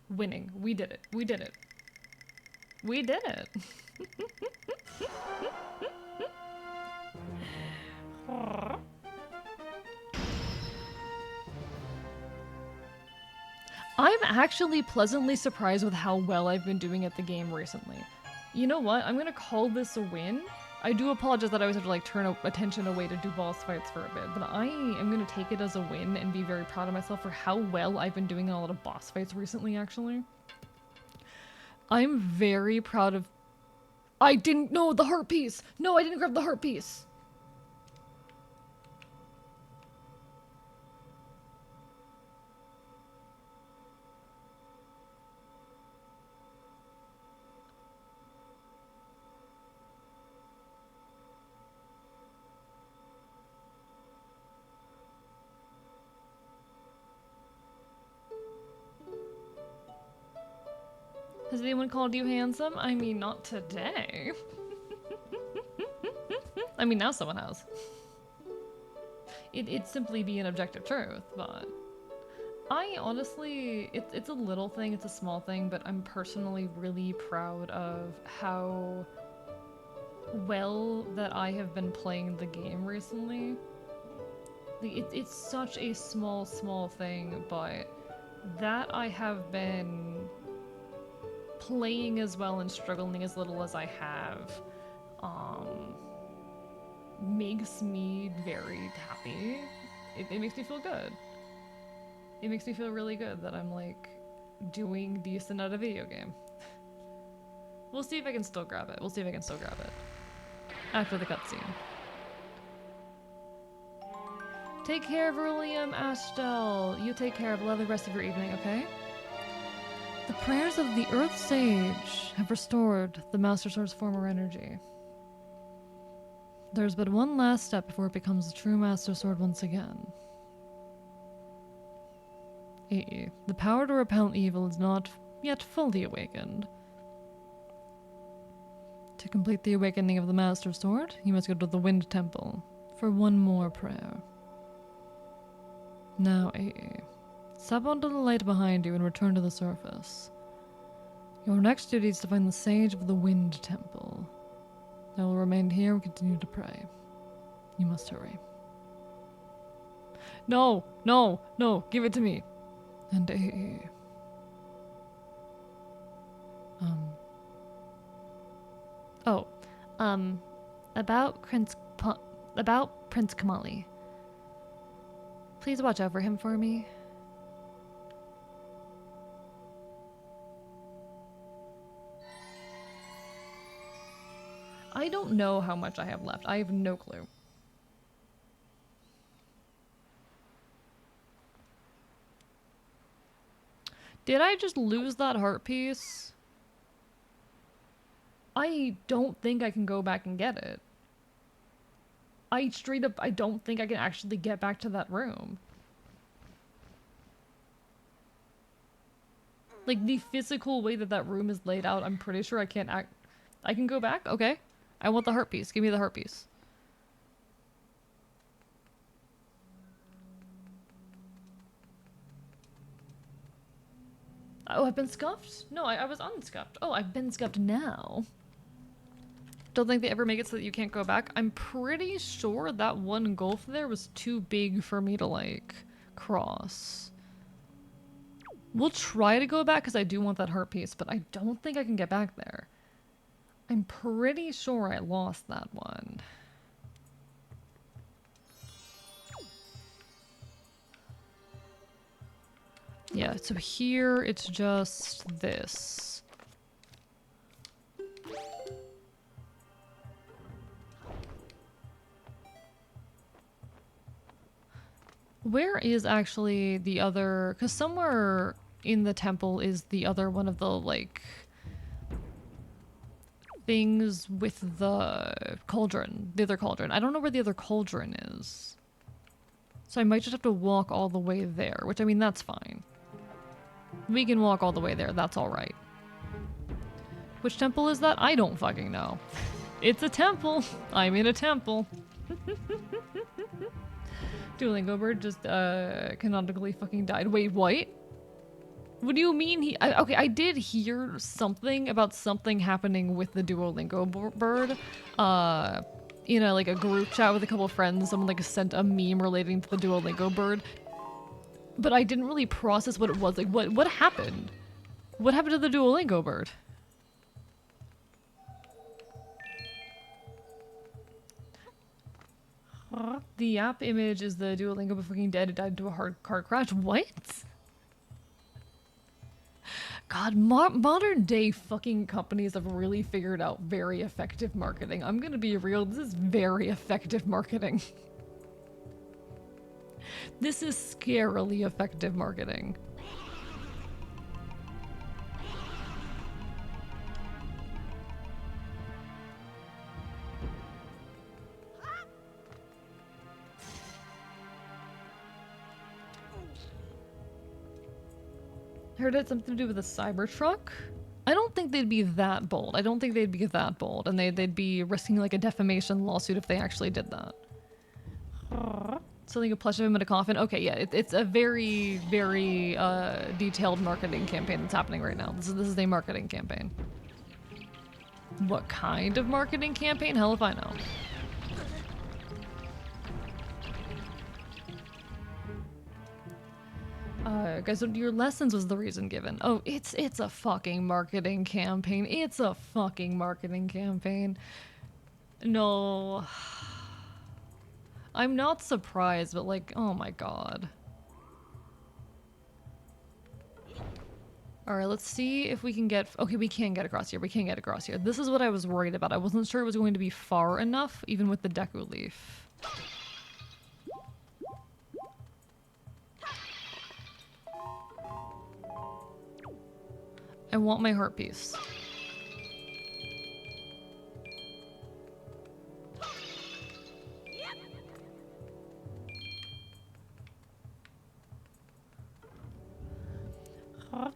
Winning. We did it. We did it. We did it. I'm actually pleasantly surprised with how well I've been doing at the game recently. You know what? I'm gonna call this a win. I do apologize that I always have to like turn attention away to do boss fights for a bit, but I am gonna take it as a win and be very proud of myself for how well I've been doing in a lot of boss fights recently, actually. I'm very proud of... I didn't know the heart piece! No, I didn't grab the heart piece! Has anyone called you handsome? I mean, not today. I mean, now someone has. It'd simply be an objective truth, but... I honestly, it's a little thing, it's a small thing, but I'm personally really proud of how well that I have been playing the game recently. It's such a small thing, but that I have been playing as well and struggling as little as I have, makes me very happy. It makes me feel good. It makes me feel really good that I'm like doing decent at a video game. We'll see if I can still grab it. We'll see if I can still grab it after the cutscene. Take care of William Ashtel. You take care of the lovely rest of your evening, okay? The prayers of the Earth Sage have restored the Master Sword's former energy. There's but one last step before it becomes the true Master Sword once again. The power to repel evil is not yet fully awakened. To complete the awakening of the Master Sword, you must go to the Wind Temple for one more prayer. Now, step onto the light behind you and return to the surface. Your next duty is to find the Sage of the Wind Temple. I will remain here and continue to pray. You must hurry. No, no, no, give it to me. And about Prince Kamali. Please watch over him for me. I don't know how much I have left. I have no clue. Did I just lose that heart piece? I don't think I can go back and get it. I straight up, I don't think I can actually get back to that room. Like, the physical way that that room is laid out, I'm pretty sure I can't act... I can go back? Okay. I want the heart piece. Give me the heart piece. Oh, I've been scuffed? No, I was unscuffed. Oh, I've been scuffed now. Don't think they ever make it so that you can't go back. I'm pretty sure that one gulf there was too big for me to, like, cross. We'll try to go back because I do want that heart piece, but I don't think I can get back there. I'm pretty sure I lost that one. Yeah, so here it's just this. Where is actually the other... Because somewhere in the temple is the other one of the, like, things with the cauldron. The other cauldron. I don't know where the other cauldron is. So I might just have to walk all the way there, which, I mean, that's fine. We can walk all the way there, that's alright. Which temple is that? I don't fucking know. It's a temple! I'm in a temple. Duolingo bird just, canonically fucking died. Wait, what? What do you mean he- okay, I did hear something about something happening with the Duolingo bird. In a, like, a group chat with a couple of friends, someone, like, sent a meme relating to the Duolingo bird. But I didn't really process what it was. Like, what happened? What happened to the Duolingo bird? The app image is the Duolingo but fucking dead. It died into a hard car crash. What? God, modern day fucking companies have really figured out very effective marketing. I'm gonna be real, this is very effective marketing. This is scarily effective marketing. Heard it had something to do with a Cybertruck? I don't think they'd be that bold. I don't think they'd be that bold, and they'd be risking like a defamation lawsuit if they actually did that. Selling a plush of him in a coffin? Okay, yeah, it's a very, very detailed marketing campaign that's happening right now. This is a marketing campaign. What kind of marketing campaign? Hell if I know. Guys, your lessons was the reason given. Oh, it's a fucking marketing campaign. It's a fucking marketing campaign. No. I'm not surprised, but like, oh my god. Alright, let's see if we can get... Okay, we can get across here. We can get across here. This is what I was worried about. I wasn't sure it was going to be far enough, even with the Deku Leaf. I want my heart piece.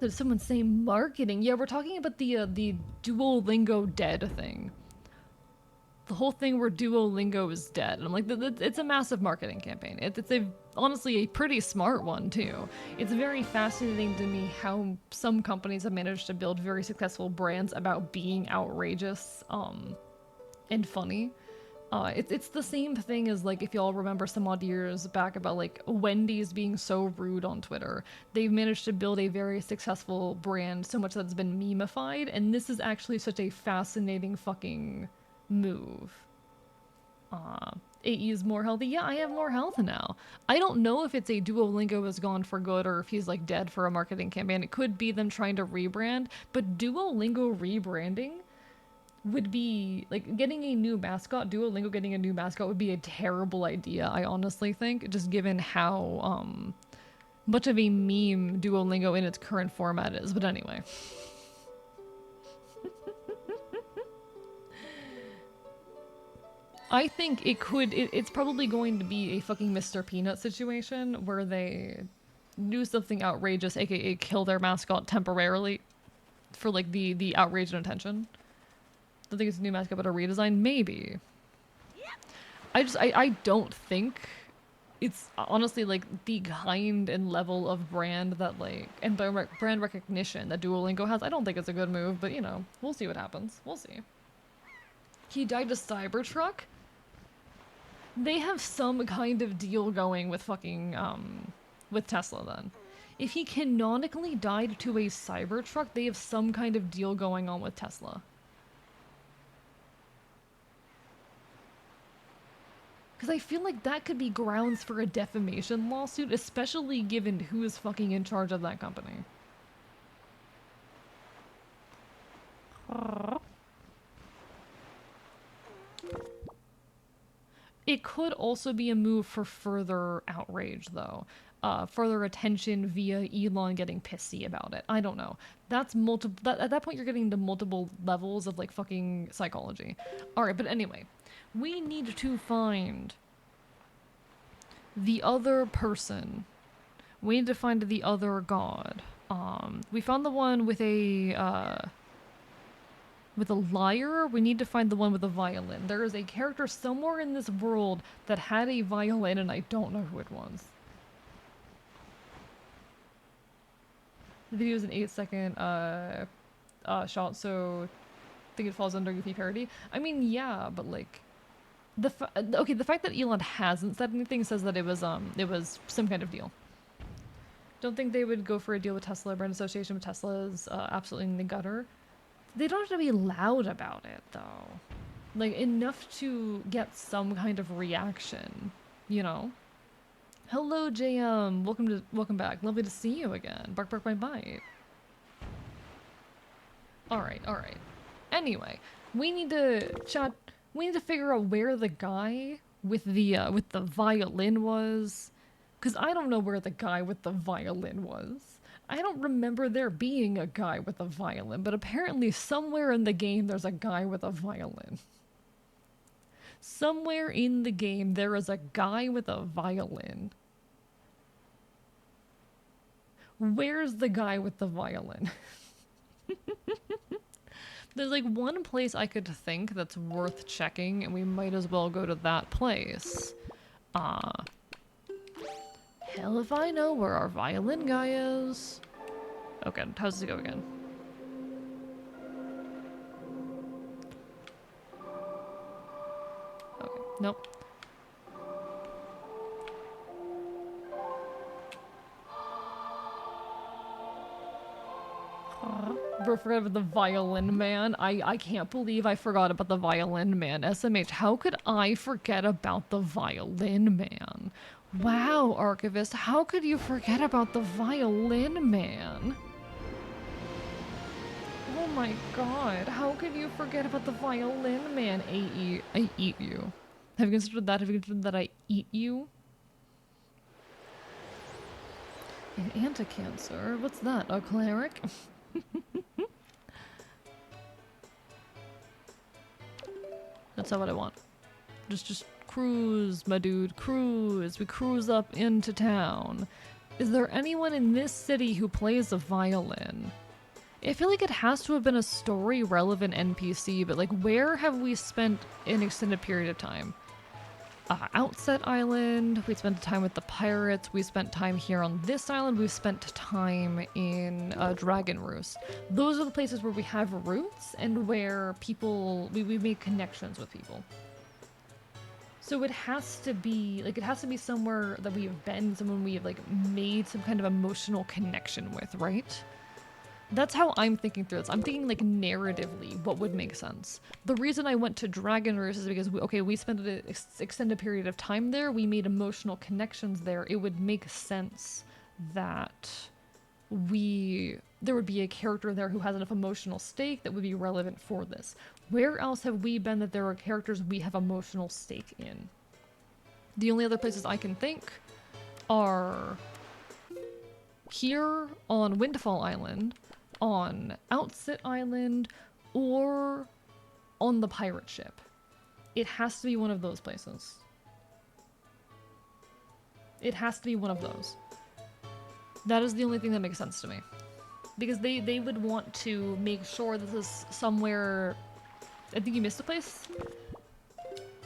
Did someone say marketing? Yeah, we're talking about the Duolingo dead thing. The whole thing where Duolingo is dead. And I'm like, it's a massive marketing campaign. It's honestly a pretty smart one too. It's very fascinating to me how some companies have managed to build very successful brands about being outrageous and funny. It's the same thing as, like, if y'all remember some odd years back about, like, Wendy's being so rude on Twitter. They've managed to build a very successful brand so much that it's been memified, and this is actually such a fascinating fucking move. AE is more healthy. Yeah, I have more health now. I don't know if it's a Duolingo is gone for good or if he's, like, dead for a marketing campaign. It could be them trying to rebrand, but Duolingo rebranding would be, like, getting a new mascot, Duolingo getting a new mascot would be a terrible idea, I honestly think, just given how, much of a meme Duolingo in its current format is, but anyway. I think it's probably going to be a fucking Mr. Peanut situation, where they do something outrageous, aka kill their mascot temporarily, for, like, the outrage and attention. I think it's a new mascot, but a redesign? Maybe. I don't think it's honestly, like, the kind and level of brand that, like, and brand recognition that Duolingo has. I don't think it's a good move, but, you know, we'll see what happens. We'll see. He died to Cybertruck? They have some kind of deal going with fucking, with Tesla, then. If he canonically died to a Cybertruck, they have some kind of deal going on with Tesla. Because I feel like that could be grounds for a defamation lawsuit, especially given who is fucking in charge of that company. It could also be a move for further outrage, though. Further attention via Elon getting pissy about it. I don't know. That's multiple. At that point, you're getting into multiple levels of like fucking psychology. All right, but anyway, we need to find the other person. We need to find the other god. We found the one with a lyre. We need to find the one with a violin. There is a character somewhere in this world that had a violin, and I don't know who it was. The video is an 8-second shot, so I think it falls under goofy parody. I mean, yeah, but like, the fact that Elon hasn't said anything says that it was some kind of deal. Don't think they would go for a deal with Tesla. Brand association with Tesla is absolutely in the gutter. They don't have to be loud about it though, like enough to get some kind of reaction, you know. Hello, JM. Welcome back. Lovely to see you again. Bark, bark, bite, bite. All right. Anyway, we need to chat. We need to figure out where the guy with the violin was, because I don't know where the guy with the violin was. I don't remember there being a guy with a violin, but apparently somewhere in the game there's a guy with a violin. Somewhere in the game there is a guy with a violin. Where's the guy with the violin? There's like one place I could think that's worth checking, and we might as well go to that place. Hell if I know where our violin guy is. Okay, how does it go again? Okay, nope. Bro, forgot about the violin man. I can't believe I forgot about the violin man. SMH, how could I forget about the violin man? Wow, Archivist, how could you forget about the violin man? Oh my god, how could you forget about the violin man? I eat you. Have you considered that? Have you considered that I eat you? An anti-cancer? What's that? A cleric? That's not what I want. Just cruise, my dude. Cruise. We cruise up into town. Is there anyone in this city who plays a violin? I feel like it has to have been a story-relevant NPC, but like, where have we spent an extended period of time? Outset Island, we spent time with the pirates, we spent time here on this island, we spent time in Dragon Roost. Those are the places where we have roots and where people, we make connections with people. So it has to be, like, it has to be somewhere that we have been, someone we have, like, made some kind of emotional connection with, right? That's how I'm thinking through this. I'm thinking, like, narratively, what would make sense. The reason I went to Dragon Roost is because, we spent an extended period of time there, we made emotional connections there. It would make sense that there would be a character there who has enough emotional stake that would be relevant for this. Where else have we been that there are characters we have emotional stake in? The only other places I can think are here on Windfall Island, on Outset Island, or on the pirate ship. It has to be one of those places. It has to be one of those. That is the only thing that makes sense to me. Because they would want to make sure this is somewhere... I think you missed a place?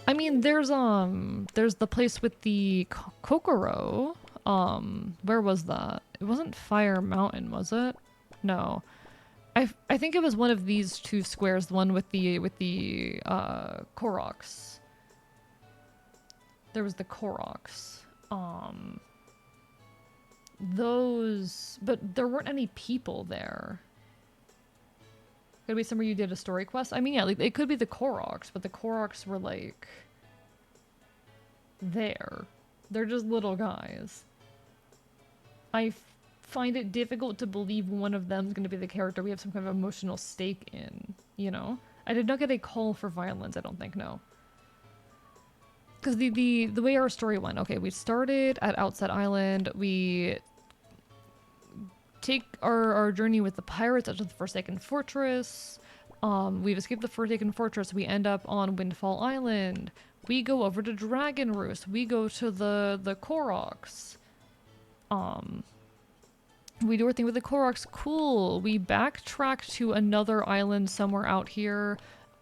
I mean, there's the place with the Kokoro. Where was that? It wasn't Fire Mountain, was it? No. I think it was one of these two squares, the one with the Koroks. There was the Koroks. Those, but there weren't any people there. Could be somewhere you did a story quest. I mean, yeah, like, it could be the Koroks, but the Koroks were like... there. They're just little guys. I find it difficult to believe one of them is going to be the character we have some kind of emotional stake in, you know? I did not get a call for violence, I don't think, no. Because the way our story went, okay, we started at Outset Island, we take our journey with the pirates out to the Forsaken Fortress, we've escaped the Forsaken Fortress, we end up on Windfall Island, we go over to Dragon Roost, we go to the Koroks, we do our thing with the Koroks, cool, we backtrack to another island somewhere out here.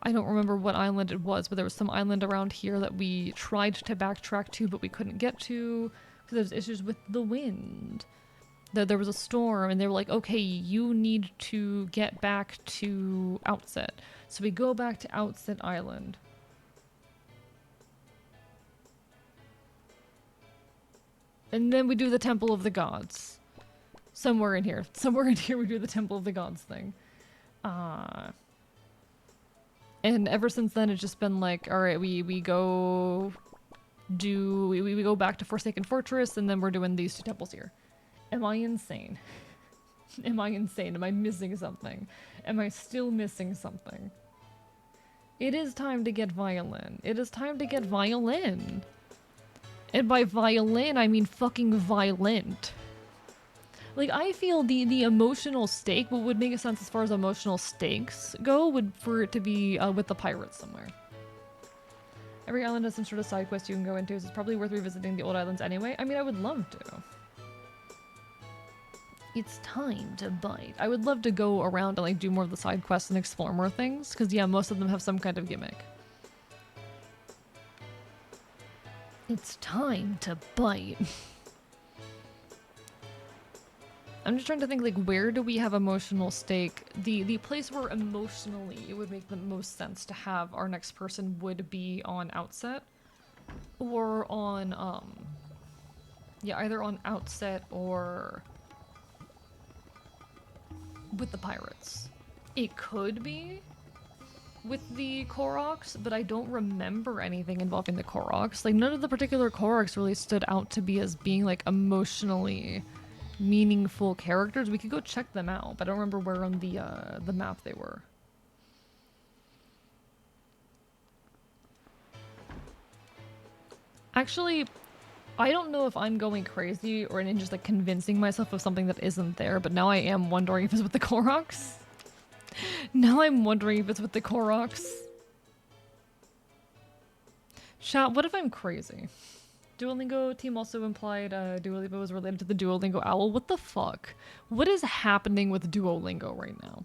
I don't remember what island it was, but there was some island around here that we tried to backtrack to, but we couldn't get to because there was issues with the wind. There was a storm, and they were like, okay, you need to get back to Outset. So we go back to Outset Island. And then we do the Temple of the Gods. Somewhere in here we do the Temple of the Gods thing. And ever since then, it's just been like, all right, we go we go back to Forsaken Fortress, and then we're doing these two temples here. Am I insane? Am I insane? Am I missing something? Am I still missing something? It is time to get violin. It is time to get violin. And by violin, I mean fucking violent. Like, I feel the emotional stake, what would make sense as far as emotional stakes go, would for it to be with the pirates somewhere. Every island has some sort of side quest you can go into, so it's probably worth revisiting the old islands anyway. I mean, I would love to. It's time to bite. I would love to go around and like do more of the side quests and explore more things, because yeah, most of them have some kind of gimmick. It's time to bite. I'm just trying to think, like, where do we have emotional stake? The place where emotionally it would make the most sense to have our next person would be on Outset. Or on, yeah, either on Outset or with the pirates. It could be with the Koroks, but I don't remember anything involving the Koroks. Like, none of the particular Koroks really stood out to be as being, like, emotionally meaningful characters. We could go check them out, but I don't remember where on the map they were. Actually, I don't know if I'm going crazy or in just like convincing myself of something that isn't there, but now I am wondering if it's with the Koroks. Now I'm wondering if it's with the Koroks. Chat, what if I'm crazy? Duolingo team also implied Duolingo was related to the Duolingo owl. What the fuck? What is happening with Duolingo right now?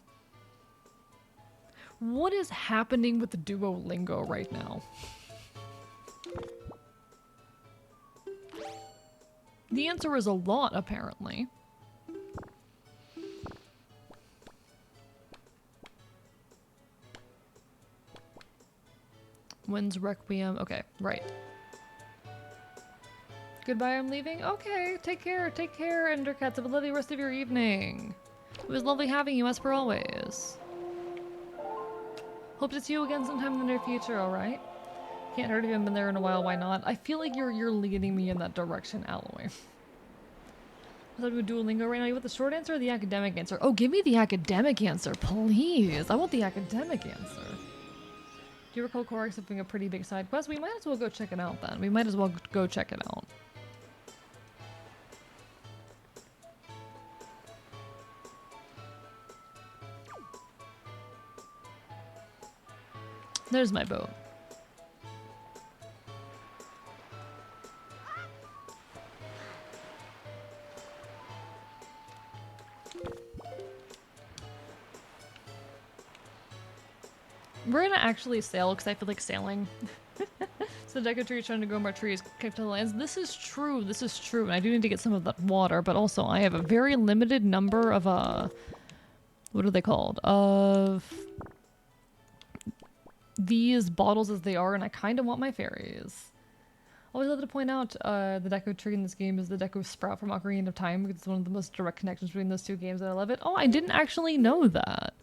What is happening with Duolingo right now? The answer is a lot, apparently. When's Requiem? Okay, right. Goodbye, I'm leaving? Okay, take care, Endercats. Have a lovely rest of your evening. It was lovely having you, as per always. Hope to see you again sometime in the near future, alright? Can't hurt if you haven't been there in a while, why not? I feel like you're leading me in that direction, Alloy. I thought we would Duolingo right now. You want the short answer or the academic answer? Oh, give me the academic answer, please. I want the academic answer. Do you recall Korok having a pretty big side quest? We might as well go check it out then. We might as well go check it out. There's my boat. We're gonna actually sail because I feel like sailing. So the Deco tree is trying to grow more trees, kick to the lands. This is true, and I do need to get some of that water, but also I have a very limited number of, what are they called? Of these bottles as they are, and I kind of want my fairies. Always love to point out, the Deco tree in this game is the Deco sprout from Ocarina of Time, because it's one of the most direct connections between those two games, and I love it. Oh, I didn't actually know that.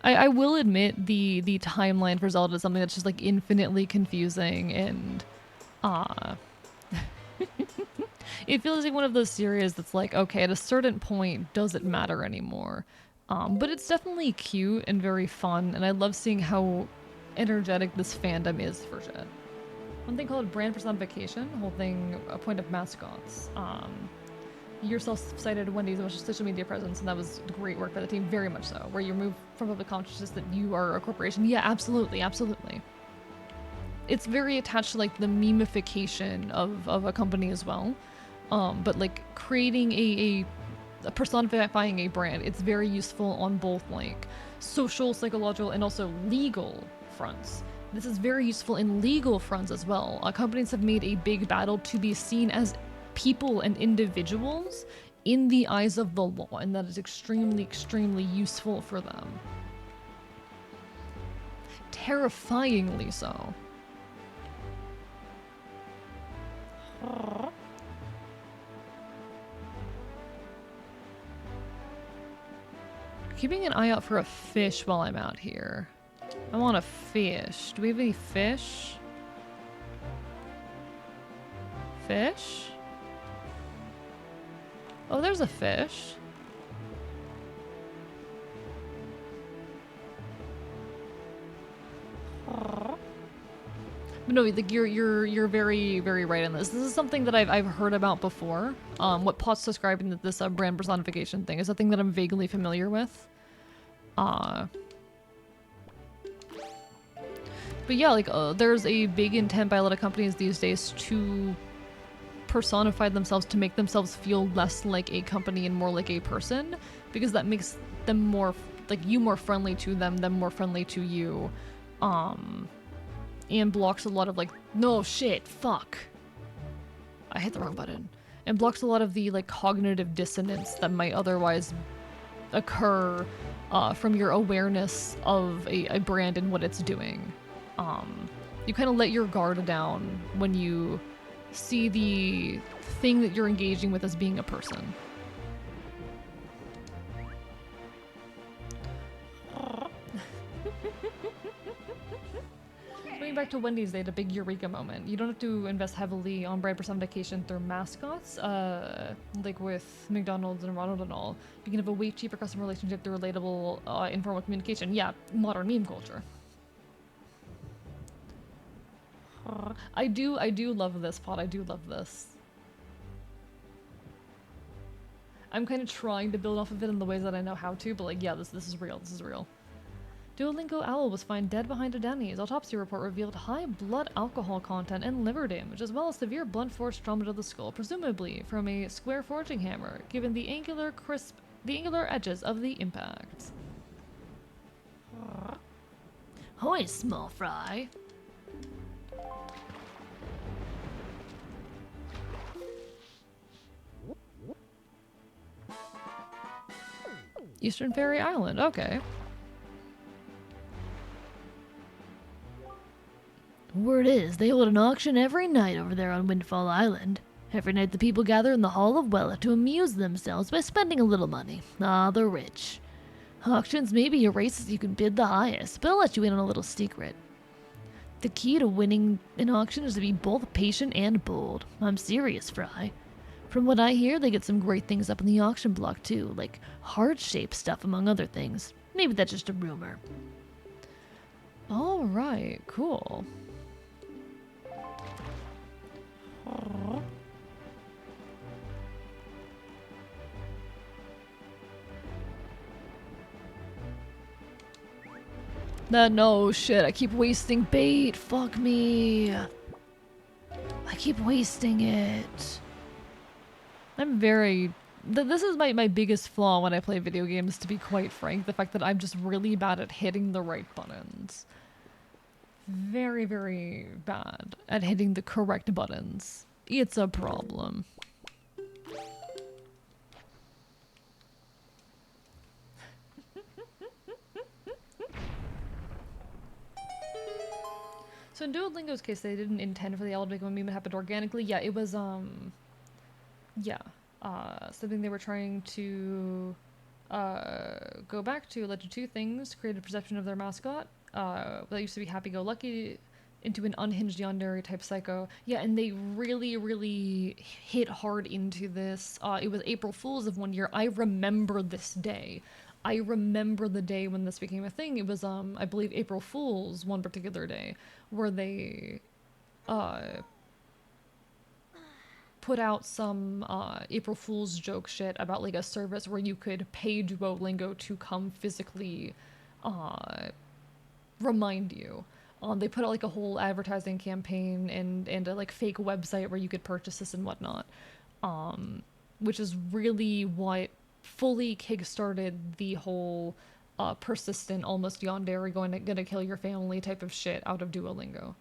I will admit the timeline for Zelda is something that's just like infinitely confusing, and Uh, it feels like one of those series that's like, okay, at a certain point, does it matter anymore? But it's definitely cute and very fun, and I love seeing how energetic this fandom is for shit. One thing called brand personification, whole thing, a point of mascots. You yourself cited Wendy's social media presence, and that was great work by the team, very much so, where you move from public consciousness that you are a corporation. Yeah, absolutely, absolutely. It's very attached to like the memification of a company as well. But like creating a personifying a brand, it's very useful on both like social, psychological, and also legal fronts. This is very useful in legal fronts as well. Companies have made a big battle to be seen as people and individuals in the eyes of the law, and that is extremely, extremely useful for them. Terrifyingly so. Keeping an eye out for a fish while I'm out here. I want a fish. Do we have any fish? Fish? Oh, there's a fish. But no, like you're very, very right in this. This is something that I've heard about before. What Pot's describing that this brand personification thing is a thing that I'm vaguely familiar with. But yeah, like there's a big intent by a lot of companies these days to personify themselves, to make themselves feel less like a company and more like a person, because that makes them more like you more friendly to them more friendly to you. And blocks a lot of like, no shit, fuck. I hit the wrong button. And blocks a lot of the like cognitive dissonance that might otherwise occur from your awareness of a brand and what it's doing. You kind of let your guard down when you see the thing that you're engaging with as being a person. Going back to Wendy's, they had a big eureka moment. You don't have to invest heavily on brand personification through mascots, like with McDonald's and Ronald and all. You can have a way cheaper customer relationship through relatable, informal communication. Yeah, modern meme culture. I do love this, Pot. I do love this. I'm kind of trying to build off of it in the ways that I know how to, but like, yeah, this is real. This is real. Duolingo Owl was found dead behind a Denny's. Autopsy report revealed high blood alcohol content and liver damage, as well as severe blunt force trauma to the skull, presumably from a square forging hammer, given the angular edges of the impact. Hoy, small fry. Eastern Fairy Island, okay. Word is, they hold an auction every night over there on Windfall Island. Every night the people gather in the Hall of Wella to amuse themselves by spending a little money. Ah, the rich. Auctions may be a race as you can bid the highest, but I'll let you in on a little secret. The key to winning an auction is to be both patient and bold. I'm serious, Fry. From what I hear, they get some great things up in the auction block too, like heart-shaped stuff among other things. Maybe that's just a rumor. Alright, cool. No shit, I keep wasting bait. Fuck me. I keep wasting it. I'm very... This is my biggest flaw when I play video games, to be quite frank. The fact that I'm just really bad at hitting the right buttons. Very, very bad at hitting the correct buttons. It's a problem. So in Duolingo's case, they didn't intend for the owl to become a meme. It happened organically. Yeah, it was, something they were trying to, go back to. Led to two things. Created a perception of their mascot, that used to be happy-go-lucky, into an unhinged yandere type psycho. Yeah, and they really, really hit hard into this. It was April Fool's of one year. I remember this day. I remember the day when this became a thing. It was, I believe, April Fool's one particular day, where they uh, put out some April Fool's joke shit about like a service where you could pay Duolingo to come physically uh, remind you. They put out like a whole advertising campaign and a like fake website where you could purchase this and whatnot, which is really what fully kickstarted the whole persistent, almost yandere gonna kill your family type of shit out of Duolingo.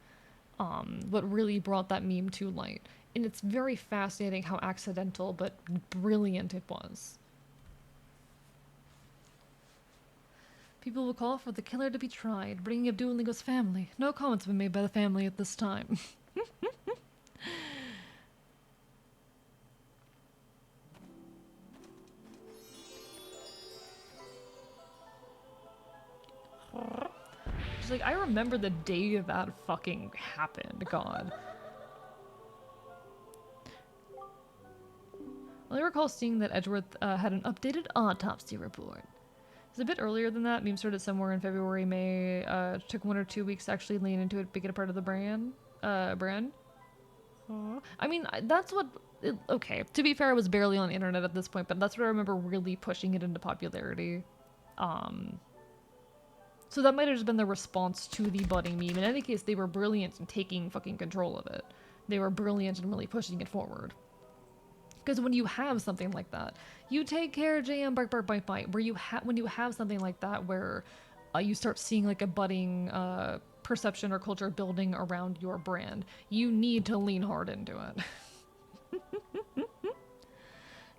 What really brought that meme to light, and it's very fascinating how accidental but brilliant it was. People will call for the killer to be tried, bringing up Duolingo's family. No comments have been made by the family at this time. She's like, I remember the day that fucking happened, God. I recall seeing that Edgeworth had an updated autopsy report. It's a bit earlier than that. Meme started somewhere in February, May. Took 1 or 2 weeks to actually lean into it, make it a part of the brand. I mean, that's what. Okay, to be fair, I was barely on the internet at this point, but that's what I remember really pushing it into popularity. So that might have just been the response to the budding meme. In any case, they were brilliant in taking fucking control of it. They were brilliant in really pushing it forward. Because when you have something like that, you take care, JM, bark, bark, bite, bite. When you have something like that, where you start seeing like a budding perception or culture building around your brand, you need to lean hard into it.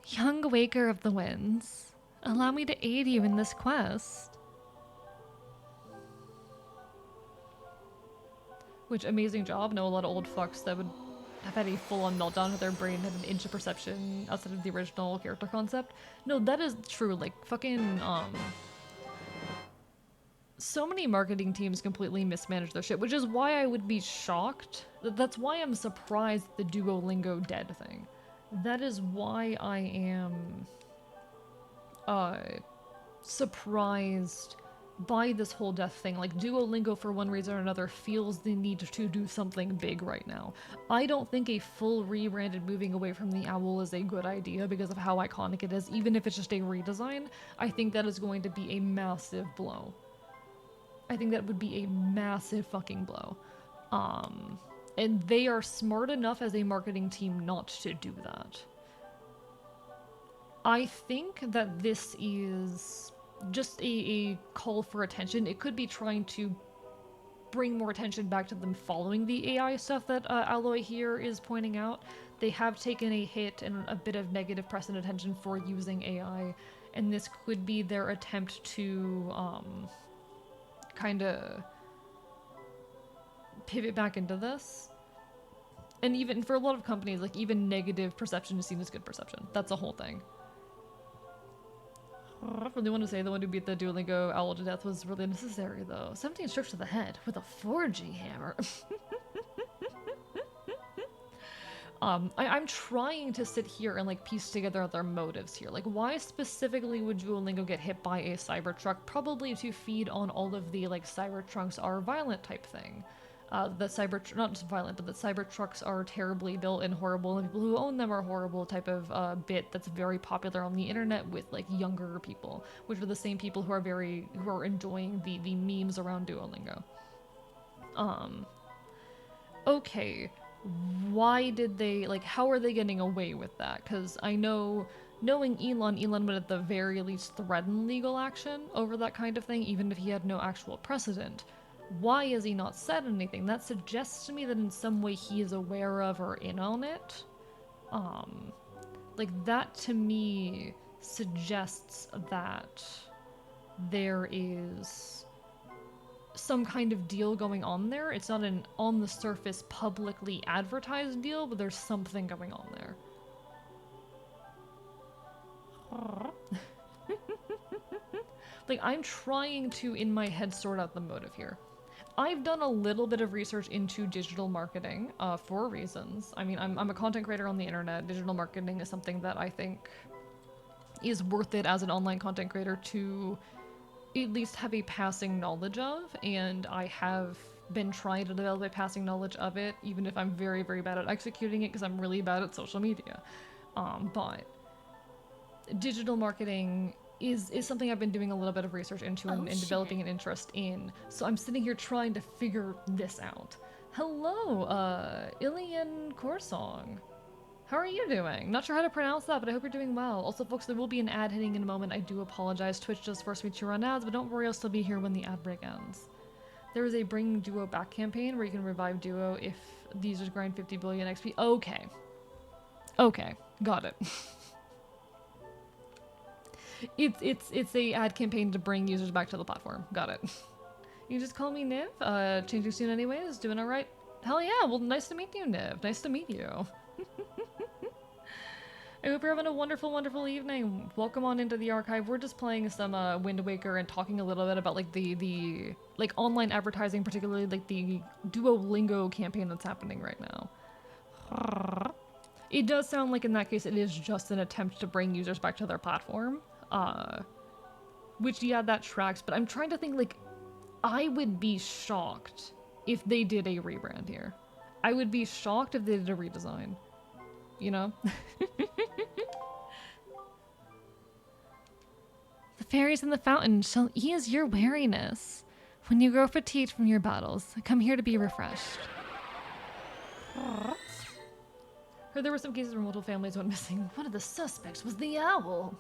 Young Waker of the Winds, allow me to aid you in this quest. Which, amazing job. Know a lot of old fucks that would have had a full-on meltdown with their brain had an inch of perception outside of the original character concept. No, that is true. Like, fucking, so many marketing teams completely mismanage their shit, which is why I would be shocked. That's why I'm surprised at the Duolingo dead thing. That is why I am, surprised by this whole death thing. Like, Duolingo, for one reason or another, feels the need to do something big right now. I don't think a full rebranded moving away from the owl is a good idea because of how iconic it is. Even if it's just a redesign, I think that is going to be a massive blow. I think that would be a massive fucking blow. And they are smart enough as a marketing team not to do that. I think that this is just a call for attention. It could be trying to bring more attention back to them following the AI stuff that Alloy here is pointing out. They have taken a hit and a bit of negative press and attention for using AI, and this could be their attempt to kind of pivot back into this. And even for a lot of companies, like, even negative perception is seen as good perception. That's a whole thing. I really want to say the one who beat the Duolingo owl to death was really necessary, though. 17 strokes to the head with a 4G hammer. I'm trying to sit here and, like, piece together their motives here. Like, why specifically would Duolingo get hit by a Cybertruck? Probably to feed on all of the, like, Cybertrucks are violent type thing. Not just violent, but that Cybertrucks are terribly built and horrible, and people who own them are horrible type of bit that's very popular on the internet with, like, younger people, which are the same people who are enjoying the memes around Duolingo. Okay, why did they, like, how are they getting away with that? Because I know, knowing Elon would at the very least threaten legal action over that kind of thing, even if he had no actual precedent. Why has he not said anything? That suggests to me that in some way he is aware of or in on it. Like, that to me suggests that there is some kind of deal going on there. It's not an on the surface publicly advertised deal, but there's something going on there. Like, I'm trying to, in my head, sort out the motive here. I've done a little bit of research into digital marketing for reasons. I mean, I'm a content creator on the internet. Digital marketing is something that I think is worth it as an online content creator to at least have a passing knowledge of, and I have been trying to develop a passing knowledge of it, even if I'm very, very bad at executing it because I'm really bad at social media. But digital marketing is something I've been doing a little bit of research into and developing an interest in. So I'm sitting here trying to figure this out. Hello, Ilian Korsong. How are you doing? Not sure how to pronounce that, but I hope you're doing well. Also, folks, there will be an ad hitting in a moment. I do apologize. Twitch does force me to run ads, but don't worry, I'll still be here when the ad break ends. There is a Bring Duo Back campaign where you can revive Duo if the users grind 50 billion XP. Okay. Okay. Got it. It's a ad campaign to bring users back to the platform. Got it. You just call me Niv. Changing soon anyways. Doing alright? Hell yeah. Well, nice to meet you, Niv. Nice to meet you. I hope you're having a wonderful, wonderful evening. Welcome on into the archive. We're just playing some Wind Waker and talking a little bit about like the like online advertising, particularly like the Duolingo campaign that's happening right now. It does sound like in that case it is just an attempt to bring users back to their platform. Which yeah, that tracks, but I'm trying to think like I would be shocked if they did a rebrand here. I would be shocked if they did a redesign. You know? The fairies in the fountain shall ease your weariness. When you grow fatigued from your battles, come here to be refreshed. Heard there were some cases where multiple families went missing. One of the suspects was the owl.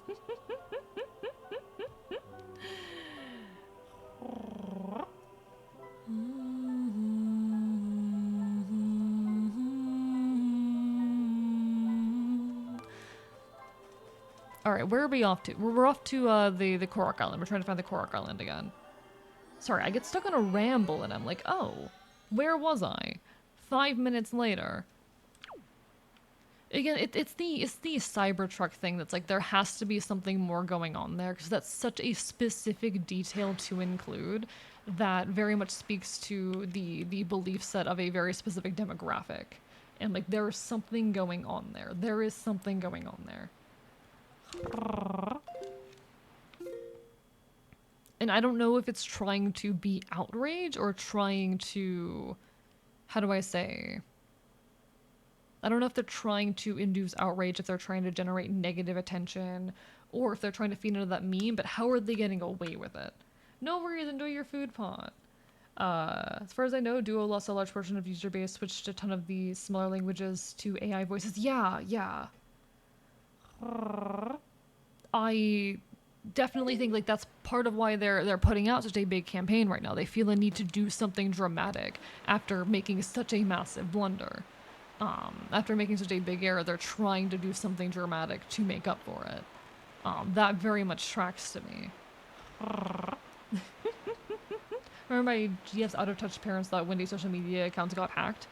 Alright, where are we off to? We're off to the Korok Island. We're trying to find the Korok Island again. Sorry, I get stuck on a ramble and I'm like, oh, where was I? 5 minutes later. Again, it's the Cybertruck thing that's like there has to be something more going on there because that's such a specific detail to include that very much speaks to the belief set of a very specific demographic. And like there is something going on there. There is something going on there. And I don't know if it's trying to be outrage or trying to, how do I say? I don't know if they're trying to induce outrage, if they're trying to generate negative attention, or if they're trying to feed into that meme, but how are they getting away with it? No worries, enjoy your food pot. As far as I know, Duo lost a large portion of user base, switched a ton of the smaller languages to AI voices. Yeah. I definitely think like that's part of why they're putting out such a big campaign right now. They feel a need to do something dramatic after making such a massive blunder. After making such a big error, they're trying to do something dramatic to make up for it. That very much tracks to me. Remember my GF's out-of-touch parents thought Wendy's social media accounts got hacked?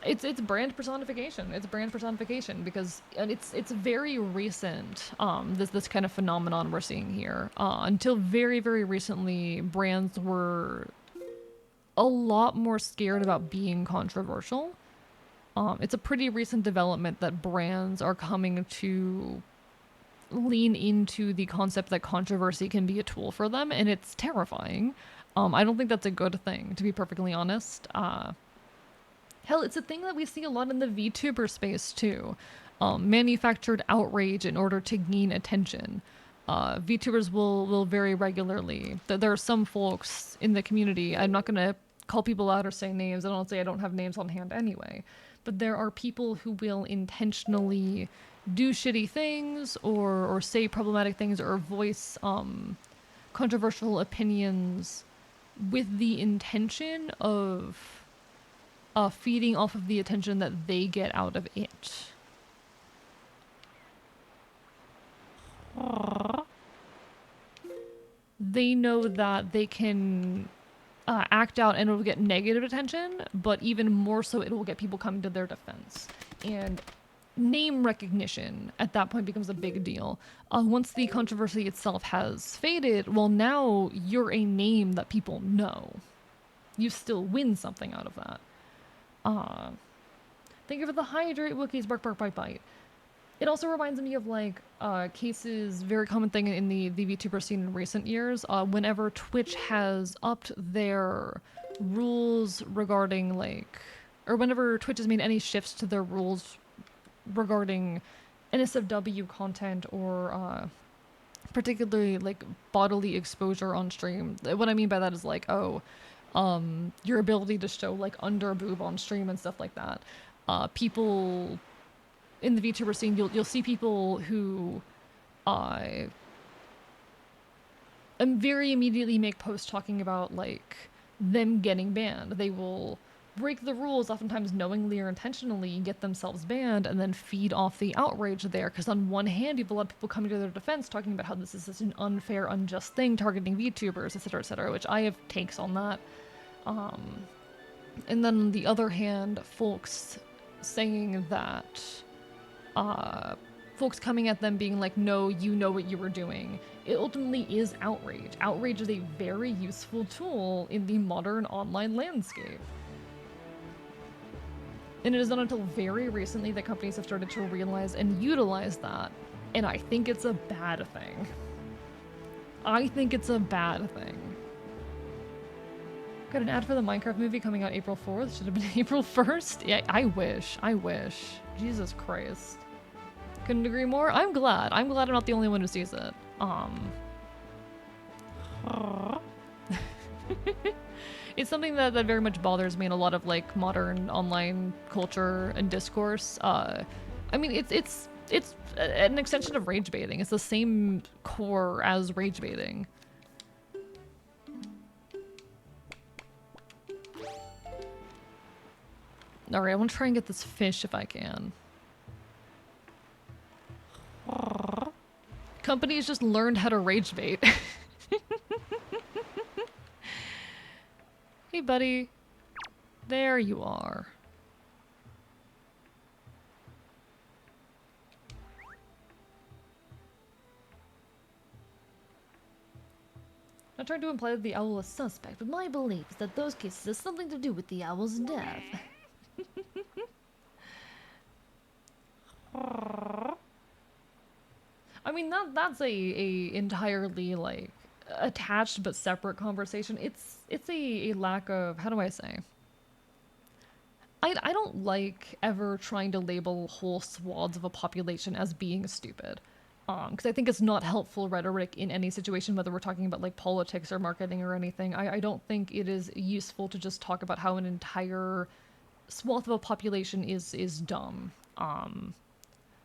It's brand personification. It's brand personification because it's very recent. This kind of phenomenon we're seeing here. Until very, very recently, brands were a lot more scared about being controversial. It's a pretty recent development that brands are coming to lean into the concept that controversy can be a tool for them, and it's terrifying. I don't think that's a good thing, to be perfectly honest. Hell, it's a thing that we see a lot in the VTuber space too. Manufactured outrage in order to gain attention. VTubers will very regularly. There are some folks in the community, I'm not going to call people out or say names, I don't say I don't have names on hand anyway, but there are people who will intentionally do shitty things or say problematic things or voice controversial opinions with the intention of feeding off of the attention that they get out of it. They know that they can act out and it will get negative attention, but even more so it will get people coming to their defense. And name recognition at that point becomes a big deal. Once the controversy itself has faded, well, now you're a name that people know. You still win something out of that. Uh, Think of it, the hydrate wikis, bark, bark, bite, bite. It also reminds me of like cases, very common thing in the VTuber scene in recent years. Whenever Twitch has upped their rules regarding like, or whenever Twitch has made any shifts to their rules regarding NSFW content or particularly like bodily exposure on stream. What I mean by that is like, your ability to show like under boob on stream and stuff like that. People in the VTuber scene, you'll see people who very immediately make posts talking about like them getting banned. They will break the rules, oftentimes knowingly or intentionally, get themselves banned, and then feed off the outrage there. Because on one hand, you have a lot of people coming to their defense, talking about how this is such an unfair, unjust thing, targeting VTubers, etc., which I have takes on that. And then on the other hand, folks saying that, folks coming at them being like, no, you know what you were doing. It ultimately is outrage. Outrage is a very useful tool in the modern online landscape. And it is not until very recently that companies have started to realize and utilize that. And I think it's a bad thing. I think it's a bad thing. Got an ad for the Minecraft movie coming out April 4th. Should have been April 1st. Yeah, I wish. Jesus Christ. Couldn't agree more. I'm glad. I'm not the only one who sees it. It's something that very much bothers me in a lot of like modern online culture and discourse. I mean, it's an extension of rage baiting. It's the same core as rage baiting. Alright, I want to try and get this fish if I can. Companies just learned how to rage bait. Hey, buddy. There you are. Not trying to imply that the owl is suspect, but my belief is that those cases have something to do with the owl's death. I mean, that's a entirely like attached but separate conversation. It's a lack of, how do I say? I don't like ever trying to label whole swaths of a population as being stupid. Because I think it's not helpful rhetoric in any situation, whether we're talking about like politics or marketing or anything. I don't think it is useful to just talk about how an entire swath of a population is dumb.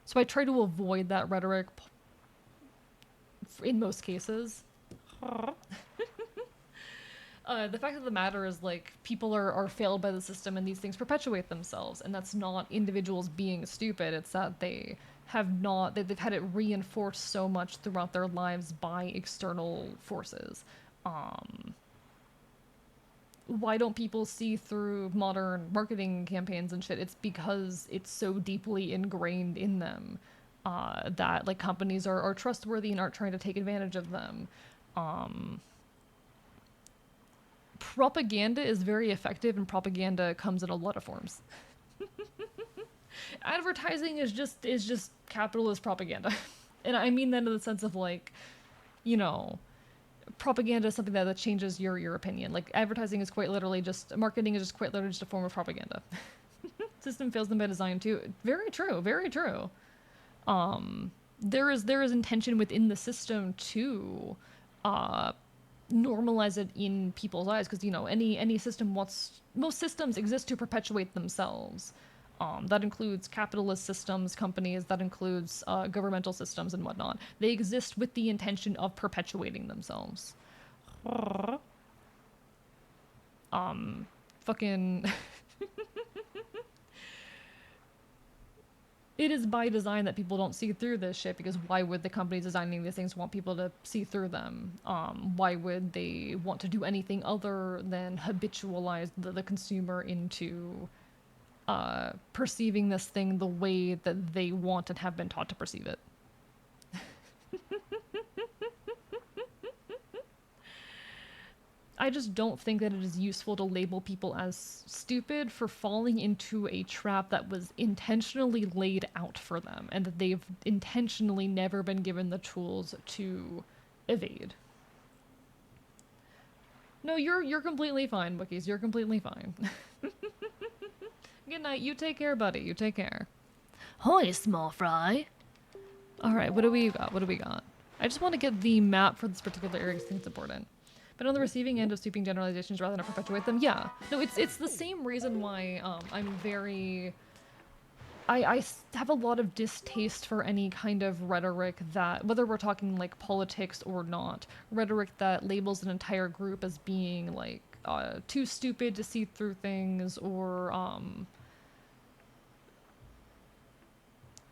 So I try to avoid that rhetoric in most cases. The fact of the matter is, like, people are failed by the system and these things perpetuate themselves, and that's not individuals being stupid, it's that they've had it reinforced so much throughout their lives by external forces. Why don't people see through modern marketing campaigns and shit? It's because it's so deeply ingrained in them that like companies are trustworthy and aren't trying to take advantage of them. Propaganda is very effective, and propaganda comes in a lot of forms. Advertising is just capitalist propaganda. And I mean that in the sense of like, you know, propaganda is something that changes your opinion. Like advertising is quite literally just, marketing is just quite literally just a form of propaganda. System fails them by design too. Very true, very true. There is intention within the system to normalize it in people's eyes, because you know any system most systems exist to perpetuate themselves. That includes capitalist systems, companies, that includes governmental systems and whatnot. They exist with the intention of perpetuating themselves. Fucking it is by design that people don't see through this shit, because why would the companies designing these things want people to see through them? Why would they want to do anything other than habitualize the consumer into perceiving this thing the way that they want and have been taught to perceive it. I just don't think that it is useful to label people as stupid for falling into a trap that was intentionally laid out for them and that they've intentionally never been given the tools to evade. No, you're completely fine, Wookiees. You're completely fine. Good night. You take care, buddy. You take care. Hi, small fry. All right, what do we got? What do we got? I just want to get the map for this particular area because I think it's important. But on the receiving end of sweeping generalizations rather than perpetuate them, yeah. No, it's the same reason why I'm very... I have a lot of distaste for any kind of rhetoric that, whether we're talking like politics or not, rhetoric that labels an entire group as being like too stupid to see through things or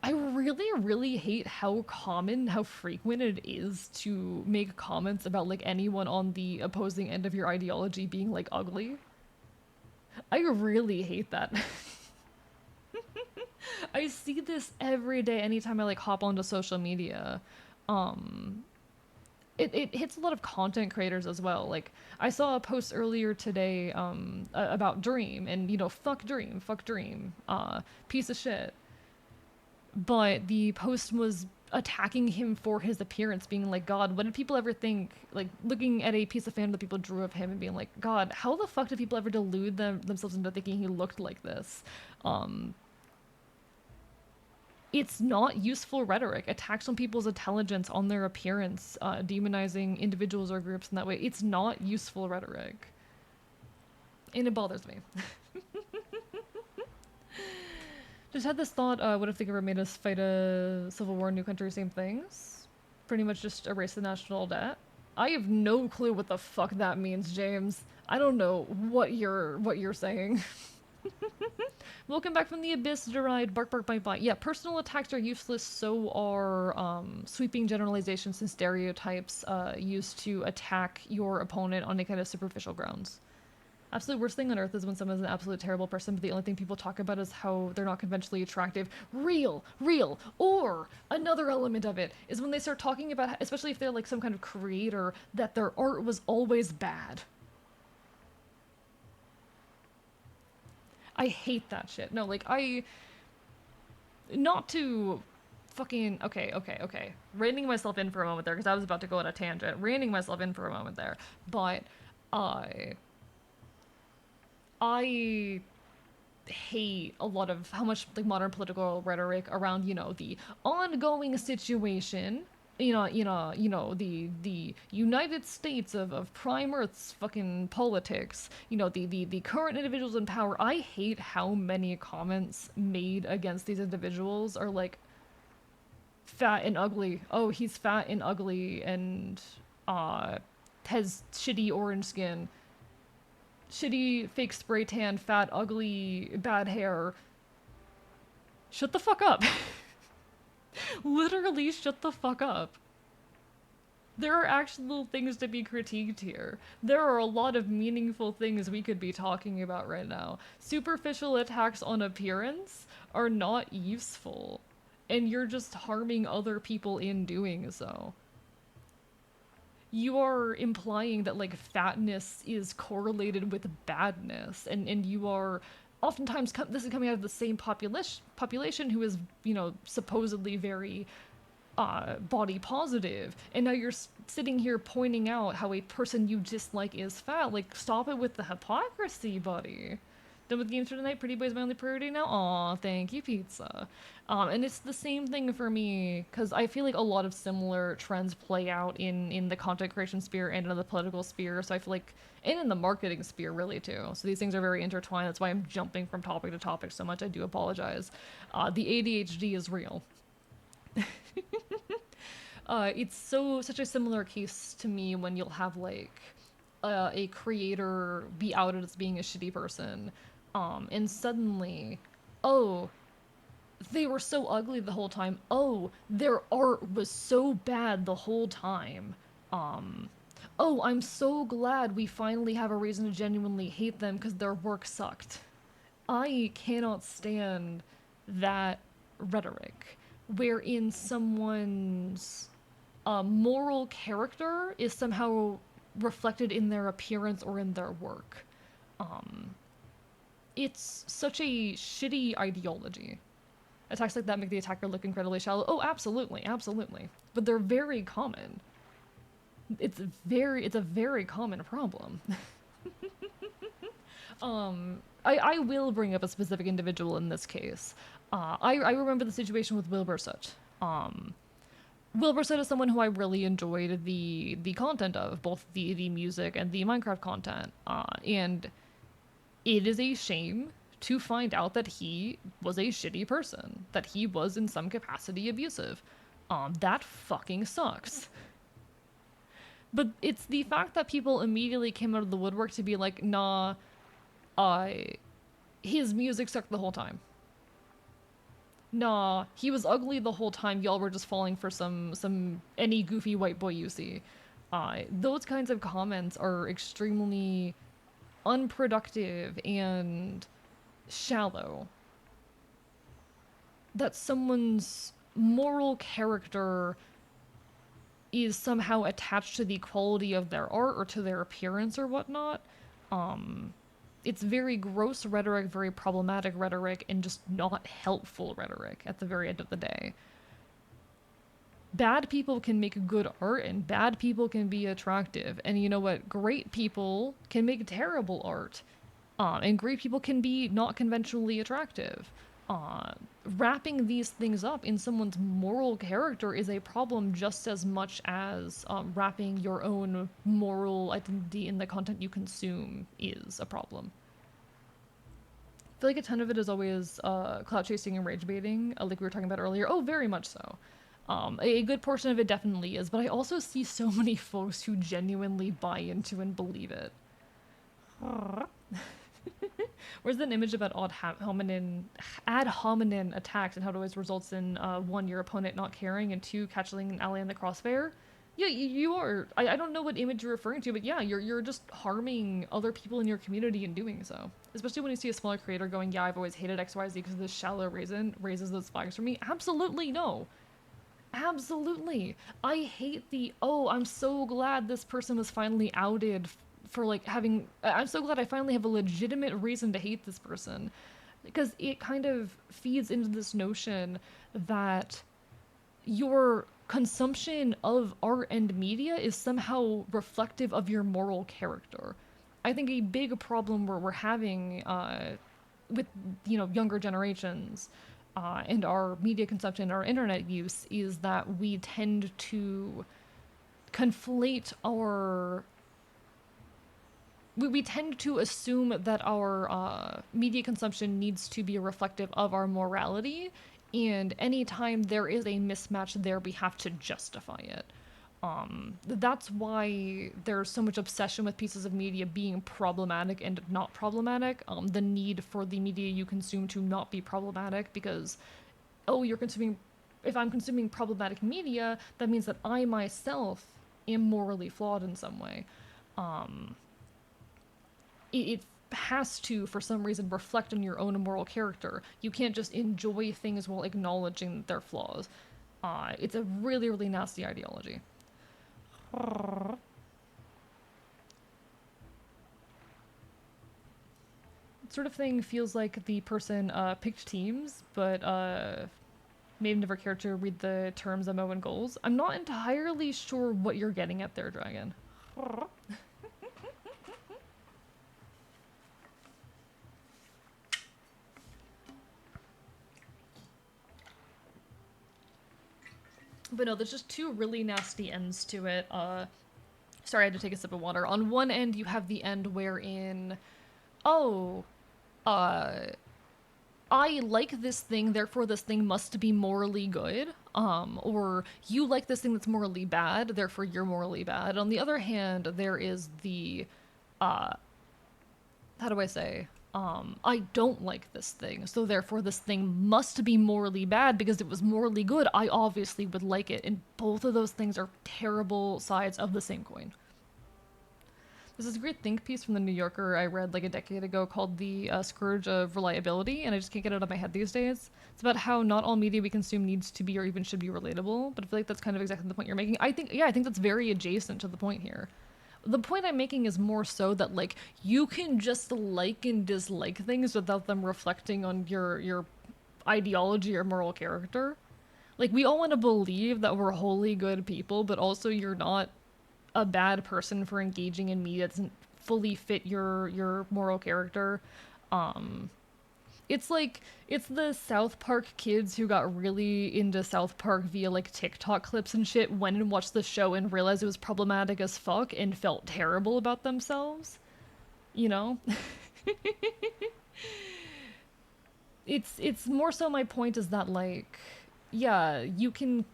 I really, really hate how common, how frequent it is to make comments about like anyone on the opposing end of your ideology being like ugly. I really hate that. I see this every day anytime I like hop onto social media. It hits a lot of content creators as well. Like I saw a post earlier today about Dream and you know fuck Dream, piece of shit. But the post was attacking him for his appearance, being like, God, what did people ever think? Like looking at a piece of fandom that people drew of him and being like, God, how the fuck did people ever delude themselves into thinking he looked like this? It's not useful rhetoric. Attacks on people's intelligence, on their appearance, demonizing individuals or groups in that way. It's not useful rhetoric. And it bothers me. Just had this thought, what if the government made us fight a civil war in new country, same things? Pretty much just erase the national debt? I have no clue what the fuck that means, James. I don't know what you're saying. Welcome back from the abyss, deride, bark bark bite bite. Yeah, personal attacks are useless, so are sweeping generalizations and stereotypes used to attack your opponent on any kind of superficial grounds. Absolute worst thing on earth is when someone's an absolute terrible person, but the only thing people talk about is how they're not conventionally attractive. Real. Or another element of it is when they start talking about, especially if they're like some kind of creator, that their art was always bad. I hate that shit. No, like not to fucking, okay. Reining myself in for a moment there, because I was about to go on a tangent. Reining myself in for a moment there. But I hate a lot of how much like modern political rhetoric around, you know, the ongoing situation, the United States of prime Earth's fucking politics, you know, the current individuals in power. I hate how many comments made against these individuals are like fat and ugly. Oh, he's fat and ugly and has shitty orange skin. Shitty fake spray tan, fat, ugly, bad hair. Shut the fuck up. Literally shut the fuck up. There are actual things to be critiqued here. There are a lot of meaningful things we could be talking about right now. Superficial attacks on appearance are not useful, and you're just harming other people in doing so. You are implying that like fatness is correlated with badness, and you are oftentimes this is coming out of the same population who is, you know, supposedly very body positive, and now you're sitting here pointing out how a person you dislike is fat. Like, stop it with the hypocrisy, buddy. Done with games for tonight. Pretty Boy's my only priority now. Aw, thank you, pizza. And it's the same thing for me, because I feel like a lot of similar trends play out in the content creation sphere and in the political sphere, so I feel like, and in the marketing sphere, really, too. So these things are very intertwined. That's why I'm jumping from topic to topic so much. I do apologize. The ADHD is real. It's such a similar case to me when you'll have, like, a creator be outed as being a shitty person, and suddenly, oh, they were so ugly the whole time. Oh, their art was so bad the whole time. Oh, I'm so glad we finally have a reason to genuinely hate them because their work sucked. I cannot stand that rhetoric wherein someone's moral character is somehow reflected in their appearance or in their work. Um, it's such a shitty ideology. Attacks like that make the attacker look incredibly shallow. Oh, absolutely, absolutely. But they're very common. It's a very common problem. I will bring up a specific individual in this case. I remember the situation with Wilbur Soot. Wilbur Soot is someone who I really enjoyed the content of, both the music and the Minecraft content. And it is a shame to find out that he was a shitty person, that he was in some capacity abusive. That fucking sucks. But it's the fact that people immediately came out of the woodwork to be like, nah, his music sucked the whole time. Nah, he was ugly the whole time. Y'all were just falling for any goofy white boy you see. Those kinds of comments are extremely unproductive and shallow. That someone's moral character is somehow attached to the quality of their art or to their appearance or whatnot. It's very gross rhetoric, very problematic rhetoric, and just not helpful rhetoric at the very end of the day. Bad people can make good art, and bad people can be attractive. And you know what? Great people can make terrible art. And great people can be not conventionally attractive. Wrapping these things up in someone's moral character is a problem just as much as wrapping your own moral identity in the content you consume is a problem. I feel like a ton of it is always clout chasing and rage baiting, like we were talking about earlier. Oh, very much so. A good portion of it definitely is, but I also see so many folks who genuinely buy into and believe it. Where's an image about ad hominem attacks and how it always results in one, your opponent not caring, and two, catching an ally in the crossfire? Yeah, you are. I don't know what image you're referring to, but yeah, you're just harming other people in your community in doing so. Especially when you see a smaller creator going, yeah, I've always hated XYZ because this shallow reason raises those flags for me. Absolutely no. Absolutely. I hate oh, I'm so glad this person was finally outed for like I'm so glad I finally have a legitimate reason to hate this person, because it kind of feeds into this notion that your consumption of art and media is somehow reflective of your moral character. I think a big problem we're having with younger generations and our media consumption, our internet use, is that we tend to conflate we tend to assume that our media consumption needs to be reflective of our morality, and anytime there is a mismatch there, we have to justify it. That's why there's so much obsession with pieces of media being problematic and not problematic. The need for the media you consume to not be problematic, because, oh, if I'm consuming problematic media, that means that I myself am morally flawed in some way. It has to, for some reason, reflect on your own moral character. You can't just enjoy things while acknowledging their flaws. It's a really, really nasty ideology. Sort of thing feels like the person picked teams, but may have never cared to read the terms, MO, and goals. I'm not entirely sure what you're getting at there, Dragon. But no, there's just two really nasty ends to it. Sorry, I had to take a sip of water. On one end, you have the end wherein, oh, I like this thing, therefore this thing must be morally good. Or you like this thing that's morally bad, therefore you're morally bad. On the other hand, there is the, how do I say? I don't like this thing, so therefore this thing must be morally bad because it was morally good. I obviously would like it. And both of those things are terrible sides of the same coin. There's this great think piece from the New Yorker I read like a decade ago called The Scourge of Reliability, and I just can't get it out of my head these days. It's about how not all media we consume needs to be or even should be relatable, but I feel like that's kind of exactly the point you're making. I think that's very adjacent to the point here. The point I'm making is more so that like you can just like and dislike things without them reflecting on your ideology or moral character. Like we all want to believe that we're wholly good people, but also you're not a bad person for engaging in media that doesn't fully fit your moral character. Um, it's like it's the South Park kids who got really into South Park via like TikTok clips and shit, went and watched the show and realized it was problematic as fuck and felt terrible about themselves. You know? It's more so my point is that like yeah, you can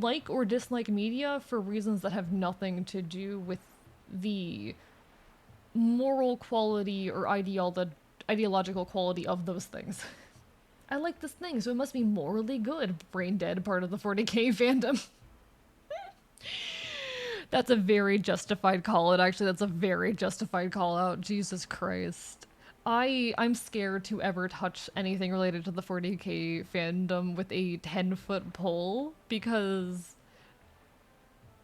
like or dislike media for reasons that have nothing to do with the moral quality or ideological quality of those things. I like this thing, so it must be morally good. Brain dead part of the 40k fandom. That's a very justified call out. Actually, that's a very justified call out. Jesus Christ. I'm scared to ever touch anything related to the 40k fandom with a 10-foot pole because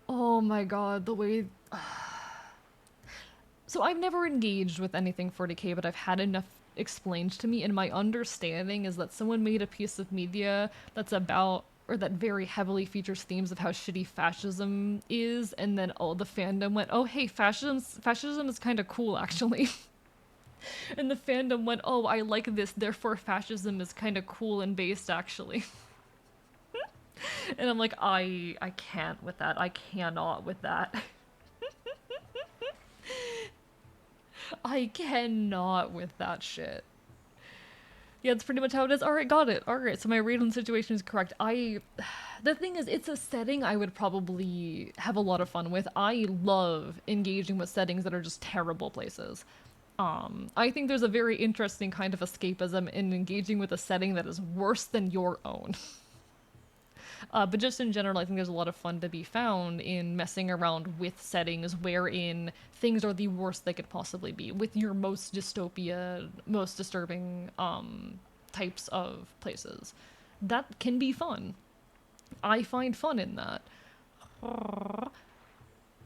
oh my god, the way so I've never engaged with anything 40k, but I've had enough explained to me, and my understanding is that someone made a piece of media that's about or that very heavily features themes of how shitty fascism is, and then oh the fandom went, oh hey, fascism is kind of cool actually. And the fandom went, oh I like this, therefore fascism is kind of cool and based actually. And I'm like, I can't with that. I cannot with that. I cannot with that shit. Yeah, that's pretty much how it is. All right, got it. All right, so my read on the situation is correct. The thing is, it's a setting I would probably have a lot of fun with. I love engaging with settings that are just terrible places. I think there's a very interesting kind of escapism in engaging with a setting that is worse than your own. But just in general, I think there's a lot of fun to be found in messing around with settings wherein things are the worst they could possibly be, with your most dystopia, most disturbing types of places. That can be fun. I find fun in that.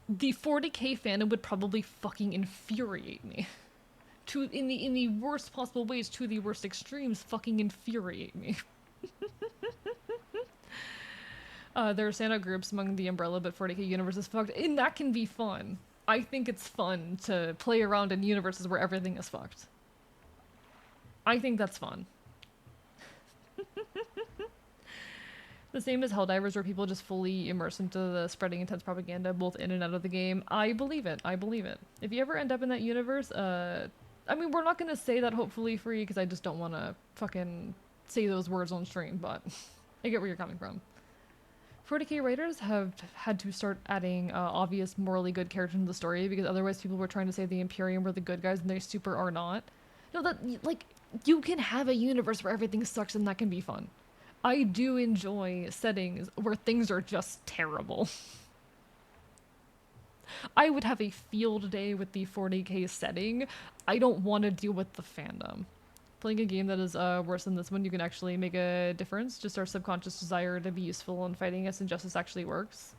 The 40k fandom would probably fucking infuriate me. To in the worst possible ways, to the worst extremes, fucking infuriate me. There are Santa groups among the umbrella, but 40k universe is fucked, and that can be fun. I think it's fun to play around in universes where everything is fucked. I think that's fun. The same as Helldivers, where people just fully immerse into the spreading intense propaganda both in and out of the game. I believe it. I believe it. If you ever end up in that universe, I mean, we're not gonna say that hopefully for you because I just don't want to fucking say those words on stream, but I get where you're coming from. 40k writers have had to start adding obvious morally good characters into the story because otherwise people were trying to say the Imperium were the good guys and they super are not. You know, that, like, you can have a universe where everything sucks and that can be fun. I do enjoy settings where things are just terrible. I would have a field day with the 40k setting. I don't want to deal with the fandom. Playing a game that is worse than this one, you can actually make a difference. Just our subconscious desire to be useful and fighting against injustice actually works.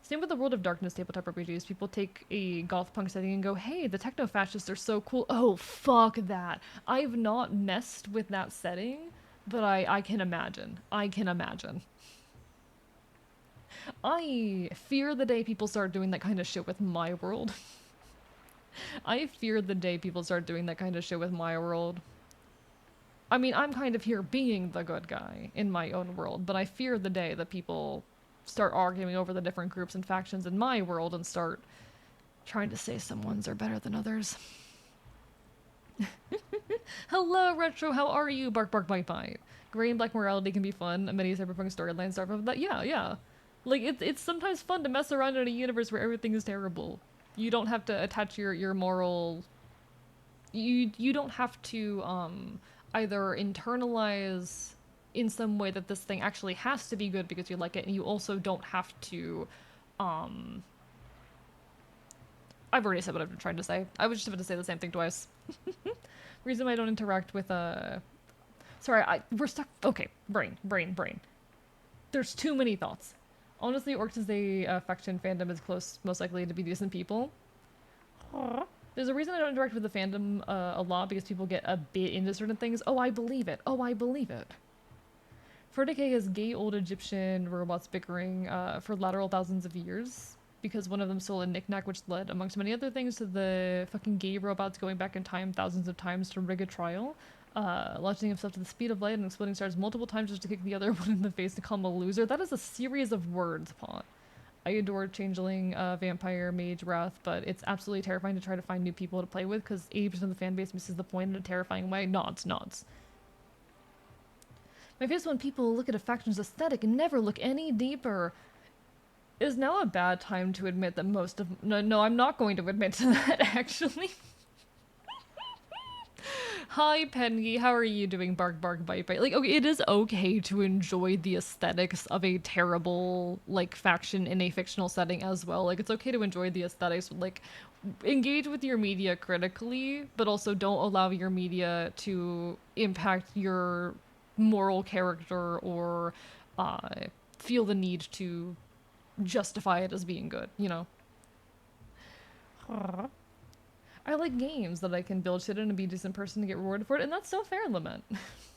Same with the World of Darkness tabletop RPGs. People take a goth punk setting and go, hey, the techno-fascists are so cool. Oh, fuck that. I've not messed with that setting, but I can imagine. I can imagine. I fear the day people start doing that kind of shit with my world. I fear the day people start doing that kind of shit with my world. I mean, I'm kind of here being the good guy in my own world, but I fear the day that people start arguing over the different groups and factions in my world and start trying to say some ones are better than others. Hello, Retro, how are you? Bark, bark, bite, bite. Gray and black morality can be fun. Many cyberpunk storylines start from that. Yeah, yeah. Like, it's sometimes fun to mess around in a universe where everything is terrible. You don't have to attach your moral... You don't have to, either internalize in some way that this thing actually has to be good because you like it, and you also don't have to I've already said what I've been trying to say. I was just about to say the same thing twice. Reason why I don't interact with sorry, we're stuck. Okay, brain. There's too many thoughts. Honestly, Orcs as a faction fandom is close, most likely to be decent people. There's a reason I don't interact with the fandom a lot, because people get a bit into certain things. Oh, I believe it. Oh, I believe it. 40k is gay old Egyptian robots bickering for lateral thousands of years, because one of them stole a knickknack, which led, amongst many other things, to the fucking gay robots going back in time thousands of times to rig a trial, launching himself to the speed of light and exploding stars multiple times just to kick the other one in the face to call him a loser. That is a series of words, Pot. I adore Changeling, Vampire, Mage, Wrath, but it's absolutely terrifying to try to find new people to play with, because 80% of the fan base misses the point in a terrifying way. Nods. My face when people look at a faction's aesthetic and never look any deeper. Is now a bad time to admit that most of— No, I'm not going to admit to that, actually. Hi, Pengy, how are you doing? Bark, bite. Like, okay, it is okay to enjoy the aesthetics of a terrible, like, faction in a fictional setting as well. Like, it's okay to enjoy the aesthetics, but, like, engage with your media critically, but also don't allow your media to impact your moral character or feel the need to justify it as being good, you know? I like games that I can build shit in and be a decent person to get rewarded for it, and that's so fair, Lament.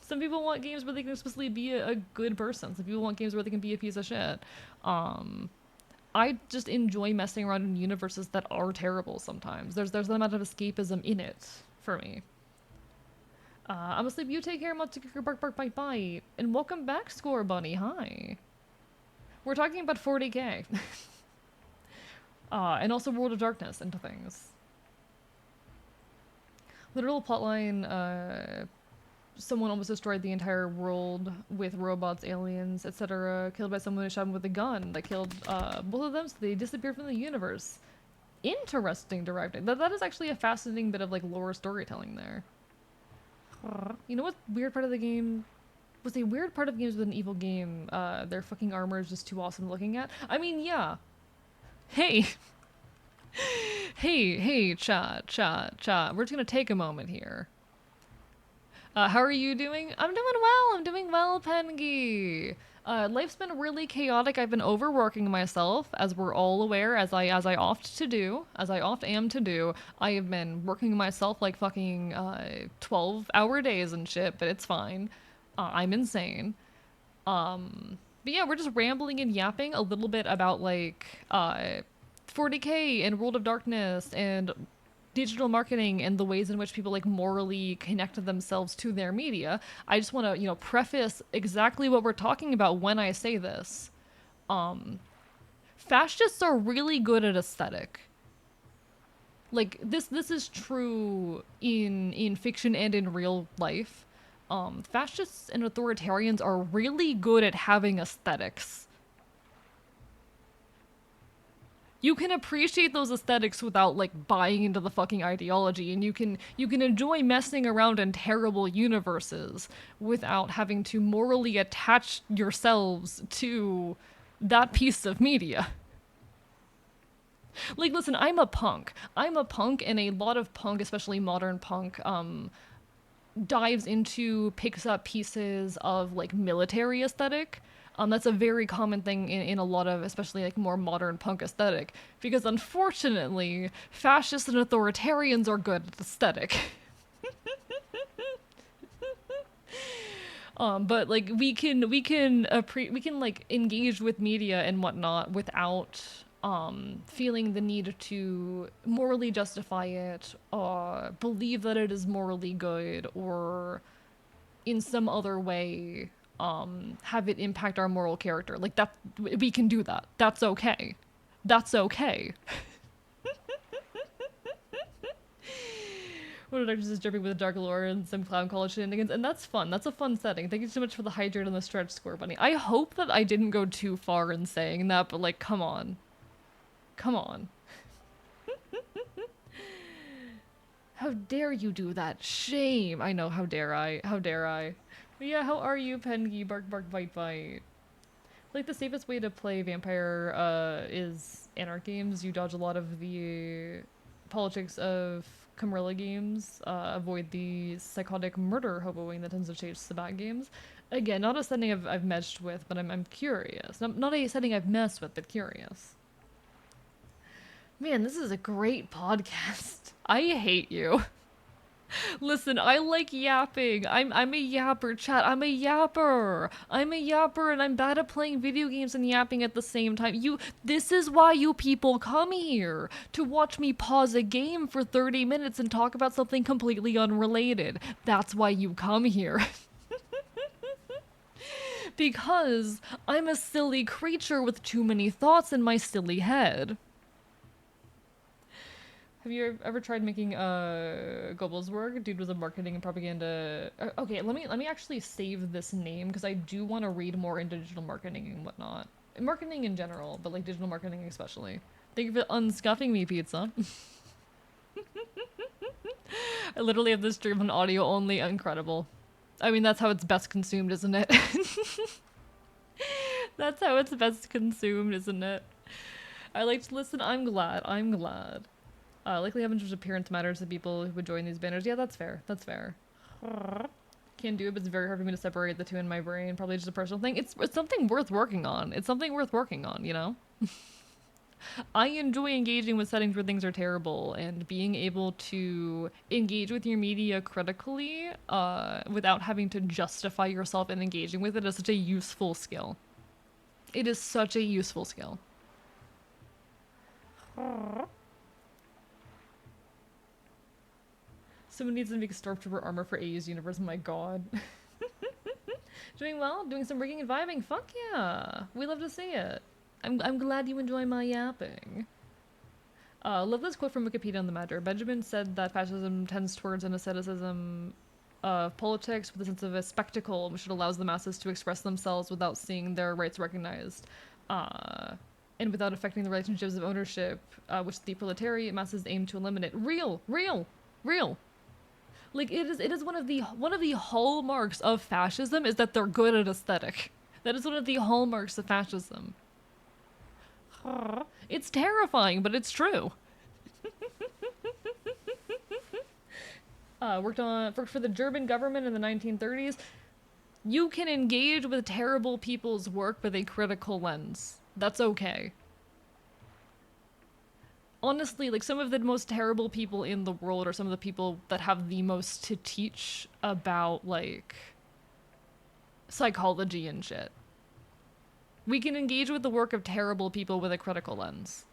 Some people want games where they can explicitly be a good person. Some people want games where they can be a piece of shit. I just enjoy messing around in universes that are terrible sometimes. There's an amount of escapism in it for me. I'm asleep. You take care, Matsukiker, bark, bite. And welcome back, Score Bunny. Hi. We're talking about 40k. And also World of Darkness into things. Literal plotline, someone almost destroyed the entire world with robots, aliens, etc. Killed by someone who shot him with a gun that killed both of them, so they disappeared from the universe. Interesting directing. That is actually a fascinating bit of like lore storytelling there. You know what weird part of the game was? A weird part of games with an evil game, their fucking armor is just too awesome looking at. I mean, yeah. Hey. hey, chat. We're just gonna take a moment here. How are you doing? I'm doing well, Pengy. Life's been really chaotic. I've been overworking myself, as we're all aware, as I oft am to do. I have been working myself like fucking 12-hour days and shit, but it's fine. I'm insane. But yeah, we're just rambling and yapping a little bit about like 40k and World of Darkness and digital marketing and the ways in which people like morally connect themselves to their media. I just want to, you know, preface exactly what we're talking about when I say this. Fascists are really good at aesthetic. Like this is true in fiction and in real life. Fascists and authoritarians are really good at having aesthetics. You can appreciate those aesthetics without like buying into the fucking ideology, and you can enjoy messing around in terrible universes without having to morally attach yourselves to that piece of media. Like, listen, I'm a punk, and a lot of punk, especially modern punk, picks up pieces of like military aesthetic. That's a very common thing in a lot of, especially like more modern punk aesthetic, because unfortunately, fascists and authoritarians are good at aesthetic. But like we can like engage with media and whatnot without feeling the need to morally justify it, believe that it is morally good, or in some other way have it impact our moral character. Like that, we can do that. That's okay. What a Darkness is dripping with dark lore and some clown college shenanigans, and that's fun. That's a fun setting. Thank you so much for the hydrate on the stretch, Score Bunny. I hope that I didn't go too far in saying that, but like, come on. How dare you do that? Shame. I know, how dare I? But yeah, how are you, Pengy? Bark, bite. Like, the safest way to play Vampire is in our games. You dodge a lot of the politics of Camarilla games, avoid the psychotic murder hoboing that tends to chase the bad games. Again, not a setting I've meshed with, but I'm curious. Not a setting I've messed with, but curious. Man, this is a great podcast. I hate you. Listen, I like yapping. I'm a yapper, chat. I'm a yapper. I'm a yapper, and I'm bad at playing video games and yapping at the same time. This is why you people come here, to watch me pause a game for 30 minutes and talk about something completely unrelated. That's why you come here. Because I'm a silly creature with too many thoughts in my silly head. Have you ever tried making Goebbels' work? Dude was a marketing and propaganda. Okay, let me actually save this name because I do want to read more into digital marketing and whatnot. Marketing in general, but like digital marketing especially. Thank you for unscuffing me, pizza. I literally have this stream on audio only. Incredible. I mean, that's how it's best consumed, isn't it? That's how it's best consumed, isn't it? I like to listen. I'm glad. I'm glad. Likely have interest appearance matters to people who would join these banners. Yeah, that's fair. That's fair. Can't do it, but it's very hard for me to separate the two in my brain. Probably just a personal thing. It's something worth working on. It's something worth working on, you know? I enjoy engaging with settings where things are terrible, and being able to engage with your media critically without having to justify yourself in engaging with it is such a useful skill. It is such a useful skill. Someone needs to make a stormtrooper armor for AU's universe. My god. Doing well? Doing some rigging and vibing? Fuck yeah! We love to see it. I'm glad you enjoy my yapping. Love this quote from Wikipedia on the matter. Benjamin said that fascism tends towards an asceticism of politics with a sense of a spectacle which allows the masses to express themselves without seeing their rights recognized. And without affecting the relationships of ownership, which the proletariat masses aim to eliminate. Real! Like it is one of the hallmarks of fascism is that they're good at aesthetic. That is one of the hallmarks of fascism. It's terrifying, but it's true. Worked for the German government in the 1930s. You can engage with terrible people's work with a critical lens. That's okay. Honestly, like, some of the most terrible people in the world are some of the people that have the most to teach about, like, psychology and shit. We can engage with the work of terrible people with a critical lens.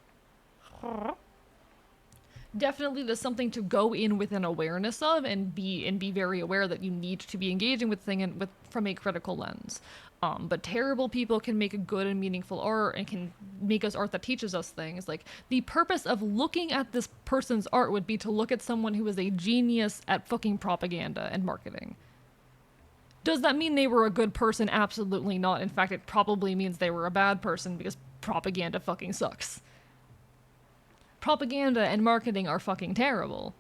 Definitely there's something to go in with an awareness of and be very aware that you need to be engaging with things from a critical lens. But terrible people can make a good and meaningful art and can make us art that teaches us things. Like, the purpose of looking at this person's art would be to look at someone who is a genius at fucking propaganda and marketing. Does that mean they were a good person? Absolutely not. In fact, it probably means they were a bad person because propaganda fucking sucks. Propaganda and marketing are fucking terrible.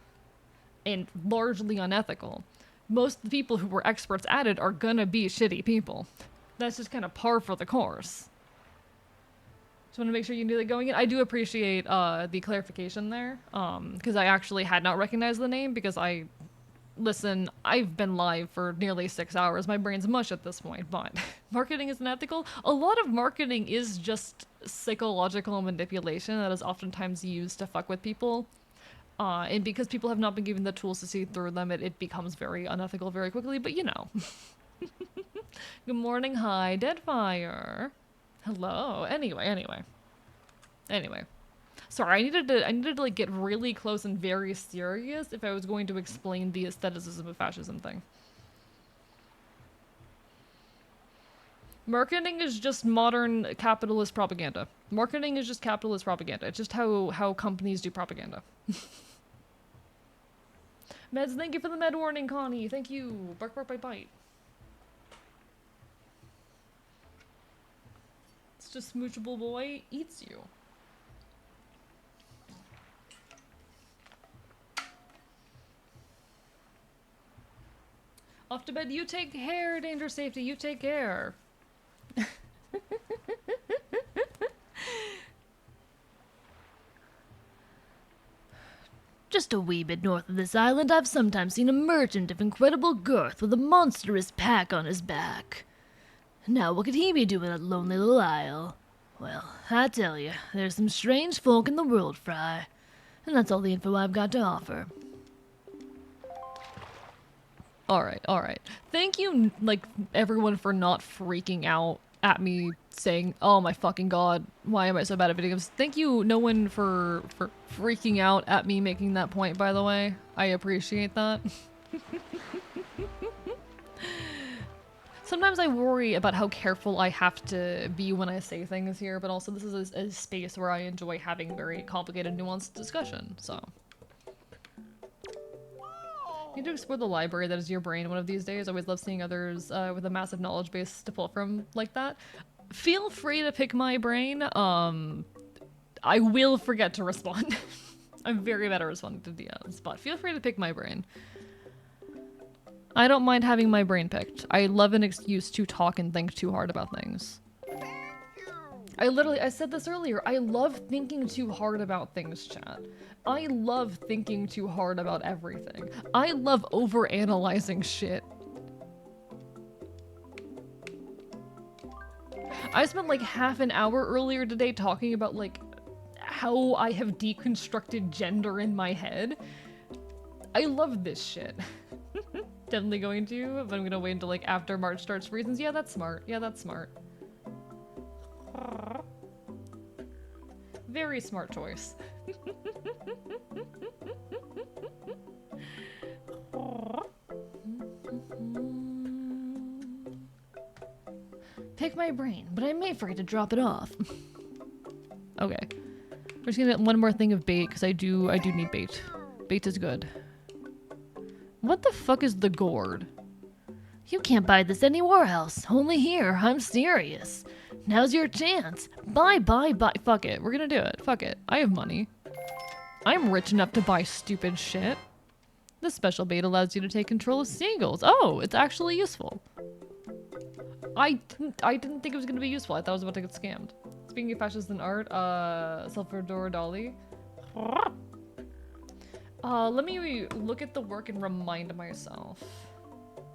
And largely unethical. Most of the people who were experts at it are gonna be shitty people. That's just kind of par for the course. Just want to make sure you knew that going in. I do appreciate the clarification there, because I actually had not recognized the name because listen, I've been live for nearly 6 hours. My brain's mush at this point, but marketing isn't ethical. A lot of marketing is just psychological manipulation that is oftentimes used to fuck with people. And because people have not been given the tools to see through them, it becomes very unethical very quickly, but you know. Good morning, hi, Deadfire. Hello. Anyway. Sorry, I needed to like get really close and very serious if I was going to explain the aestheticism of fascism thing. Marketing is just modern capitalist propaganda. Marketing is just capitalist propaganda. It's just how companies do propaganda. Meds, thank you for the med warning, Connie. Thank you. Bark, bark, bite, bite. It's just smoochable boy eats you. Off to bed. You take care, danger, safety. You take care. Just a wee bit north of this island, I've sometimes seen a merchant of incredible girth with a monstrous pack on his back. Now, what could he be doing at lonely little isle? Well, I tell you, there's some strange folk in the world, Fry. And that's all the info I've got to offer. Alright. Thank you, like, everyone for not freaking out at me saying, oh my fucking god, why am I so bad at video games? Thank you, no one, for freaking out at me making that point, by the way. I appreciate that. Sometimes I worry about how careful I have to be when I say things here, but also this is a space where I enjoy having very complicated, nuanced discussion, so. You need to explore the library that is your brain one of these days. I always love seeing others with a massive knowledge base to pull from like that. Feel free to pick my brain. I will forget to respond. I'm very bad at responding to DMs, but feel free to pick my brain. I don't mind having my brain picked. I love an excuse to talk and think too hard about things. I said this earlier, I love thinking too hard about things, chat. I love thinking too hard about everything. I love overanalyzing shit. I spent like half an hour earlier today talking about like how I have deconstructed gender in my head. I love this shit. Definitely going to, but I'm gonna wait until like after March starts for reasons. Yeah, that's smart. Yeah, that's smart. Very smart choice. Pick my brain, but I may forget to drop it off. Okay. We're just gonna get one more thing of bait, because I do need bait. Bait is good. What the fuck is the gourd? You can't buy this anywhere else. Only here. I'm serious. Now's your chance. Buy. Fuck it. We're gonna do it. Fuck it. I have money. I'm rich enough to buy stupid shit. This special bait allows you to take control of seagulls. Oh, it's actually useful. I didn't think it was gonna be useful. I thought I was about to get scammed. Speaking of fashions and art, Salvador Dali. Let me look at the work and remind myself.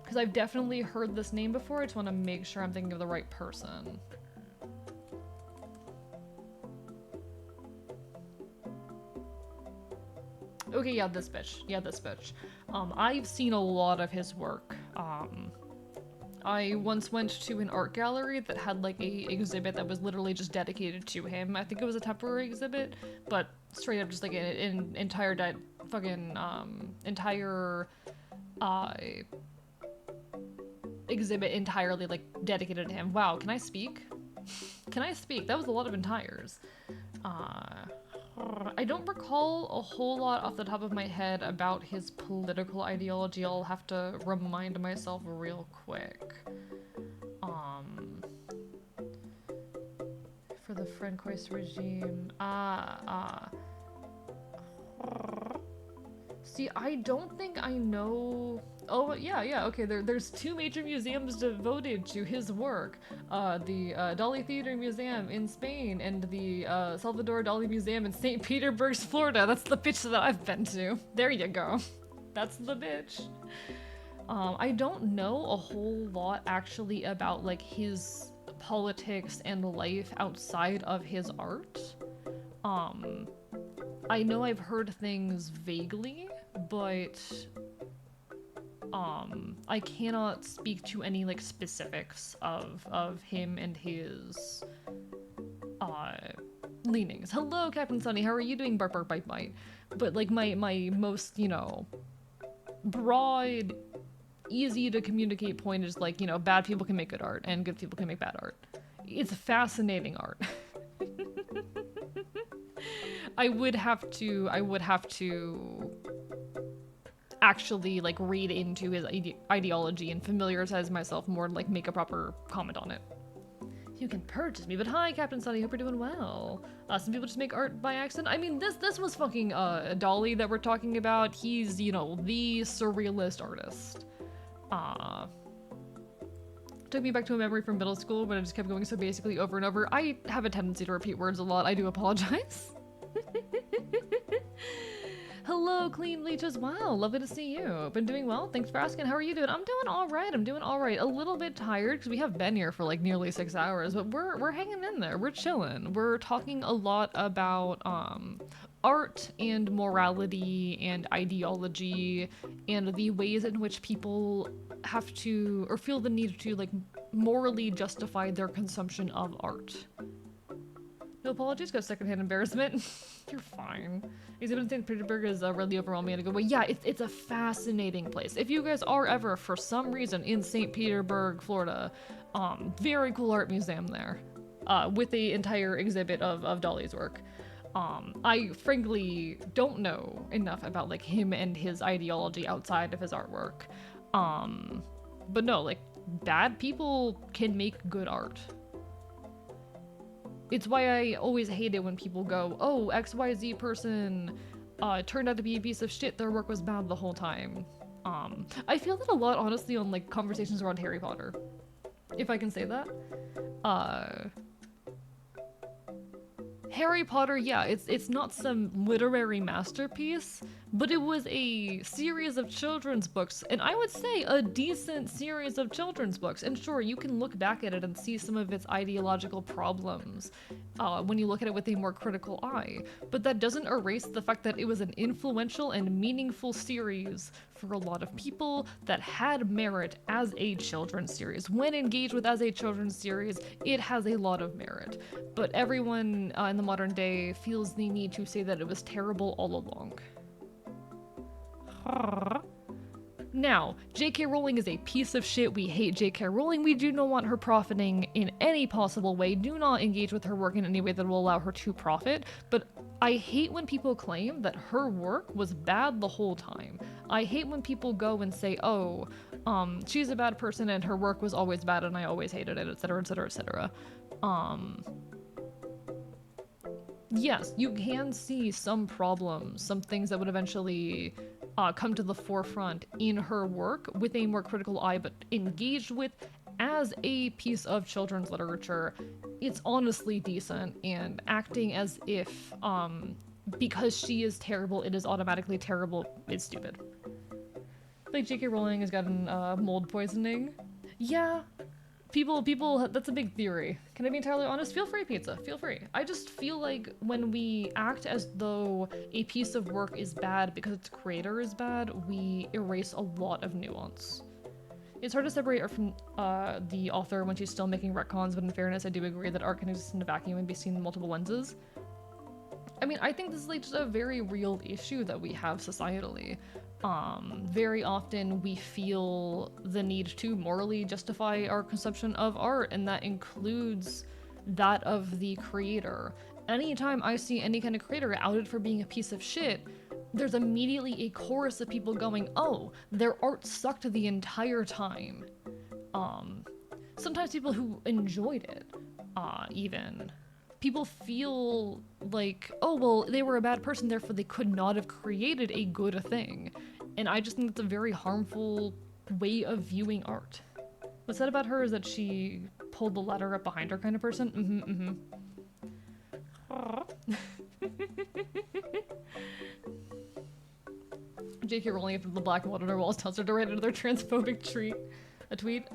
Because I've definitely heard this name before. I just want to make sure I'm thinking of the right person. Okay, yeah, this bitch. Yeah, this bitch. I've seen a lot of his work. I once went to an art gallery that had like a exhibit that was literally just dedicated to him. I think it was a temporary exhibit, but straight up just like an entire exhibit entirely like dedicated to him. Wow, can I speak? Can I speak? That was a lot of entires. I don't recall a whole lot off the top of my head about his political ideology. I'll have to remind myself real quick. For the Francoist regime. See, I don't think I know... Oh, yeah, okay, there's two major museums devoted to his work. The Dali Theater Museum in Spain and the Salvador Dali Museum in St. Petersburg, Florida. That's the bitch that I've been to. There you go. That's the bitch. I don't know a whole lot actually about like his politics and life outside of his art. I know I've heard things vaguely, but I cannot speak to any like specifics of him and his leanings. Hello, Captain Sunny, how are you doing? Bark bark bite bite. But like my most, you know, broad, easy to communicate point is like, you know, bad people can make good art and good people can make bad art. It's fascinating art. I would have to actually like read into his ideology and familiarize myself more and like make a proper comment on it. You can purchase me, but hi, Captain Sunny, hope you're doing well. Some people just make art by accident. I mean, this was fucking Dali that we're talking about. He's, you know, the surrealist artist. Took me back to a memory from middle school, but I just kept going so basically over and over. I have a tendency to repeat words a lot. I do apologize. Hello, Hello, Clean Leech as well. Lovely to see you. Been doing well. Thanks for asking. How are you doing? I'm doing all right. I'm doing all right. A little bit tired because we have been here for like nearly 6 hours, but we're hanging in there. We're chilling. We're talking a lot about art and morality and ideology and the ways in which people have to or feel the need to like morally justify their consumption of art. No apologies, got secondhand embarrassment. You're fine. Exhibit in St. Petersburg is really overwhelming in a good way. Yeah, it's a fascinating place. If you guys are ever, for some reason, in St. Petersburg, Florida, very cool art museum there, with the entire exhibit of Dolly's work. I frankly don't know enough about like him and his ideology outside of his artwork. But no, like bad people can make good art. It's why I always hate it when people go, oh, XYZ person turned out to be a piece of shit, their work was bad the whole time. I feel that a lot, honestly, on like conversations around Harry Potter. If I can say that. Harry Potter, yeah, it's not some literary masterpiece, but it was a series of children's books, and I would say a decent series of children's books. And sure, you can look back at it and see some of its ideological problems when you look at it with a more critical eye, but that doesn't erase the fact that it was an influential and meaningful series for a lot of people that had merit as a children's series. When engaged with as a children's series, it has a lot of merit, but everyone in the modern day feels the need to say that it was terrible all along. Now, J.K. Rowling is a piece of shit. We hate J.K. Rowling. We do not want her profiting in any possible way. Do not engage with her work in any way that will allow her to profit. But I hate when people claim that her work was bad the whole time. I hate when people go and say, oh, she's a bad person and her work was always bad and I always hated it, etc., etc., etc. Yes, you can see some problems, some things that would eventually come to the forefront in her work with a more critical eye, but engaged with as a piece of children's literature, it's honestly decent, and acting as if because she is terrible, it is automatically terrible, is stupid. Like J.K. Rowling has gotten mold poisoning. Yeah. People, that's a big theory. Can I be entirely honest? Feel free, pizza. Feel free. I just feel like when we act as though a piece of work is bad because its creator is bad, we erase a lot of nuance. It's hard to separate art from the author when she's still making retcons, but in fairness, I do agree that art can exist in a vacuum and be seen in multiple lenses. I mean, I think this is like just a very real issue that we have societally. Very often we feel the need to morally justify our consumption of art, and that includes that of the creator. Anytime I see any kind of creator outed for being a piece of shit, there's immediately a chorus of people going, oh, their art sucked the entire time. Sometimes people who enjoyed it, even. People feel like, oh, well, they were a bad person, therefore they could not have created a good thing. And I just think that's a very harmful way of viewing art. What's said about her is that she pulled the ladder up behind her kind of person. J.K. Rowling after the black mold on her walls tells her to write another transphobic tweet.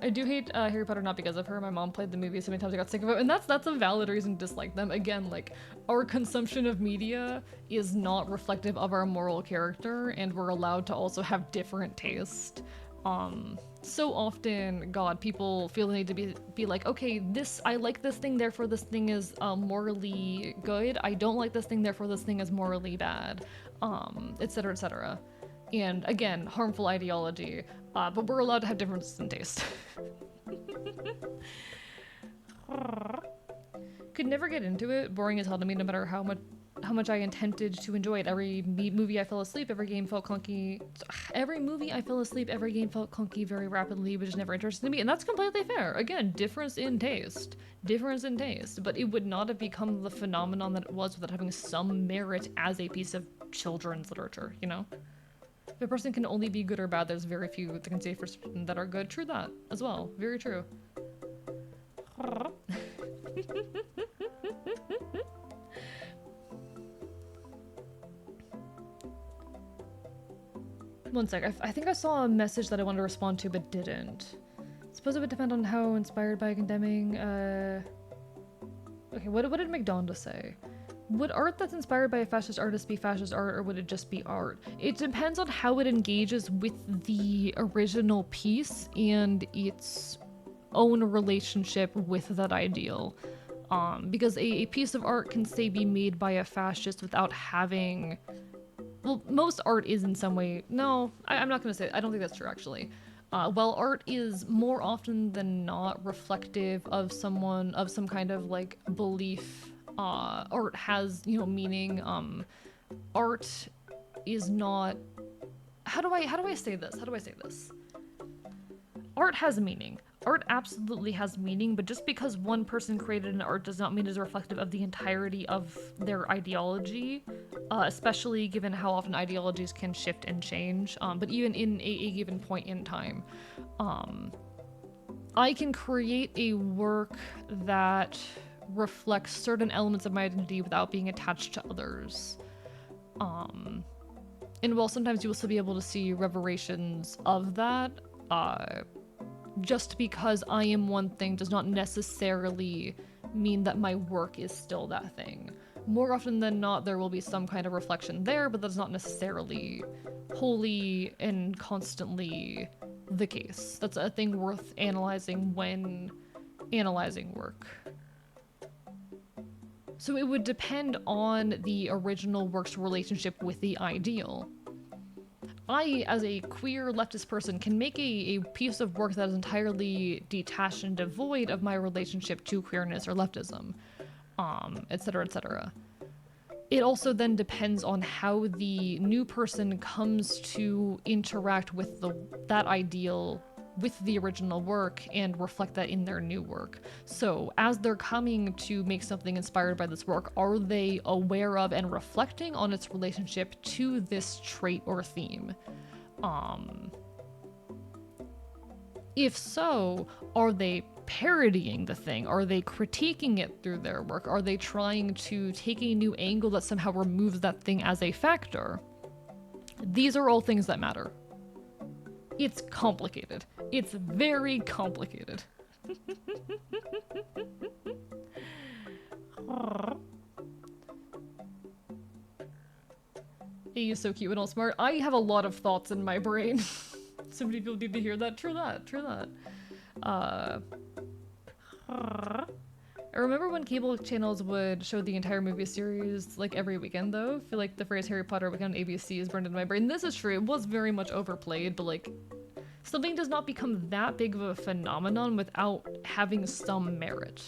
I do hate Harry Potter not because of her. My mom played the movie so many times I got sick of it, and that's a valid reason to dislike them. Again, like, our consumption of media is not reflective of our moral character, and we're allowed to also have different taste. So often, God, people feel the need to be like, okay, I like this thing, therefore this thing is morally good. I don't like this thing, therefore this thing is morally bad, etc., etc. And again, harmful ideology, but we're allowed to have differences in taste. Could never get into it. Boring as hell to me, no matter how much I intended to enjoy it. Every movie I fell asleep, every game felt clunky. Every movie I fell asleep, every game felt clunky very rapidly, which is never interesting to me. And that's completely fair. Again, difference in taste. Difference in taste. But it would not have become the phenomenon that it was without having some merit as a piece of children's literature, you know? If a person can only be good or bad, there's very few that can say for certain that are good. True that, as well. Very true. One sec, I think I saw a message that I wanted to respond to but didn't. Suppose it would depend on how inspired by condemning, Okay, what did McDonda say? Would art that's inspired by a fascist artist be fascist art, or would it just be art? It depends on how it engages with the original piece and its own relationship with that ideal. Because a piece of art can, say, be made by a fascist without having... Well, most art is in some way... No, I'm not gonna say... I don't think that's true, actually. While art is more often than not reflective of someone, of some kind of, like, belief, art has, you know, meaning, art is not... How do I say this? How do I say this? Art has meaning. Art absolutely has meaning, but just because one person created an art does not mean it is reflective of the entirety of their ideology, especially given how often ideologies can shift and change, but even in a given point in time. I can create a work that reflects certain elements of my identity without being attached to others. And while sometimes you will still be able to see reverberations of that, just because I am one thing does not necessarily mean that my work is still that thing. More often than not, there will be some kind of reflection there, but that's not necessarily wholly and constantly the case. That's a thing worth analyzing when analyzing work. So it would depend on the original work's relationship with the ideal. I, as a queer leftist person, can make a piece of work that is entirely detached and devoid of my relationship to queerness or leftism, etc., etc. It also then depends on how the new person comes to interact with that ideal with the original work and reflect that in their new work. So as they're coming to make something inspired by this work, are they aware of and reflecting on its relationship to this trait or theme? If so, are they parodying the thing? Are they critiquing it through their work? Are they trying to take a new angle that somehow removes that thing as a factor? These are all things that matter. It's complicated. It's very complicated. He is so cute and all smart. I have a lot of thoughts in my brain. So many people need to hear that. True that. True that. I remember when cable channels would show the entire movie series like every weekend though. I feel like the phrase Harry Potter weekend on ABC is burned into my brain. This is true. It was very much overplayed, but like something does not become that big of a phenomenon without having some merit.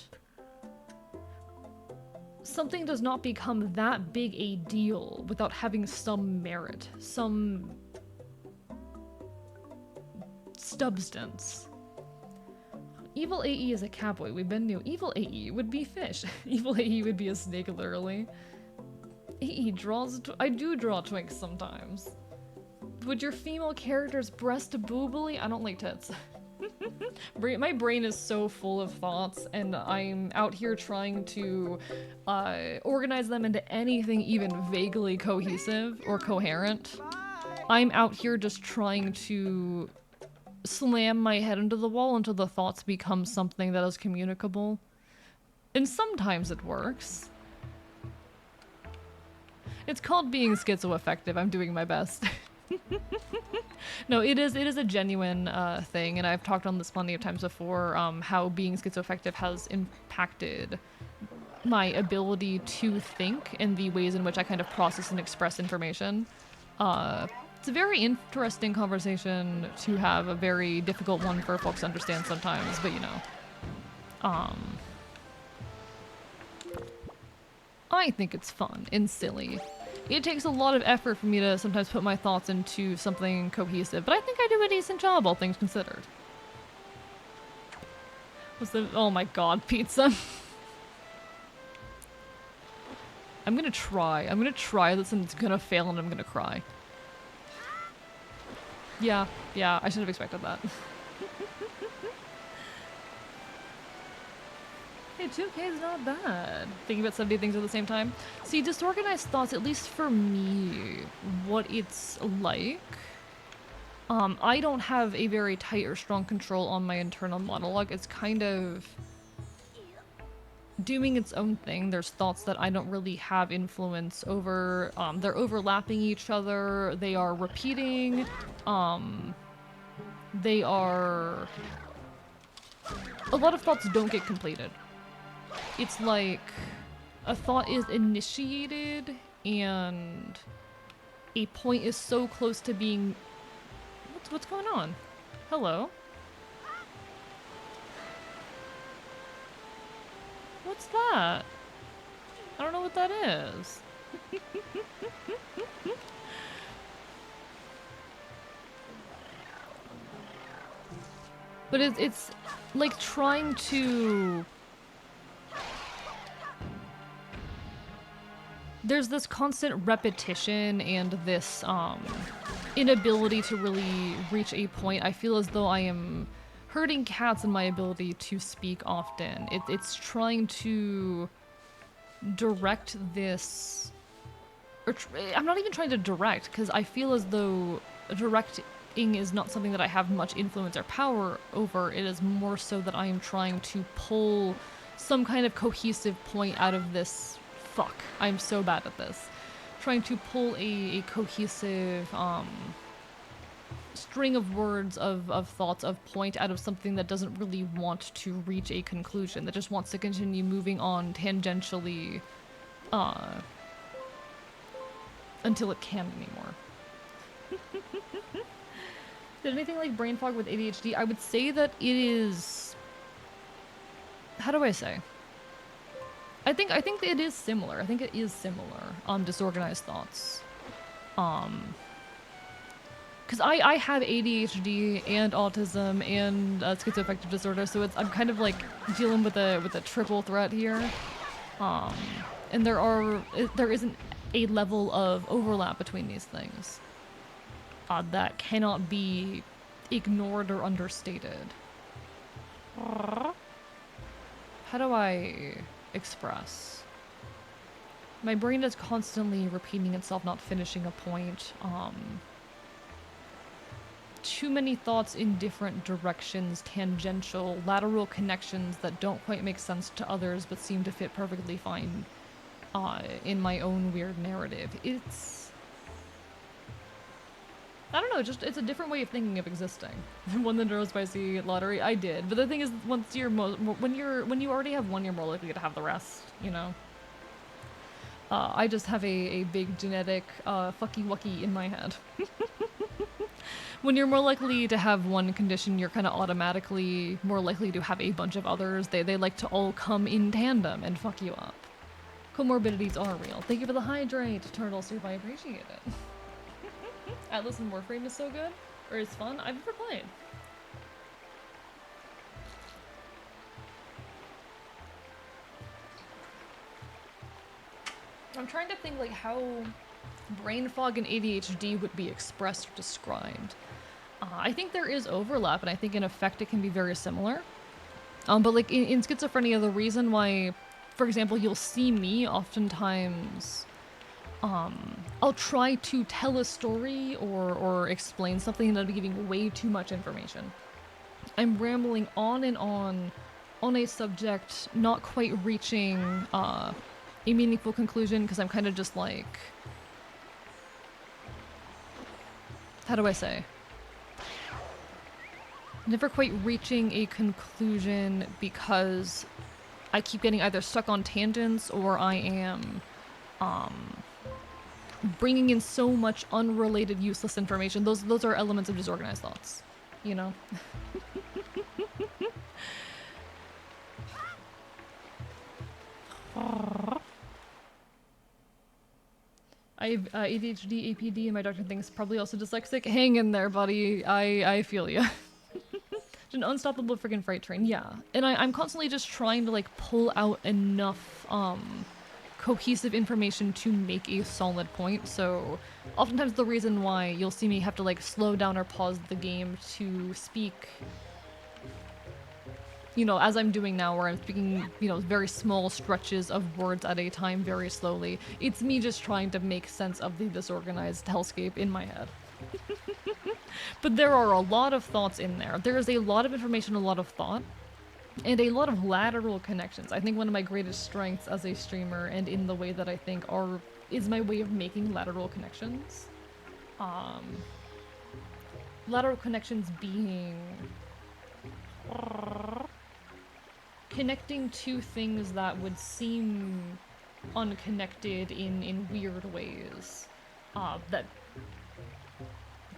Something does not become that big a deal without having some merit, some substance. Evil AE is a cowboy. We've been new. Evil AE would be fish. Evil AE would be a snake, literally. AE draws... I do draw twinks sometimes. Would your female character's breast boobily? I don't like tits. My brain is so full of thoughts, and I'm out here trying to organize them into anything even vaguely cohesive or coherent. I'm out here just trying to slam my head into the wall until the thoughts become something that is communicable. And sometimes it works. It's called being schizoaffective. I'm doing my best. No, it is a genuine thing, and I've talked on this plenty of times before, how being schizoaffective has impacted my ability to think and the ways in which I kind of process and express information. It's a very interesting conversation to have, a very difficult one for folks to understand sometimes, but you know. I think it's fun and silly. It takes a lot of effort for me to sometimes put my thoughts into something cohesive, but I think I do a decent job, all things considered. What's the— oh my god, pizza. I'm gonna try this and it's gonna fail and I'm gonna cry. Yeah, I should have expected that. Hey, 2K is not bad. Thinking about 70 things at the same time. See, disorganized thoughts, at least for me, what it's like I don't have a very tight or strong control on my internal monologue. It's kind of doing its own thing. There's thoughts that I don't really have influence over. They're overlapping each other. They are repeating. They are... A lot of thoughts don't get completed. It's like a thought is initiated and a point is so close to being... What's going on? Hello? What's that? I don't know what that is. But it's like trying to... There's this constant repetition and this inability to really reach a point. I feel as though I am hurting cats in my ability to speak often. It's trying to direct this... I'm not even trying to direct, because I feel as though directing is not something that I have much influence or power over. It is more so that I am trying to pull some kind of cohesive point out of this. Fuck, I'm so bad at this. Trying to pull a cohesive string of words, of thoughts, of point out of something that doesn't really want to reach a conclusion, that just wants to continue moving on tangentially until it can't anymore. Did anything like brain fog with ADHD? I would say that it is... How do I say? I think it is similar. I think it is similar. Disorganized thoughts. Because I have ADHD and autism and schizoaffective disorder, so I'm kind of like dealing with a triple threat here. And there isn't a level of overlap between these things that cannot be ignored or understated. How do I express? My brain is constantly repeating itself, not finishing a point. Too many thoughts in different directions, tangential, lateral connections that don't quite make sense to others but seem to fit perfectly fine in my own weird narrative. It's... I don't know, it's a different way of thinking of existing. Won the neurospicy lottery? I did, but the thing is, when you already have one, you're more likely to have the rest, you know? I just have a big genetic fucky-wucky in my head. When you're more likely to have one condition, you're kind of automatically more likely to have a bunch of others. They like to all come in tandem and fuck you up. Comorbidities are real. Thank you for the hydrate, Turtle Soup. I appreciate it. Atlas and Warframe is so good, or is fun. I've never played. I'm trying to think like how brain fog and ADHD would be expressed or described. I think there is overlap, and I think in effect it can be very similar. But like in schizophrenia, the reason why, for example, you'll see me oftentimes, I'll try to tell a story or explain something and I'll be giving way too much information. I'm rambling on and on a subject, not quite reaching a meaningful conclusion because I'm kind of just like... How do I say? Never quite reaching a conclusion because I keep getting either stuck on tangents or I am bringing in so much unrelated, useless information. Those are elements of disorganized thoughts, you know? I have ADHD, APD, and my doctor thinks probably also dyslexic. Hang in there, buddy. I feel you. An unstoppable freaking freight train, yeah. And I'm constantly just trying to like pull out enough cohesive information to make a solid point. So oftentimes the reason why you'll see me have to like slow down or pause the game to speak, you know, as I'm doing now, where I'm speaking, you know, very small stretches of words at a time very slowly. It's me just trying to make sense of the disorganized hellscape in my head. But there are a lot of thoughts in there. There is a lot of information, a lot of thought, and a lot of lateral connections. I think one of my greatest strengths as a streamer, and in the way that I think is my way of making lateral connections. Lateral connections being connecting two things that would seem unconnected in weird ways. That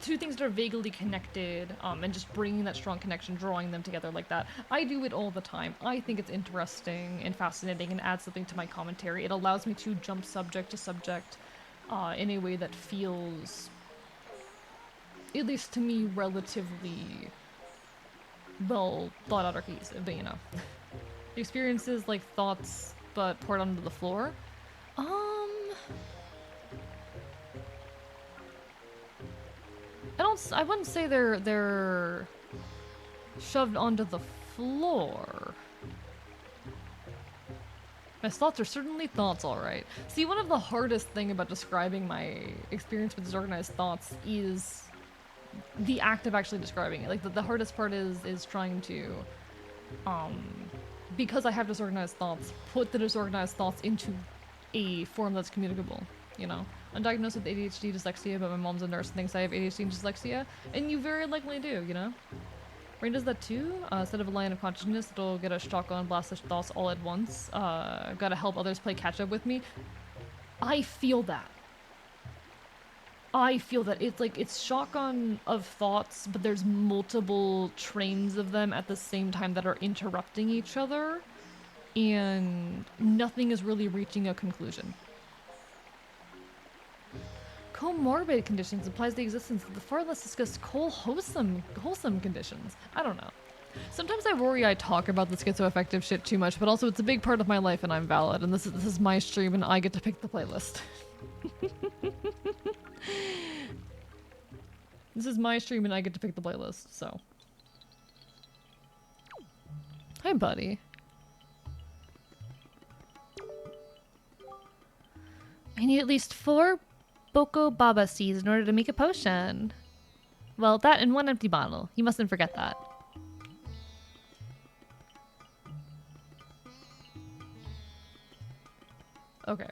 two things that are vaguely connected, and just bringing that strong connection, drawing them together like that. I do it all the time. I think it's interesting and fascinating and adds something to my commentary. It allows me to jump subject to subject in a way that feels, at least to me, relatively well thought out or cohesive, but you know. Experiences like thoughts, but poured onto the floor. I wouldn't say they're shoved onto the floor. My thoughts are certainly thoughts, alright. See, one of the hardest thing about describing my experience with disorganized thoughts is the act of actually describing it. Like, the hardest part is trying to, because I have disorganized thoughts, put the disorganized thoughts into a form that's communicable, you know? I'm diagnosed with ADHD dyslexia, but my mom's a nurse and thinks I have ADHD and dyslexia, and you very likely do, you know? Brain does that too. Instead of a line of consciousness, it'll get a shotgun blast of thoughts all at once. Gotta help others play catch up with me. I feel that. I feel that. It's like, it's shotgun of thoughts, but there's multiple trains of them at the same time that are interrupting each other, and nothing is really reaching a conclusion. Comorbid conditions implies the existence of the far less discussed wholesome conditions. I don't know. Sometimes I worry I talk about the schizoaffective shit too much, but also it's a big part of my life and I'm valid, and this is my stream and I get to pick the playlist. This is my stream and I get to pick the playlist, so. Hi, buddy. I need at least 4 Boko Baba seeds in order to make a potion. Well, that and 1 empty bottle. You mustn't forget that. Okay.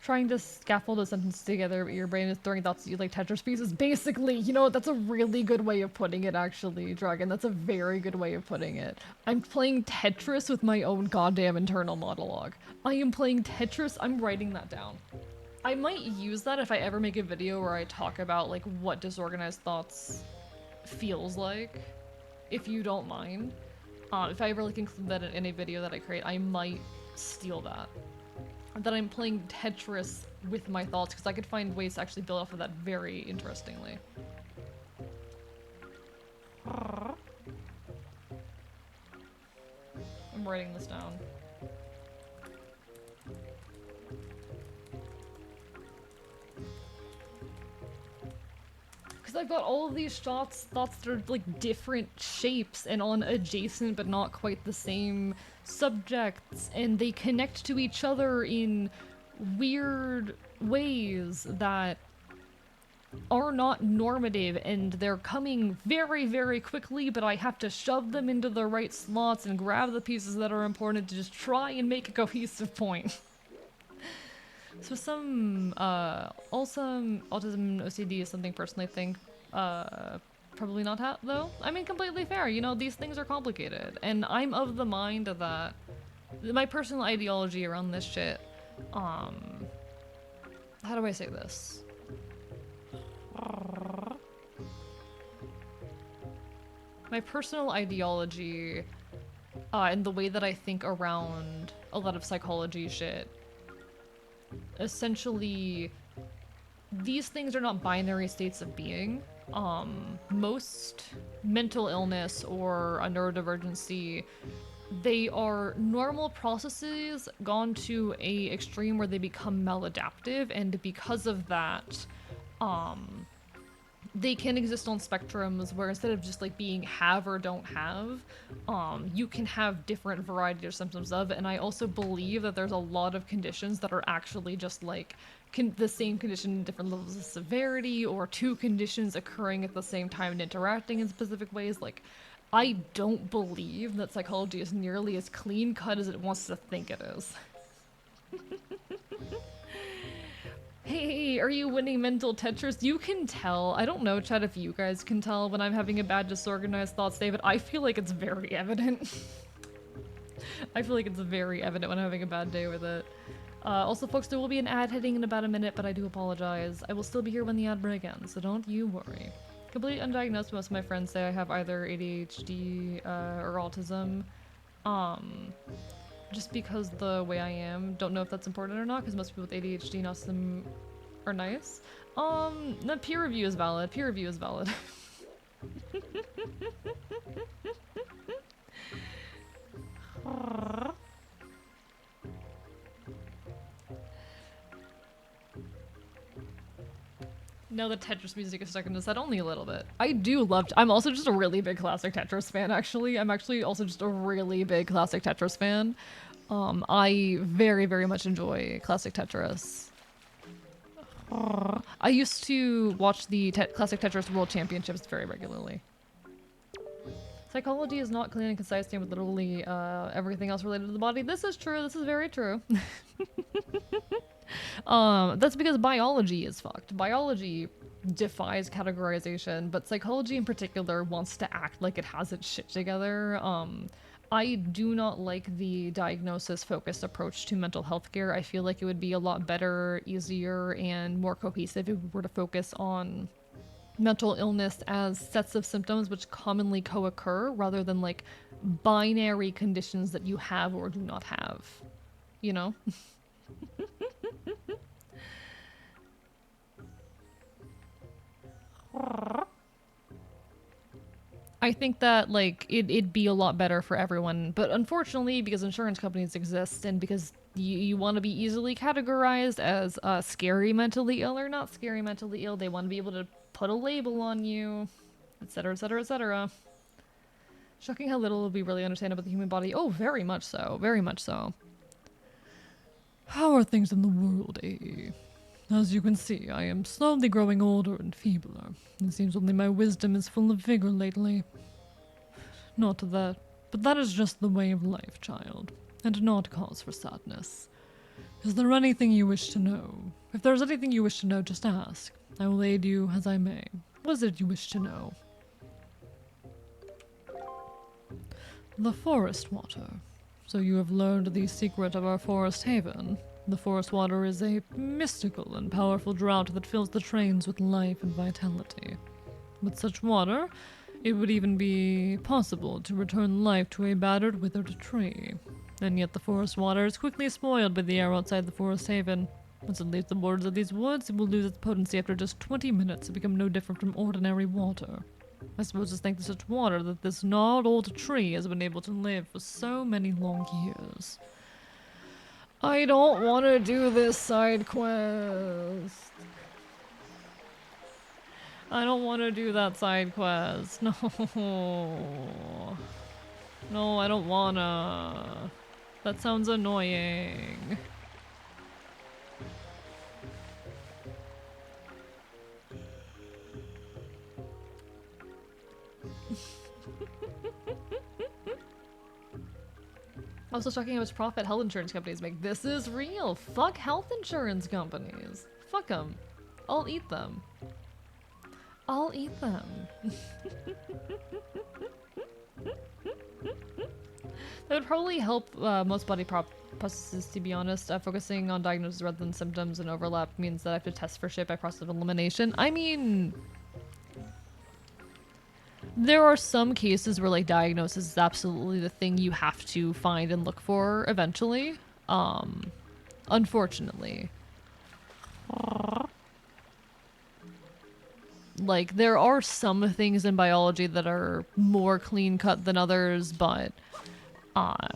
Trying to scaffold a sentence together, but your brain is throwing thoughts at you like Tetris pieces. Basically, you know what? That's a really good way of putting it, actually, Dragon. That's a very good way of putting it. I'm playing Tetris with my own goddamn internal monologue. I am playing Tetris. I'm writing that down. I might use that if I ever make a video where I talk about, like, what disorganized thoughts feels like, if you don't mind. If I ever, like, include that in a video that I create, I might steal that. That I'm playing Tetris with my thoughts, because I could find ways to actually build off of that very interestingly. I'm writing this down. Because I've got all of these thoughts that are like different shapes and on adjacent but not quite the same subjects, and they connect to each other in weird ways that are not normative, and they're coming very, very quickly, but I have to shove them into the right slots and grab the pieces that are important to just try and make a cohesive point. So some autism and OCD is something personally I think, probably not though. I mean, completely fair, you know, these things are complicated, and I'm of the mind that my personal ideology around this shit, how do I say this? My personal ideology, and the way that I think around a lot of psychology shit, essentially, these things are not binary states of being. Most mental illness or a neurodivergency, they are normal processes gone to a extreme where they become maladaptive, and because of that, they can exist on spectrums where instead of just like being have or don't have, you can have different variety of symptoms of it. And I also believe that there's a lot of conditions that are actually just like the same condition in different levels of severity, or two conditions occurring at the same time and interacting in specific ways. Like, I don't believe that psychology is nearly as clean cut as it wants to think it is. Hey, are you winning mental Tetris? You can tell. I don't know, Chad, if you guys can tell when I'm having a bad disorganized thoughts day, but I feel like it's very evident. I feel like it's very evident when I'm having a bad day with it. Also, folks, there will be an ad hitting in about a minute, but I do apologize. I will still be here when the ad break ends, so don't you worry. Completely undiagnosed, most of my friends say I have either ADHD or autism. Just because the way I am. Don't know if that's important or not, because most people with ADHD and autism are nice. The peer review is valid. Peer review is valid. No, the Tetris music is stuck in his head only a little bit. I do love. I'm also just a really big classic Tetris fan. Actually, I'm actually also just a really big classic Tetris fan. I very, very much enjoy classic Tetris. I used to watch the classic Tetris World Championships very regularly. Psychology is not clean and concise, same with literally everything else related to the body. This is true. This is very true. That's because biology is fucked. Biology defies categorization, but psychology in particular wants to act like it has its shit together. I do not like the diagnosis-focused approach to mental health care. I feel like it would be a lot better, easier, and more cohesive if we were to focus on mental illness as sets of symptoms which commonly co-occur, rather than like binary conditions that you have or do not have. You know? I think that like it'd be a lot better for everyone, but unfortunately, because insurance companies exist and because you want to be easily categorized as scary mentally ill or not scary mentally ill, they want to be able to put a label on you, etc., etc., etc. Shocking how little we really understand about the human body. Oh, very much so, very much so. How are things in the world, eh? As you can see, I am slowly growing older and feebler. It seems only my wisdom is full of vigor lately. Not that, but that is just the way of life, child, and not cause for sadness. Is there anything you wish to know? If there is anything you wish to know, just ask. I will aid you as I may. What is it you wish to know? The forest water. So you have learned the secret of our forest haven. The forest water is a mystical and powerful drought that fills the trains with life and vitality. With such water, it would even be possible to return life to a battered, withered tree. And yet the forest water is quickly spoiled by the air outside the forest haven. Once it leaves the borders of these woods, it will lose its potency after just 20 minutes and become no different from ordinary water. I suppose it's thanks to such water that this gnarled old tree has been able to live for so many long years. I don't want to do this side quest. I don't want to do that side quest. No. No, I don't wanna. That sounds annoying. Also talking how much profit health insurance companies make. This is real. Fuck health insurance companies. Fuck them. I'll eat them. I'll eat them. That would probably help most body processes, to be honest. Focusing on diagnosis rather than symptoms and overlap means that I have to test for shit by process of elimination. I mean, there are some cases where like diagnosis is absolutely the thing you have to find and look for eventually. Unfortunately. Like, there are some things in biology that are more clean cut than others, but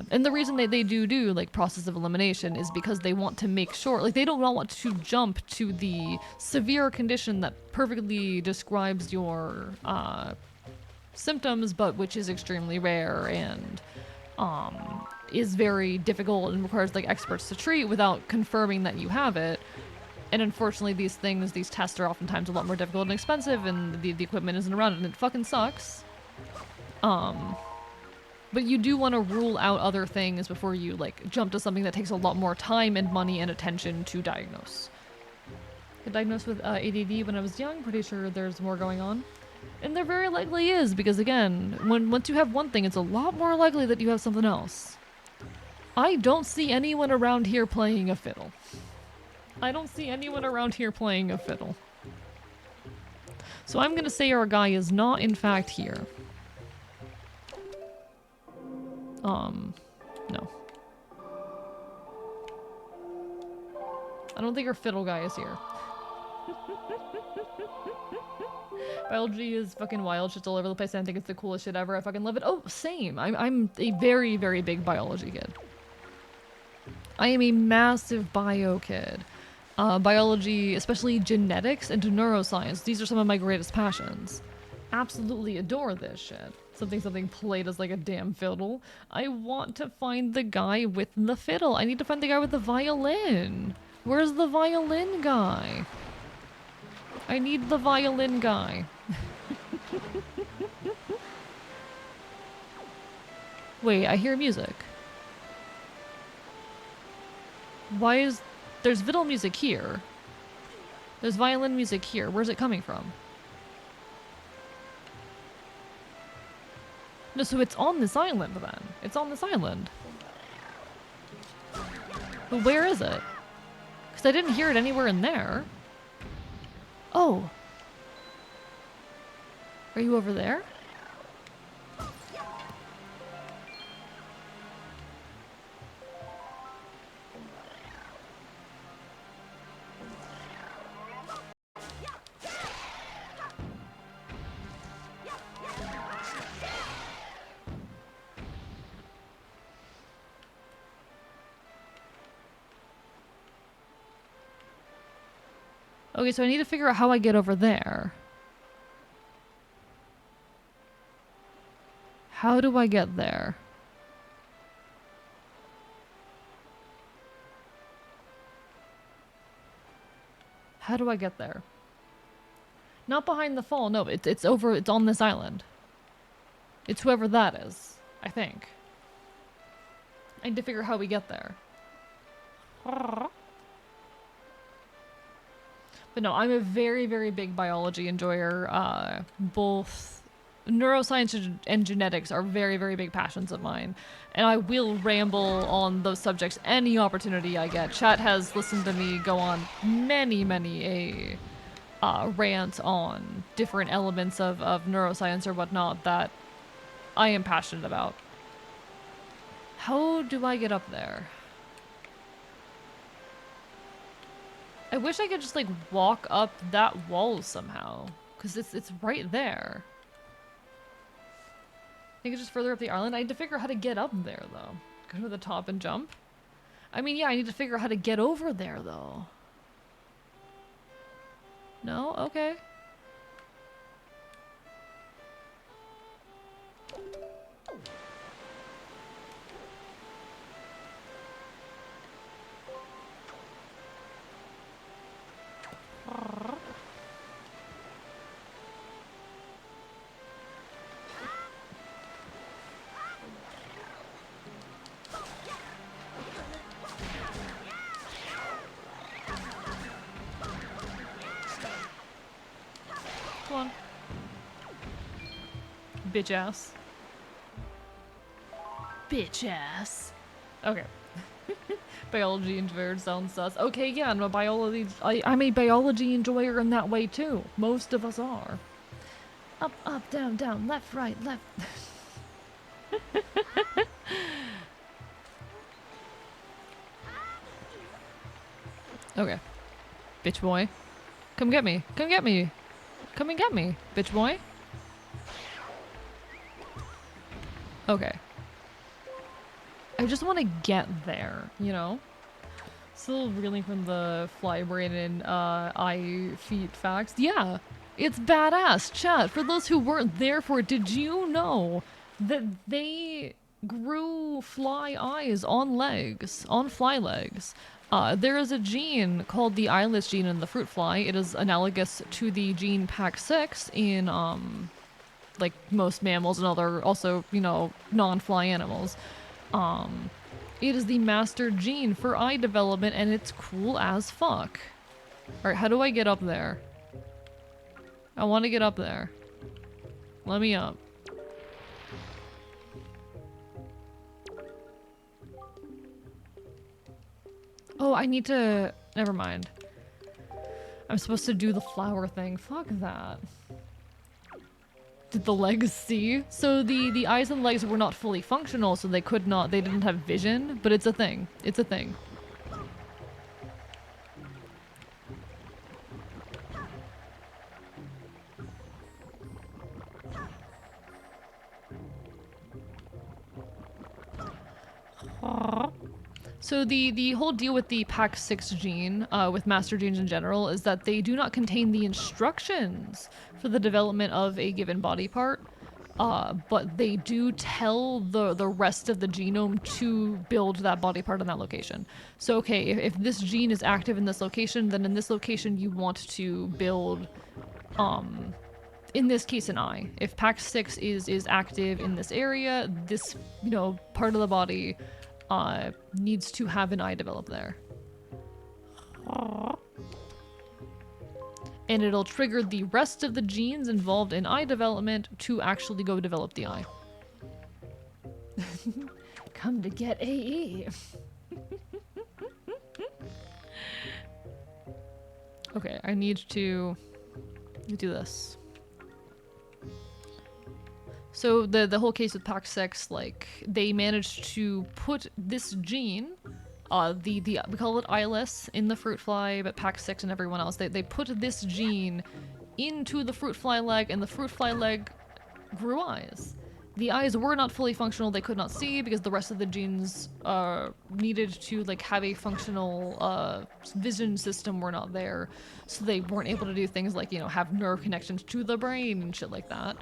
And the reason they do like process of elimination is because they want to make sure, like they don't want to jump to the severe condition that perfectly describes your symptoms, but which is extremely rare and is very difficult and requires like experts to treat without confirming that you have it. And unfortunately, these tests are oftentimes a lot more difficult and expensive, and the equipment isn't around, and it fucking sucks. But you do want to rule out other things before you like jump to something that takes a lot more time and money and attention to diagnose. I got diagnosed with ADD when I was young. Pretty sure there's more going on. And there very likely is, because again, once you have one thing, it's a lot more likely that you have something else. I don't see anyone around here playing a fiddle. I don't see anyone around here playing a fiddle. So I'm gonna say our guy is not in fact here. No. I don't think our fiddle guy is here. Biology is fucking wild. Shit's all over the place. I think it's the coolest shit ever. I fucking love it. Oh, same. I'm a very, very big biology kid. I am a massive bio kid. Biology, especially genetics and neuroscience. These are some of my greatest passions. Absolutely adore this shit. Something played as like a damn fiddle. I want to find the guy with the fiddle. I need to find the guy with the violin. Where's the violin guy? I need the violin guy. Wait, I hear music. Why is... There's fiddle music here. There's violin music here. Where's it coming from? No, so it's on this island then. It's on this island. But where is it? Because I didn't hear it anywhere in there. Oh. Are you over there? Okay, so I need to figure out how I get over there. How do I get there? How do I get there? Not behind the fall, no, it's over, it's on this island. It's whoever that is, I think. I need to figure out how we get there. But no, I'm a very, very big biology enjoyer. Both neuroscience and genetics are very, very big passions of mine. And I will ramble on those subjects any opportunity I get. Chat has listened to me go on many, many a rant on different elements of neuroscience or whatnot that I am passionate about. How do I get up there? I wish I could just like walk up that wall somehow, because it's right there. I think it's just further up the island. I need to figure out how to get up there though. Go to the top and jump. I mean, yeah, I need to figure out how to get over there though. No? Okay. Come on. Bitch ass. Bitch ass. Okay. Biology enjoyer sounds sus. Okay, yeah, I'm a I'm a biology enjoyer in that way too. Most of us are. Up, up, down, down, left, right, left. Okay. Bitch boy. Come get me. Come get me. Come and get me, bitch boy. Okay. I just want to get there, you know? Still reeling from the fly brain and eye feet facts. Yeah, it's badass. Chat, for those who weren't there for it, did you know that they grew fly eyes on legs, on fly legs? There is a gene called the eyeless gene in the fruit fly. It is analogous to the gene PAX6 in like most mammals and other also, you know, non-fly animals. It is the master gene for eye development and it's cool as fuck. Alright, how do I get up there? I want to get up there. Let me up. Oh, I need to... Never mind. I'm supposed to do the flower thing. Fuck that. Did the legs see? So the eyes and legs were not fully functional, so they could not, they didn't have vision, but it's a thing. It's a thing. So the whole deal with the PAX6 gene, with master genes in general, is that they do not contain the instructions for the development of a given body part, but they do tell the rest of the genome to build that body part in that location. So okay, if this gene is active in this location, then in this location you want to build, in this case an eye. If PAX6 is active in this area, this, you know, part of the body needs to have an eye develop there. And it'll trigger the rest of the genes involved in eye development to actually go develop the eye. Come to get AE. Okay, I need to do this. So the whole case with PAX6, like, they managed to put this gene, we call it eyeless in the fruit fly, but PAX6 and everyone else, they put this gene into the fruit fly leg, and the fruit fly leg grew eyes. The eyes were not fully functional, they could not see because the rest of the genes needed to like have a functional vision system were not there. So they weren't able to do things like, you know, have nerve connections to the brain and shit like that.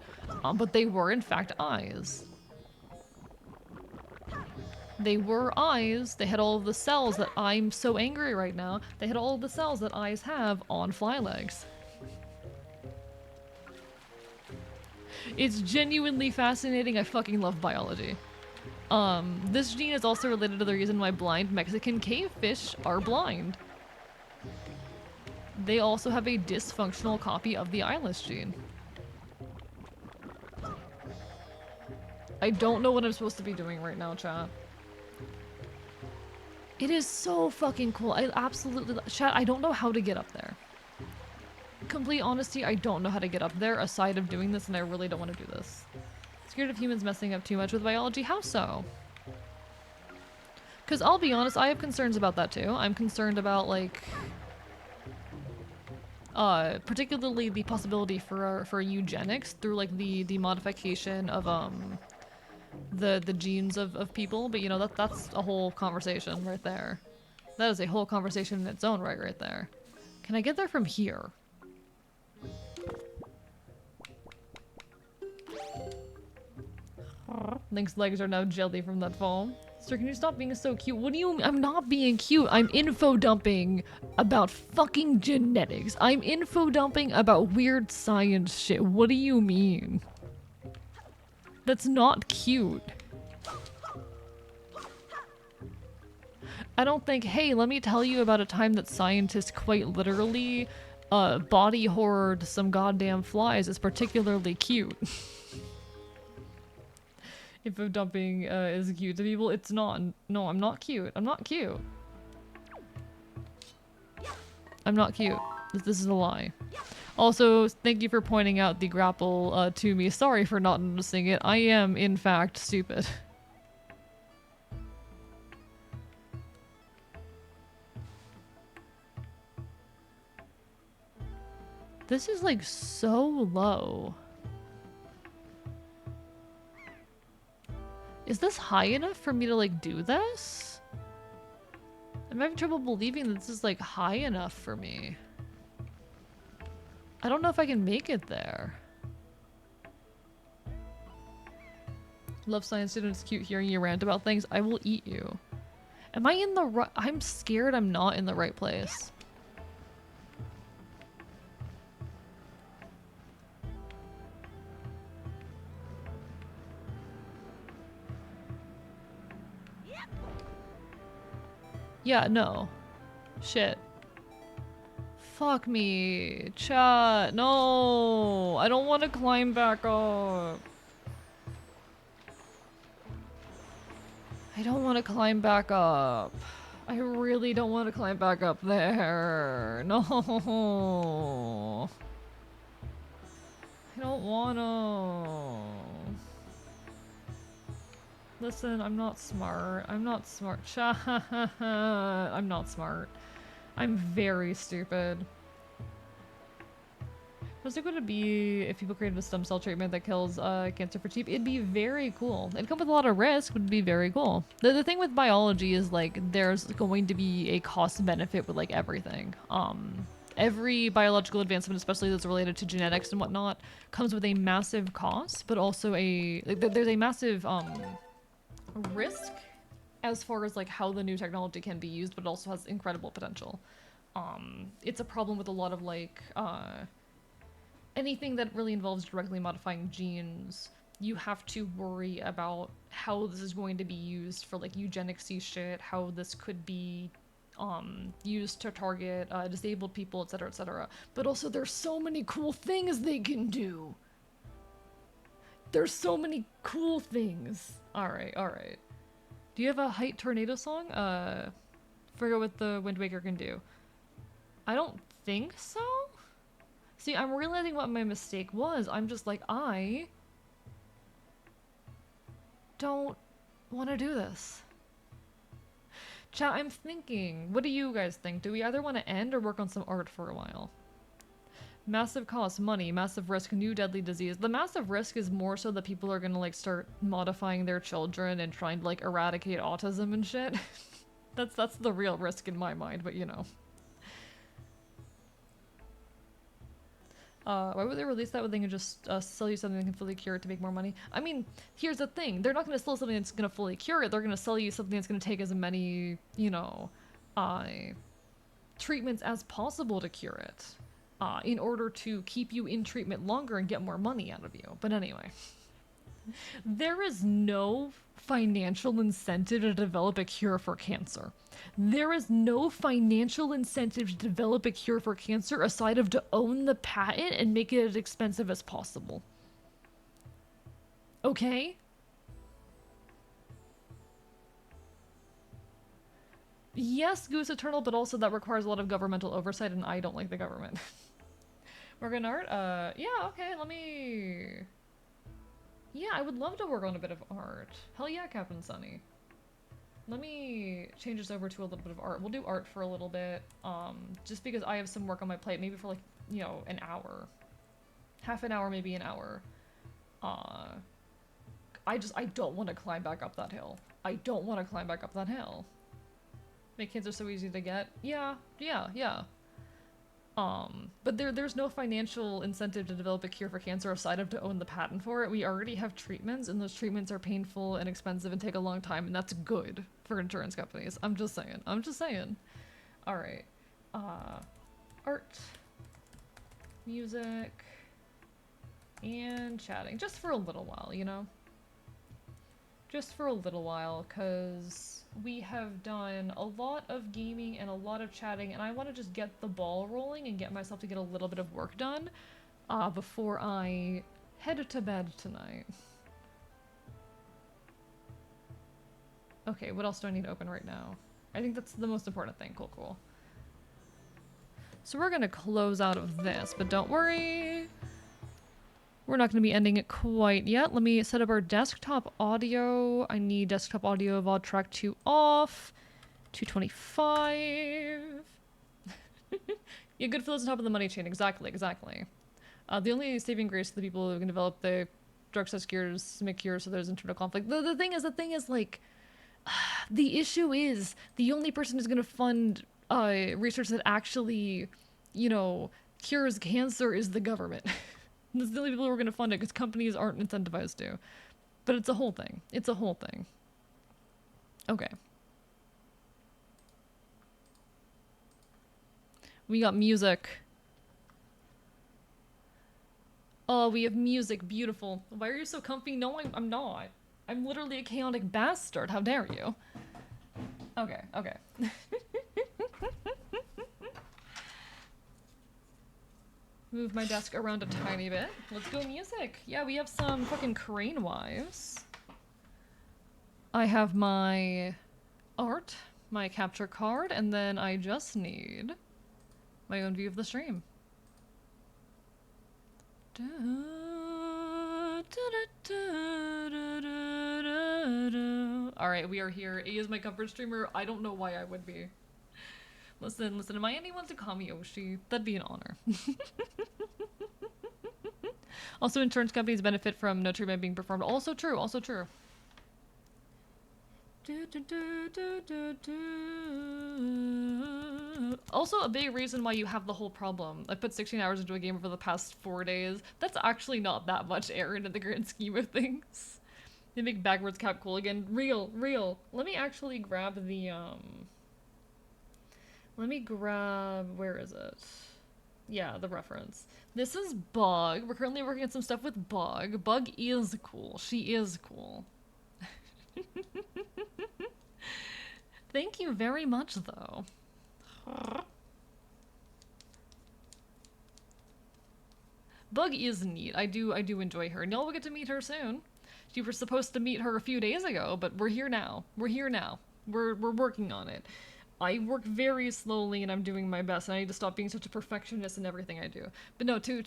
But they were in fact eyes. They were eyes, they had all of the cells that I'm so angry right now. They had all of the cells that eyes have on fly legs. It's genuinely fascinating. I fucking love biology. This gene is also related to the reason why blind Mexican cave fish are blind. They also have a dysfunctional copy of the eyeless gene. I don't know what I'm supposed to be doing right now, chat. It is so fucking cool. I absolutely... Chat, I don't know how to get up there. Complete honesty, I don't know how to get up there aside of doing this, and I really don't want to do this. Scared of humans messing up too much with biology? How so? Because I'll be honest, I have concerns about that too. I'm concerned about, like... particularly the possibility for eugenics through, like, the modification of, the genes of people, but, you know, that's a whole conversation right there. That is a whole conversation in its own right there. Can I get there from here? Link's legs are now jelly from that foam. Sir, can you stop being so cute? What do you mean? I'm not being cute. I'm info dumping about fucking genetics. I'm info dumping about weird science shit. What do you mean? That's not cute. I don't think, hey, let me tell you about a time that scientists quite literally body horrored some goddamn flies is particularly cute. Info dumping is cute to people. It's not. No, I'm not cute. I'm not cute. I'm not cute. This is a lie. Also, thank you for pointing out the grapple to me. Sorry for not noticing it. I am, in fact, stupid. This is like so low. Is this high enough for me to, like, do this? I'm having trouble believing that this is, like, high enough for me. I don't know if I can make it there. Love science students, cute hearing you rant about things. I will eat you. Am I in the right? I'm scared I'm not in the right place. Yeah, no. Shit. Fuck me. Chat. No. I don't want to climb back up. I don't want to climb back up. I really don't want to climb back up there. No. I don't want to. Listen, I'm not smart. I'm not smart. Chat. I'm not smart. I'm very stupid. What's it going to be if people created a stem cell treatment that kills cancer for cheap? It'd be very cool. It'd come with a lot of risk, but it'd be very cool. The thing with biology is, like, there's going to be a cost benefit with, like, everything. Every biological advancement, especially that's related to genetics and whatnot, comes with a massive cost, but also there's a massive risk as far as, like, how the new technology can be used, but it also has incredible potential. It's a problem with a lot of, like, anything that really involves directly modifying genes. You have to worry about how this is going to be used for, like, eugenicsy shit, how this could be used to target disabled people, etc., etc. But also, there's so many cool things they can do. There's so many cool things. Alright, alright. Do you have a height tornado song? Forget what the Wind Waker can do. I don't think so? See, I'm realizing what my mistake was. I'm just like, I don't want to do this. Chat, I'm thinking. What do you guys think? Do we either want to end or work on some art for a while? Massive cost, money, massive risk, new deadly disease. The massive risk is more so that people are gonna, like, start modifying their children and trying to, like, eradicate autism and shit. That's the real risk in my mind, but you know. Why would they release that when they can just sell you something that can fully cure it to make more money? I mean, here's the thing. They're not going to sell something that's going to fully cure it. They're going to sell you something that's going to take as many, you know, treatments as possible to cure it. In order to keep you in treatment longer and get more money out of you. But anyway. There is no financial incentive to develop a cure for cancer. There is no financial incentive to develop a cure for cancer aside of to own the patent and make it as expensive as possible. Okay? Yes, Goose Eternal, but also that requires a lot of governmental oversight, and I don't like the government. Morgan Art? Yeah, okay, let me... Yeah, I would love to work on a bit of art. Hell yeah, Captain Sunny. Let me change this over to a little bit of art. We'll do art for a little bit, just because I have some work on my plate, maybe for, like, you know, an hour. Half an hour, maybe an hour. I don't want to climb back up that hill. I don't want to climb back up that hill. Make cancer so easy to get? Yeah. But there's no financial incentive to develop a cure for cancer aside of to own the patent for it. We already have treatments, and those treatments are painful and expensive and take a long time, and that's good for insurance companies. I'm just saying. Alright. Art. Music. And chatting. Just for a little while, you know? Just for a little while, because we have done a lot of gaming and a lot of chatting, and I want to just get the ball rolling and get myself to get a little bit of work done before I head to bed tonight. Okay, what else do I need to open right now? I think that's the most important thing. Cool. So we're going to close out of this, but don't worry. We're not going to be ending it quite yet. Let me set up our desktop audio. I need desktop audio VOD track 2 off. 225. Yeah, good flows on top of the money chain. Exactly. The only saving grace to the people who can develop the drugs test cures make cures, so there's internal conflict. The thing is, like, the issue is the only person who's going to fund research that actually, you know, cures cancer is the government. That's the only people who are going to fund it because companies aren't incentivized to. But it's a whole thing. It's a whole thing. Okay. We got music. Oh, we have music. Beautiful. Why are you so comfy? No, I'm not. I'm literally a chaotic bastard. How dare you? Okay, okay. Move my desk around a tiny bit. Let's go music. Yeah, we have some fucking Crane Wives. I have my art, my capture card, and then I just need my own view of the stream. Alright, we are here. A is my comfort streamer. I don't know why I would be. Listen, am I anyone to call me Oshi? That'd be an honor. Also, insurance companies benefit from no treatment being performed. Also true, also true. Also, a big reason why you have the whole problem. I put 16 hours into a game over the past 4 days. That's actually not that much, Aaron, in the grand scheme of things. They make backwards cap cool again. Real. Let me actually grab the, Let me grab... Where is it? Yeah, the reference. This is Bug. We're currently working on some stuff with Bug. Bug is cool. She is cool. Thank you very much, though. Bug is neat. I do enjoy her. And y'all will get to meet her soon. You were supposed to meet her a few days ago, but we're here now. We're working on it. I work very slowly and I'm doing my best, and I need to stop being such a perfectionist in everything I do. But no, to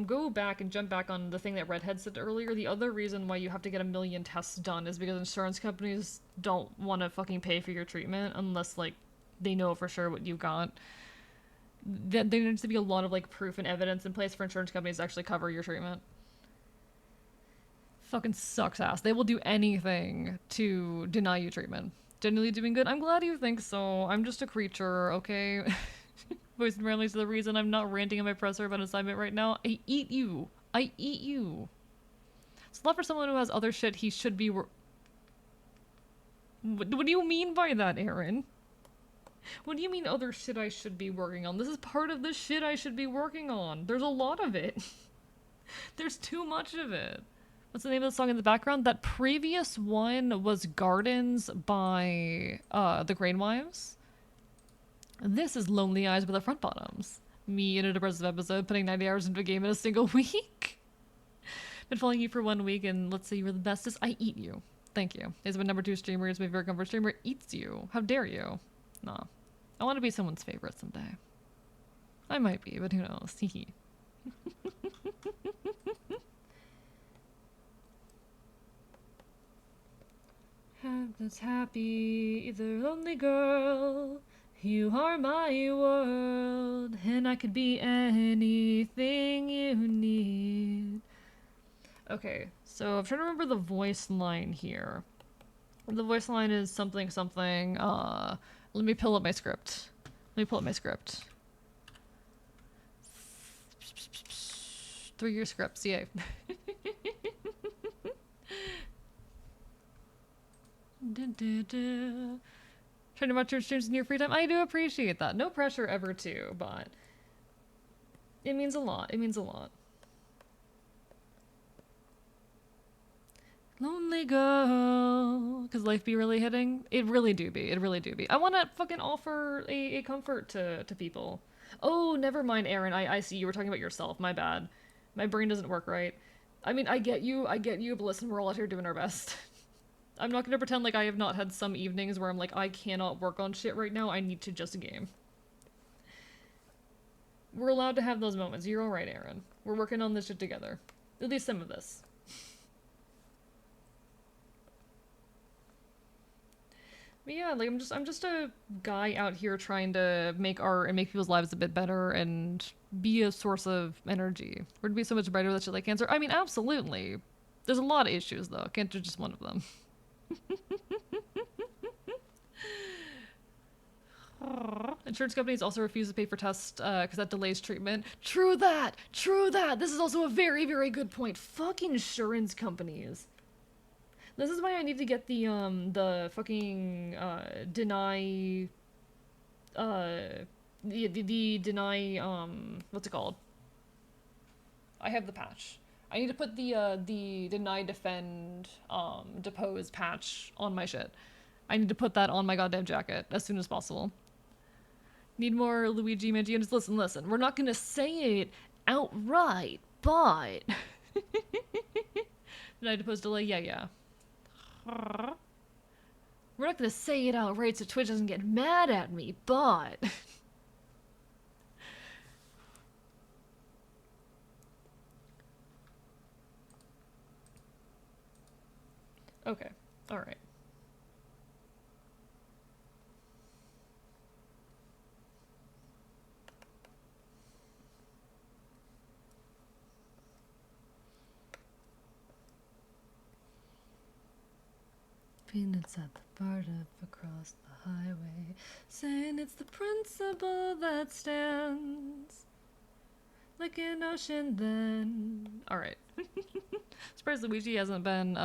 go back and jump back on the thing that Redhead said earlier, the other reason why you have to get 1 million tests done is because insurance companies don't want to fucking pay for your treatment unless, like, they know for sure what you got. There needs to be a lot of, like, proof and evidence in place for insurance companies to actually cover your treatment. Fucking sucks ass. They will do anything to deny you treatment. Generally doing good? I'm glad you think so. I'm just a creature, okay? Voice and Ramley's the reason I'm not ranting on my presser about assignment right now. I eat you. I eat you. It's not for someone who has other shit he should be what do you mean by that, Aaron? What do you mean other shit I should be working on? This is part of the shit I should be working on. There's a lot of it. There's too much of it. What's the name of the song in the background? That previous one was Gardens by the Grain Wives. This is Lonely Eyes with the Front Bottoms. Me in a depressive episode, putting 90 hours into a game in a single week. Been following you for 1 week, and let's say you were the bestest. I eat you. Thank you. Is my #2 streamer, is my favorite comfort streamer, eats you. How dare you? Nah. I want to be someone's favorite someday. I might be, but who knows? Hee. That's happy, either lonely girl. You are my world, and I could be anything you need. Okay, so I'm trying to remember the voice line here. The voice line is something. Let me pull up my script. 3-year scripts, yay. Trying to watch your streams in your free time. I do appreciate that. No pressure ever to, but it means a lot. Lonely girl. Because life be really hitting? It really do be. I want to fucking offer a comfort to people. Oh, never mind, Aaron. I see you were talking about yourself. My bad. My brain doesn't work right. I mean, I get you, but listen, we're all out here doing our best. I'm not gonna pretend like I have not had some evenings where I'm like, I cannot work on shit right now, I need to just game. We're allowed to have those moments. You're alright, Aaron. We're working on this shit together. At least some of this. But yeah, like I'm just a guy out here trying to make art and make people's lives a bit better and be a source of energy. Would be so much brighter with shit like cancer. I mean, absolutely. There's a lot of issues though. Can't do just one of them. Insurance companies also refuse to pay for tests because that delays treatment. True that. True that. This is also a very, very good point. Fucking insurance companies. This is why I need to get the fucking deny the deny what's it called? I have the patch. I need to put the deny defend depose patch on my shit. I need to put that on my goddamn jacket as soon as possible. Need more Luigi Mangianos. Listen. We're not gonna say it outright, but deny depose delay. Yeah. We're not gonna say it outright so Twitch doesn't get mad at me, but okay, all right. Peanuts at the bar up across the highway, saying it's the principle that stands like an ocean then. Alright. Surprised Luigi hasn't been,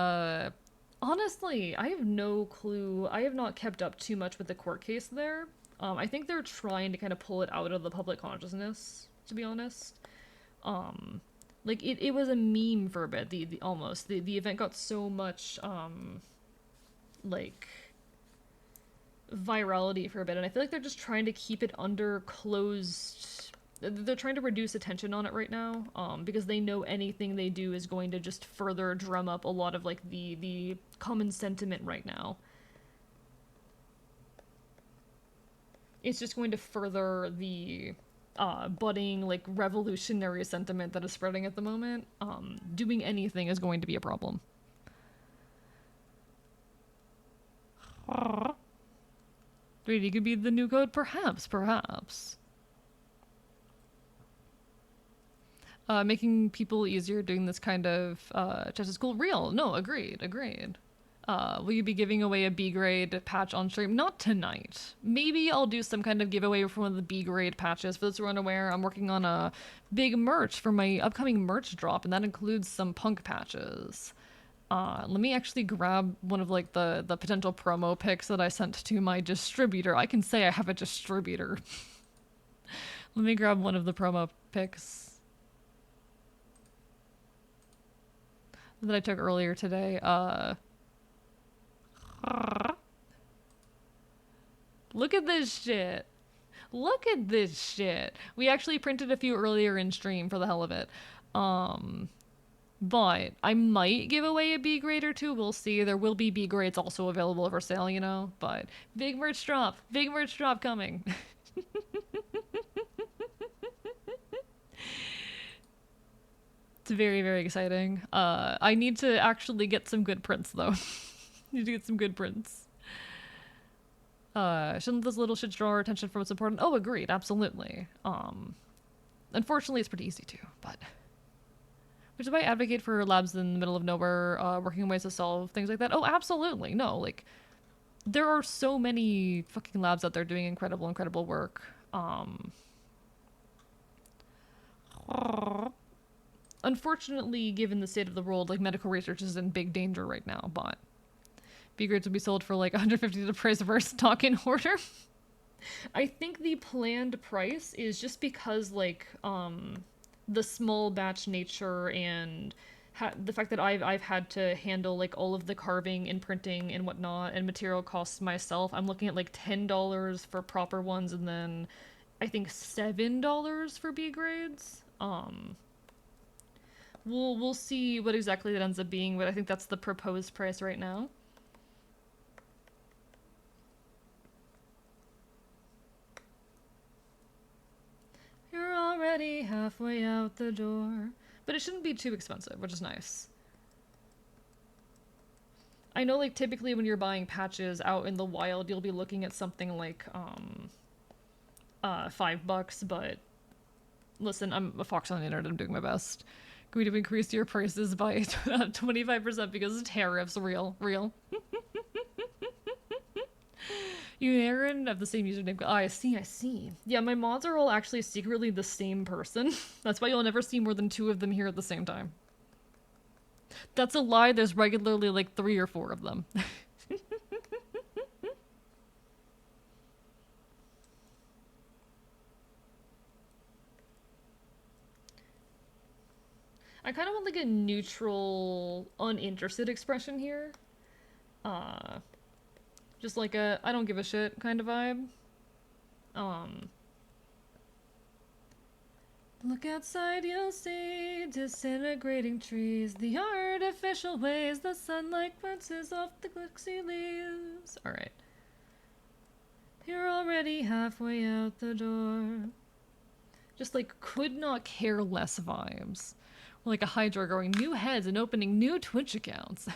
honestly, I have no clue. I have not kept up too much with the court case there. I think they're trying to kind of pull it out of the public consciousness, to be honest. Like, it was a meme for a bit, the event got so much, like virality for a bit, and I feel like they're just trying to keep it under closed. They're trying to reduce attention on it right now, because they know anything they do is going to just further drum up a lot of like the common sentiment right now. It's just going to further the budding like revolutionary sentiment that is spreading at the moment. Doing anything is going to be a problem. Really could be the new code, perhaps. Making people easier doing this kind of chess is cool. Real, no, agreed. Will you be giving away a B grade patch on stream? Not tonight. Maybe I'll do some kind of giveaway for one of the B grade patches. For those who are unaware, I'm working on a big merch for my upcoming merch drop, and that includes some punk patches. Let me actually grab one of like the potential promo pics that I sent to my distributor. I can say I have a distributor. Let me grab one of the promo pics that I took earlier today. Look at this shit. Look at this shit. We actually printed a few earlier in stream for the hell of it. But I might give away a B grade or two. We'll see. There will be B grades also available for sale, you know. But big merch drop coming. It's very, very exciting. I need to actually get some good prints though. Need to get some good prints. Shouldn't this little shit draw our attention from what's important? Oh, agreed. Absolutely. Unfortunately, it's pretty easy to, but. Which is why I advocate for labs in the middle of nowhere, working ways to solve things like that. Oh, absolutely. No, like, there are so many fucking labs out there doing incredible work. Unfortunately, given the state of the world, like, medical research is in big danger right now, but B grades will be sold for like 150 to the price of our stock in order. I think the planned price is just because, like, the small batch nature and the fact that I've had to handle like all of the carving and printing and whatnot and material costs myself. I'm looking at like $10 for proper ones and then I think $7 for B grades. We'll see what exactly that ends up being, but I think that's the proposed price right now. You're already halfway out the door. But it shouldn't be too expensive, which is nice. I know, like, typically when you're buying patches out in the wild, you'll be looking at something like, $5, but listen, I'm a fox on the internet, I'm doing my best. Going to increase your prices by 25% because of tariffs. Real, real. You and Aaron have the same username. Oh, I see, I see. Yeah, my mods are all actually secretly the same person. That's why you'll never see more than 2 of them here at the same time. That's a lie. There's regularly like 3 or 4 of them. I kind of want like a neutral, uninterested expression here. Just like a I don't give a shit kind of vibe. Look outside, you'll see disintegrating trees, the artificial ways the sunlight bounces off the glitzy leaves. Alright. You're already halfway out the door. Just like could not care less vibes. Or like a Hydra growing new heads and opening new Twitch accounts.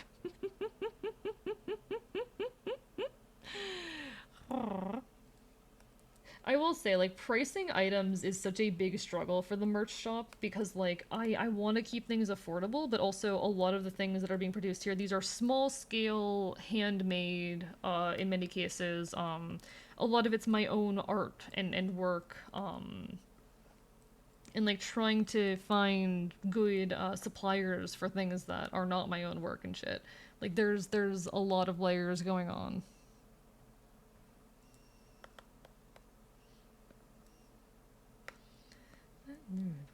I will say, like, pricing items is such a big struggle for the merch shop because, like, I want to keep things affordable, but also a lot of the things that are being produced here, these are small scale, handmade, in many cases. A lot of it's my own art and work, and, like, trying to find good, suppliers for things that are not my own work and shit. Like, there's a lot of layers going on.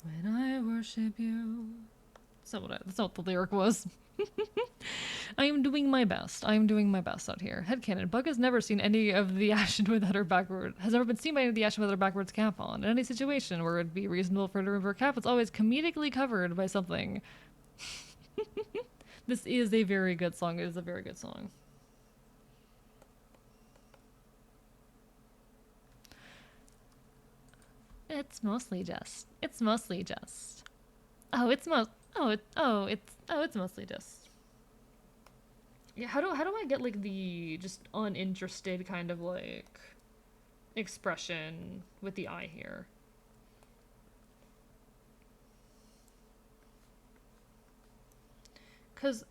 When I worship you. That's not what the lyric was. I am doing my best. I am doing my best out here. Headcanon. Bug has never seen any of the Ashen without her backward. Has never been seen by any of the Ashen without her backwards cap on. In any situation where it'd be reasonable for her to remove her cap, it's always comedically covered by something. This is a very good song. It is a very good song. It's mostly just. It's mostly just. Oh, it's it's mostly just. Yeah, how do I get like the just uninterested kind of like expression with the eye here? Cause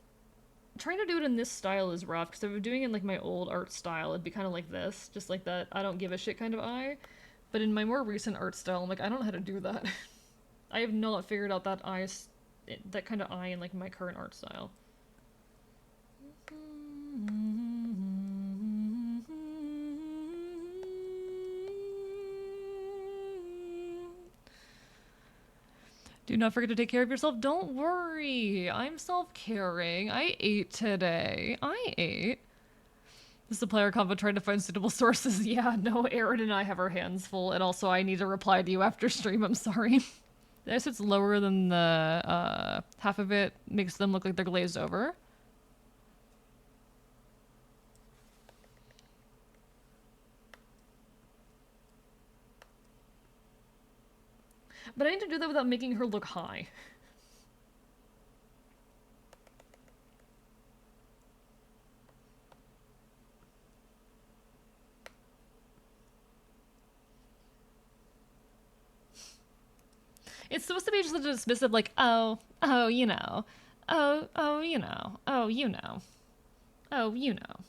trying to do it in this style is rough. Cause if I'm doing it in like my old art style, it'd be kind of like this, just like that. I don't give a shit kind of eye. But in my more recent art style, I'm like, I don't know how to do that. I have not figured out that that kind of eye in like my current art style. Do not forget to take care of yourself. Don't worry. I'm self-caring. I ate today. I ate. The supplier combo trying to find suitable sources. Yeah, no, Aaron and I have our hands full, and also I need to reply to you after stream. I'm sorry. This it's lower than the half of it makes them look like they're glazed over. But I need to do that without making her look high. It's supposed to be just a dismissive, like, oh, you know. Oh, you know. Oh, you know. Oh, you know.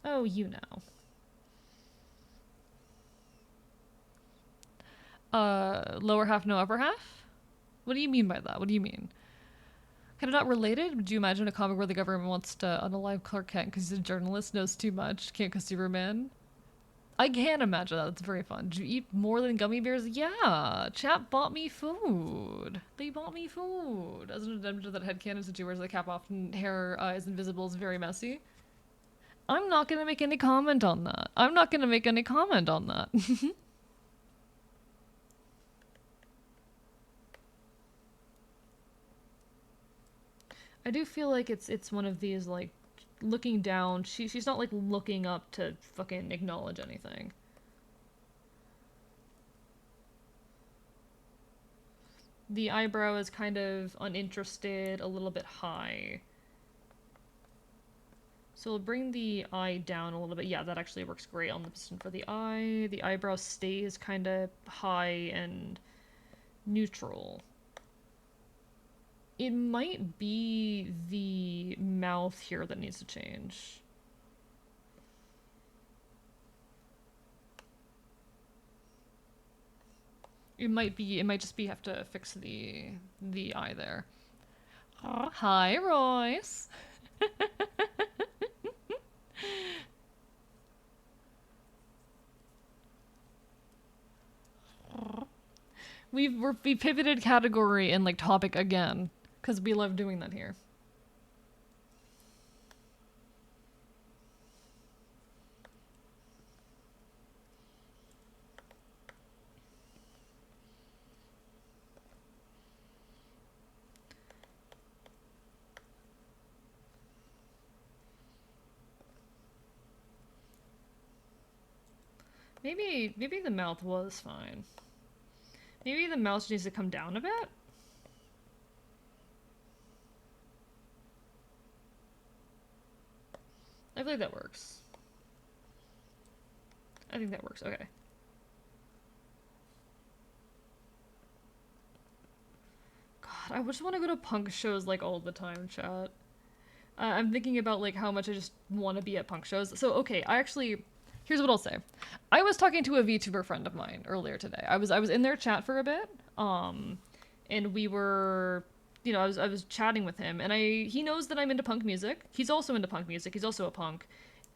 Oh, you know. Lower half, no upper half? What do you mean by that? What do you mean? Kind of not related? Would you imagine a comic where the government wants to unalive Clark Kent because he's a journalist, knows too much, can't go Superman? I can imagine that. It's very fun. Did you eat more than gummy bears? Yeah. Chat bought me food. They bought me food. As an addendum to that headcanon, since she wears the cap off and hair is invisible, is very messy. I'm not gonna make any comment on that. I'm not gonna make any comment on that. I do feel like it's one of these like looking down. She's not like looking up to fucking acknowledge anything. The eyebrow is kind of uninterested, a little bit high. So we'll bring the eye down a little bit. Yeah, that actually works great on the piston for the eye. The eyebrow stays kind of high and neutral. It might be the mouth here that needs to change. It might just be have to fix the eye there. Hi, Royce. We pivoted category and like topic again because we love doing that here. Maybe the mouth was fine. Maybe the mouth needs to come down a bit. I believe that works. I think that works. Okay. God, I just want to go to punk shows like all the time, chat. I'm thinking about like how much I just want to be at punk shows. So okay, here's what I'll say. I was talking to a VTuber friend of mine earlier today. I was in their chat for a bit, and we were, I was chatting with him, and he knows that I'm into punk music. He's also into punk music. He's also a punk,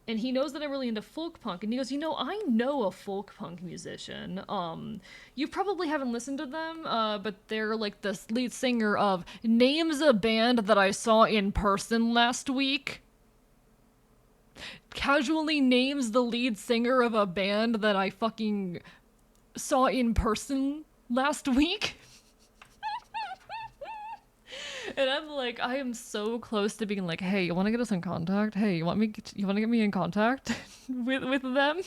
and he knows that I'm really into folk punk. And he goes, I know a folk punk musician. You probably haven't listened to them, but they're like the lead singer of names a band that I saw in person last week. Casually names the lead singer of a band that I fucking saw in person last week. And I'm like, I am so close to being like, hey, you want to get us in contact? Hey, you want to get me in contact with them?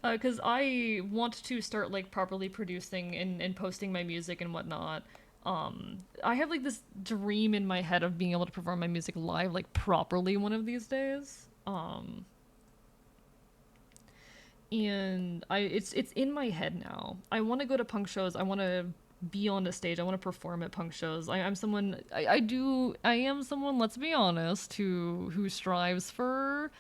Because I want to start like properly producing and posting my music and whatnot. I have like this dream in my head of being able to perform my music live like properly one of these days. And it's in my head now. I want to go to punk shows. I want to be on a stage. I want to perform at punk shows. I am someone. I am someone. Let's be honest, who strives for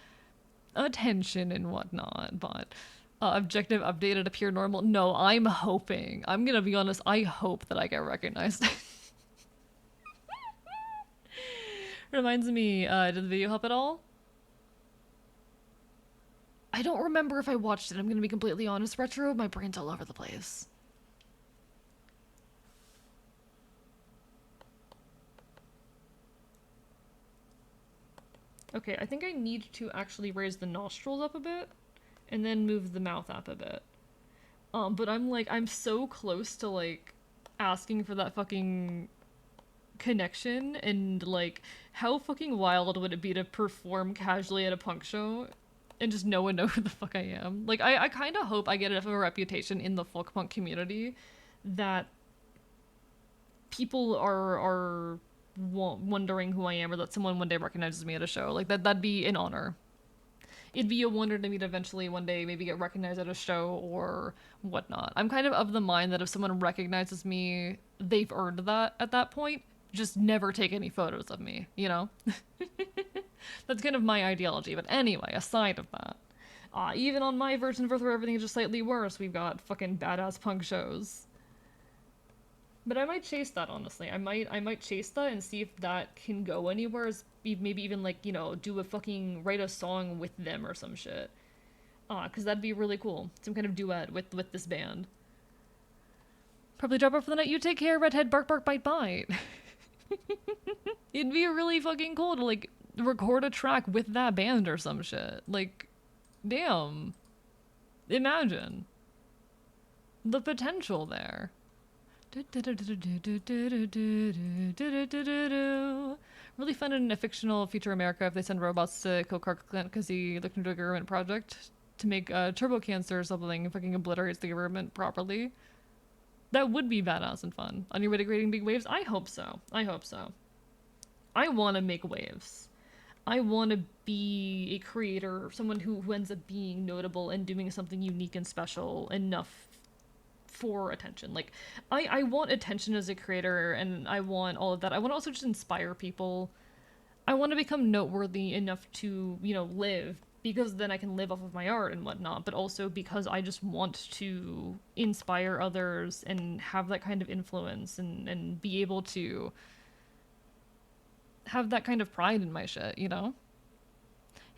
attention and whatnot. But objective, updated, appear normal. No, I'm hoping. I'm gonna be honest. I hope that I get recognized. Reminds me. Did the video help at all? I don't remember if I watched it. I'm gonna be completely honest. Retro, my brain's all over the place. Okay, I think I need to actually raise the nostrils up a bit, and then move the mouth up a bit. But I'm so close to, like, asking for that fucking connection, and, like, how fucking wild would it be to perform casually at a punk show and just no one know who the fuck I am? Like, I kind of hope I get enough of a reputation in the folk punk community that people are wondering who I am, or that someone one day recognizes me at a show. Like, that'd be an honor. It'd be a wonder to me to eventually one day maybe get recognized at a show or whatnot. I'm kind of the mind that if someone recognizes me, they've earned that at that point. Just never take any photos of me, you know? That's kind of my ideology. But anyway, aside of that, even on my version of Earth where everything is just slightly worse, we've got fucking badass punk shows. But I might chase that, honestly. I might chase that and see if that can go anywhere. Maybe even, like, do a fucking, write a song with them or some shit. Because that'd be really cool. Some kind of duet with this band. Probably drop off for the night. You take care, redhead, bark, bark, bite, bite. It'd be really fucking cool to, like, record a track with that band or some shit. Like, damn. Imagine. The potential there. Really fun in a fictional future America if they send robots to kill Clark Kent because he looked into a government project to make turbo cancer or something and fucking obliterates the government properly. That would be badass and fun. On your way to creating big waves? I hope so. I hope so. I want to make waves. I want to be a creator, someone who ends up being notable and doing something unique and special enough for attention. Like, I want attention as a creator, and I want all of that. I want to also just inspire people. I want to become noteworthy enough to, live, because then I can live off of my art and whatnot, but also because I just want to inspire others and have that kind of influence and be able to have that kind of pride in my shit, you know?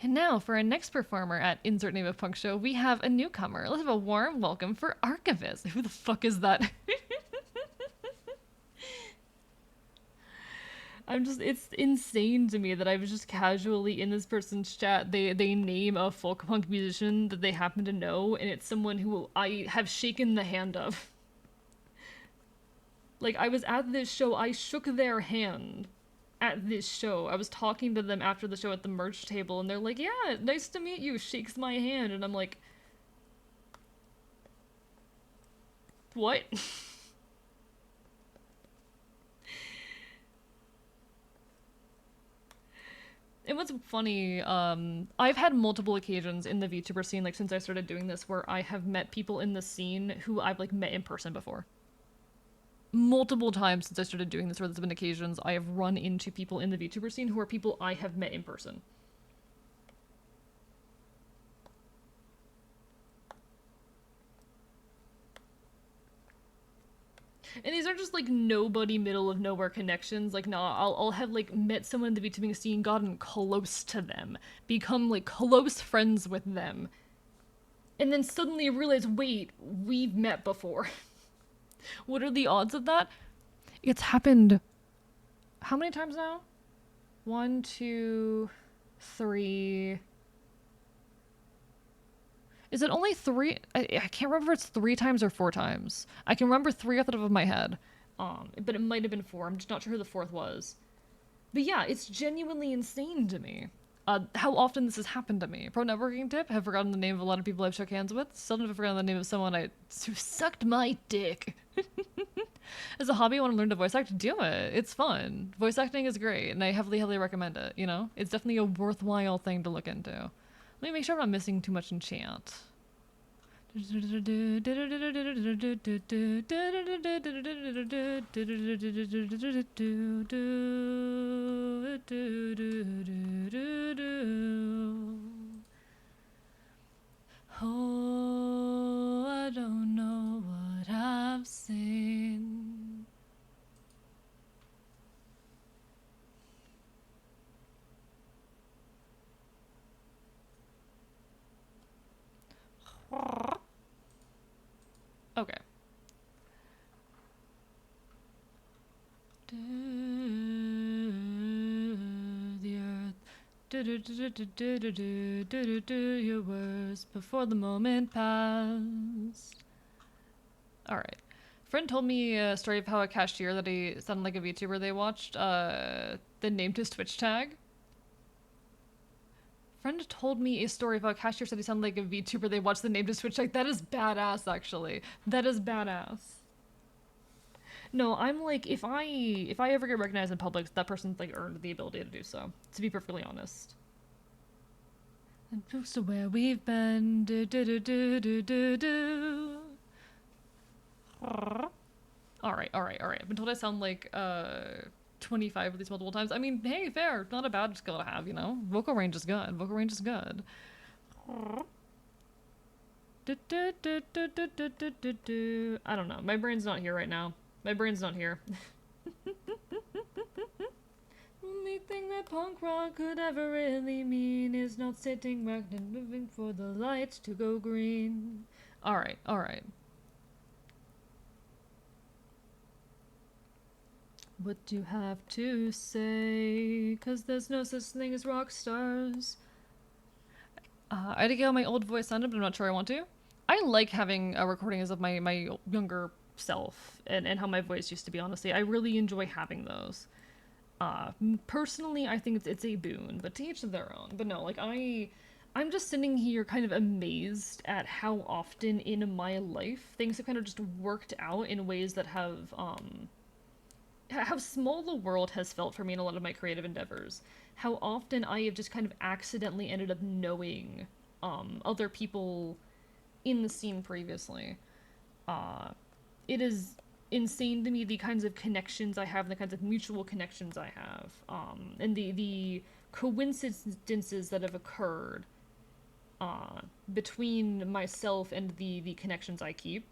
And now, for our next performer at Insert Name of Punk Show, we have a newcomer. Let's have a warm welcome for Archivist. Who the fuck is that? It's insane to me that I was just casually in this person's chat. They name a folk punk musician that they happen to know, and it's someone who I have shaken the hand of. Like, I was at this show, I shook their hand at this show. I was talking to them after the show at the merch table, and they're like, "Yeah, nice to meet you," shakes my hand, and I'm like, what? And what's funny, I've had multiple occasions in the VTuber scene, like, since I started doing this, where I have met people in the scene who I've, like, met in person before. Multiple times since I started doing this, where there's been occasions I have run into people in the VTuber scene who are people I have met in person. And these are just like nobody middle of nowhere connections. Like, nah, I'll have like met someone in the VTubing scene, gotten close to them, become like close friends with them, and then suddenly realize, wait, we've met before. What are the odds of that? It's happened how many times now? One, two, three. Is it only three? I can't remember if it's 3 times or 4 times. I can remember 3 off the top of my head. But it might have been 4. I'm just not sure who the 4th was. But yeah, it's genuinely insane to me. How often this has happened to me. Pro networking tip, have forgotten the name of a lot of people I've shook hands with. Still never forgotten the name of someone who sucked my dick. As a hobby, I want to learn to voice act. Do it. It's fun. Voice acting is great, and I heavily, heavily recommend it, you know? It's definitely a worthwhile thing to look into. Let me make sure I'm not missing too much in chat. Oh, I don't know what I've seen. Okay. The earth. Your words before the moment passed. Alright. Friend told me a story of how a cashier that he sounded like a VTuber they watched, then named his Twitch tag. Friend told me a story about a cashier said he sounded like a VTuber they watched the name to Switch. Like, that is badass, actually. That is badass. No, I'm like, if I ever get recognized in public, that person's like earned the ability to do so. To be perfectly honest. And close to where we've been. Do do do do do do do. Alright. I've been told I sound like 25 of these multiple times. I mean, hey, fair. Not a bad skill to have, you know? Vocal range is good. Vocal range is good. I don't know. My brain's not here right now. My brain's not here. Only thing that punk rock could ever really mean is not sitting back and moving for the lights to go green. Alright. What do you have to say? 'Cause there's no such thing as rock stars. I had to get how my old voice sounded, but I'm not sure I want to. I like having recordings of my younger self and how my voice used to be, honestly. I really enjoy having those. Personally, I think it's a boon, but to each of their own. But no, like, I'm just sitting here kind of amazed at how often in my life things have kind of just worked out in ways that have how small the world has felt for me in a lot of my creative endeavors. How often I have just kind of accidentally ended up knowing other people in the scene previously. Uh, it is insane to me the kinds of connections I have, the kinds of mutual connections I have, and the coincidences that have occurred between myself and the connections I keep.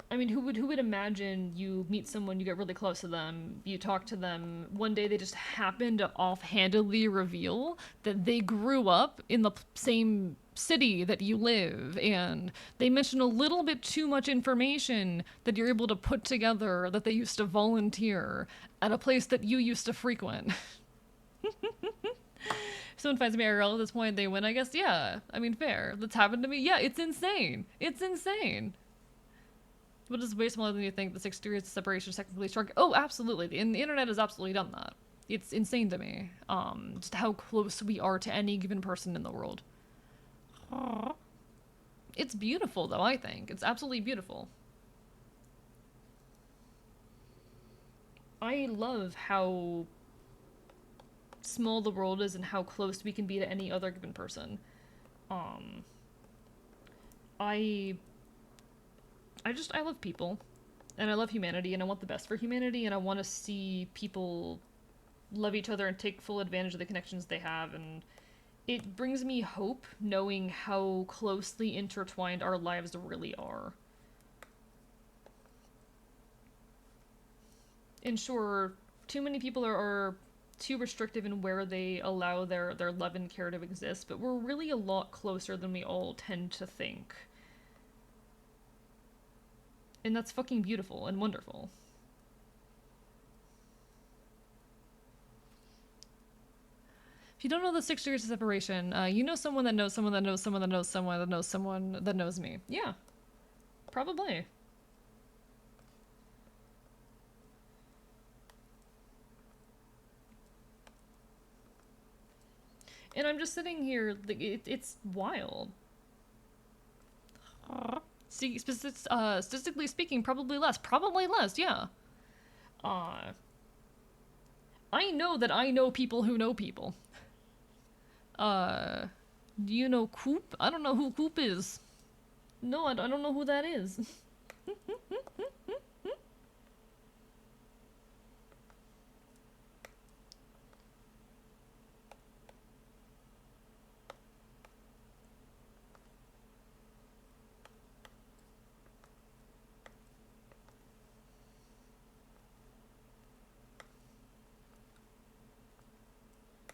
I mean, who would imagine you meet someone, you get really close to them, you talk to them, one day they just happen to offhandedly reveal that they grew up in the same city that you live, and they mention a little bit too much information that you're able to put together that they used to volunteer at a place that you used to frequent. If someone finds me IRL at this point, they win, I guess. Yeah, I mean, fair. That's happened to me. Yeah, it's insane. It's insane. But it's way smaller than you think. The 6 degrees of separation is technically strong. Oh, absolutely. And the internet has absolutely done that. It's insane to me. Just how close we are to any given person in the world. It's beautiful, though, I think. It's absolutely beautiful. I love how small the world is and how close we can be to any other given person. Um, I I love people, and I love humanity, and I want the best for humanity, and I want to see people love each other and take full advantage of the connections they have, and it brings me hope knowing how closely intertwined our lives really are. And sure, too many people are too restrictive in where they allow their love and care to exist, but we're really a lot closer than we all tend to think. And that's fucking beautiful and wonderful. If you don't know the 6 degrees of separation, you know someone that knows someone that knows someone that knows someone that knows someone that knows me. Yeah, probably. And I'm just sitting here, it's wild. See, statistically speaking, probably less. Probably less, yeah. Uh, I know that I know people who know people. Uh, do you know Coop? I don't know who Coop is. No, I don't know who that is.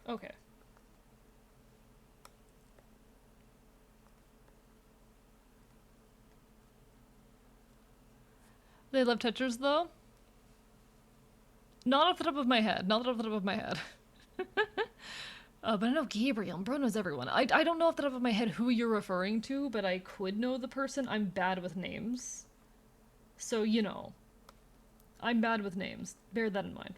Okay. They love Tetris, though? Not off the top of my head. Not off the top of my head. But I know Gabriel. Bro knows everyone. I don't know off the top of my head who you're referring to, but I could know the person. I'm bad with names. So, you know. I'm bad with names. Bear that in mind.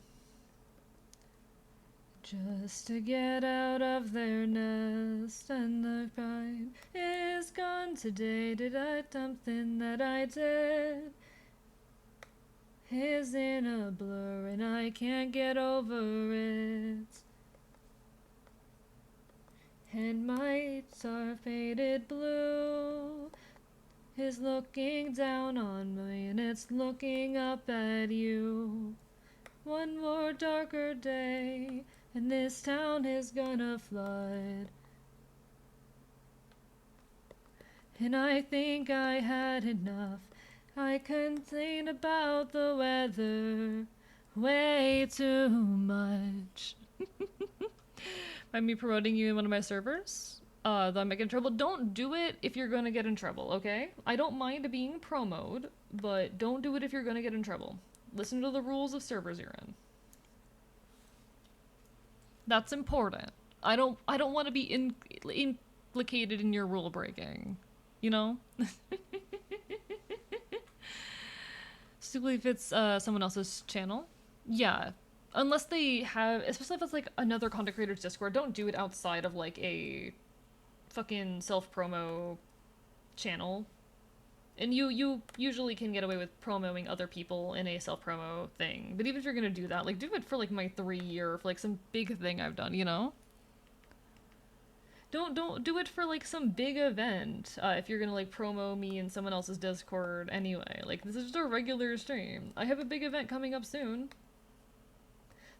Just to get out of their nest and the pride is gone today. Did I something that I did? Is in a blur and I can't get over it. And my are faded blue is looking down on me and it's looking up at you. One more darker day and this town is gonna flood. And I think I had enough. I complain about the weather way too much. By me promoting you in one of my servers, that I'm making trouble. Don't do it if you're gonna get in trouble, okay? I don't mind being promoed, but don't do it if you're gonna get in trouble. Listen to the rules of servers you're in. That's important. I don't want to be implicated in your rule breaking. You know? Particularly if it's someone else's channel. Yeah. Unless they have, especially if it's like another content creator's Discord, don't do it outside of like a fucking self-promo channel. And you usually can get away with promoting other people in a self-promo thing. But even if you're gonna do that, like do it for like my 3 year, for like some big thing I've done, you know? Don't do it for like some big event. If you're gonna like promo me in someone else's Discord anyway. Like this is just a regular stream. I have a big event coming up soon.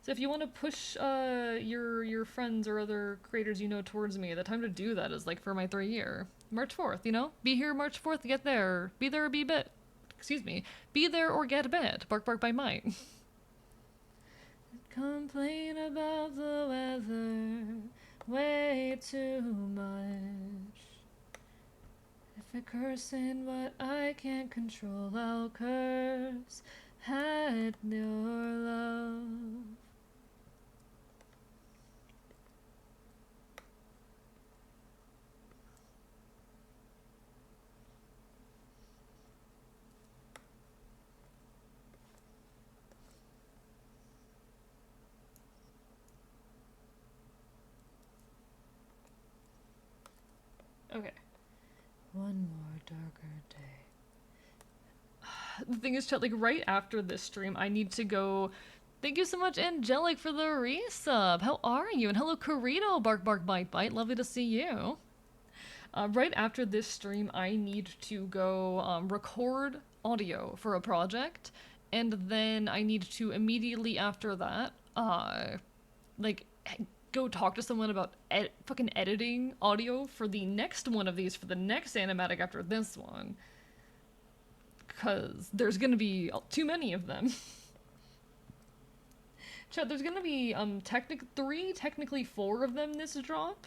So if you want to push your friends or other creators you know towards me, the time to do that is like for my 3 year. March 4th, you know? Be here March 4th, get there. Be there or be bit. Excuse me. Be there or get bit. Bark bark by might. Complain about the weather way too much. If I curse in what I can't control, I'll curse at your love. Okay. One more darker day. The thing is, chat, like right after this stream, I need to go. Thank you so much, Angelic, for the resub. How are you? And hello, Carito, bark bark bite bite. Lovely to see you. Right after this stream, I need to go record audio for a project, and then I need to immediately after that, like go talk to someone about fucking editing audio for the next one of these for the next animatic after this one. Cause there's gonna be too many of them. Chat, there's gonna be technically 4 of them this drop.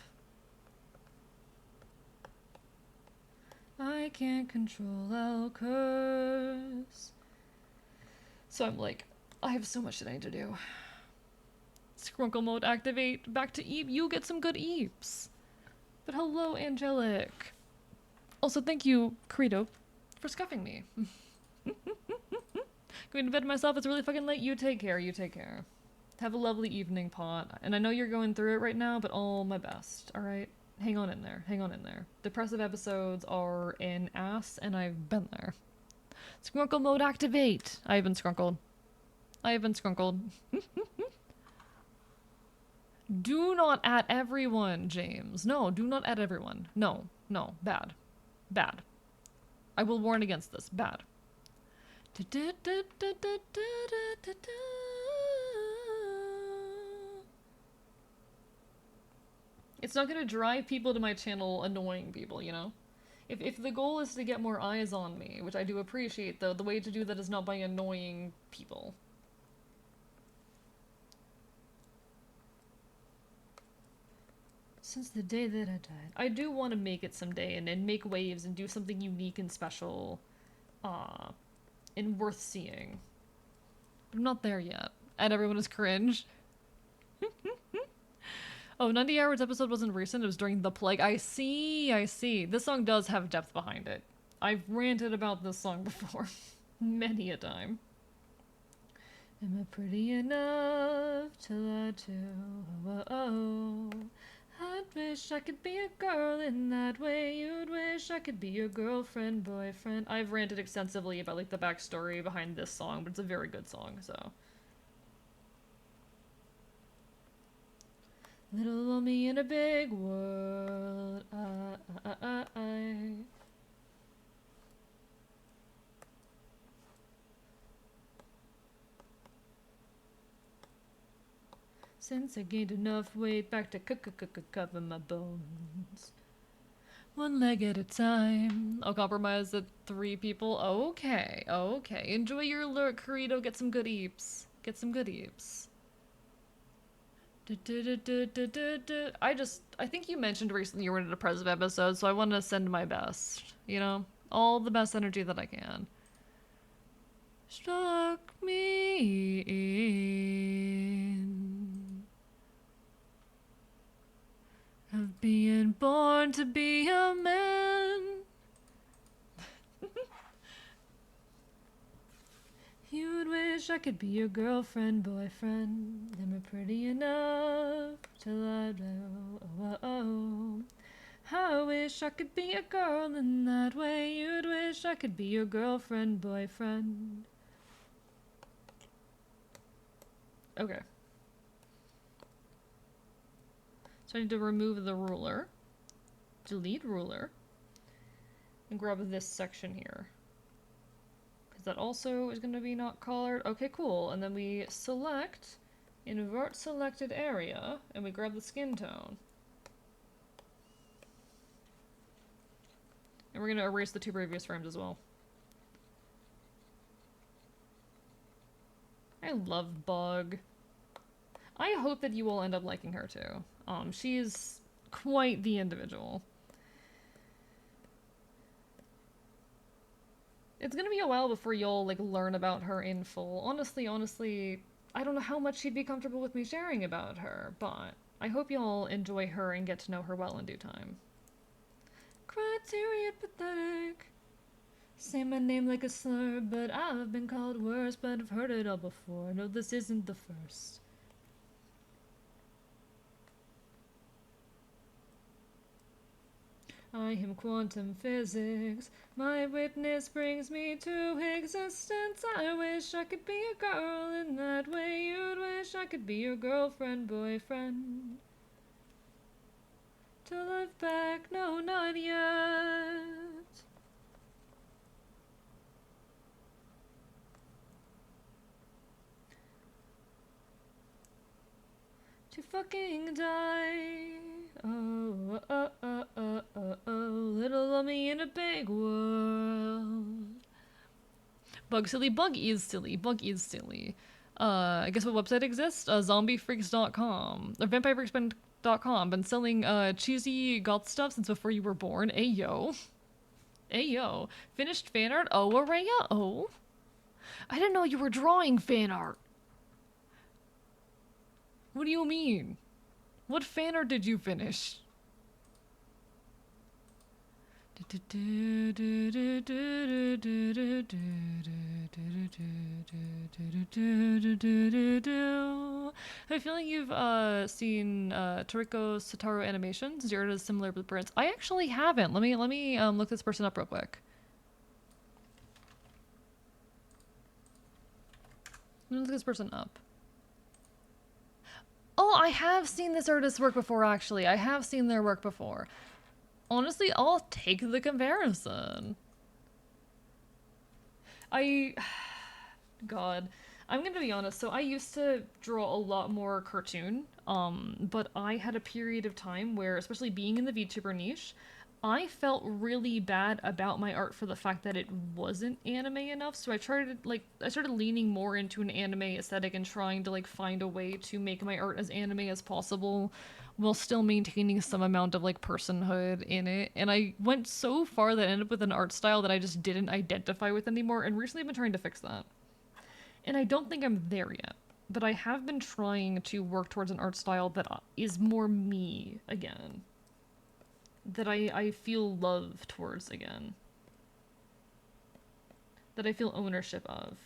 I can't control, I'll curse. So I'm like, I have so much that I need to do. Scrunkle mode activate. Back to Eep. You get some good Eeps. But hello, Angelic. Also, thank you, Credo, for scuffing me. Going to bed myself. It's really fucking late. You take care. You take care. Have a lovely evening, Pot. And I know you're going through it right now, but all my best. All right? Hang on in there. Hang on in there. Depressive episodes are an ass, and I've been there. Scrunkle mode activate. I have been scrunkled. I have been scrunkled. Do not at everyone, James. No, do not at everyone. No, no, bad. Bad. I will warn against this. Bad. It's not gonna drive people to my channel annoying people, you know? If the goal is to get more eyes on me, which I do appreciate, though, the way to do that is not by annoying people. Since the day that I died. I do want to make it someday and make waves and do something unique and special, and worth seeing. But I'm not there yet. And everyone is cringe. Oh, 90 Hours episode wasn't recent, it was during the plague. I see, I see. This song does have depth behind it. I've ranted about this song before. Many a time. Am I pretty enough to lie to? Oh, oh, oh. I'd wish I could be a girl in that way. You'd wish I could be your girlfriend, boyfriend. I've ranted extensively about like the backstory behind this song, but it's a very good song, so. Little old me in a big world. Since I gained enough weight back to cover my bones. One leg at a time. I'll compromise at 3 people. Okay, okay. Enjoy your lurk, Carito. Get some good eeps. Get some good eeps. I think you mentioned recently you were in a depressive episode, so I want to send my best. You know? All the best energy that I can. Struck me in of being born to be a man. You'd wish I could be your girlfriend, boyfriend. Am I pretty enough to lie low? Oh, oh, oh. I wish I could be a girl in that way. You'd wish I could be your girlfriend, boyfriend. Okay. So I need to remove the ruler. Delete ruler. And grab this section here. Because that also is going to be not colored. Okay, cool. And then we select, invert selected area, and we grab the skin tone. And we're going to erase the 2 previous frames as well. I love Bug. I hope that you all end up liking her too. She's quite the individual. It's gonna be a while before y'all, like, learn about her in full. Honestly, I don't know how much she'd be comfortable with me sharing about her, but I hope y'all enjoy her and get to know her well in due time. Criteria pathetic. Say my name like a slur, but I've been called worse, but I've heard it all before. No, this isn't the first. I am quantum physics. My witness brings me to existence. I wish I could be a girl in that way. You'd wish I could be your girlfriend, boyfriend. To live back, no, not yet. To fucking die. Oh, oh, oh, oh, oh, oh, little lummy in a big world. Bug silly, bug is silly, bug is silly. I guess what website exists? Zombiefreaks.com. Or vampirefreaks.com. Been selling cheesy goth stuff since before you were born. Ayo. Ayo. Finished fan art? Oh, Araya? Oh. I didn't know you were drawing fan art. What do you mean? What fan art did you finish? I feel like you've seen Toriko Satoru animations. Your art is similar with Prince. I actually haven't. Let me look this person up real quick. Let me look this person up. Oh, I have seen this artist's work before, actually. I have seen their work before. Honestly, I'll take the comparison. God. I'm gonna be honest, so I used to draw a lot more cartoon, but I had a period of time where, especially being in the VTuber niche, I felt really bad about my art for the fact that it wasn't anime enough, so I started leaning more into an anime aesthetic and trying to, like, find a way to make my art as anime as possible while still maintaining some amount of, like, personhood in it. And I went so far that I ended up with an art style that I just didn't identify with anymore, and recently I've been trying to fix that. And I don't think I'm there yet, but I have been trying to work towards an art style that is more me again. That I feel love towards again. That I feel ownership of.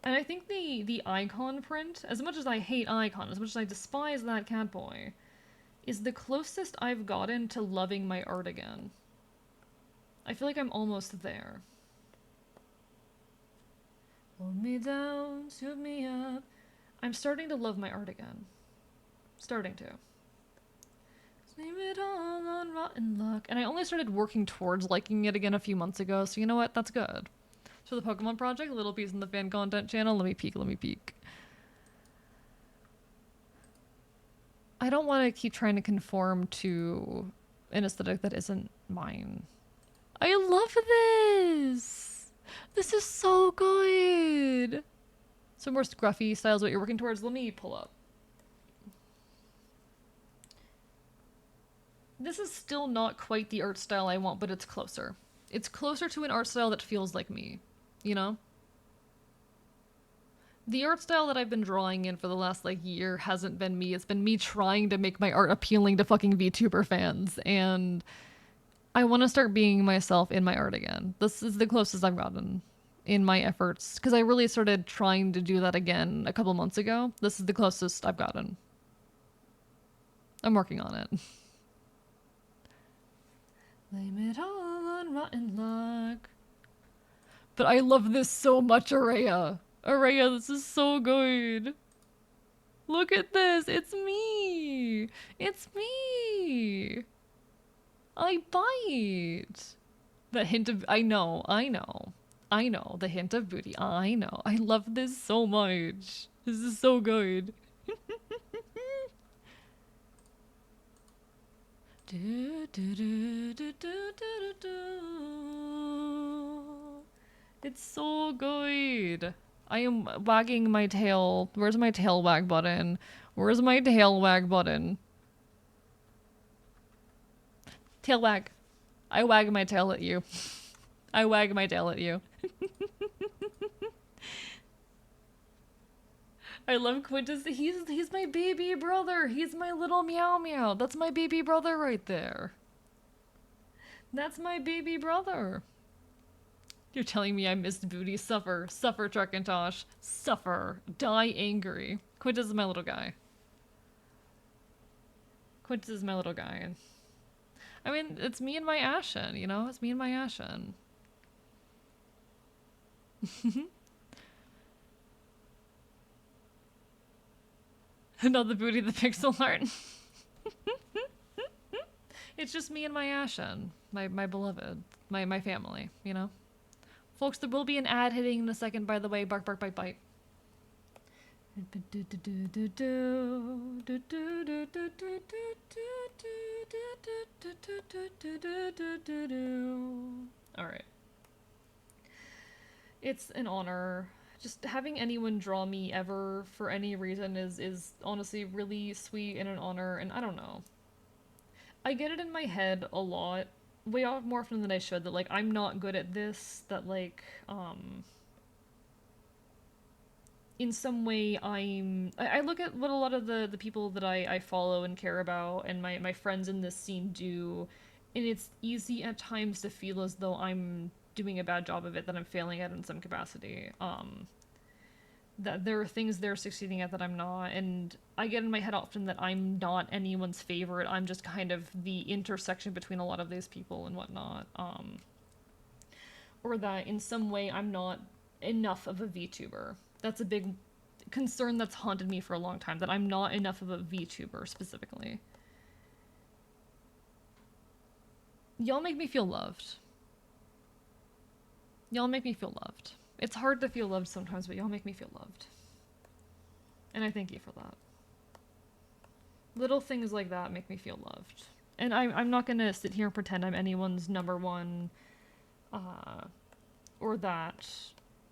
And I think the icon print, as much as I hate icon, as much as I despise that catboy, is the closest I've gotten to loving my art again. I feel like I'm almost there. Hold me down, shoot me up. I'm starting to love my art again. Starting to. Leave it all on rotten luck. And I only started working towards liking it again a few months ago, so you know what? That's good. So the Pokemon Project, Little Piece in the fan content channel. Let me peek. I don't want to keep trying to conform to an aesthetic that isn't mine. I love this! This is so good! So more scruffy styles what you're working towards. Let me pull up. This is still not quite the art style I want, but it's closer. It's closer to an art style that feels like me, you know? The art style that I've been drawing in for the last, like, year hasn't been me. It's been me trying to make my art appealing to fucking VTuber fans, and I want to start being myself in my art again. This is the closest I've gotten in my efforts, because I really started trying to do that again a couple months ago. This is the closest I've gotten. I'm working on it. Blame it all on rotten luck. But I love this so much, Araya. Araya, this is so good. Look at this. It's me. It's me. I bite. The hint of... I know. The hint of booty. I know. I love this so much. This is so good. It's so good. I am wagging my tail. Where's my tail wag button? Where's my tail wag button? Tail wag. I wag my tail at you. I wag my tail at you. I love Quintus. He's my baby brother. He's my little meow meow. That's my baby brother right there. That's my baby brother. You're telling me I missed booty. Suffer. Suffer, Truckintosh. Suffer. Die angry. Quintus is my little guy. Quintus is my little guy. I mean, it's me and my Ashen, you know? It's me and my Ashen. Not the booty, the pixel art. It's just me and my Ashen. My beloved. My family, you know? Folks, there will be an ad hitting in a second, by the way. Bark, bark, bite, bite. Alright. It's an honor. Just having anyone draw me ever for any reason is honestly really sweet and an honor, and I don't know. I get it in my head a lot, way more often than I should, that, like, I'm not good at this, that, like, in some way I look at what a lot of the people that I follow and care about and my friends in this scene do, and it's easy at times to feel as though I'm doing a bad job of it, that I'm failing at in some capacity. That there are things they're succeeding at that I'm not, and I get in my head often that I'm not anyone's favorite. I'm just kind of the intersection between a lot of these people and whatnot. Or that in some way I'm not enough of a VTuber. That's a big concern that's haunted me for a long time, that I'm not enough of a VTuber specifically. Y'all make me feel loved. Y'all make me feel loved. It's hard to feel loved sometimes, but y'all make me feel loved. And I thank you for that. Little things like that make me feel loved. And I'm not gonna sit here and pretend I'm anyone's number one, or that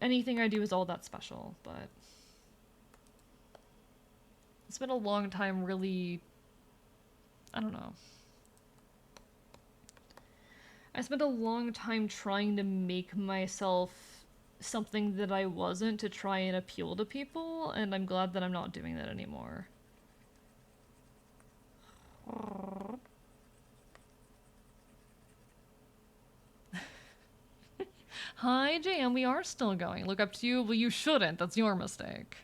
anything I do is all that special, but it's been a long time really, I don't know. I spent a long time trying to make myself something that I wasn't, to try and appeal to people, and I'm glad that I'm not doing that anymore. Hi, JM, we are still going. Look up to you. Well, you shouldn't. That's your mistake.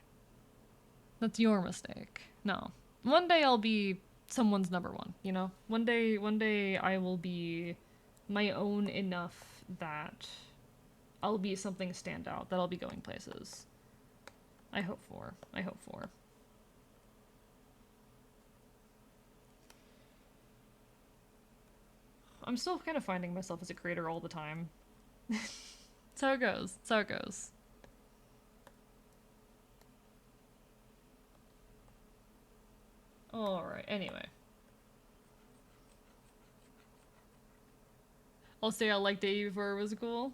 That's your mistake. No. One day I'll be someone's number one, you know? One day I will be my own enough that I'll be something standout, that I'll be going places. I hope for. I hope for. I'm still kind of finding myself as a creator all the time. That's how it goes. That's how it goes. Alright, anyway. I'll say I liked Davey before it was cool.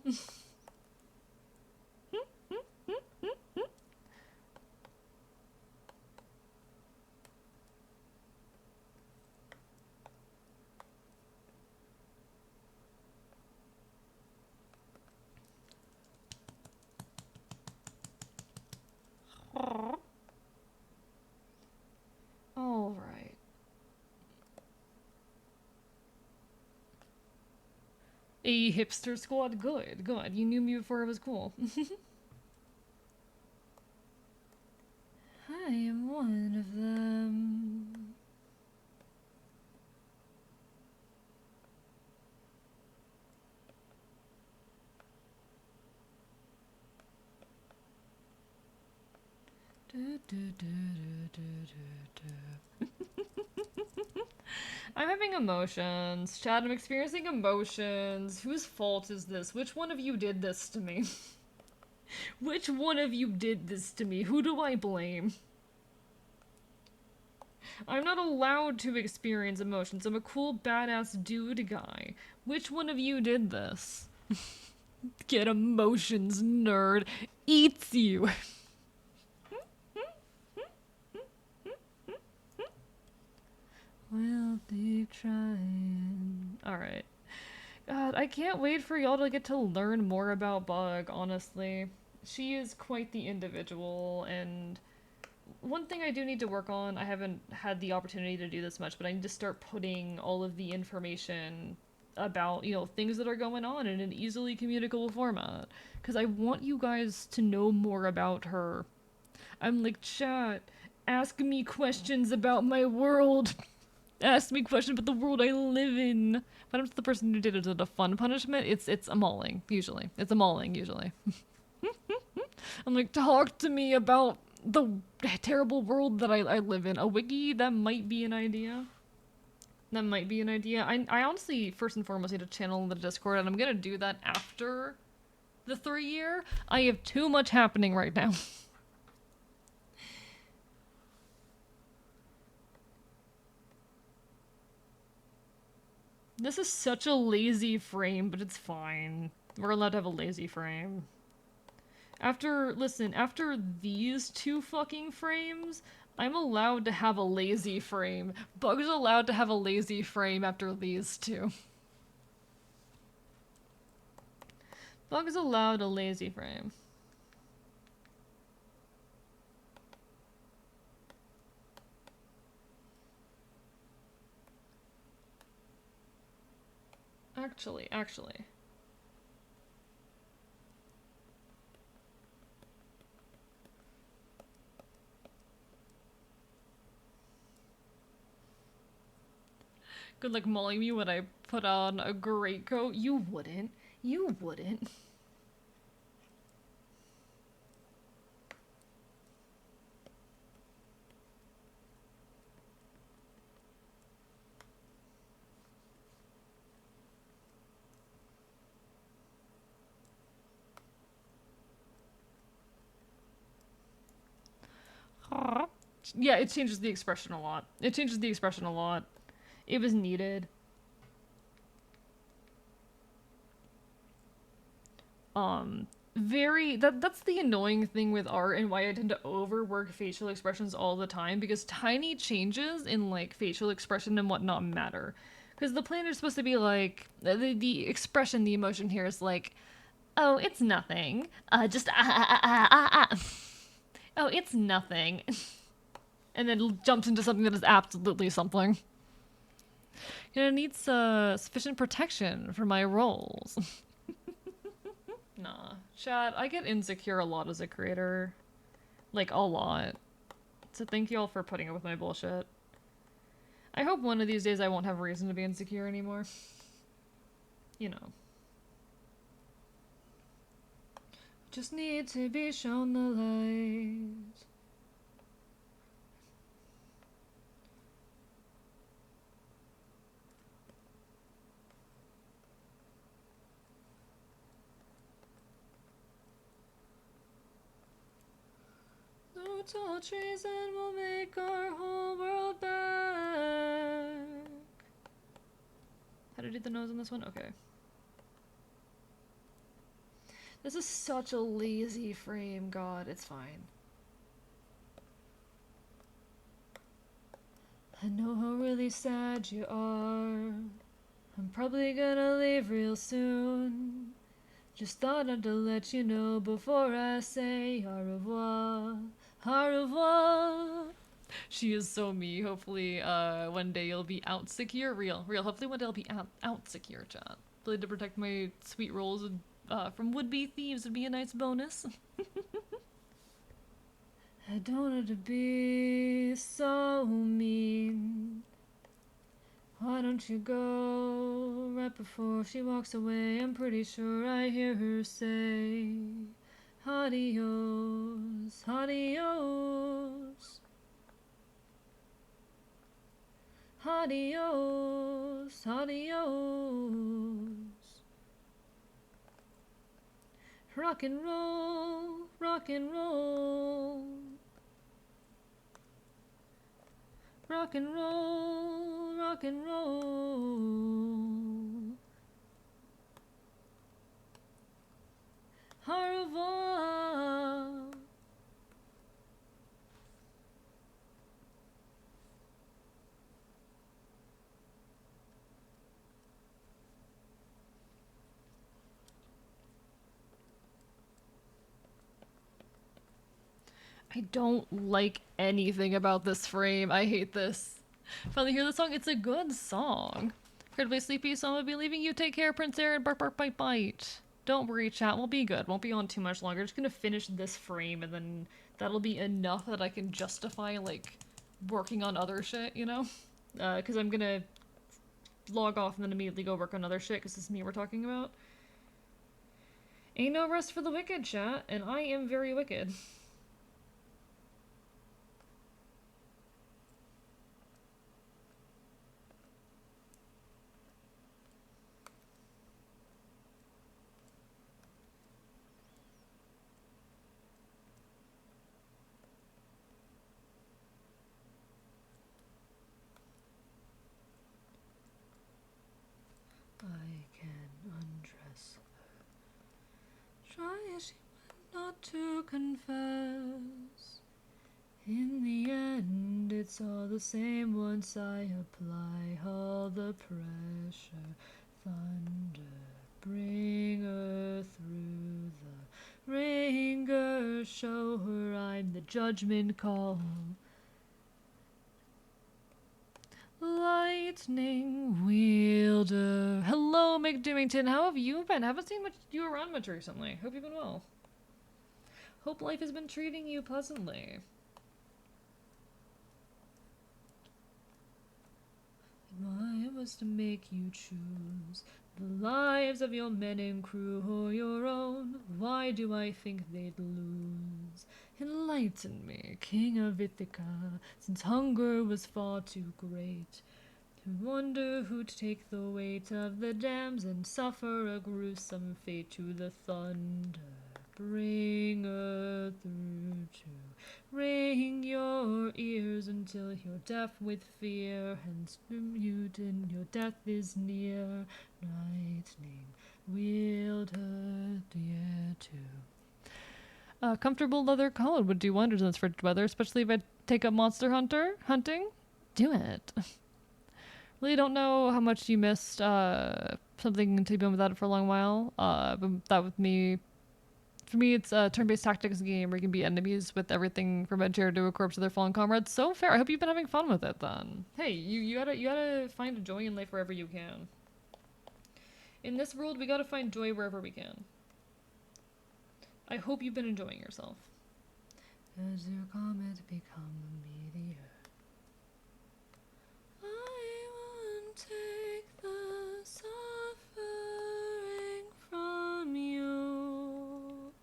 Alright. A hipster squad, good, good. You knew me before it was cool. I am one of them. I'm having emotions. Chad, I'm experiencing emotions. Whose fault is this? Which one of you did this to me? Which one of you did this to me? Who do I blame? I'm not allowed to experience emotions. I'm a cool, badass dude guy. Which one of you did this? Get emotions, nerd. Eats you. We'll keep trying. Alright. God, I can't wait for y'all to get to learn more about Bug, honestly. She is quite the individual, and one thing I do need to work on, I haven't had the opportunity to do this much, but I need to start putting all of the information about, things that are going on in an easily communicable format. Because I want you guys to know more about her. I'm like, chat, ask me questions about my world. Ask me questions about the world I live in. If I'm the person who did it as a fun punishment, it's a mauling, usually. It's a mauling, usually. I'm like, talk to me about the terrible world that I live in. A wiki, that might be an idea. That might be an idea. I honestly, first and foremost, need to channel the Discord, and I'm gonna do that after the 3-year. I have too much happening right now. This is such a lazy frame, but it's fine. We're allowed to have a lazy frame. After these 2 fucking frames, I'm allowed to have a lazy frame. Bug's allowed to have a lazy frame after these 2. Bug's allowed a lazy frame. Actually. Good luck mauling me when I put on a great coat. You wouldn't. You wouldn't. Yeah, it changes the expression a lot. It changes the expression a lot. It was needed. That's the annoying thing with art and why I tend to overwork facial expressions all the time, because tiny changes in like facial expression and whatnot matter. Because the planner's supposed to be like the expression, the emotion here is like, oh, it's nothing. Oh, it's nothing. And then jumps into something that is absolutely something. It needs sufficient protection for my roles. Nah. Chat, I get insecure a lot as a creator. Like, a lot. So thank you all for putting up with my bullshit. I hope one of these days I won't have reason to be insecure anymore. You know. Just need to be shown the light. No tall trees and we'll make our whole world back. How to do the nose on this one? Okay. This is such a lazy frame, God, it's fine. I know how really sad you are. I'm probably gonna leave real soon. Just thought I'd let you know before I say au revoir, au revoir. She is so me. Hopefully, one day you'll be out secure. Real. Hopefully one day I'll be out secure, chat. Really to protect my sweet rolls from would-be thieves would be a nice bonus. I don't want to be so mean. Why don't you go? Right before she walks away, I'm pretty sure I hear her say, adios, adios. Adios, adios. Rock and roll, rock and roll. Rock and roll, rock and roll. Au revoir. I don't like anything about this frame. I hate this. Finally hear the song. It's a good song. Incredibly sleepy, so I'm gonna be leaving you. Take care, Prince Aaron. Bark, bark, bite, bite. Don't worry, chat. We'll be good. Won't be on too much longer. Just gonna finish this frame, and then that'll be enough that I can justify, like, working on other shit, you know? Because I'm gonna log off and then immediately go work on other shit, because this is me we're talking about. Ain't no rest for the wicked, chat, and I am very wicked. I can undress her. Try as she might not to confess. In the end, it's all the same once I apply all the pressure. Thunder, bring her through the ringer. Show her I'm the judgment call. Lightning wielder. Hello, McDoomington. How have you been? Haven't seen you around much recently. Hope you've been well. Hope life has been treating you pleasantly. Why was to make you choose the lives of your men and crew or your own? Why do I think they'd lose? Enlighten me, King of Ithaca, since hunger was far too great. To wonder who'd take the weight of the dams and suffer a gruesome fate. To the thunder bringer through to ring your ears until you're deaf with fear and mute and your death is near. Lightning wielder dear to. Comfortable leather coat would do wonders in this frigid weather, especially if I take up monster hunting. Do it. Really don't know how much you missed something until you've been without it for a long while. But that with me, for me, it's a turn-based tactics game where you can beat enemies with everything from a chair to a corpse of their fallen comrades. So fair. I hope you've been having fun with it then. Hey, you gotta find a joy in life wherever you can. In this world, we gotta find joy wherever we can. I hope you've been enjoying yourself. As your comet become a meteor, I won't take the suffering from you.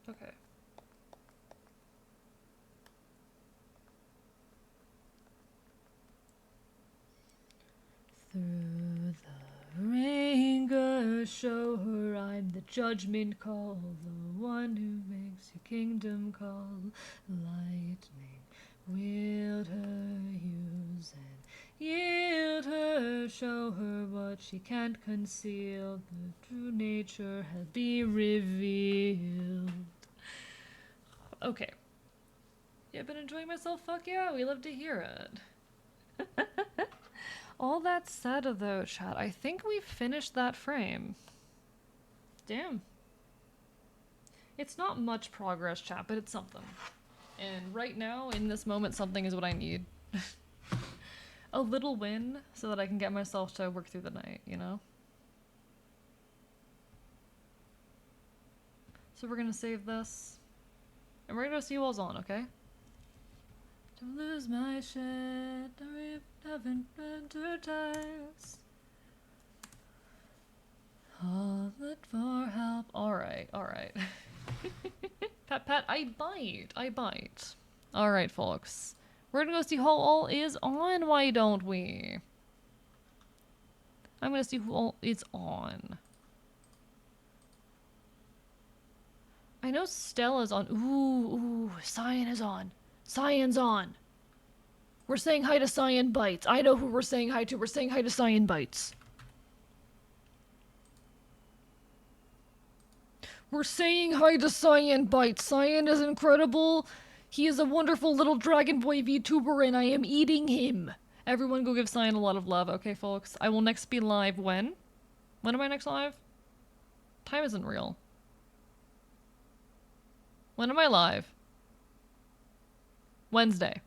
Okay. Through the ringer, show her I'm the judgment call, the one who makes your kingdom call. Lightning, wield her, use and yield her, show her what she can't conceal, the true nature has been revealed. Okay. Yeah, I've been enjoying myself, fuck yeah, we love to hear it. All that said, though, chat, I think we've finished that frame. Damn. It's not much progress, chat, but it's something. And right now, in this moment, something is what I need. a little win so that I can get myself to work through the night, you know? So we're gonna save this. And we're gonna see who all's on, okay? Don't lose my shit, I haven't entertained. Call it for help. Alright, alright. Pat, I bite. Alright, folks. We're gonna go see who all is on, why don't we? I'm gonna see who all is on. I know Stella's on. Ooh, Cyan is on. Cyan's on. We're saying hi to Cyan Bites. I know who we're saying hi to. We're saying hi to Cyan Bites. We're saying hi to Cyan Bites. Cyan is incredible. He is a wonderful little Dragon Boy VTuber and I am eating him. Everyone go give Cyan a lot of love, okay, folks? I will next be live when? When am I next live? Time isn't real. When am I live? Wednesday.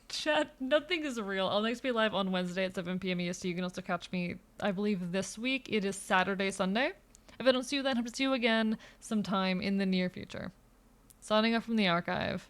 Chat, nothing is real. I'll next be live on Wednesday at 7 p.m. EST. You can also catch me, I believe this week. It is Saturday, Sunday. If I don't see you then, I hope to see you again sometime in the near future. Signing off from the archive.